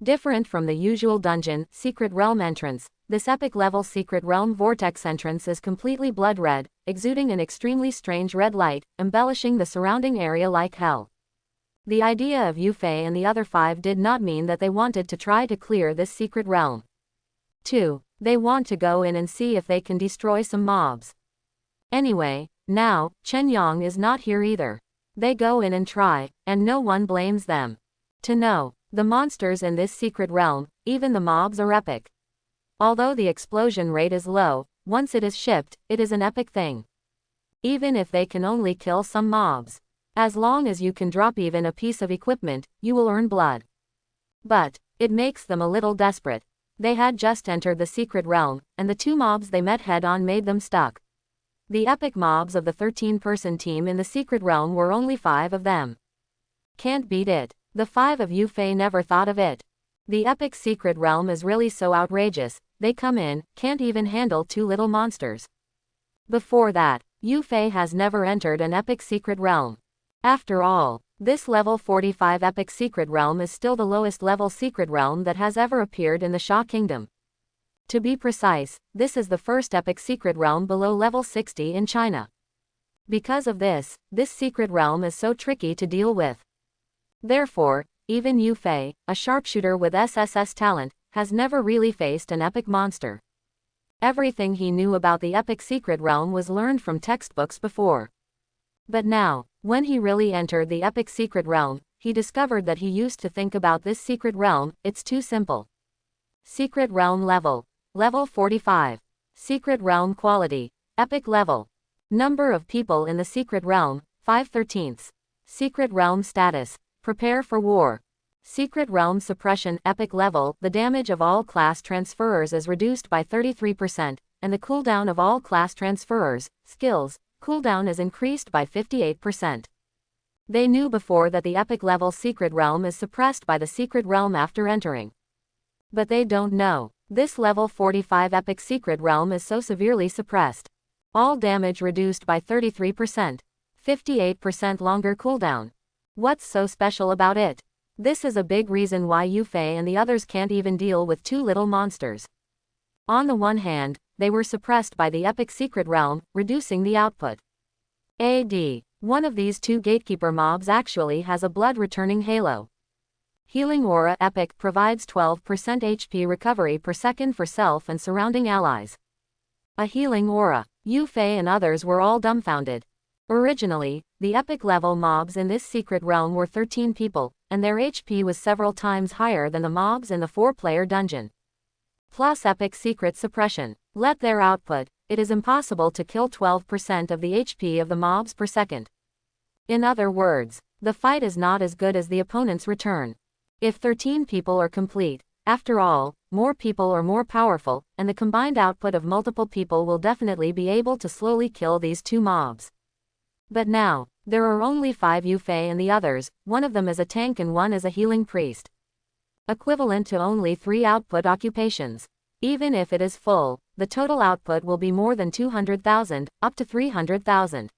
Different from the usual dungeon, secret realm entrance, this epic level secret realm vortex entrance is completely blood red, exuding an extremely strange red light, embellishing the surrounding area like hell. The idea of Yu Fei and the other 5 did not mean that they wanted to try to clear this secret realm. 2. They want to go in and see if they can destroy some mobs. Anyway, now, Chen Yang is not here either. They go in and try, and no one blames them. To know, the monsters in this secret realm, even the mobs are epic. Although the explosion rate is low, once it is shipped, it is an epic thing. Even if they can only kill some mobs. As long as you can drop even a piece of equipment, you will earn blood. But it makes them a little desperate. They had just entered the secret realm, and the 2 mobs they met head-on made them stuck. The epic mobs of the 13-person team in the secret realm were only 5 of them. Can't beat it. The 5 of Yu Fei never thought of it. The epic secret realm is really so outrageous, they come in, can't even handle 2 little monsters. Before that, Yu Fei has never entered an epic secret realm. After all, this level 45 epic secret realm is still the lowest level secret realm that has ever appeared in the Sha Kingdom. To be precise, this is the first epic secret realm below level 60 in China. Because of this, this secret realm is so tricky to deal with. Therefore, even Yu Fei, a sharpshooter with SSS talent, has never really faced an epic monster. Everything he knew about the epic secret realm was learned from textbooks before. But now, when he really entered the epic secret realm, he discovered that he used to think about this secret realm, it's too simple. Secret realm level. Level 45. Secret realm quality. Epic level. Number of people in the secret realm, 5/13. Secret realm status. Prepare for war. Secret realm suppression. Epic level. The damage of all class transferers is reduced by 33%, and the cooldown of all class transferers, skills, cooldown is increased by 58%. They knew before that the epic level secret realm is suppressed by the secret realm after entering. But they don't know. This level 45 epic secret realm is so severely suppressed. All damage reduced by 33%. 58% longer cooldown. What's so special about it? This is a big reason why Yu Fei and the others can't even deal with 2 little monsters. On the one hand, they were suppressed by the epic secret realm, reducing the output. One of these 2 gatekeeper mobs actually has a blood returning halo. Healing Aura Epic provides 12% HP recovery per second for self and surrounding allies. A healing aura. Yufei and others were all dumbfounded. Originally, the epic level mobs in this secret realm were 13 people, and their HP was several times higher than the mobs in the 4-player dungeon. Plus epic secret suppression. Let their output, it is impossible to kill 12% of the HP of the mobs per second. In other words, the fight is not as good as the opponent's return. If 13 people are complete, after all, more people are more powerful, and the combined output of multiple people will definitely be able to slowly kill these two mobs. But now, there are only 5 Yufei and the others, one of them is a tank and one is a healing priest. Equivalent to only 3 output occupations. Even if it is full, the total output will be more than 200,000, up to 300,000.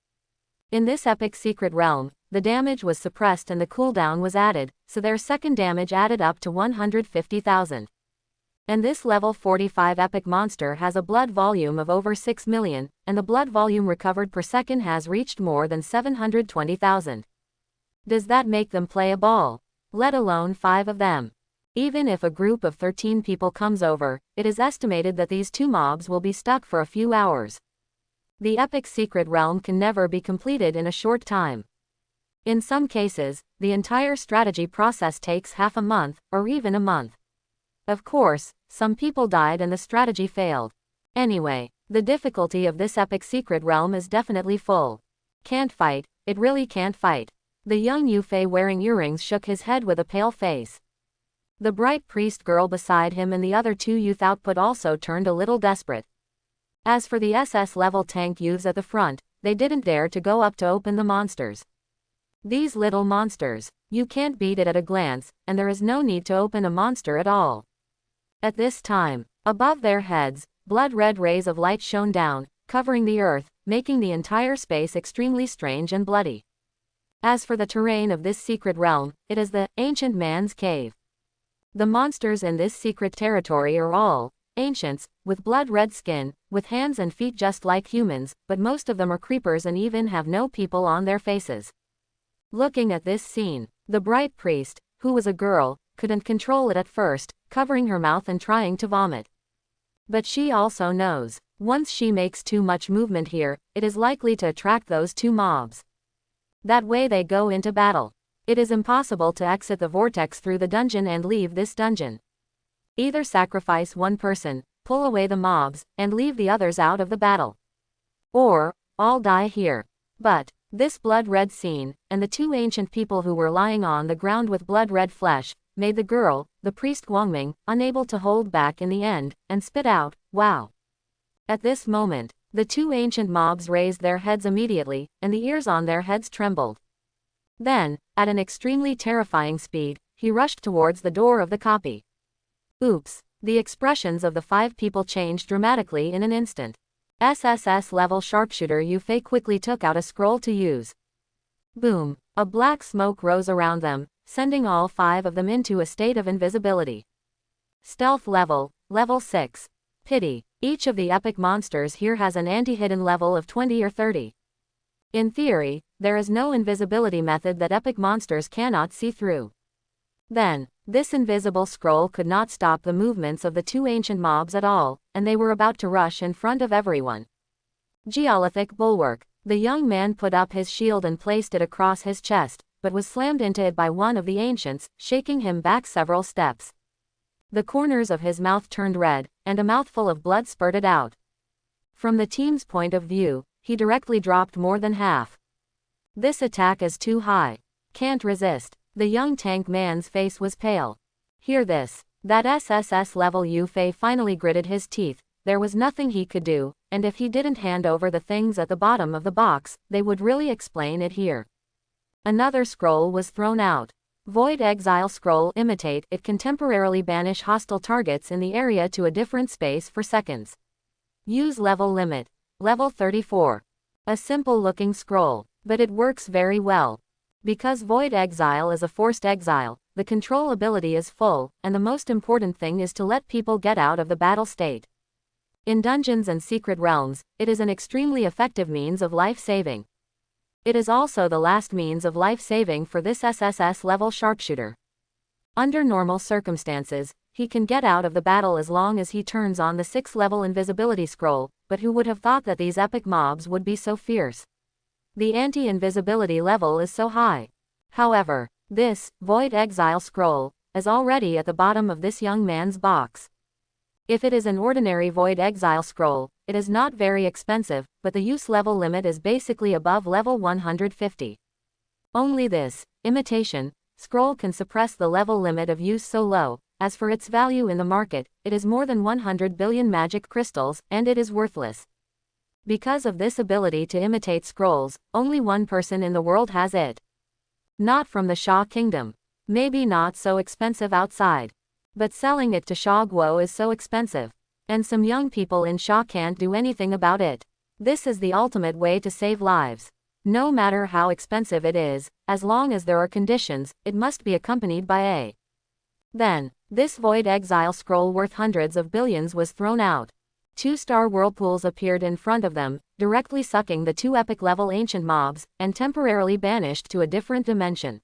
In this epic secret realm, the damage was suppressed and the cooldown was added, so their second damage added up to 150,000. And this level 45 epic monster has a blood volume of over 6 million, and the blood volume recovered per second has reached more than 720,000. Does that make them play a ball? Let alone 5 of them. Even if a group of 13 people comes over, it is estimated that these two mobs will be stuck for a few hours. The epic secret realm can never be completed in a short time. In some cases, the entire strategy process takes half a month, or even a month. Of course, some people died and the strategy failed. Anyway, the difficulty of this epic secret realm is definitely full. Can't fight, it really can't fight. The young Yufei wearing earrings shook his head with a pale face. The bright priest girl beside him and the other 2 youth output also turned a little desperate. As for the SS level tank youths at the front, they didn't dare to go up to open the monsters. These little monsters, you can't beat it at a glance, and there is no need to open a monster at all. At this time, above their heads, blood-red rays of light shone down, covering the earth, making the entire space extremely strange and bloody. As for the terrain of this secret realm, it is the Ancient Man's Cave. The monsters in this secret territory are all ancients, with blood-red skin, with hands and feet just like humans, but most of them are creepers and even have no people on their faces. Looking at this scene, the bright priest, who was a girl, couldn't control it at first, covering her mouth and trying to vomit. But she also knows, once she makes too much movement here, it is likely to attract those 2 mobs. That way they go into battle. It is impossible to exit the vortex through the dungeon and leave this dungeon. Either sacrifice one person, pull away the mobs, and leave the others out of the battle. Or, all die here. But, this blood-red scene, and the 2 ancient people who were lying on the ground with blood-red flesh, made the girl, the priest Guangming, unable to hold back in the end, and spit out, "Wow." At this moment, the 2 ancient mobs raised their heads immediately, and the ears on their heads trembled. Then, at an extremely terrifying speed, he rushed towards the door of the copy. Oops, the expressions of the 5 people changed dramatically in an instant. SSS level sharpshooter Yufei quickly took out a scroll to use. Boom, a black smoke rose around them, sending all 5 of them into a state of invisibility. Stealth level, level 6. Pity, each of the epic monsters here has an anti-hidden level of 20 or 30. In theory, there is no invisibility method that epic monsters cannot see through. Then, this invisible scroll could not stop the movements of the 2 ancient mobs at all, and they were about to rush in front of everyone. Geolithic bulwark. The young man put up his shield and placed it across his chest, but was slammed into it by one of the ancients, shaking him back several steps. The corners of his mouth turned red, and a mouthful of blood spurted out. From the team's point of view, he directly dropped more than half. This attack is too high. Can't resist. The young tank man's face was pale. Hear this. That SSS level Yufei finally gritted his teeth. There was nothing he could do, and if he didn't hand over the things at the bottom of the box, they would really explain it here. Another scroll was thrown out. Void Exile Scroll Imitate. It can temporarily banish hostile targets in the area to a different space for seconds. Use level limit. Level 34. A simple looking scroll, but it works very well. Because Void Exile is a forced exile, the control ability is full, and the most important thing is to let people get out of the battle state. In dungeons and secret realms, it is an extremely effective means of life-saving. It is also the last means of life-saving for this SSS level sharpshooter. Under normal circumstances, He can get out of the battle as long as he turns on the 6th level invisibility scroll, but who would have thought that these epic mobs would be so fierce? The anti-invisibility level is so high. However, this Void Exile scroll is already at the bottom of this young man's box. If it is an ordinary Void Exile scroll, it is not very expensive, but the use level limit is basically above level 150. Only this imitation scroll can suppress the level limit of use so low. As for its value in the market, it is more than 100 billion magic crystals, and it is worthless. Because of this ability to imitate scrolls, only one person in the world has it. Not from the Sha Kingdom. Maybe not so expensive outside. But selling it to Sha Guo is so expensive. And some young people in Sha can't do anything about it. This is the ultimate way to save lives. No matter how expensive it is, as long as there are conditions, it must be accompanied by a. Then, this Void Exile scroll worth hundreds of billions was thrown out. 2-star whirlpools appeared in front of them, directly sucking the 2 epic level ancient mobs, and temporarily banished to a different dimension.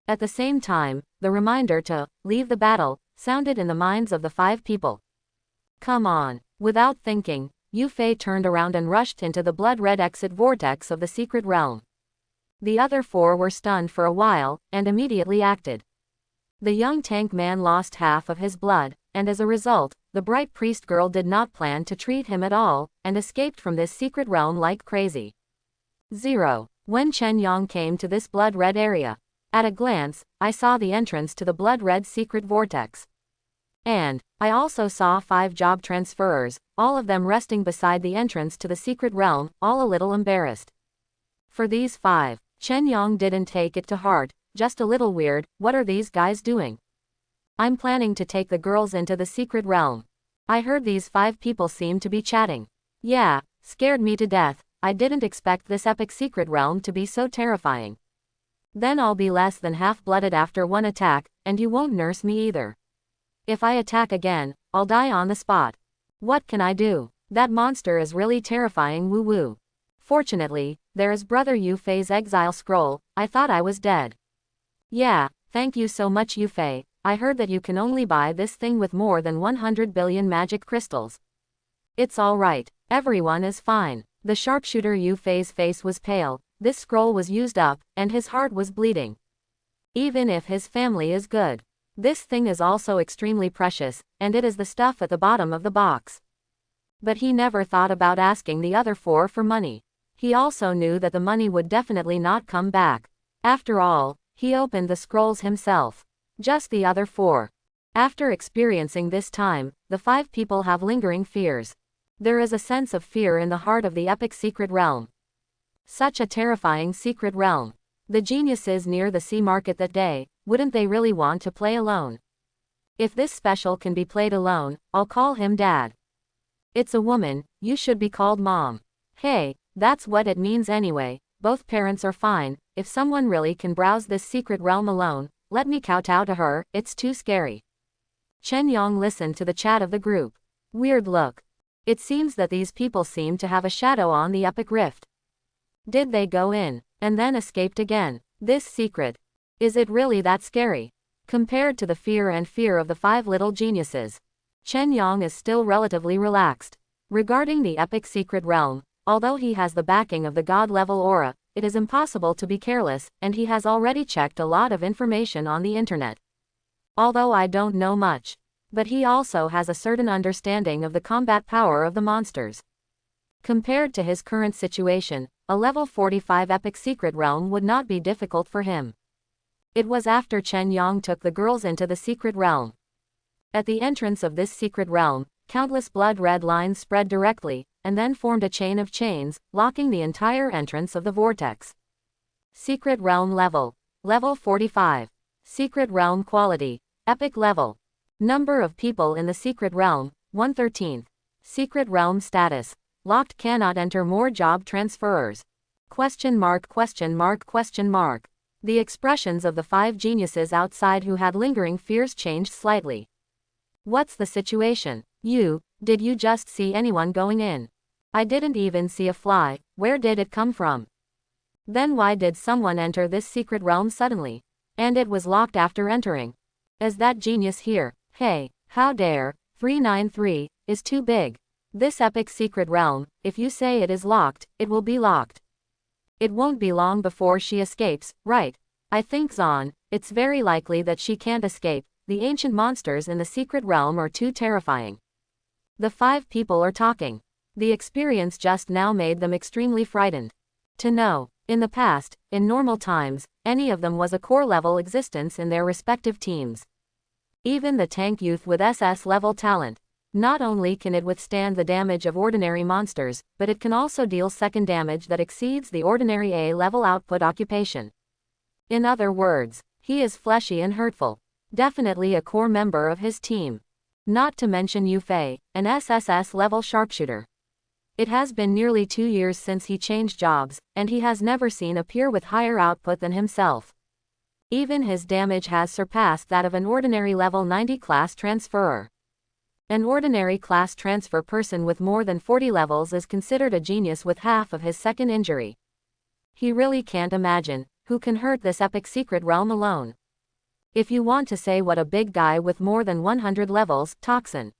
At the same time, the reminder to leave the battle sounded in the minds of the 5 people. Come on. Without thinking, Yu Fei turned around and rushed into the blood-red exit vortex of the secret realm. The other 4 were stunned for a while, and immediately acted. The young tank man lost half of his blood, and as a result, the bright priest girl did not plan to treat him at all, and escaped from this secret realm like crazy. 0. When Chen Yang came to this blood-red area, at a glance, I saw the entrance to the blood-red secret vortex. And I also saw 5 job transferers, all of them resting beside the entrance to the secret realm, all a little embarrassed. For these 5, Chen Yang didn't take it to heart. Just a little weird. What are these guys doing? I'm planning to take the girls into the secret realm. I heard these 5 people seem to be chatting. Yeah, scared me to death. I didn't expect this epic secret realm to be so terrifying. Then I'll be less than half-blooded after one attack, and you won't nurse me either. If I attack again, I'll die on the spot. What can I do? That monster is really terrifying. Woo woo. Fortunately, there is Brother Yu Fei's exile scroll. I thought I was dead. Yeah, thank you so much Yu Fei. I heard that you can only buy this thing with more than 100 billion magic crystals. It's alright, everyone is fine. The sharpshooter Yu Fei's face was pale, this scroll was used up, and his heart was bleeding. Even if his family is good. This thing is also extremely precious, and it is the stuff at the bottom of the box. But he never thought about asking the other 4 for money. He also knew that the money would definitely not come back. After all, he opened the scrolls himself. Just the other 4. After experiencing this time, the 5 people have lingering fears. There is a sense of fear in the heart of the epic secret realm. Such a terrifying secret realm. The geniuses near the sea market that day, wouldn't they really want to play alone? If this special can be played alone, I'll call him Dad. It's a woman, you should be called Mom. Hey, that's what it means anyway. Both parents are fine. If someone really can browse this secret realm alone, let me kowtow to her. It's too scary. Chen Yang listened to the chat of the group. Weird look. It seems that these people seem to have a shadow on the epic rift. Did they go in, and then escaped again? This secret. Is it really that scary? Compared to the fear of the 5 little geniuses, Chen Yang is still relatively relaxed. Regarding the epic secret realm, although he has the backing of the god-level aura, it is impossible to be careless, and he has already checked a lot of information on the internet. Although I don't know much. But he also has a certain understanding of the combat power of the monsters. Compared to his current situation, a level 45 epic secret realm would not be difficult for him. It was after Chen Yang took the girls into the secret realm. At the entrance of this secret realm, countless blood-red lines spread directly, and then formed a chain of chains, locking the entire entrance of the vortex. Secret realm level. Level 45. Secret realm quality. Epic level. Number of people in the secret realm, 1/13. Secret realm status. Locked, cannot enter more job transferers. ? The expressions of the 5 geniuses outside who had lingering fears changed slightly. What's the situation? Did you just see anyone going in? I didn't even see a fly. Where did it come from? Then why did someone enter this secret realm suddenly? And it was locked after entering. Is that genius here? Hey, How dare, 393, is too big. This epic secret realm, if you say it is locked, it will be locked. It won't be long before she escapes, right? I think Zon, it's very likely that she can't escape. The ancient monsters in the secret realm are too terrifying. The 5 people are talking. The experience just now made them extremely frightened. To know, in the past, in normal times, any of them was a core level existence in their respective teams. Even the tank youth with SS level talent. Not only can it withstand the damage of ordinary monsters, but it can also deal second damage that exceeds the ordinary A-level output occupation. In other words, he is fleshy and hurtful. Definitely a core member of his team. Not to mention Yufei, an SSS-level sharpshooter. It has been nearly 2 years since he changed jobs, and he has never seen a peer with higher output than himself. Even his damage has surpassed that of an ordinary level 90 class transferer. An ordinary class transfer person with more than 40 levels is considered a genius with half of his second injury. He really can't imagine who can hurt this epic secret realm alone. If you want to say what a big guy with more than 100 levels, Toxin.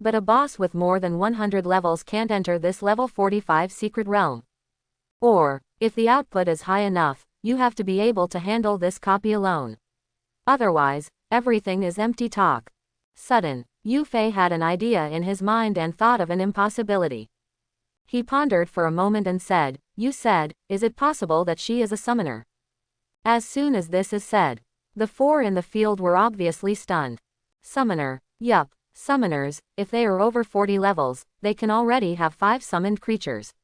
But a boss with more than 100 levels can't enter this level 45 secret realm. Or, if the output is high enough, you have to be able to handle this copy alone. Otherwise, everything is empty talk. Sudden, Yufei had an idea in his mind and thought of an impossibility. He pondered for a moment and said, "You said, is it possible that she is a summoner?" As soon as this is said, the 4 in the field were obviously stunned. Summoner, yup, summoners, if they are over 40 levels, they can already have 5 summoned creatures.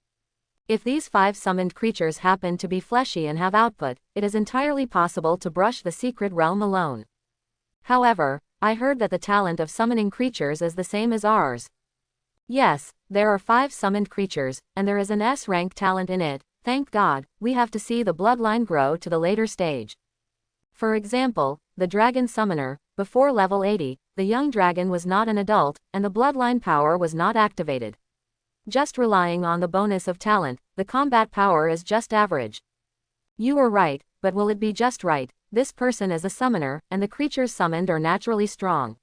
If these 5 summoned creatures happen to be fleshy and have output, it is entirely possible to brush the secret realm alone. However, I heard that the talent of summoning creatures is the same as ours. Yes, there are 5 summoned creatures, and there is an S-rank talent in it. Thank God, we have to see the bloodline grow to the later stage. For example, the dragon summoner, before level 80, the young dragon was not an adult, and the bloodline power was not activated. Just relying on the bonus of talent, the combat power is just average. You are right, but will it be just right? This person is a summoner, and the creatures summoned are naturally strong.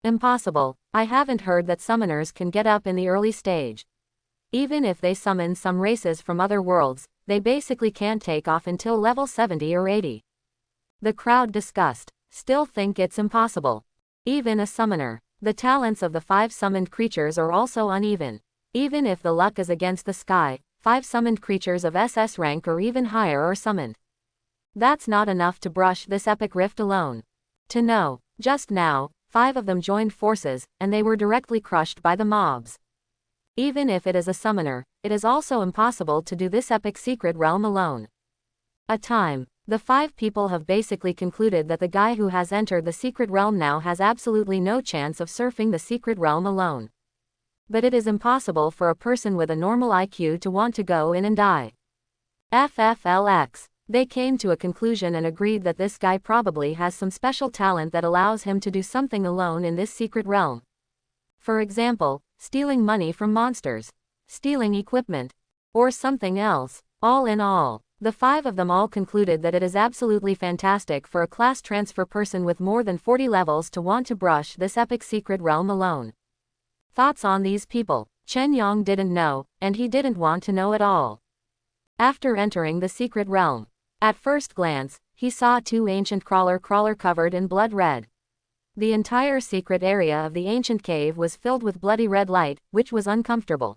Impossible. I haven't heard that summoners can get up in the early stage. Even if they summon some races from other worlds, they basically can't take off until level 70 or 80. The crowd discussed. Still think it's impossible. Even a summoner. The talents of the 5 summoned creatures are also uneven. Even if the luck is against the sky, 5 summoned creatures of SS rank or even higher are summoned. That's not enough to brush this epic rift alone. To know, just now, 5 of them joined forces, and they were directly crushed by the mobs. Even if it is a summoner, it is also impossible to do this epic secret realm alone. The 5 people have basically concluded that the guy who has entered the secret realm now has absolutely no chance of surfing the secret realm alone. But it is impossible for a person with a normal IQ to want to go in and die. FFLX. They came to a conclusion and agreed that this guy probably has some special talent that allows him to do something alone in this secret realm. For example, stealing money from monsters, stealing equipment, or something else. All in all, the 5 of them all concluded that it is absolutely fantastic for a class transfer person with more than 40 levels to want to brush this epic secret realm alone. Thoughts on these people? Chen Yang didn't know, and he didn't want to know at all. After entering the secret realm, at first glance, he saw 2 ancient crawler covered in blood red. The entire secret area of the ancient cave was filled with bloody red light, which was uncomfortable.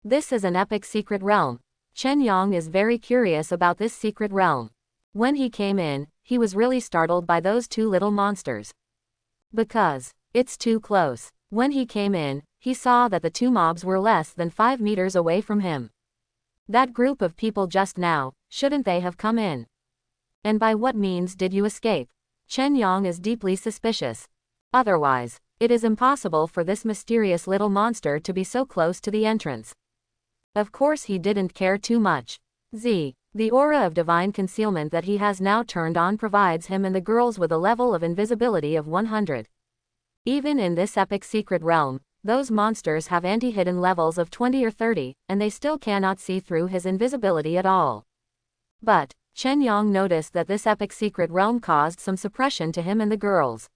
This is an epic secret realm. Chen Yang is very curious about this secret realm. When he came in, he was really startled by those 2 little monsters. Because it's too close. When he came in, he saw that the 2 mobs were less than 5 meters away from him. That group of people just now, shouldn't they have come in? And by what means did you escape? Chen Yang is deeply suspicious. Otherwise, it is impossible for this mysterious little monster to be so close to the entrance. Of course he didn't care too much. The aura of divine concealment that he has now turned on provides him and the girls with a level of invisibility of 100. Even in this epic secret realm, those monsters have anti-hidden levels of 20 or 30, and they still cannot see through his invisibility at all. But Chen Yang noticed that this epic secret realm caused some suppression to him and the girls.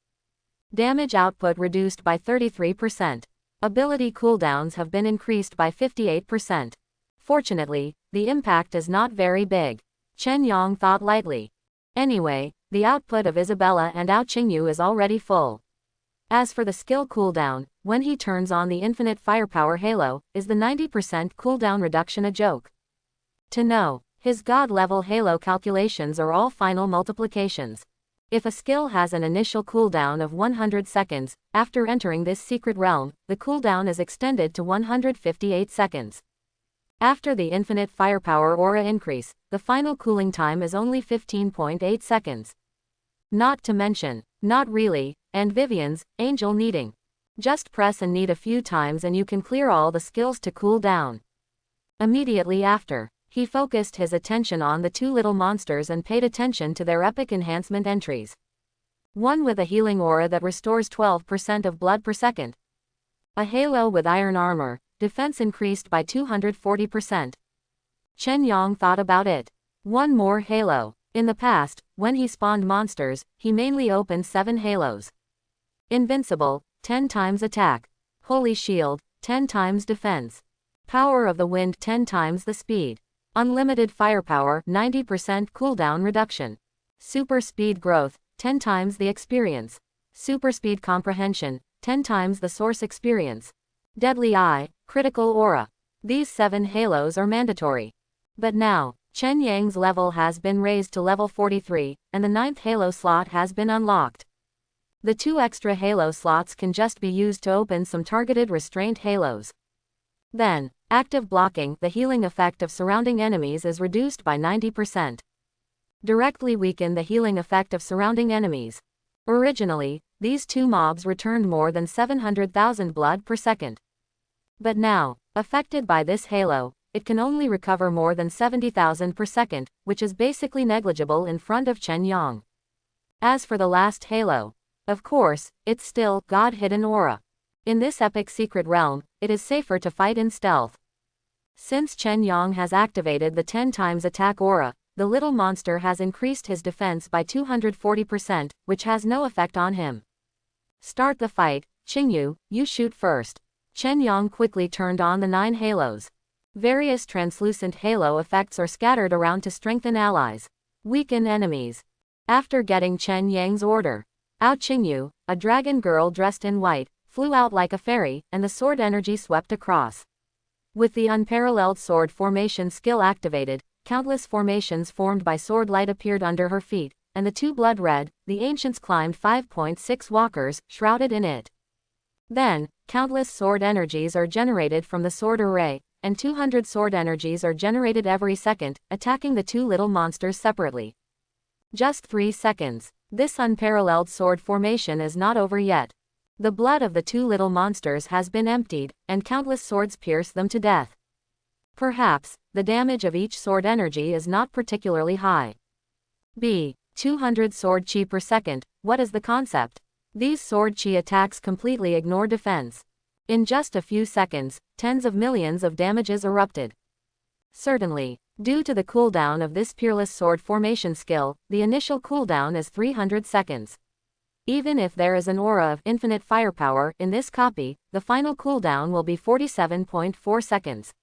Damage output reduced by 33%. Ability cooldowns have been increased by 58%. Fortunately, the impact is not very big. Chen Yang thought lightly. Anyway, the output of Isabella and Ao Qingyu is already full. As for the skill cooldown, when he turns on the infinite firepower halo, is the 90% cooldown reduction a joke? To know, his god-level halo calculations are all final multiplications. If a skill has an initial cooldown of 100 seconds, after entering this secret realm, the cooldown is extended to 158 seconds. After the infinite firepower aura increase, the final cooling time is only 15.8 seconds. Not to mention, not really, and Vivian's angel kneading. Just press and knead a few times and you can clear all the skills to cool down. Immediately after, he focused his attention on the two little monsters and paid attention to their epic enhancement entries. One with a healing aura that restores 12% of blood per second. A halo with iron armor, defense increased by 240%. Chen Yang thought about it. One more halo. In the past, when he spawned monsters, he mainly opened 7 halos. Invincible, 10 times attack. Holy Shield, 10 times defense. Power of the Wind, 10 times the speed. Unlimited firepower, 90% cooldown reduction. Super speed growth, 10 times the experience. Super speed comprehension, 10 times the source experience. Deadly Eye, critical aura. These 7 halos are mandatory. But now, Chen Yang's level has been raised to level 43, and the 9th halo slot has been unlocked. The 2 extra halo slots can just be used to open some targeted restraint halos. Then, active blocking, the healing effect of surrounding enemies is reduced by 90%. Directly weaken the healing effect of surrounding enemies. Originally, these 2 mobs returned more than 700,000 blood per second. But now, affected by this halo, it can only recover more than 70,000 per second, which is basically negligible in front of Chen Yang. As for the last halo, of course, it's still God-hidden aura. In this epic secret realm, it is safer to fight in stealth. Since Chen Yang has activated the 10 times attack aura, the little monster has increased his defense by 240%, which has no effect on him. Start the fight, Qingyu, you shoot first. Chen Yang quickly turned on the 9 halos. Various translucent halo effects are scattered around to strengthen allies, weaken enemies. After getting Chen Yang's order, Ao Qingyu, a dragon girl dressed in white, flew out like a fairy, and the sword energy swept across. With the unparalleled sword formation skill activated, countless formations formed by sword light appeared under her feet, and the 2 blood red, the ancients climbed 5.6 walkers, shrouded in it. Then, countless sword energies are generated from the sword array, and 200 sword energies are generated every second, attacking the 2 little monsters separately. Just 3 seconds. This unparalleled sword formation is not over yet. The blood of the 2 little monsters has been emptied, and countless swords pierce them to death. Perhaps, the damage of each sword energy is not particularly high. 200 sword chi per second, what is the concept? These sword chi attacks completely ignore defense. In just a few seconds, tens of millions of damages erupted. Certainly, due to the cooldown of this peerless sword formation skill, the initial cooldown is 300 seconds. Even if there is an aura of infinite firepower in this copy, the final cooldown will be 47.4 seconds.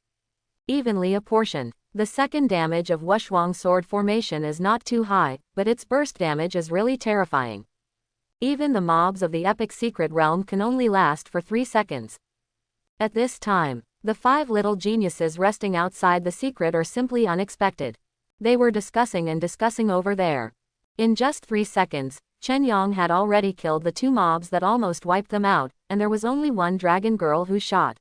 Evenly apportioned. The second damage of Wushuang sword formation is not too high, but its burst damage is really terrifying. Even the mobs of the epic secret realm can only last for 3 seconds. At this time, the 5 little geniuses resting outside the secret are simply unexpected. They were discussing over there. In just 3 seconds, Chen Yang had already killed the 2 mobs that almost wiped them out, and there was only one dragon girl who shot.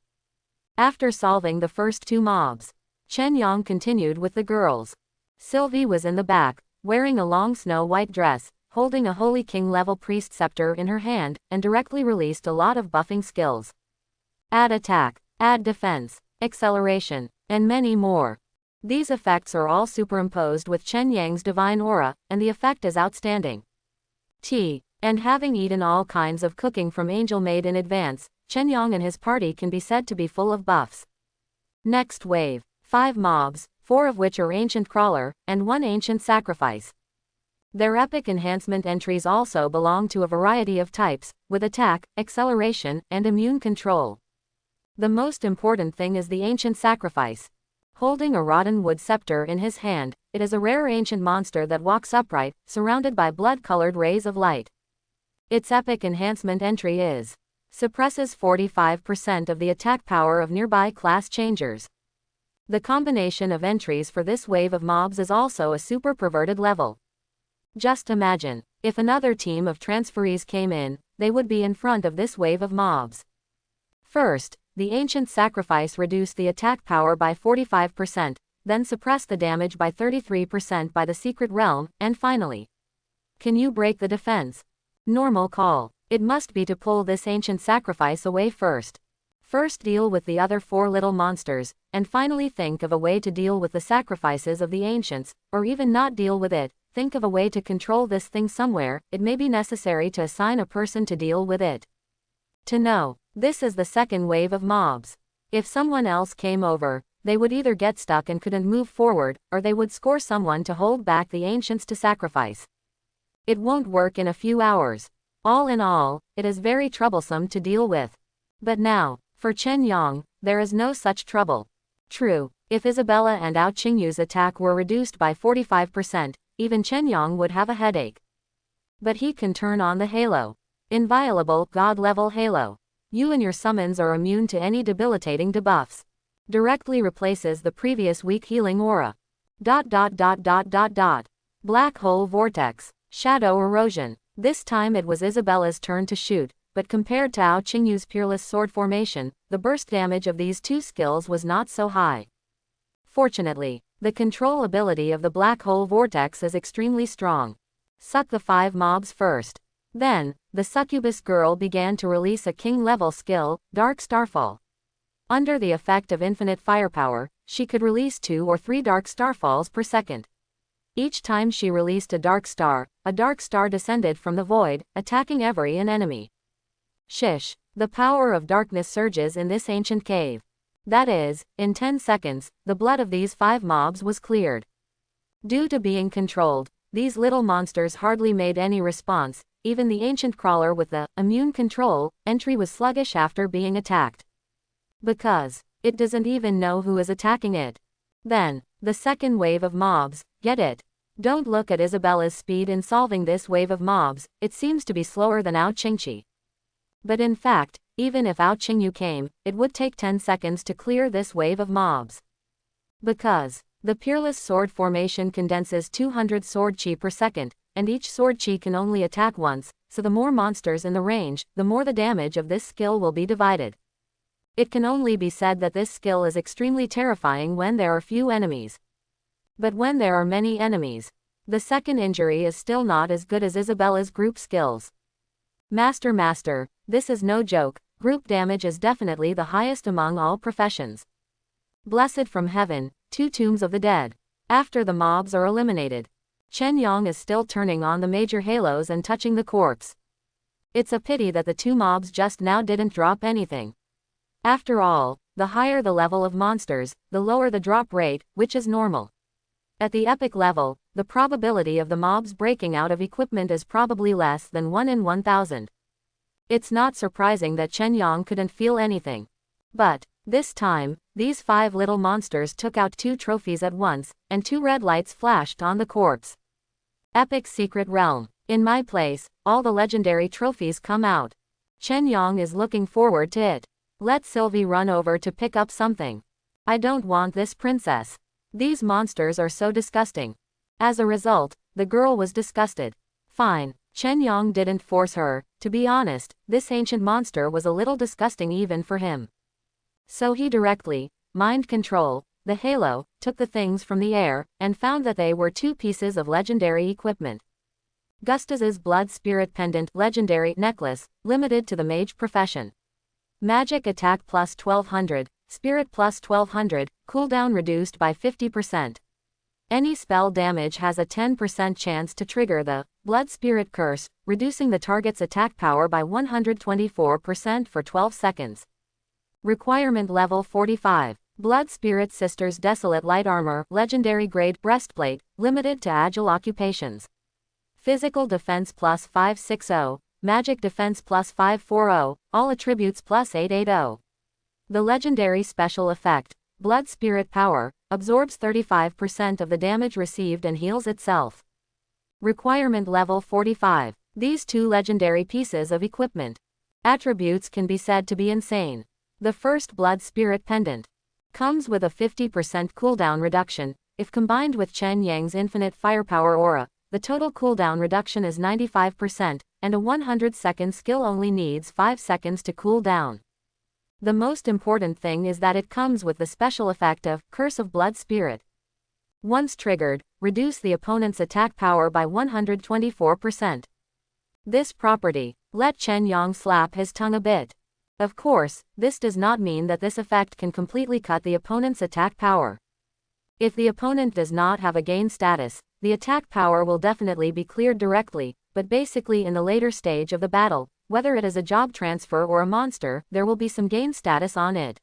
After solving the first 2 mobs, Chen Yang continued with the girls. Sylvie was in the back, wearing a long snow-white dress, holding a Holy King-level priest scepter in her hand, and directly released a lot of buffing skills. Add attack, add defense, acceleration, and many more. These effects are all superimposed with Chen Yang's divine aura, and the effect is outstanding. And having eaten all kinds of cooking from Angel Maid in advance, Chen Yang and his party can be said to be full of buffs. Next wave, 5 mobs, 4 of which are Ancient Crawler, and 1 Ancient Sacrifice. Their epic enhancement entries also belong to a variety of types, with attack, acceleration, and immune control. The most important thing is the ancient sacrifice. Holding a rotten wood scepter in his hand, it is a rare ancient monster that walks upright, surrounded by blood-colored rays of light. Its epic enhancement entry is: suppresses 45% of the attack power of nearby class changers. The combination of entries for this wave of mobs is also a super perverted level. Just imagine, if another team of transferees came in, they would be in front of this wave of mobs. First, the ancient sacrifice reduced the attack power by 45%, then suppressed the damage by 33% by the secret realm, and finally, can you break the defense? Normal call. It must be to pull this ancient sacrifice away first. First deal with the other 4 little monsters, and finally think of a way to deal with the sacrifices of the ancients, or even not deal with it. Think of a way to control this thing somewhere. It may be necessary to assign a person to deal with it. To know, this is the second wave of mobs. If someone else came over, they would either get stuck and couldn't move forward, or they would score someone to hold back the ancients to sacrifice. It won't work in a few hours. All in all, it is very troublesome to deal with. But now, for Chen Yang, there is no such trouble. True, if Isabella and Ao Qingyu's attack were reduced by 45%, even Chen Yang would have a headache. But he can turn on the halo. Inviolable, god-level halo. You and your summons are immune to any debilitating debuffs. Directly replaces the previous weak healing aura. ... Black hole vortex. Shadow erosion. This time it was Isabella's turn to shoot, but compared to Ao Qingyu's peerless sword formation, the burst damage of these two skills was not so high. Fortunately, the control ability of the black hole vortex is extremely strong. Suck the 5 mobs first. Then, the succubus girl began to release a king-level skill, Dark Starfall. Under the effect of infinite firepower, she could release 2 or 3 Dark Starfalls per second. Each time she released a dark star descended from the void, attacking every enemy. Shish, the power of darkness surges in this ancient cave. That is, in 10 seconds, the blood of these 5 mobs was cleared. Due to being controlled, these little monsters hardly made any response. Even the ancient crawler with the immune control entry was sluggish after being attacked. Because it doesn't even know who is attacking it. Then, the second wave of mobs, get it? Don't look at Isabella's speed in solving this wave of mobs, it seems to be slower than Ao Qingqi. But in fact, even if Ao Qingyu came, it would take 10 seconds to clear this wave of mobs. Because the peerless sword formation condenses 200 sword chi per second, and each sword chi can only attack once, so the more monsters in the range, the more the damage of this skill will be divided. It can only be said that this skill is extremely terrifying when there are few enemies. But when there are many enemies, the second injury is still not as good as Isabella's group skills. Master, this is no joke, group damage is definitely the highest among all professions. Blessed from heaven, 2 tombs of the dead. After the mobs are eliminated, Chen Yang is still turning on the major halos and touching the corpse. It's a pity that the 2 mobs just now didn't drop anything. After all, the higher the level of monsters, the lower the drop rate, which is normal. At the epic level, the probability of the mobs breaking out of equipment is probably less than 1 in 1,000. It's not surprising that Chen Yang couldn't feel anything. But this time, these 5 little monsters took out 2 trophies at once, and 2 red lights flashed on the corpse. Epic Secret Realm. In my place, all the legendary trophies come out. Chen Yang is looking forward to it. Let Sylvie run over to pick up something. I don't want this princess. These monsters are so disgusting. As a result, the girl was disgusted. Fine, Chen Yang didn't force her. To be honest, this ancient monster was a little disgusting even for him. So he directly, mind control, the halo, took the things from the air, and found that they were 2 pieces of legendary equipment. Gustus's Blood Spirit Pendant legendary necklace, limited to the mage profession. Magic attack plus 1200, spirit plus 1200, cooldown reduced by 50%. Any spell damage has a 10% chance to trigger the Blood Spirit Curse, reducing the target's attack power by 124% for 12 seconds. Requirement level 45. Blood Spirit Sisters Desolate Light Armor, legendary grade breastplate, limited to agile occupations. Physical defense plus 560, magic defense plus 540, all attributes plus 880. The legendary special effect, Blood Spirit Power, absorbs 35% of the damage received and heals itself. Requirement level 45. These two legendary pieces of equipment. Attributes can be said to be insane. The first Blood Spirit Pendant comes with a 50% cooldown reduction. If combined with Chen Yang's infinite firepower aura, the total cooldown reduction is 95%, and a 100-second skill only needs 5 seconds to cool down. The most important thing is that it comes with the special effect of Curse of Blood Spirit. Once triggered, reduce the opponent's attack power by 124%. This property let Chen Yang slap his tongue a bit. Of course, this does not mean that this effect can completely cut the opponent's attack power. If the opponent does not have a gain status, the attack power will definitely be cleared directly, but basically in the later stage of the battle, whether it is a job transfer or a monster, there will be some gain status on it.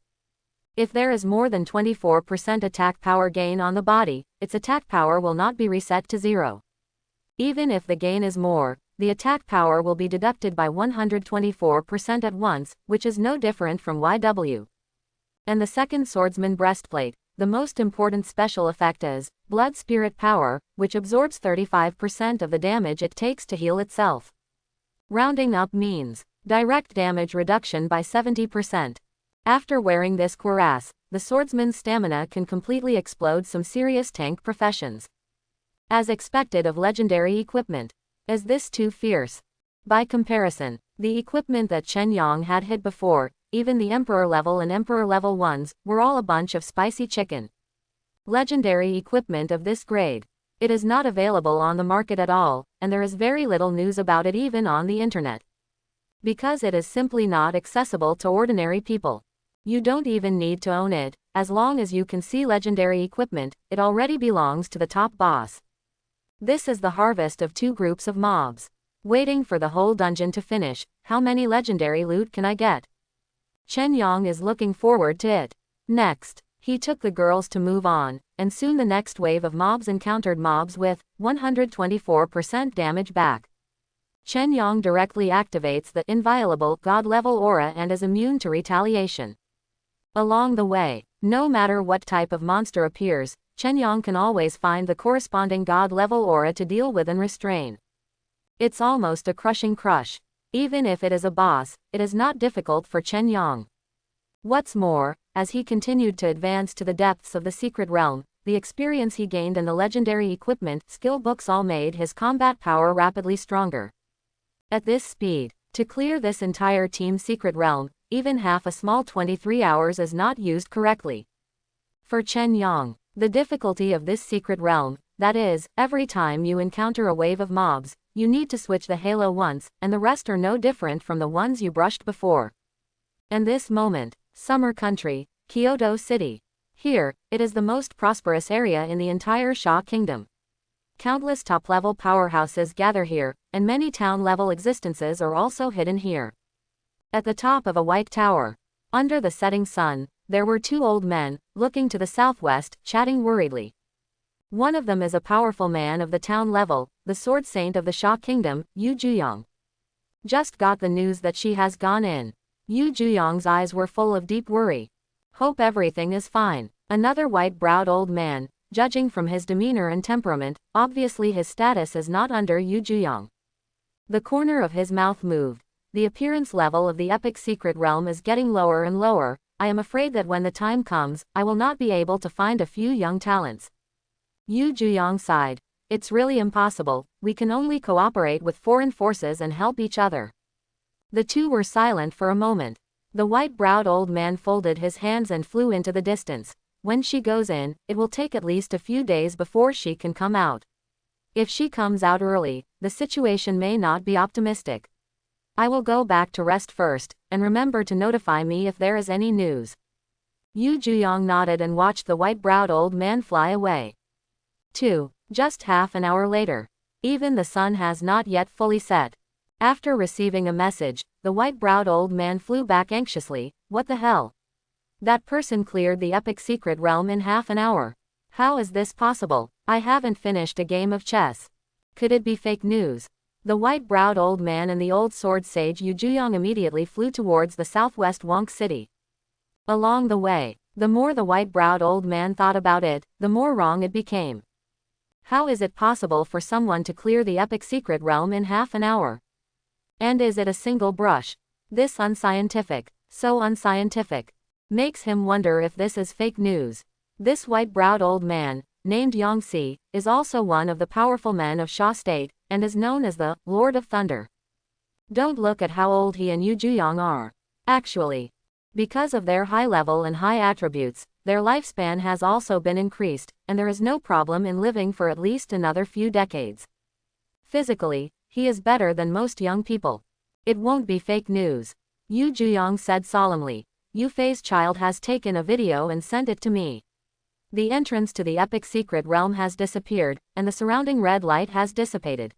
If there is more than 24% attack power gain on the body, its attack power will not be reset to 0. Even if the gain is more, the attack power will be deducted by 124% at once, which is no different from YW. And the second Swordsman Breastplate, the most important special effect is Blood Spirit Power, which absorbs 35% of the damage it takes to heal itself. Rounding up means direct damage reduction by 70%. After wearing this cuirass, the swordsman's stamina can completely explode some serious tank professions. As expected of legendary equipment. Is this too fierce? By comparison, the equipment that Chen Yang had hit before, even the Emperor level and Emperor level ones, were all a bunch of spicy chicken. Legendary equipment of this grade. It is not available on the market at all, and there is very little news about it even on the internet. Because it is simply not accessible to ordinary people. You don't even need to own it, as long as you can see legendary equipment, it already belongs to the top boss. This is the harvest of two groups of mobs. Waiting for the whole dungeon to finish. How many legendary loot can I get? Chen Yang is looking forward to it. Next, he took the girls to move on, and soon the next wave of mobs encountered mobs with 124% damage back. Chen Yang directly activates the inviolable God-level aura and is immune to retaliation. Along the way, no matter what type of monster appears, Chen Yang can always find the corresponding God-level aura to deal with and restrain. It's almost a crushing crush. Even if it is a boss, it is not difficult for Chen Yang. What's more, as he continued to advance to the depths of the secret realm, the experience he gained and the legendary equipment skill books all made his combat power rapidly stronger. At this speed, to clear this entire team's secret realm, even half a small 23 hours is not used correctly. For Chen Yang, the difficulty of this secret realm, that is, every time you encounter a wave of mobs, you need to switch the halo once, and the rest are no different from the ones you brushed before. And this moment, Summer Country, Kyoto City. Here, it is the most prosperous area in the entire Sha Kingdom. Countless top-level powerhouses gather here, and many town-level existences are also hidden here. At the top of a white tower, under the setting sun, there were two old men, looking to the southwest, chatting worriedly. One of them is a powerful man of the town level, the sword saint of the Sha Kingdom, Yu Juyang. Just got the news that she has gone in. Yu Juyang's eyes were full of deep worry. Hope everything is fine. Another white-browed old man, judging from his demeanor and temperament, obviously his status is not under Yu Juyang. The corner of his mouth moved. The appearance level of the epic secret realm is getting lower and lower. I am afraid that when the time comes, I will not be able to find a few young talents. Yu Juyang sighed. It's really impossible, we can only cooperate with foreign forces and help each other. The two were silent for a moment. The white-browed old man folded his hands and flew into the distance. When she goes in, it will take at least a few days before she can come out. If she comes out early, the situation may not be optimistic. I will go back to rest first, and remember to notify me if there is any news. Yu Juyang nodded and watched the white-browed old man fly away. 2. Just half an hour later. Even the sun has not yet fully set. After receiving a message, the white-browed old man flew back anxiously. What the hell? That person cleared the epic secret realm in half an hour. How is this possible? I haven't finished a game of chess. Could it be fake news? The white-browed old man and the old sword sage Yu Juyong immediately flew towards the southwest Wonk city. Along the way, the more the white-browed old man thought about it, the more wrong it became. How is it possible for someone to clear the epic secret realm in half an hour? And is it a single brush? This unscientific, so unscientific, makes him wonder if this is fake news. This white-browed old man, named Yangtze, is also one of the powerful men of Sha State, and is known as the Lord of Thunder. Don't look at how old he and Yu Juyong are. Actually, because of their high level and high attributes, their lifespan has also been increased, and there is no problem in living for at least another few decades. Physically, he is better than most young people. It won't be fake news. Yu Juyong said solemnly. Yu Fei's child has taken a video and sent it to me. The entrance to the epic secret realm has disappeared, and the surrounding red light has dissipated.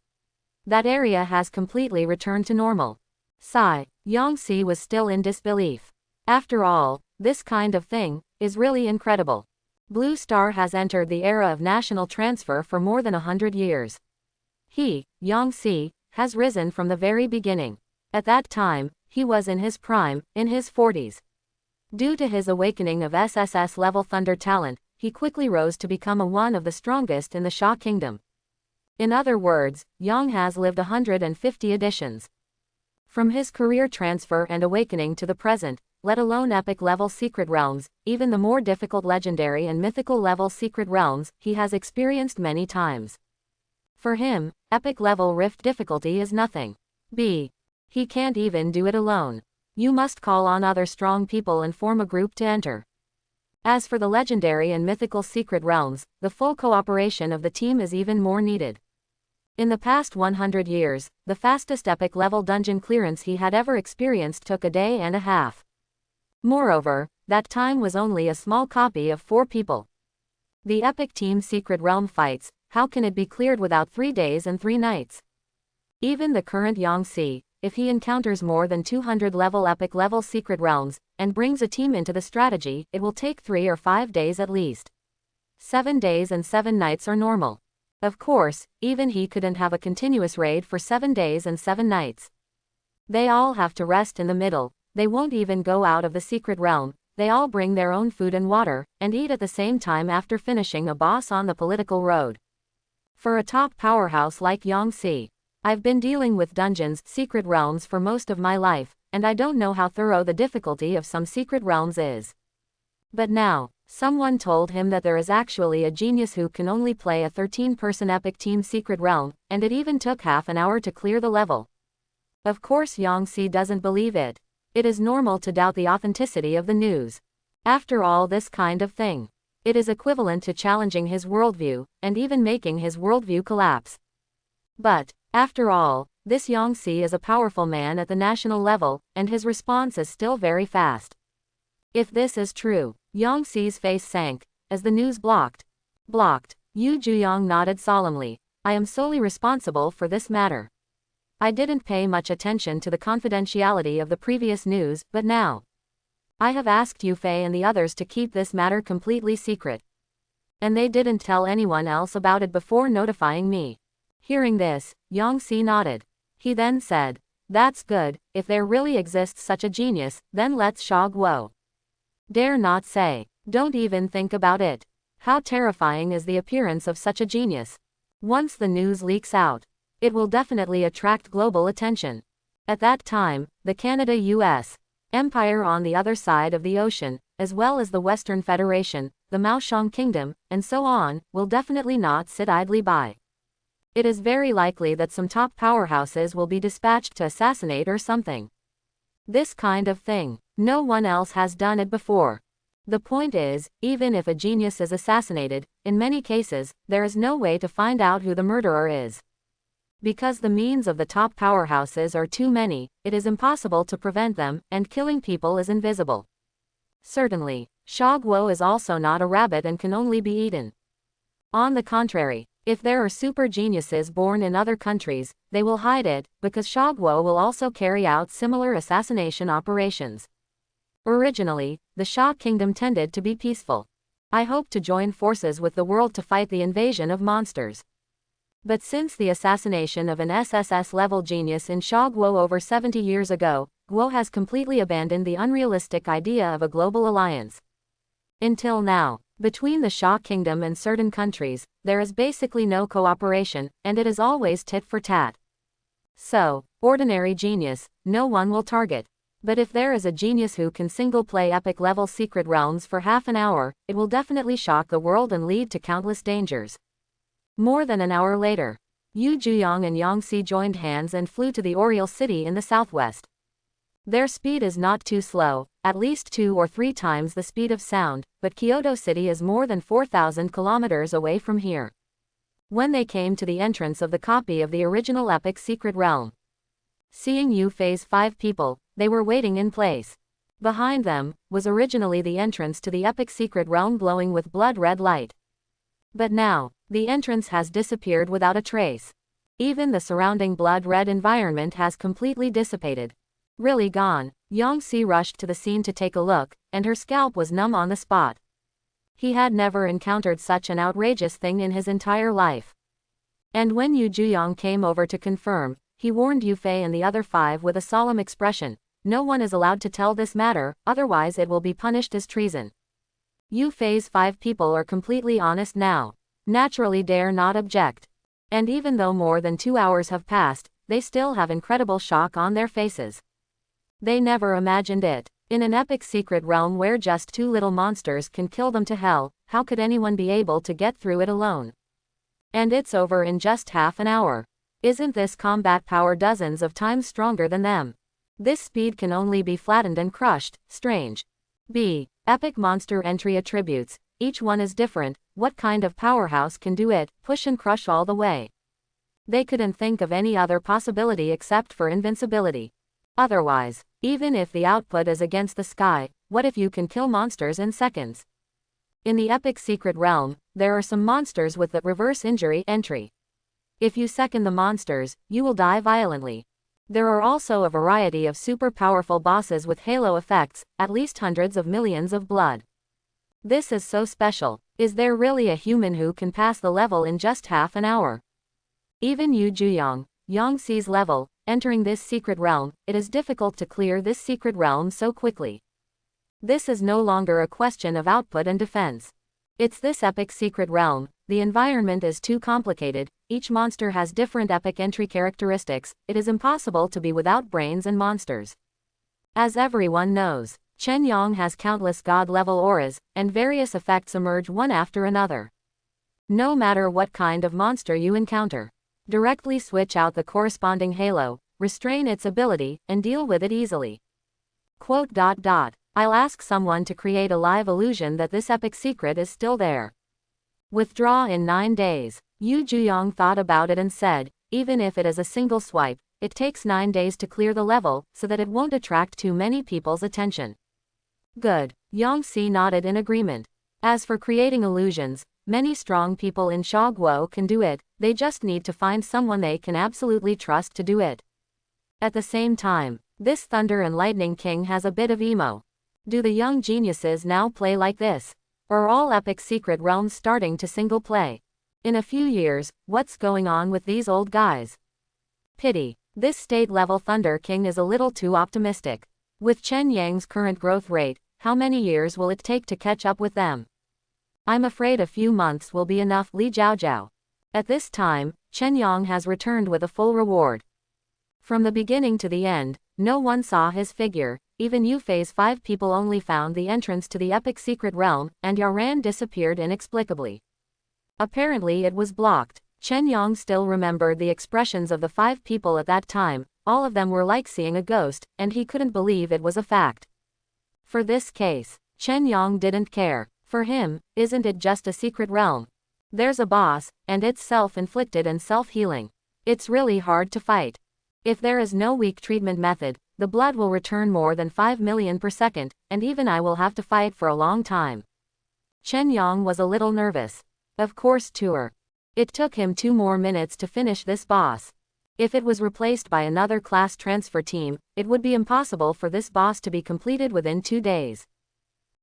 That area has completely returned to normal. Sigh. Yangtze was still in disbelief. After all, this kind of thing is really incredible. Blue Star has entered the era of national transfer for more than 100 years. He, Yangtze, has risen from the very beginning. At that time, he was in his prime, in his 40s. Due to his awakening of SSS level thunder talent, he quickly rose to become one of the strongest in the Sha Kingdom. In other words, Yang has lived 150 editions. From his career transfer and awakening to the present, let alone epic level secret realms, even the more difficult legendary and mythical level secret realms, he has experienced many times. For him, epic level rift difficulty is nothing. He can't even do it alone. You must call on other strong people and form a group to enter. As for the legendary and mythical secret realms, the full cooperation of the team is even more needed. In the past 100 years, the fastest epic level dungeon clearance he had ever experienced took a day and a half. Moreover, that time was only a small copy of 4 people. The epic team secret realm fights, how can it be cleared without 3 days and 3 nights? Even the current Yangtze, if he encounters more than 200 level epic level secret realms, and brings a team into the strategy, it will take 3 or 5 days at least. 7 days and 7 nights are normal. Of course, even he couldn't have a continuous raid for 7 days and 7 nights. They all have to rest in the middle, they won't even go out of the secret realm, they all bring their own food and water, and eat at the same time after finishing a boss on the political road. For a top powerhouse like Yangtze, I've been dealing with dungeons, secret realms for most of my life, and I don't know how thorough the difficulty of some secret realms is. But now, someone told him that there is actually a genius who can only play a 13-person epic team secret realm, and it even took half an hour to clear the level. Of course Yangtze doesn't believe it. It is normal to doubt the authenticity of the news. After all, this kind of thing, it is equivalent to challenging his worldview, and even making his worldview collapse. But, after all, this Yangtze is a powerful man at the national level, and his response is still very fast. If this is true, Yangtze's face sank, as the news blocked. Yu Juyong nodded solemnly. I am solely responsible for this matter. I didn't pay much attention to the confidentiality of the previous news, but now I have asked Yu Fei and the others to keep this matter completely secret. And they didn't tell anyone else about it before notifying me. Hearing this, Yangtze nodded. He then said, that's good, if there really exists such a genius, then let's Sha Guo. Dare not say. Don't even think about it. How terrifying is the appearance of such a genius. Once the news leaks out, it will definitely attract global attention. At that time, the Canada-US Empire on the other side of the ocean, as well as the Western Federation, the Maoshang Kingdom, and so on, will definitely not sit idly by. It is very likely that some top powerhouses will be dispatched to assassinate or something. This kind of thing, no one else has done it before. The point is, even if a genius is assassinated, in many cases, there is no way to find out who the murderer is. Because the means of the top powerhouses are too many, it is impossible to prevent them, and killing people is invisible. Certainly, Sha Guo is also not a rabbit and can only be eaten. On the contrary, if there are super geniuses born in other countries, they will hide it, because Sha Guo will also carry out similar assassination operations. Originally, the Sha Kingdom tended to be peaceful. I hope to join forces with the world to fight the invasion of monsters. But since the assassination of an SSS-level genius in Sha Guo over 70 years ago, Guo has completely abandoned the unrealistic idea of a global alliance. Until now, between the Sha kingdom and certain countries, there is basically no cooperation, and it is always tit for tat. So, ordinary genius, no one will target. But if there is a genius who can single-play epic-level secret realms for half an hour, it will definitely shock the world and lead to countless dangers. More than an hour later, Yu Juyong and Yangxi joined hands and flew to the Oriole City in the southwest. Their speed is not too slow, at least 2 or 3 times the speed of sound, but Kyoto City is more than 4,000 kilometers away from here. When they came to the entrance of the copy of the original epic secret realm, seeing Yu Fei's 5 people, they were waiting in place. Behind them was originally the entrance to the epic secret realm glowing with blood-red light. But now, the entrance has disappeared without a trace. Even the surrounding blood-red environment has completely dissipated. Really gone. Yangxi rushed to the scene to take a look, and her scalp was numb on the spot. He had never encountered such an outrageous thing in his entire life. And when Yu Juyong came over to confirm, he warned Yu Fei and the other 5 with a solemn expression, "No one is allowed to tell this matter, otherwise it will be punished as treason." Yu Fei's 5 people are completely honest now. Naturally dare not object. And even though more than 2 hours have passed, they still have incredible shock on their faces. They never imagined it. In an epic secret realm where just 2 little monsters can kill them to hell, how could anyone be able to get through it alone? And it's over in just half an hour. Isn't this combat power dozens of times stronger than them? This speed can only be flattened and crushed. Strange. B. Epic monster entry attributes. Each one is different. What kind of powerhouse can do it? Push and crush all the way. They couldn't think of any other possibility except for invincibility. Otherwise, even if the output is against the sky, what if you can kill monsters in seconds? In the epic secret realm, there are some monsters with the reverse injury entry. If you second the monsters, you will die violently. There are also a variety of super powerful bosses with halo effects, at least hundreds of millions of blood. This is so special. Is there really a human who can pass the level in just half an hour? Even Yu Juyong, Yangxi's level, entering this secret realm, it is difficult to clear this secret realm so quickly. This is no longer a question of output and defense. It's this epic secret realm, the environment is too complicated, each monster has different epic entry characteristics, it is impossible to be without brains and monsters. As everyone knows, Chen Yang has countless god-level auras, and various effects emerge one after another. No matter what kind of monster you encounter, directly switch out the corresponding halo, restrain its ability, and deal with it easily. I'll ask someone to create a live illusion that this epic secret is still there. Withdraw in 9 days. Yu Juyong thought about it and said, even if it is a single swipe, it takes 9 days to clear the level, so that it won't attract too many people's attention. Good. Yangxi nodded in agreement. As for creating illusions, many strong people in Sha Guo can do it, they just need to find someone they can absolutely trust to do it. At the same time, this Thunder and Lightning King has a bit of emo. Do the young geniuses now play like this? Or are all epic secret realms starting to single play? In a few years, what's going on with these old guys? Pity. This state-level Thunder King is a little too optimistic. With Chen Yang's current growth rate, how many years will it take to catch up with them? I'm afraid a few months will be enough. Li Jiaojiao. At this time, Chen Yang has returned with a full reward. From the beginning to the end, no one saw his figure, even Yu Fei's 5 people only found the entrance to the epic secret realm, and Yaran disappeared inexplicably. Apparently it was blocked. Chen Yang still remembered the expressions of the 5 people at that time, all of them were like seeing a ghost, and he couldn't believe it was a fact. For this case, Chen Yang didn't care. For him, isn't it just a secret realm? There's a boss, and it's self-inflicted and self-healing. It's really hard to fight. If there is no weak treatment method, the blood will return more than 5 million per second, and even I will have to fight for a long time. Chen Yang was a little nervous. Of course it took him 2 more minutes to finish this boss. If it was replaced by another class transfer team, it would be impossible for this boss to be completed within 2 days.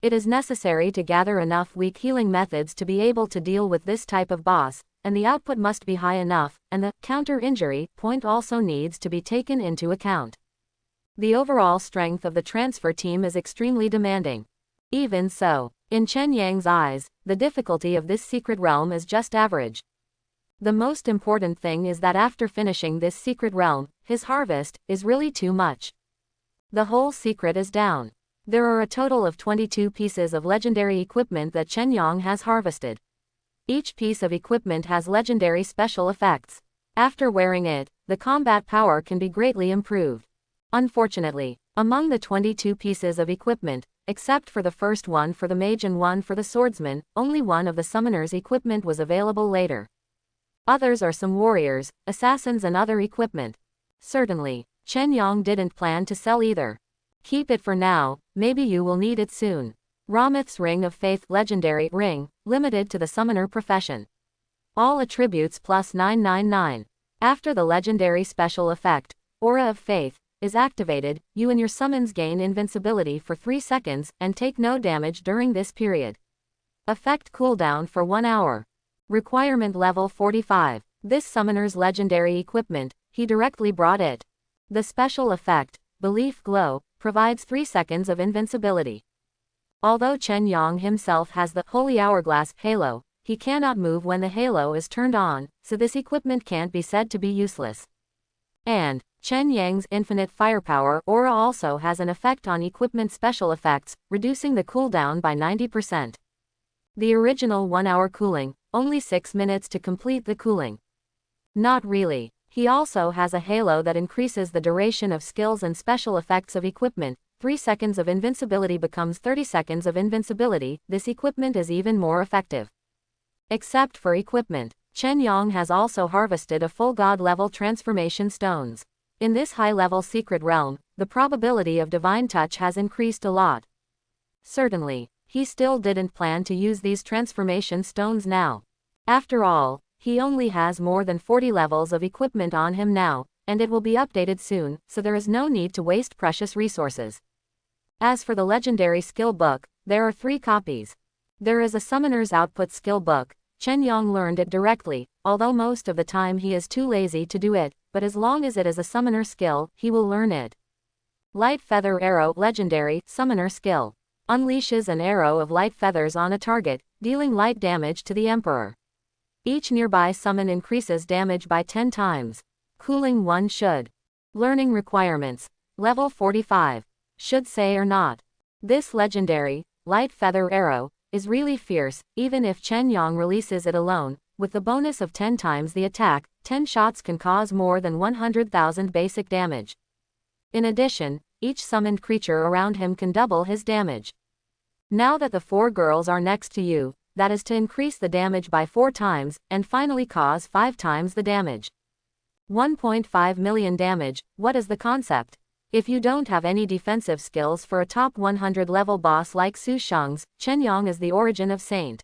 It is necessary to gather enough weak healing methods to be able to deal with this type of boss, and the output must be high enough, and the counter-injury point also needs to be taken into account. The overall strength of the transfer team is extremely demanding. Even so, in Chen Yang's eyes, the difficulty of this secret realm is just average. The most important thing is that after finishing this secret realm, his harvest is really too much. The whole secret is down. There are a total of 22 pieces of legendary equipment that Chen Yang has harvested. Each piece of equipment has legendary special effects. After wearing it, the combat power can be greatly improved. Unfortunately, among the 22 pieces of equipment, except for the first one for the mage and one for the swordsman, only one of the summoner's equipment was available later. Others are some warriors, assassins and other equipment. Certainly, Chen Yang didn't plan to sell either. Keep it for now, maybe you will need it soon. Ramith's Ring of Faith Legendary Ring, limited to the summoner profession. All attributes plus 999. After the legendary special effect, Aura of Faith, is activated, you and your summons gain invincibility for 3 seconds and take no damage during this period. Effect cooldown for 1 hour. Requirement level 45. This summoner's legendary equipment, he directly brought it. The special effect, Belief Glow, provides 3 seconds of invincibility. Although Chen Yang himself has the Holy Hourglass Halo, he cannot move when the halo is turned on, so this equipment can't be said to be useless. And Chen Yang's Infinite Firepower Aura also has an effect on equipment special effects, reducing the cooldown by 90%. The original 1 hour cooling, only 6 minutes to complete the cooling. Not really. He also has a halo that increases the duration of skills and special effects of equipment. 3 seconds of invincibility becomes 30 seconds of invincibility. This equipment is even more effective. Except for equipment, Chen Yang has also harvested a full god level transformation stones. In this high level secret realm, the probability of divine touch has increased a lot. Certainly, he still didn't plan to use these transformation stones now. After all, he only has more than 40 levels of equipment on him now, and it will be updated soon, so there is no need to waste precious resources. As for the legendary skill book, there are 3 copies. There is a summoner's output skill book. Chen Yang learned it directly, although most of the time he is too lazy to do it, but as long as it is a summoner skill, he will learn it. Light Feather Arrow Legendary Summoner Skill. Unleashes an arrow of light feathers on a target, dealing light damage to the Emperor. Each nearby summon increases damage by 10 times. Cooling 1 should. Learning requirements. Level 45. Should say or not. This legendary, Light Feather Arrow, is really fierce, even if Chen Yang releases it alone. With the bonus of 10 times the attack, 10 shots can cause more than 100,000 basic damage. In addition, each summoned creature around him can double his damage. Now that the 4 girls are next to you, that is to increase the damage by 4 times, and finally cause 5 times the damage. 1.5 million damage, what is the concept? If you don't have any defensive skills for a top 100 level boss like Su Sheng's, Chen Yang is the origin of Saint.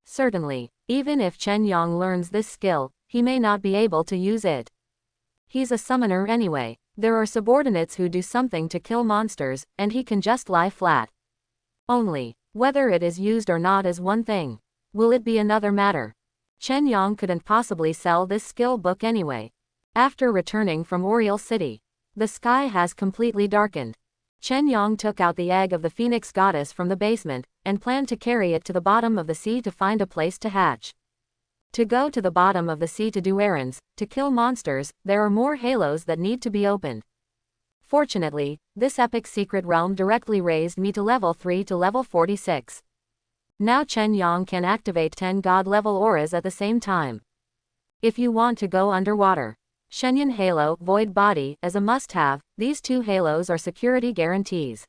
Certainly, even if Chen Yang learns this skill, he may not be able to use it. He's a summoner anyway. There are subordinates who do something to kill monsters, and he can just lie flat. Only, whether it is used or not is one thing. Will it be another matter? Chen Yang couldn't possibly sell this skill book anyway. After returning from Oriel City, the sky has completely darkened. Chen Yang took out the egg of the Phoenix Goddess from the basement, and planned to carry it to the bottom of the sea to find a place to hatch. To go to the bottom of the sea to do errands, to kill monsters, there are more halos that need to be opened. Fortunately, this epic secret realm directly raised me to level 3 to level 46. Now Chen Yang can activate 10 god level auras at the same time. If you want to go underwater, Shenyan Halo Void Body as a must-have. These 2 halos are security guarantees.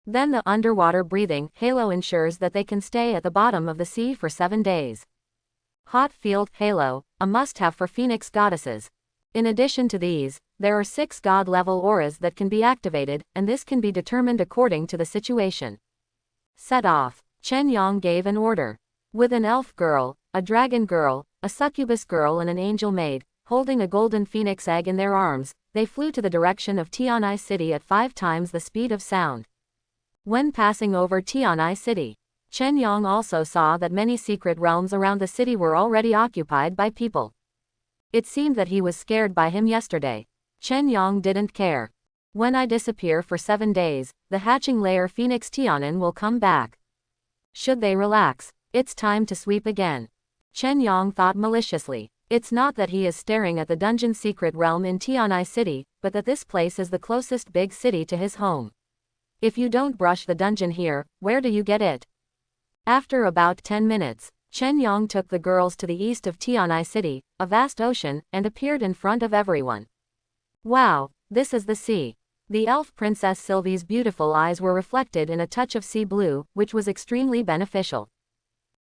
Then the underwater breathing halo ensures that they can stay at the bottom of the sea for 7 days. Hot Field Halo, a must-have for Phoenix Goddesses. In addition to these, there are 6 god-level auras that can be activated, and this can be determined according to the situation. Set off. Chen Yang gave an order. With an elf girl, a dragon girl, a succubus girl and an angel maid, holding a golden phoenix egg in their arms, they flew to the direction of Tianai City at 5 times the speed of sound. When passing over Tianai City, Chen Yong also saw that many secret realms around the city were already occupied by people. It seemed that he was scared by him yesterday. Chen Yong didn't care. When I disappear for 7 days, the hatching layer Phoenix Tianan will come back. Should they relax, it's time to sweep again. Chen Yong thought maliciously. It's not that he is staring at the dungeon secret realm in Tianai City, but that this place is the closest big city to his home. If you don't brush the dungeon here, where do you get it? After about 10 minutes, Chen Yong took the girls to the east of Tianai City, a vast ocean, and appeared in front of everyone. Wow, this is the sea. The elf princess Sylvie's beautiful eyes were reflected in a touch of sea blue, which was extremely beneficial.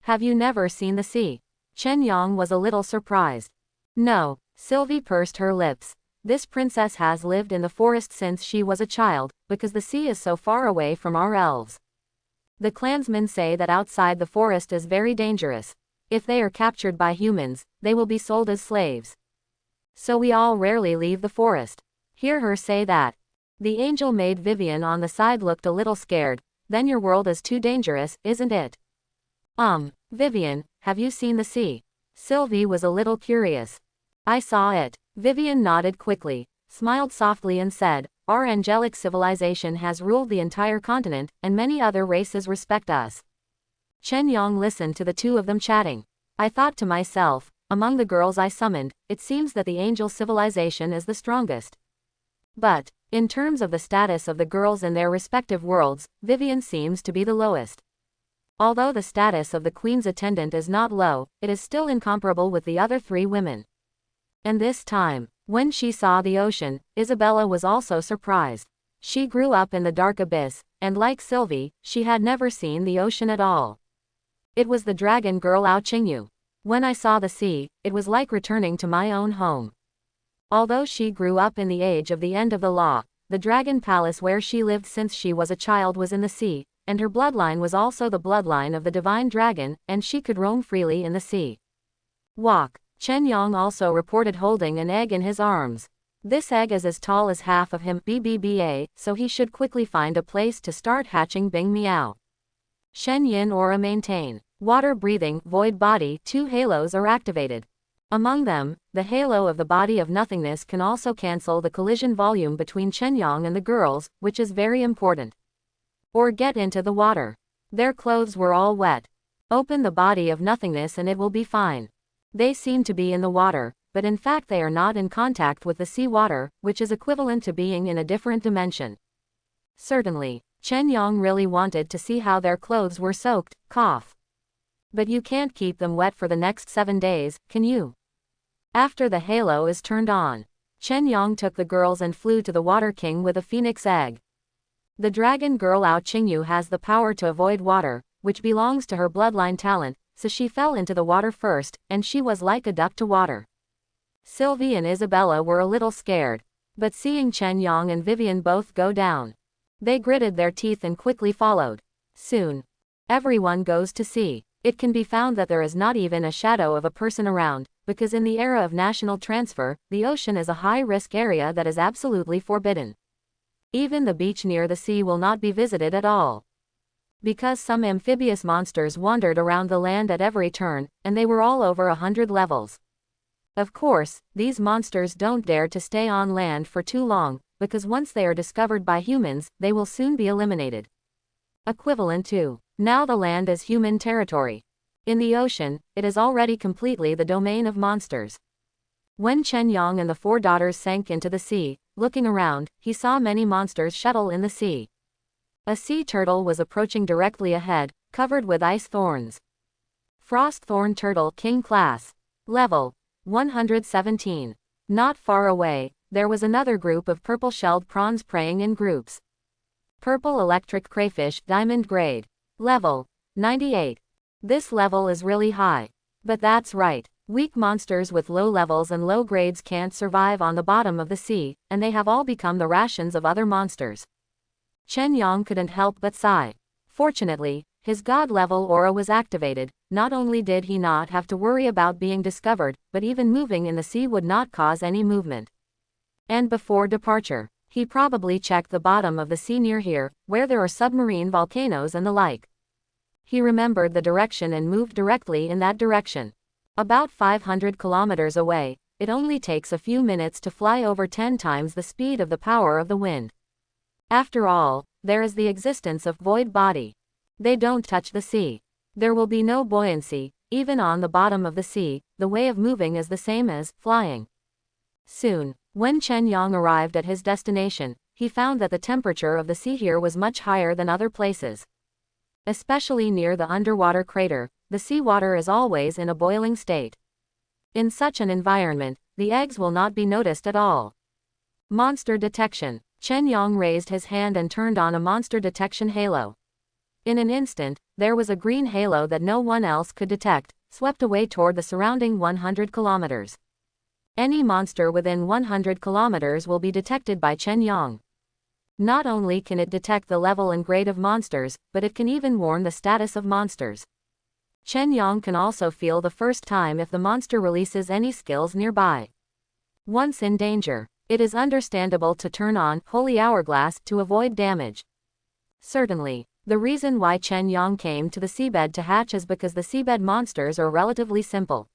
Have you never seen the sea? Chen Yong was a little surprised. No, Sylvie pursed her lips. This princess has lived in the forest since she was a child, because the sea is so far away from our elves. The clansmen say that outside the forest is very dangerous. If they are captured by humans, they will be sold as slaves. So we all rarely leave the forest. Hear her say that. The angel maid Vivian on the side looked a little scared. Then your world is too dangerous, isn't it? Vivian, have you seen the sea? Sylvie was a little curious. I saw it. Vivian nodded quickly, smiled softly and said, our angelic civilization has ruled the entire continent, and many other races respect us. Chen Yong listened to the two of them chatting. I thought to myself, among the girls I summoned, it seems that the angel civilization is the strongest. But, in terms of the status of the girls in their respective worlds, Vivian seems to be the lowest. Although the status of the queen's attendant is not low, it is still incomparable with the other 3 women. And this time, when she saw the ocean, Isabella was also surprised. She grew up in the dark abyss, and like Sylvie, she had never seen the ocean at all. It was the dragon girl Ao Qingyu. When I saw the sea, it was like returning to my own home. Although she grew up in the age of the end of the law, the dragon palace where she lived since she was a child was in the sea, and her bloodline was also the bloodline of the divine dragon, and she could roam freely in the sea. Walk. Chen Yong also reported holding an egg in his arms. This egg is as tall as half of him, BBBA, so he should quickly find a place to start hatching Bing Miao. Shen Yin aura maintain. Water breathing, void body, 2 halos are activated. Among them, the halo of the body of nothingness can also cancel the collision volume between Chen Yong and the girls, which is very important. Or get into the water. Their clothes were all wet. Open the body of nothingness and it will be fine. They seem to be in the water, but in fact they are not in contact with the sea water, which is equivalent to being in a different dimension. Certainly, Chen Yong really wanted to see how their clothes were soaked, cough. But you can't keep them wet for the next 7 days, can you? After the halo is turned on, Chen Yong took the girls and flew to the Water King with a phoenix egg. The dragon girl Ao Qingyu has the power to avoid water, which belongs to her bloodline talent, so she fell into the water first, and she was like a duck to water. Sylvie and Isabella were a little scared, but seeing Chen Yong and Vivian both go down, they gritted their teeth and quickly followed. Soon, everyone goes to sea. It can be found that there is not even a shadow of a person around, because in the era of national transfer, the ocean is a high-risk area that is absolutely forbidden. Even the beach near the sea will not be visited at all. Because some amphibious monsters wandered around the land at every turn, and they were all over 100 levels. Of course, these monsters don't dare to stay on land for too long, because once they are discovered by humans, they will soon be eliminated. Equivalent to, now the land is human territory. In the ocean, it is already completely the domain of monsters. When Chen Yong and the 4 daughters sank into the sea, looking around, he saw many monsters shuttle in the sea. A sea turtle was approaching directly ahead, covered with ice thorns. Frost Thorn Turtle King Class. Level 117. Not far away, there was another group of purple-shelled prawns preying in groups. Purple Electric Crayfish Diamond Grade. Level 98. This level is really high. But that's right. Weak monsters with low levels and low grades can't survive on the bottom of the sea, and they have all become the rations of other monsters. Chen Yong couldn't help but sigh. Fortunately, his god-level aura was activated. Not only did he not have to worry about being discovered, but even moving in the sea would not cause any movement. And before departure, he probably checked the bottom of the sea near here, where there are submarine volcanoes and the like. He remembered the direction and moved directly in that direction. About 500 kilometers away, it only takes a few minutes to fly over 10 times the speed of the power of the wind. After all, there is the existence of void body. They don't touch the sea. There will be no buoyancy, even on the bottom of the sea. The way of moving is the same as flying. Soon, when Chen Yang arrived at his destination, he found that the temperature of the sea here was much higher than other places. Especially near the underwater crater, the seawater is always in a boiling state. In such an environment, the eggs will not be noticed at all. Monster detection. Chen Yang raised his hand and turned on a monster detection halo. In an instant, there was a green halo that no one else could detect, swept away toward the surrounding 100 kilometers. Any monster within 100 kilometers will be detected by Chen Yang. Not only can it detect the level and grade of monsters, but it can even warn the status of monsters. Chen Yang can also feel the first time if the monster releases any skills nearby. Once in danger, it is understandable to turn on Holy Hourglass to avoid damage. Certainly, the reason why Chen Yang came to the seabed to hatch is because the seabed monsters are relatively simple.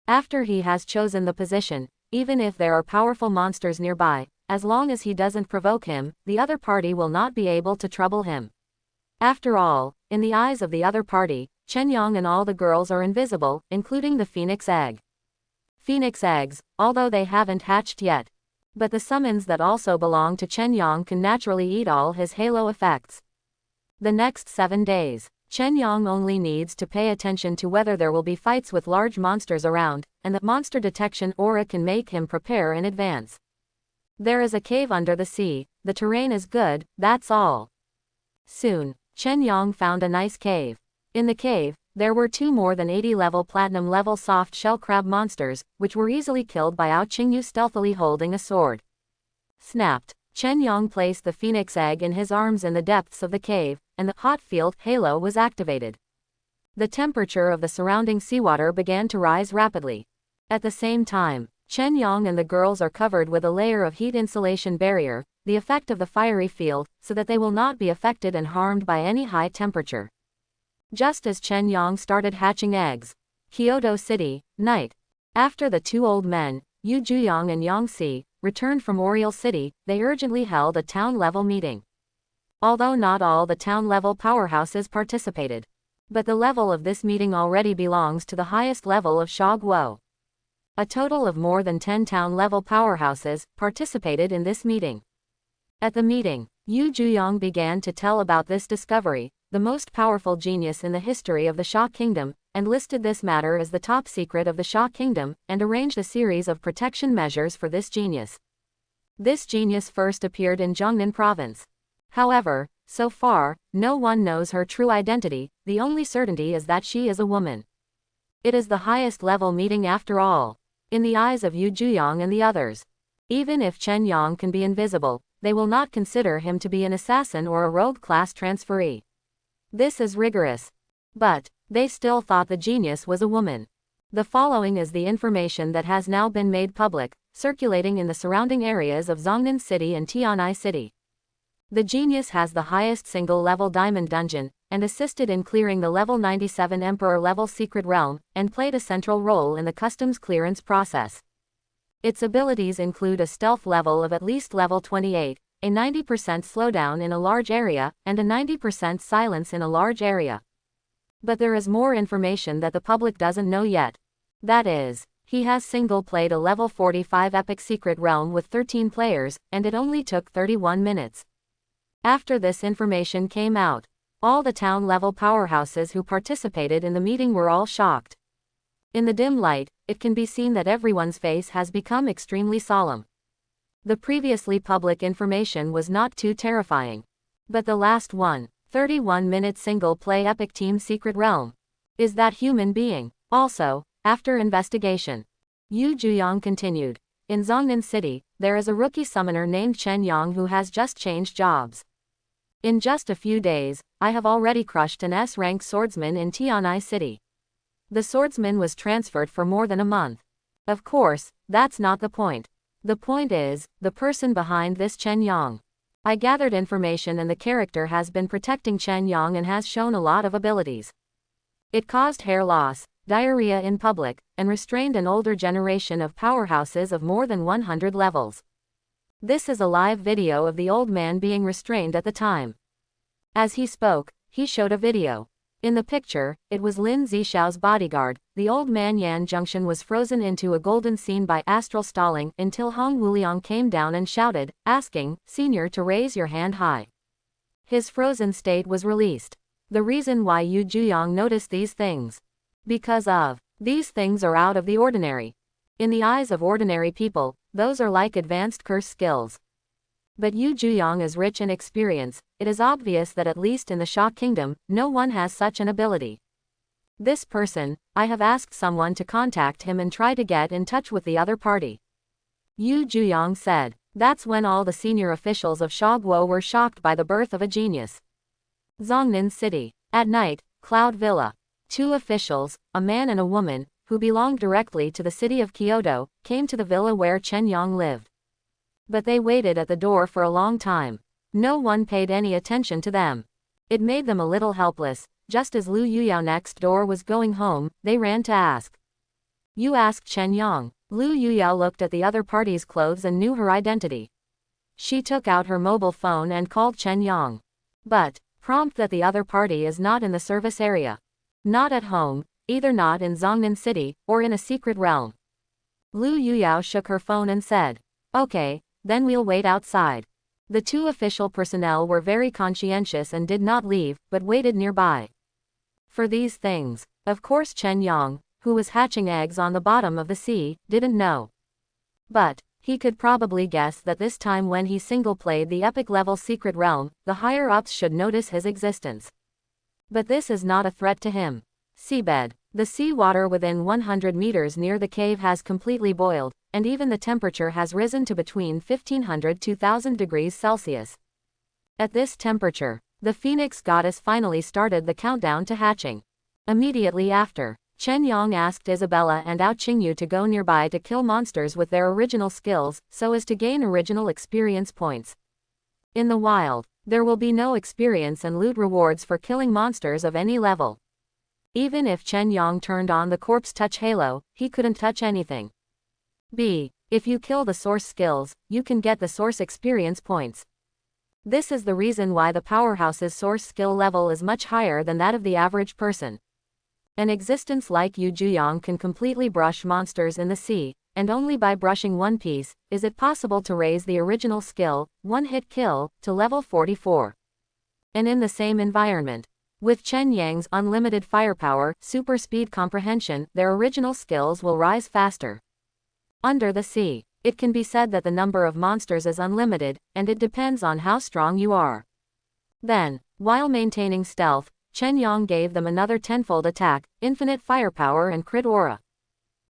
After he has chosen the position, even if there are powerful monsters nearby, as long as he doesn't provoke him, the other party will not be able to trouble him. After all, in the eyes of the other party, Chen Yang and all the girls are invisible, including the phoenix egg. Phoenix eggs, although they haven't hatched yet. But the summons that also belong to Chen Yang can naturally eat all his halo effects. The next 7 days, Chen Yang only needs to pay attention to whether there will be fights with large monsters around, and the monster detection aura can make him prepare in advance. There is a cave under the sea, the terrain is good, that's all. Soon, Chen Yang found a nice cave. In the cave, there were 2 more than 80 level platinum level soft shell crab monsters, which were easily killed by Ao Qingyu stealthily holding a sword. Snapped. Chen Yang placed the phoenix egg in his arms in the depths of the cave, and the hot field halo was activated. The temperature of the surrounding seawater began to rise rapidly. At the same time, Chen Yang and the girls are covered with a layer of heat insulation barrier, the effect of the fiery field, so that they will not be affected and harmed by any high temperature. Just as Chen Yang started hatching eggs. Kyoto City, night. After the 2 old men, Yu Juyang and Yang Si, returned from Oriole City, they urgently held a town-level meeting. Although not all the town-level powerhouses participated. But the level of this meeting already belongs to the highest level of Shaguo. A total of more than 10 town-level powerhouses participated in this meeting. At the meeting, Yu Juyang began to tell about this discovery, the most powerful genius in the history of the Xia Kingdom, and listed this matter as the top secret of the Xia Kingdom, and arranged a series of protection measures for this genius. This genius first appeared in Jiangnan province. However, so far, no one knows her true identity, the only certainty is that she is a woman. It is the highest level meeting after all. In the eyes of Yu Juyang and the others. Even if Chen Yang can be invisible, they will not consider him to be an assassin or a rogue class transferee. This is rigorous. But, they still thought the genius was a woman. The following is the information that has now been made public, circulating in the surrounding areas of Zhongnan City and Tianai City. The genius has the highest single-level diamond dungeon, and assisted in clearing the level 97 Emperor-level secret realm, and played a central role in the customs clearance process. Its abilities include a stealth level of at least level 28, a 90% slowdown in a large area, and a 90% silence in a large area. But there is more information that the public doesn't know yet. That is, he has single-played a level 45 epic secret realm with 13 players, and it only took 31 minutes. After this information came out, all the town-level powerhouses who participated in the meeting were all shocked. In the dim light, it can be seen that everyone's face has become extremely solemn. The previously public information was not too terrifying. But the last one, 31-minute single-play epic team secret realm. Is that human being? Also, after investigation, Yu Juyang continued. In Zhongnan City, there is a rookie summoner named Chen Yang who has just changed jobs. In just a few days, I have already crushed an S-rank swordsman in Tianai City. The swordsman was transferred for more than a month. Of course, that's not the point. The point is, the person behind this Chen Yang. I gathered information and the character has been protecting Chen Yang and has shown a lot of abilities. It caused hair loss, diarrhea in public, and restrained an older generation of powerhouses of more than 100 levels. This is a live video of the old man being restrained at the time. As he spoke, he showed a video. In the picture, it was Lin Zixao's bodyguard. The old man Yan Junction was frozen into a golden scene by astral stalling until Hong Wuliang came down and shouted, asking, "Senior, to raise your hand high." His frozen state was released. The reason why Yu Juyang noticed these things. Because of these things are out of the ordinary. In the eyes of ordinary people, those are like advanced curse skills. But Yu Juyang is rich in experience. It is obvious that at least in the Sha Kingdom, no one has such an ability. This person, I have asked someone to contact him and try to get in touch with the other party. Yu Juyang said. That's when all the senior officials of Sha Guo were shocked by the birth of a genius. Zhongnan City. At night, Cloud Villa. Two officials, a man and a woman, who belonged directly to the city of Kyoto, came to the villa where Chen Yang lived. But they waited at the door for a long time. No one paid any attention to them. It made them a little helpless. Just as Lu Yuyao next door was going home, they ran to ask. You asked Chen Yang. Lu Yuyao looked at the other party's clothes and knew her identity. She took out her mobile phone and called Chen Yang. But, prompt that the other party is not in the service area. Not at home, either not in Zhongnan City, or in a secret realm. Lu Yuyao shook her phone and said, "Okay, then we'll wait outside." The two official personnel were very conscientious and did not leave, but waited nearby. For these things, of course Chen Yang, who was hatching eggs on the bottom of the sea, didn't know. But, he could probably guess that this time when he single-played the epic-level secret realm, the higher-ups should notice his existence. But this is not a threat to him. Seabed. The seawater within 100 meters near the cave has completely boiled, and even the temperature has risen to between 1500 to 1000 degrees Celsius. At this temperature, the phoenix goddess finally started the countdown to hatching. Immediately after, Chen Yang asked Isabella and Ao Qingyu to go nearby to kill monsters with their original skills, so as to gain original experience points. In the wild, there will be no experience and loot rewards for killing monsters of any level. Even if Chen Yang turned on the corpse touch halo, he couldn't touch anything. If you kill the source skills, you can get the source experience points. This is the reason why the powerhouse's source skill level is much higher than that of the average person. An existence like Yu Juyang can completely brush monsters in the sea, and only by brushing one piece, is it possible to raise the original skill, one-hit kill, to level 44. And in the same environment, with Chen Yang's unlimited firepower, super speed comprehension, their original skills will rise faster. Under the sea, it can be said that the number of monsters is unlimited, and it depends on how strong you are. Then, while maintaining stealth, Chen Yang gave them another tenfold attack, infinite firepower and crit aura.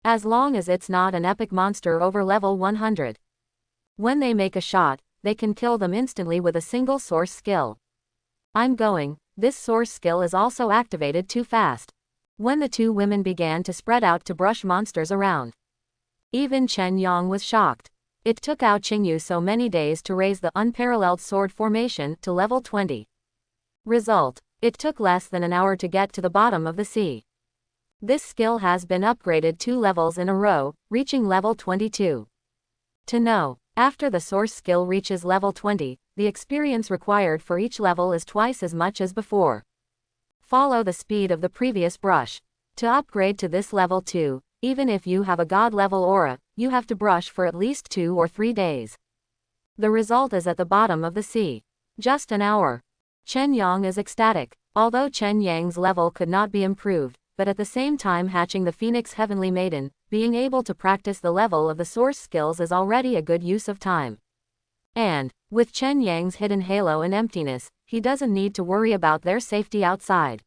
As long as it's not an epic monster over level 100. When they make a shot, they can kill them instantly with a single source skill. I'm going. This source skill is also activated too fast. When the two women began to spread out to brush monsters around, even Chen Yang was shocked. It took Ao Qingyu so many days to raise the unparalleled sword formation to level 20. Result, it took less than an hour to get to the bottom of the sea. This skill has been upgraded 2 levels in a row, reaching level 22. To know, after the source skill reaches level 20, the experience required for each level is twice as much as before. Follow the speed of the previous brush. To upgrade to this level 2, even if you have a god level aura, you have to brush for at least 2 or 3 days. The result is at the bottom of the sea. Just an hour. Chen Yang is ecstatic. Although Chen Yang's level could not be improved, but at the same time hatching the Phoenix Heavenly Maiden, being able to practice the level of the source skills is already a good use of time. And, with Chen Yang's hidden halo and emptiness, he doesn't need to worry about their safety outside.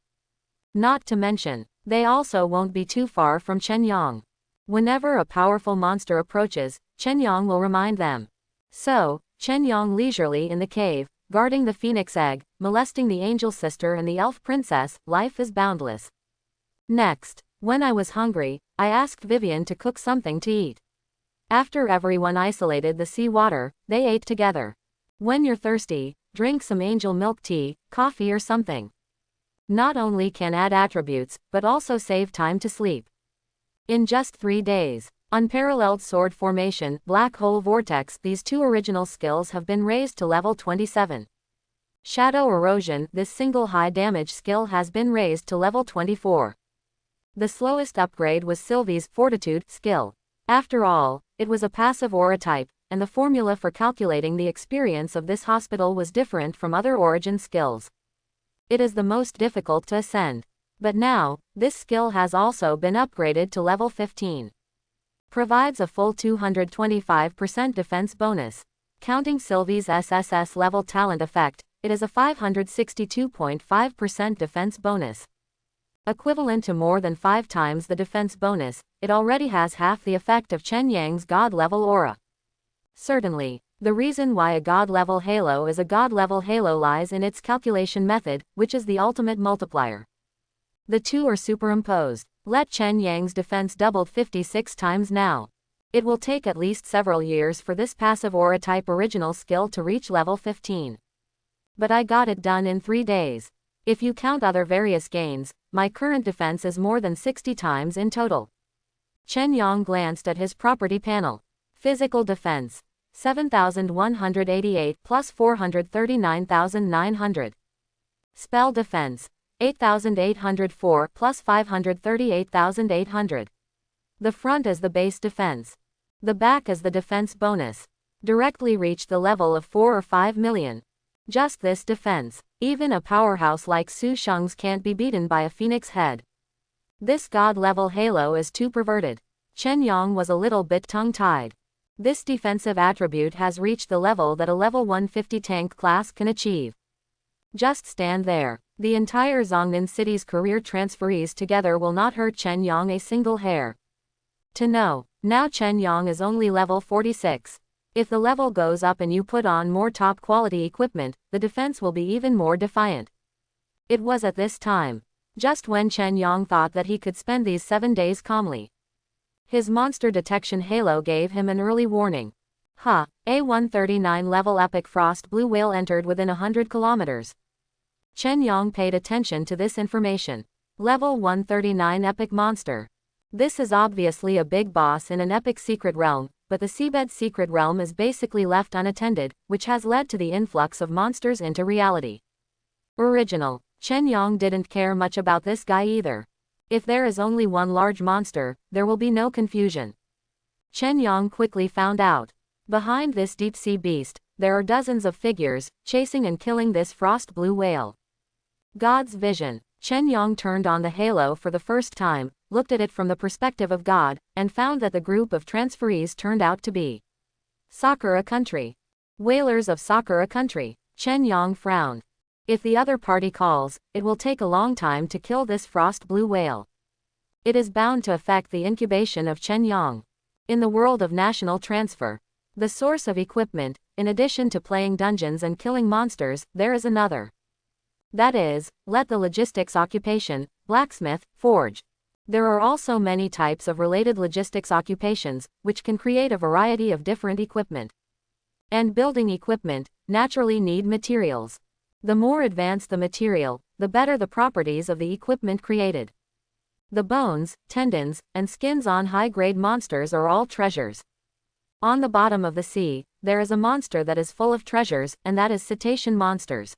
Not to mention, they also won't be too far from Chen Yang. Whenever a powerful monster approaches, Chen Yang will remind them. So, Chen Yang leisurely in the cave, guarding the phoenix egg, molesting the angel sister and the elf princess, life is boundless. Next, when I was hungry, I asked Vivian to cook something to eat. After everyone isolated the sea water, they ate together. When you're thirsty, drink some angel milk tea, coffee or something. Not only can add attributes, but also save time to sleep. In just 3 days. Unparalleled sword formation, black hole vortex, these 2 original skills have been raised to level 27. Shadow erosion, this single high damage skill has been raised to level 24. The slowest upgrade was Sylvie's fortitude skill. After all, it was a passive aura type, and the formula for calculating the experience of this hospital was different from other origin skills. It is the most difficult to ascend. But now, this skill has also been upgraded to level 15. Provides a full 225% defense bonus. Counting Sylvie's SSS level talent effect, it is a 562.5% defense bonus. Equivalent to more than 5 times the defense bonus, it already has half the effect of Chen Yang's god-level aura. Certainly, the reason why a god-level halo is a god-level halo lies in its calculation method, which is the ultimate multiplier. The 2 are superimposed. Let Chen Yang's defense doubled 56 times now. It will take at least several years for this passive aura type original skill to reach level 15. But I got it done in 3 days. If you count other various gains, my current defense is more than 60 times in total. Chen Yang glanced at his property panel. Physical defense. 7,188 plus 439,900. Spell defense. 8,804 plus 538,800. The front is the base defense. The back is the defense bonus. Directly reach the level of 4 or 5 million. Just this defense. Even a powerhouse like Su Sheng's can't be beaten by a phoenix head. This god-level halo is too perverted. Chen Yang was a little bit tongue-tied. This defensive attribute has reached the level that a level 150 tank class can achieve. Just stand there. The entire Zhongnan city's career transferees together will not hurt Chen Yang a single hair. To know, now Chen Yang is only level 46. If the level goes up and you put on more top quality equipment, the defense will be even more defiant. It was at this time, just when Chen Yang thought that he could spend these 7 days calmly. His monster detection halo gave him an early warning. A 139 level epic frost blue whale entered within 100 kilometers. Chen Yang paid attention to this information. Level 139 epic monster. This is obviously a big boss in an epic secret realm, but the seabed secret realm is basically left unattended, which has led to the influx of monsters into reality. Original. Chen Yang didn't care much about this guy either. If there is only one large monster, there will be no confusion. Chen Yang quickly found out. Behind this deep-sea beast, there are dozens of figures, chasing and killing this frost blue whale. God's vision. Chen Yang turned on the halo for the first time, looked at it from the perspective of God, and found that the group of transferees turned out to be Sakura country. Whalers of Sakura country. Chen Yang frowned. If the other party calls, it will take a long time to kill this frost blue whale. It is bound to affect the incubation of Chen Yang. In the world of national transfer, the source of equipment, in addition to playing dungeons and killing monsters, there is another. That is, let the logistics occupation, blacksmith, forge. There are also many types of related logistics occupations, which can create a variety of different equipment. And building equipment, naturally need materials. The more advanced the material, the better the properties of the equipment created. The bones, tendons, and skins on high-grade monsters are all treasures. On the bottom of the sea, there is a monster that is full of treasures, and that is cetacean monsters.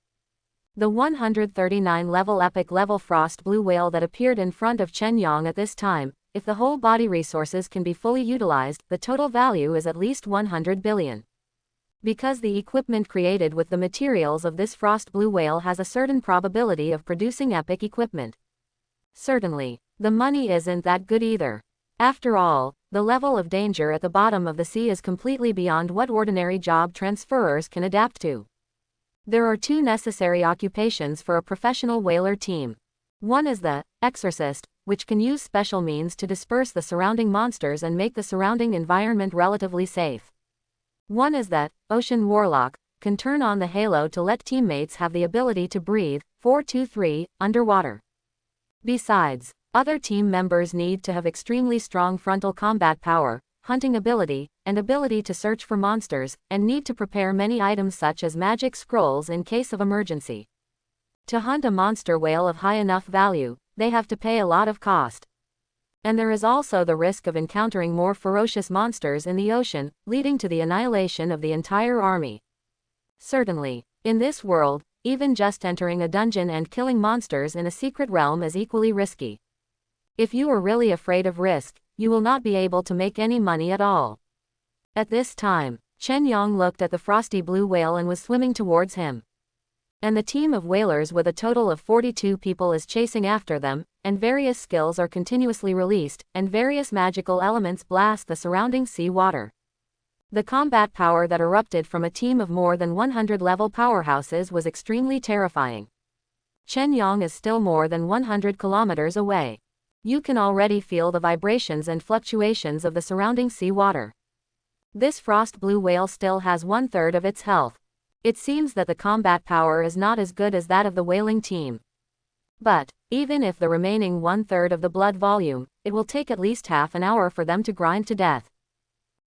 The 139 level epic level frost blue whale that appeared in front of Chen Yang at this time, if the whole body resources can be fully utilized, the total value is at least 100 billion. Because the equipment created with the materials of this frost blue whale has a certain probability of producing epic equipment. Certainly, the money isn't that good either. After all, the level of danger at the bottom of the sea is completely beyond what ordinary job transferers can adapt to. There are 2 necessary occupations for a professional whaler team. One is the exorcist, which can use special means to disperse the surrounding monsters and make the surrounding environment relatively safe. One is the ocean warlock, can turn on the halo to let teammates have the ability to breathe, 423, underwater. Besides, other team members need to have extremely strong frontal combat power, hunting ability, and ability to search for monsters, and need to prepare many items such as magic scrolls in case of emergency. To hunt a monster whale of high enough value, they have to pay a lot of cost. And there is also the risk of encountering more ferocious monsters in the ocean, leading to the annihilation of the entire army. Certainly, in this world, even just entering a dungeon and killing monsters in a secret realm is equally risky. If you are really afraid of risk, you will not be able to make any money at all. At this time, Chen Yang looked at the frosty blue whale and was swimming towards him. And the team of whalers with a total of 42 people is chasing after them, and various skills are continuously released, and various magical elements blast the surrounding sea water. The combat power that erupted from a team of more than 100 level powerhouses was extremely terrifying. Chen Yang is still more than 100 kilometers away. You can already feel the vibrations and fluctuations of the surrounding sea water. This frost blue whale still has 1/3 of its health. It seems that the combat power is not as good as that of the whaling team. But, even if the remaining 1/3 of the blood volume, it will take at least half an hour for them to grind to death.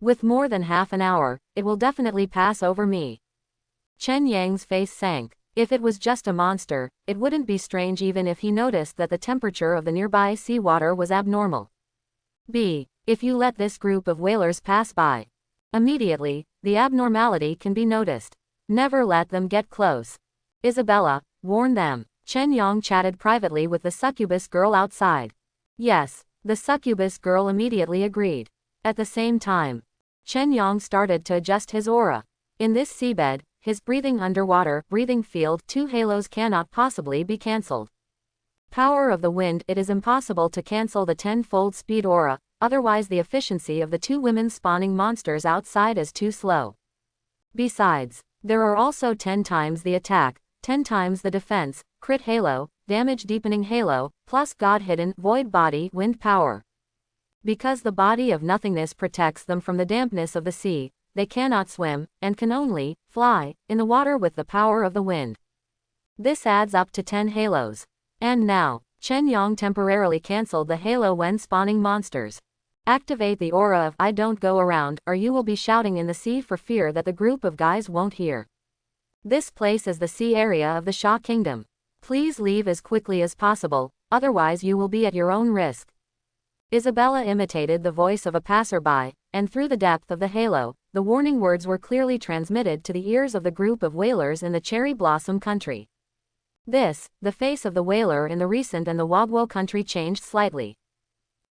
With more than half an hour, it will definitely pass over me. Chen Yang's face sank. If it was just a monster, it wouldn't be strange even if he noticed that the temperature of the nearby seawater was abnormal. If you let this group of whalers pass by, immediately, the abnormality can be noticed. Never let them get close. Isabella, warn them. Chen Yang chatted privately with the succubus girl outside. Yes, the succubus girl immediately agreed. At the same time, Chen Yang started to adjust his aura. In this seabed, his breathing underwater, breathing field, 2 halos cannot possibly be cancelled. Power of the wind, it is impossible to cancel the 10-fold speed aura, otherwise the efficiency of the 2 women spawning monsters outside is too slow. Besides, there are also 10 times the attack, 10 times the defense, crit halo, damage deepening halo, plus god hidden, void body, wind power. Because the body of nothingness protects them from the dampness of the sea, they cannot swim, and can only fly in the water with the power of the wind. This adds up to 10 halos. And now, Chen Yang temporarily cancelled the halo when spawning monsters. Activate the aura of I don't go around, or you will be shouting in the sea for fear that the group of guys won't hear. This place is the sea area of the Sha Kingdom. Please leave as quickly as possible, otherwise you will be at your own risk. Isabella imitated the voice of a passerby, and through the depth of the halo, the warning words were clearly transmitted to the ears of the group of whalers in the Cherry Blossom country. The face of the whaler in the recent and the Wagwo country changed slightly.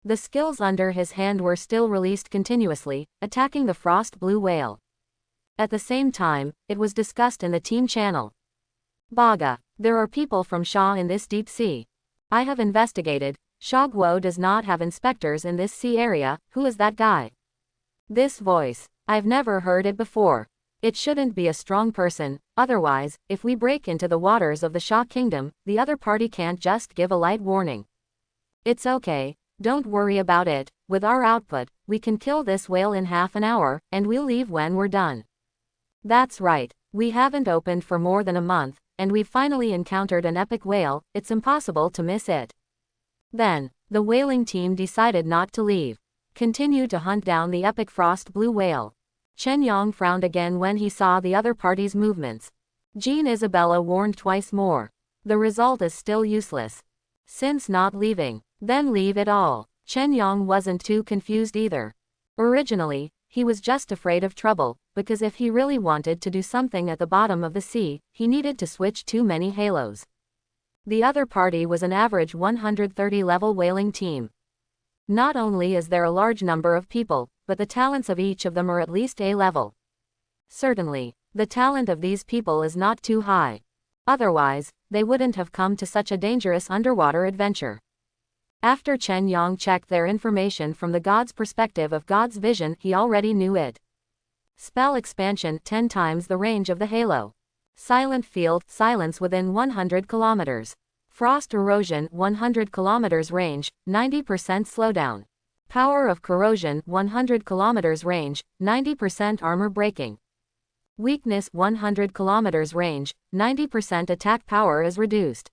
The skills under his hand were still released continuously, attacking the frost blue whale. At the same time, it was discussed in the team channel. Baga, there are people from Sha in this deep sea. I have investigated. Sha Guo does not have inspectors in this sea area. Who is that guy? This voice. I've never heard it before. It shouldn't be a strong person, otherwise, if we break into the waters of the Sha Kingdom, the other party can't just give a light warning. It's okay, don't worry about it. With our output, we can kill this whale in half an hour, and we'll leave when we're done. That's right, we haven't opened for more than a month, and we've finally encountered an epic whale, it's impossible to miss it. Then, the whaling team decided not to leave. Continue to hunt down the epic frost blue whale. Chen Yang frowned again when he saw the other party's movements. Jean Isabella warned twice more. The result is still useless. Since not leaving, then leave it all. Chen Yang wasn't too confused either. Originally, he was just afraid of trouble, because if he really wanted to do something at the bottom of the sea, he needed to switch too many halos. The other party was an average 130 level whaling team. Not only is there a large number of people, but the talents of each of them are at least A level. Certainly, the talent of these people is not too high. Otherwise, they wouldn't have come to such a dangerous underwater adventure. After Chen Yang checked their information from the god's perspective of God's vision, he already knew it. Spell expansion 10 times the range of the halo. Silent field, silence within 100 kilometers. Frost erosion 100 kilometers range, 90% slowdown. Power of corrosion 100 kilometers range, 90% armor breaking. Weakness 100 kilometers range, 90% attack power is reduced.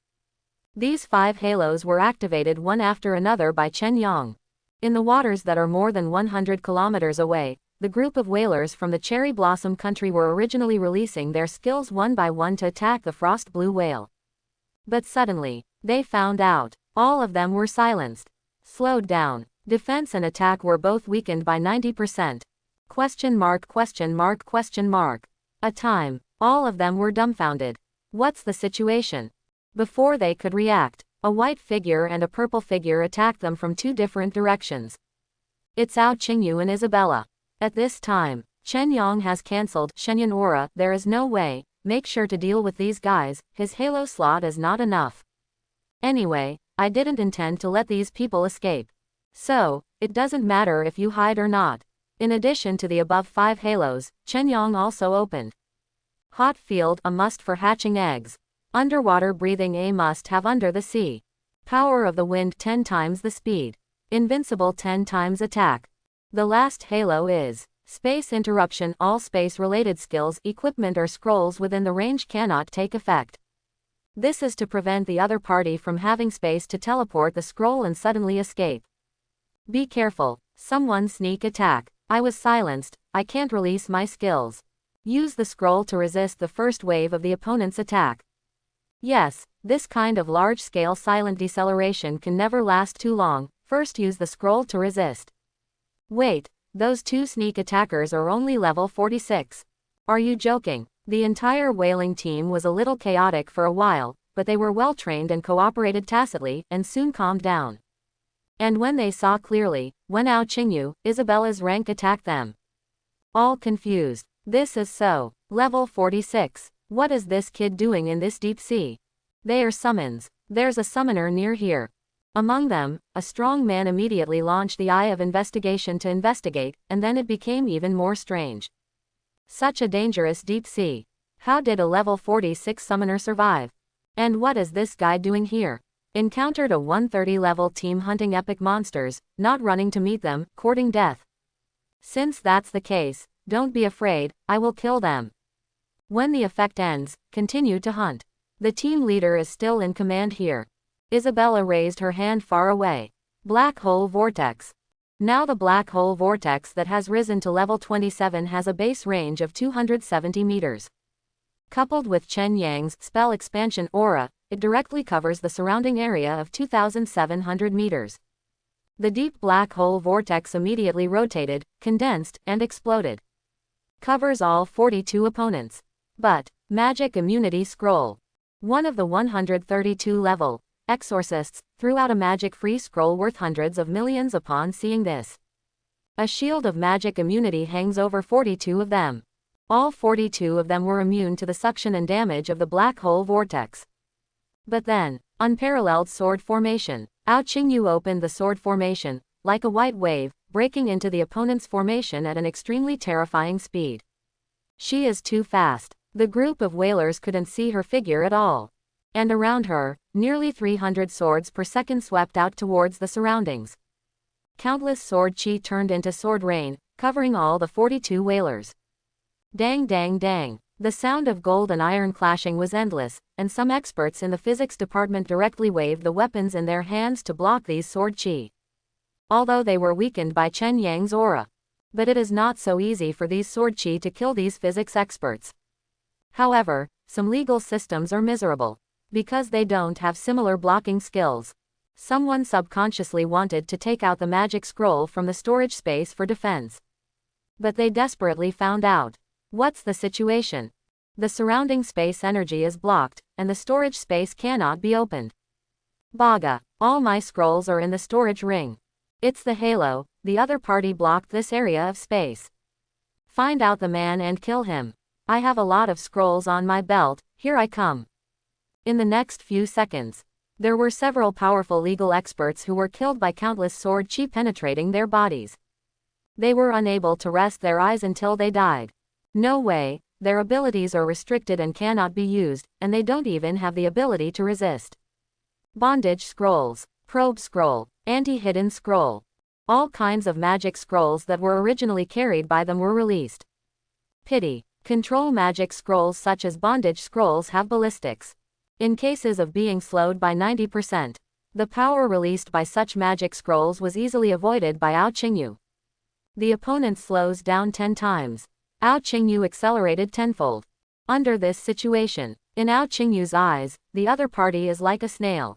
These 5 halos were activated one after another by Chen Yang. In the waters that are more than 100 kilometers away, the group of whalers from the cherry blossom country were originally releasing their skills one by one to attack the frost blue whale. But suddenly, they found out. All of them were silenced. Slowed down. Defense and attack were both weakened by 90%. Question mark, question mark, question mark. A time. All of them were dumbfounded. What's the situation? Before they could react, a white figure and a purple figure attacked them from two different directions. It's Ao Qingyu and Isabella. At this time, Chen Yang has cancelled Shenyan Aura. There is no way. Make sure to deal with these guys. His halo slot is not enough. Anyway, I didn't intend to let these people escape. So, it doesn't matter if you hide or not. In addition to the above 5 halos, Chen Yang also opened. Hot field, a must for hatching eggs. Underwater breathing, a must have under the sea. Power of the wind 10 times the speed. Invincible 10 times attack. The last halo is space interruption. All space related skills, equipment or scrolls within the range cannot take effect. This is to prevent the other party from having space to teleport the scroll and suddenly escape. Be careful, someone sneak attack. I was silenced, I can't release my skills. Use the scroll to resist the first wave of the opponent's attack. Yes, this kind of large-scale silent deceleration can never last too long. First use the scroll to resist. Wait, those 2 sneak attackers are only level 46. Are you joking? The entire whaling team was a little chaotic for a while, but they were well trained and cooperated tacitly, and soon calmed down. And when they saw clearly, when Ao Qingyu, Isabella's rank attacked them. All confused. This is so. Level 46. What is this kid doing in this deep sea? They are summons. There's a summoner near here. Among them, a strong man immediately launched the eye of investigation to investigate, and then it became even more strange. Such a dangerous deep sea. How did a level 46 summoner survive? And what is this guy doing here? Encountered a 130 level team hunting epic monsters, not running to meet them, courting death. Since that's the case, don't be afraid, I will kill them. When the effect ends, continue to hunt. The team leader is still in command here. Isabella raised her hand far away. Black hole vortex. Now the black hole vortex that has risen to level 27 has a base range of 270 meters. Coupled with Chen Yang's spell expansion aura, it directly covers the surrounding area of 2,700 meters. The deep black hole vortex immediately rotated, condensed, and exploded. Covers all 42 opponents. But, magic immunity scroll. One of the 132 level exorcists threw out a magic-free scroll worth hundreds of millions upon seeing this. A shield of magic immunity hangs over 42 of them. All 42 of them were immune to the suction and damage of the black hole vortex. But then, unparalleled sword formation. Ao Qingyu opened the sword formation, like a white wave, breaking into the opponent's formation at an extremely terrifying speed. She is too fast. The group of whalers couldn't see her figure at all. And around her, nearly 300 swords per second swept out towards the surroundings. Countless sword chi turned into sword rain, covering all the 42 whalers. Dang dang dang. The sound of gold and iron clashing was endless, and some experts in the physics department directly waved the weapons in their hands to block these sword chi. Although they were weakened by Chen Yang's aura. But it is not so easy for these sword chi to kill these physics experts. However, some legal systems are miserable. Because they don't have similar blocking skills. Someone subconsciously wanted to take out the magic scroll from the storage space for defense. But they desperately found out. What's the situation? The surrounding space energy is blocked, and the storage space cannot be opened. Baga, all my scrolls are in the storage ring. It's the halo, the other party blocked this area of space. Find out the man and kill him. I have a lot of scrolls on my belt, here I come. In the next few seconds, there were several powerful legal experts who were killed by countless sword chi penetrating their bodies. They were unable to rest their eyes until they died. No way, their abilities are restricted and cannot be used, and they don't even have the ability to resist. Bondage scrolls, probe scroll, anti-hidden scroll. All kinds of magic scrolls that were originally carried by them were released. Pity. Control magic scrolls such as bondage scrolls have ballistics. In cases of being slowed by 90%. The power released by such magic scrolls was easily avoided by Ao Qingyu. The opponent slows down 10 times. Ao Qingyu accelerated tenfold. Under this situation, in Ao Qingyu's eyes, the other party is like a snail.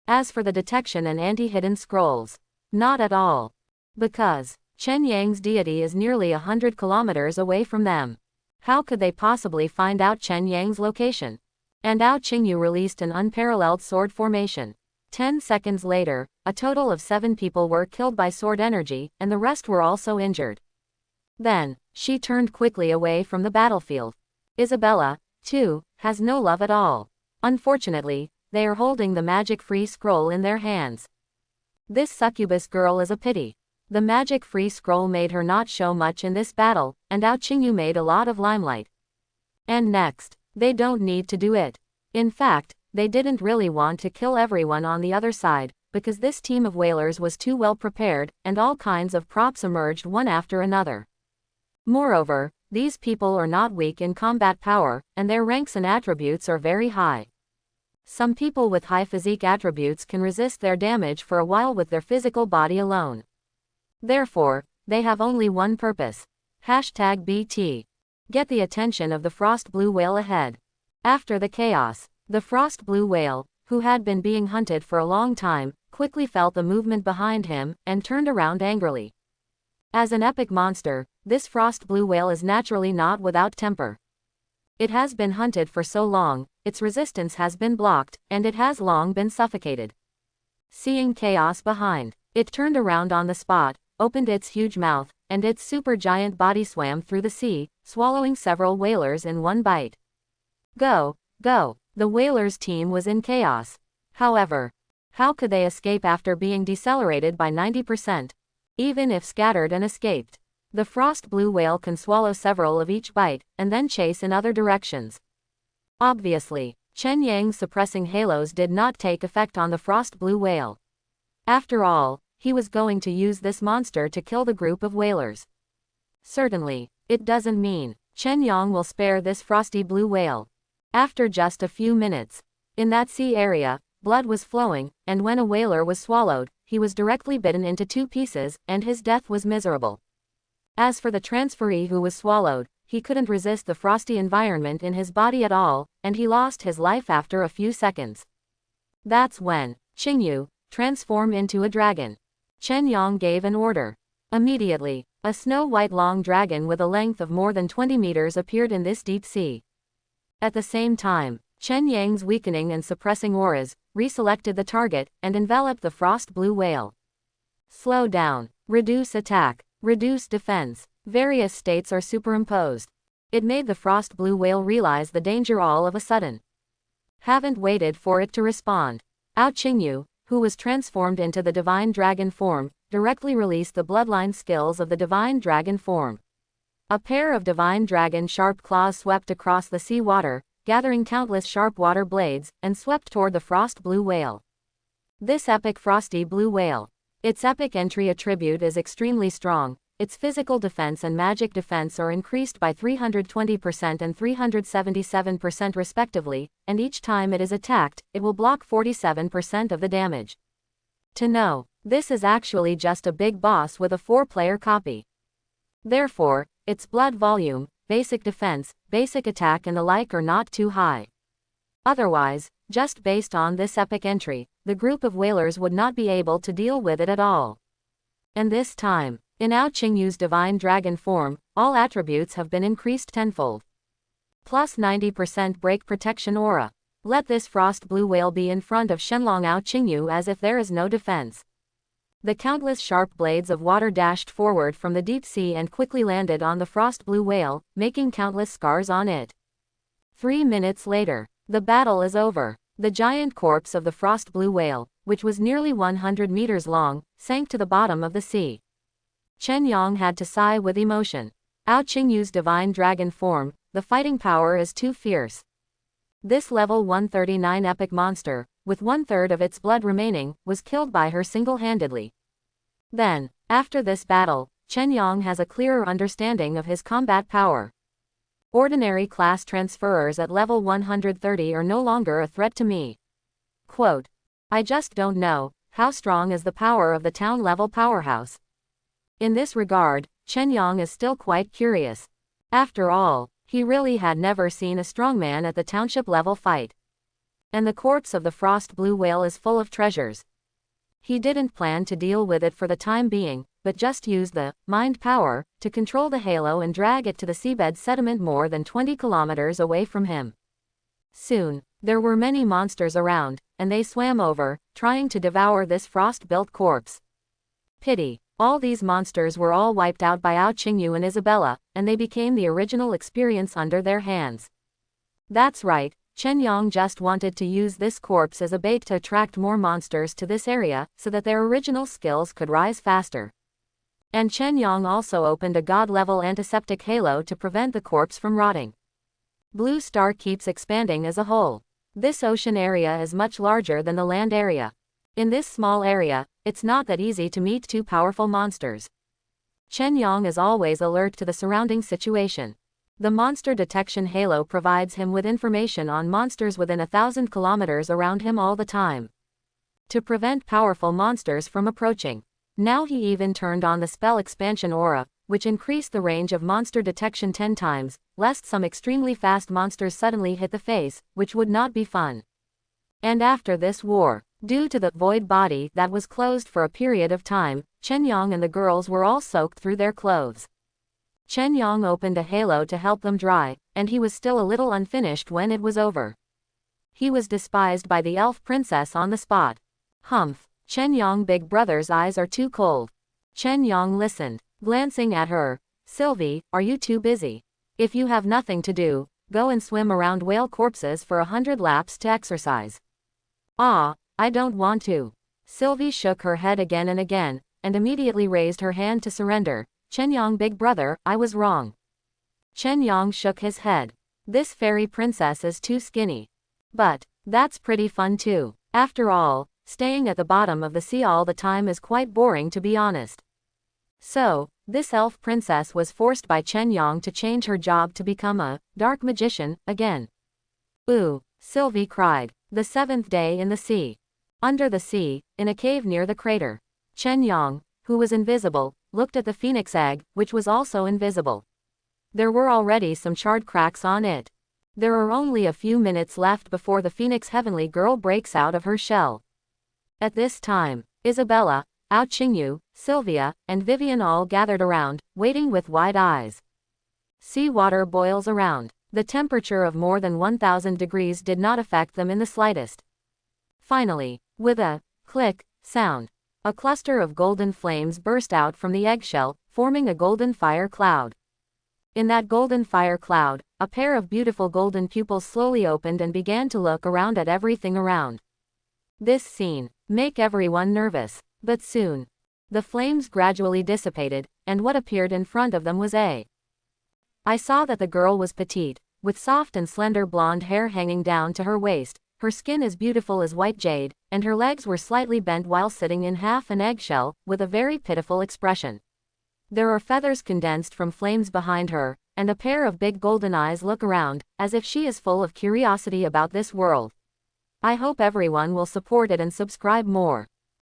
As for the detection and anti-hidden scrolls, not at all. Because Chen Yang's deity is nearly 100 kilometers away from them. How could they possibly find out Chen Yang's location? And Ao Qingyu released an unparalleled sword formation. 10 seconds later, a total of 7 people were killed by sword energy, and the rest were also injured. Then, she turned quickly away from the battlefield. Isabella, too, has no love at all. Unfortunately, they are holding the magic-free scroll in their hands. This succubus girl is a pity. The magic-free scroll made her not show much in this battle, and Ao Qingyu made a lot of limelight. And next, they don't need to do it. In fact, they didn't really want to kill everyone on the other side, because this team of whalers was too well prepared, and all kinds of props emerged one after another. Moreover, these people are not weak in combat power, and their ranks and attributes are very high. Some people with high physique attributes can resist their damage for a while with their physical body alone. Therefore, they have only one purpose. #BT. Get the attention of the frost blue whale ahead. After the chaos, the frost blue whale, who had been being hunted for a long time, quickly felt the movement behind him, and turned around angrily. As an epic monster, this frost blue whale is naturally not without temper. It has been hunted for so long, its resistance has been blocked, and it has long been suffocated. Seeing chaos behind, it turned around on the spot, opened its huge mouth, and its supergiant body swam through the sea, swallowing several whalers in one bite. Go, go! The whalers' team was in chaos. However, how could they escape after being decelerated by 90%? Even if scattered and escaped, the frost blue whale can swallow several of each bite, and then chase in other directions. Obviously, Chen Yang's suppressing halos did not take effect on the frost blue whale. After all, he was going to use this monster to kill the group of whalers. Certainly, it doesn't mean Chen Yang will spare this frosty blue whale. After just a few minutes, in that sea area, blood was flowing, and when a whaler was swallowed, he was directly bitten into 2 pieces, and his death was miserable. As for the transferee who was swallowed, he couldn't resist the frosty environment in his body at all, and he lost his life after a few seconds. That's when Qingyu transformed into a dragon. Chen Yang gave an order. Immediately, a snow-white long dragon with a length of more than 20 meters appeared in this deep sea. At the same time, Chen Yang's weakening and suppressing auras reselected the target and enveloped the frost blue whale. Slow down, reduce attack, reduce defense. Various states are superimposed. It made the frost blue whale realize the danger all of a sudden. Haven't waited for it to respond. Ao Qingyu, who was transformed into the divine dragon form, directly released the bloodline skills of the divine dragon form. A pair of divine dragon sharp claws swept across the sea water, gathering countless sharp water blades, and swept toward the frost blue whale. This epic frosty blue whale. Its epic entry attribute is extremely strong. Its physical defense and magic defense are increased by 320% and 377% respectively, and each time it is attacked, it will block 47% of the damage. To know, this is actually just a big boss with a 4-player copy. Therefore, its blood volume, basic defense, basic attack and the like are not too high. Otherwise, just based on this epic entry, the group of whalers would not be able to deal with it at all. And this time, in Ao Qingyu's divine dragon form, all attributes have been increased tenfold. Plus 90% break protection aura. Let this frost blue whale be in front of Shenlong Ao Qingyu as if there is no defense. The countless sharp blades of water dashed forward from the deep sea and quickly landed on the frost blue whale, making countless scars on it. 3 minutes later, the battle is over. The giant corpse of the frost blue whale, which was nearly 100 meters long, sank to the bottom of the sea. Chen Yang had to sigh with emotion. Ao Qingyu's divine dragon form, the fighting power is too fierce. This level 139 epic monster, with 1/3 of its blood remaining, was killed by her single-handedly. Then, after this battle, Chen Yang has a clearer understanding of his combat power. Ordinary class transferers at level 130 are no longer a threat to me. Quote, I just don't know, how strong is the power of the town-level powerhouse? In this regard, Chen Yang is still quite curious. After all, he really had never seen a strongman at the township-level fight. And the corpse of the frost blue whale is full of treasures. He didn't plan to deal with it for the time being, but just use the mind power to control the halo and drag it to the seabed sediment more than 20 kilometers away from him. Soon, there were many monsters around, and they swam over, trying to devour this frost-built corpse. Pity. All these monsters were all wiped out by Ao Qingyu and Isabella, and they became the original experience under their hands. That's right, Chen Yang just wanted to use this corpse as a bait to attract more monsters to this area, so that their original skills could rise faster. And Chen Yang also opened a god-level antiseptic halo to prevent the corpse from rotting. Blue Star keeps expanding as a whole. This ocean area is much larger than the land area. In this small area, it's not that easy to meet two powerful monsters. Chen Yang is always alert to the surrounding situation. The monster detection halo provides him with information on monsters within 1,000 kilometers around him all the time, to prevent powerful monsters from approaching. Now he even turned on the spell expansion aura, which increased the range of monster detection 10 times, lest some extremely fast monsters suddenly hit the face, which would not be fun. And after this war, due to the void body that was closed for a period of time, Chen Yang and the girls were all soaked through their clothes. Chen Yang opened a halo to help them dry, and he was still a little unfinished when it was over. He was despised by the elf princess on the spot. Humph, Chen Yang big brother's eyes are too cold. Chen Yang listened, glancing at her. Sylvie, are you too busy? If you have nothing to do, go and swim around whale corpses for 100 laps to exercise. Ah, I don't want to. Sylvie shook her head again and immediately raised her hand to surrender. Chen Yang big brother, I was wrong. Chen Yang shook his head. This fairy princess is too skinny. But that's pretty fun too. After all, staying at the bottom of the sea all the time is quite boring, to be honest. So, this elf princess was forced by Chen Yang to change her job to become a dark magician again. Ooh, Sylvie cried. The 7th day in the sea. Under the sea, in a cave near the crater. Chen Yang, who was invisible, looked at the phoenix egg, which was also invisible. There were already some charred cracks on it. There are only a few minutes left before the phoenix heavenly girl breaks out of her shell. At this time, Isabella, Ao Qingyu, Sylvia, and Vivian all gathered around, waiting with wide eyes. Sea water boils around. The temperature of more than 1,000 degrees did not affect them in the slightest. Finally, with a click sound, a cluster of golden flames burst out from the eggshell, forming a golden fire cloud. In that golden fire cloud, a pair of beautiful golden pupils slowly opened and began to look around at everything around. This scene made everyone nervous, but soon, the flames gradually dissipated, and what appeared in front of them was I saw that the girl was petite, with soft and slender blonde hair hanging down to her waist, her skin as beautiful as white jade, and her legs were slightly bent while sitting in half an eggshell, with a very pitiful expression. There are feathers condensed from flames behind her, and a pair of big golden eyes look around, as if she is full of curiosity about this world. I hope everyone will support it and subscribe more.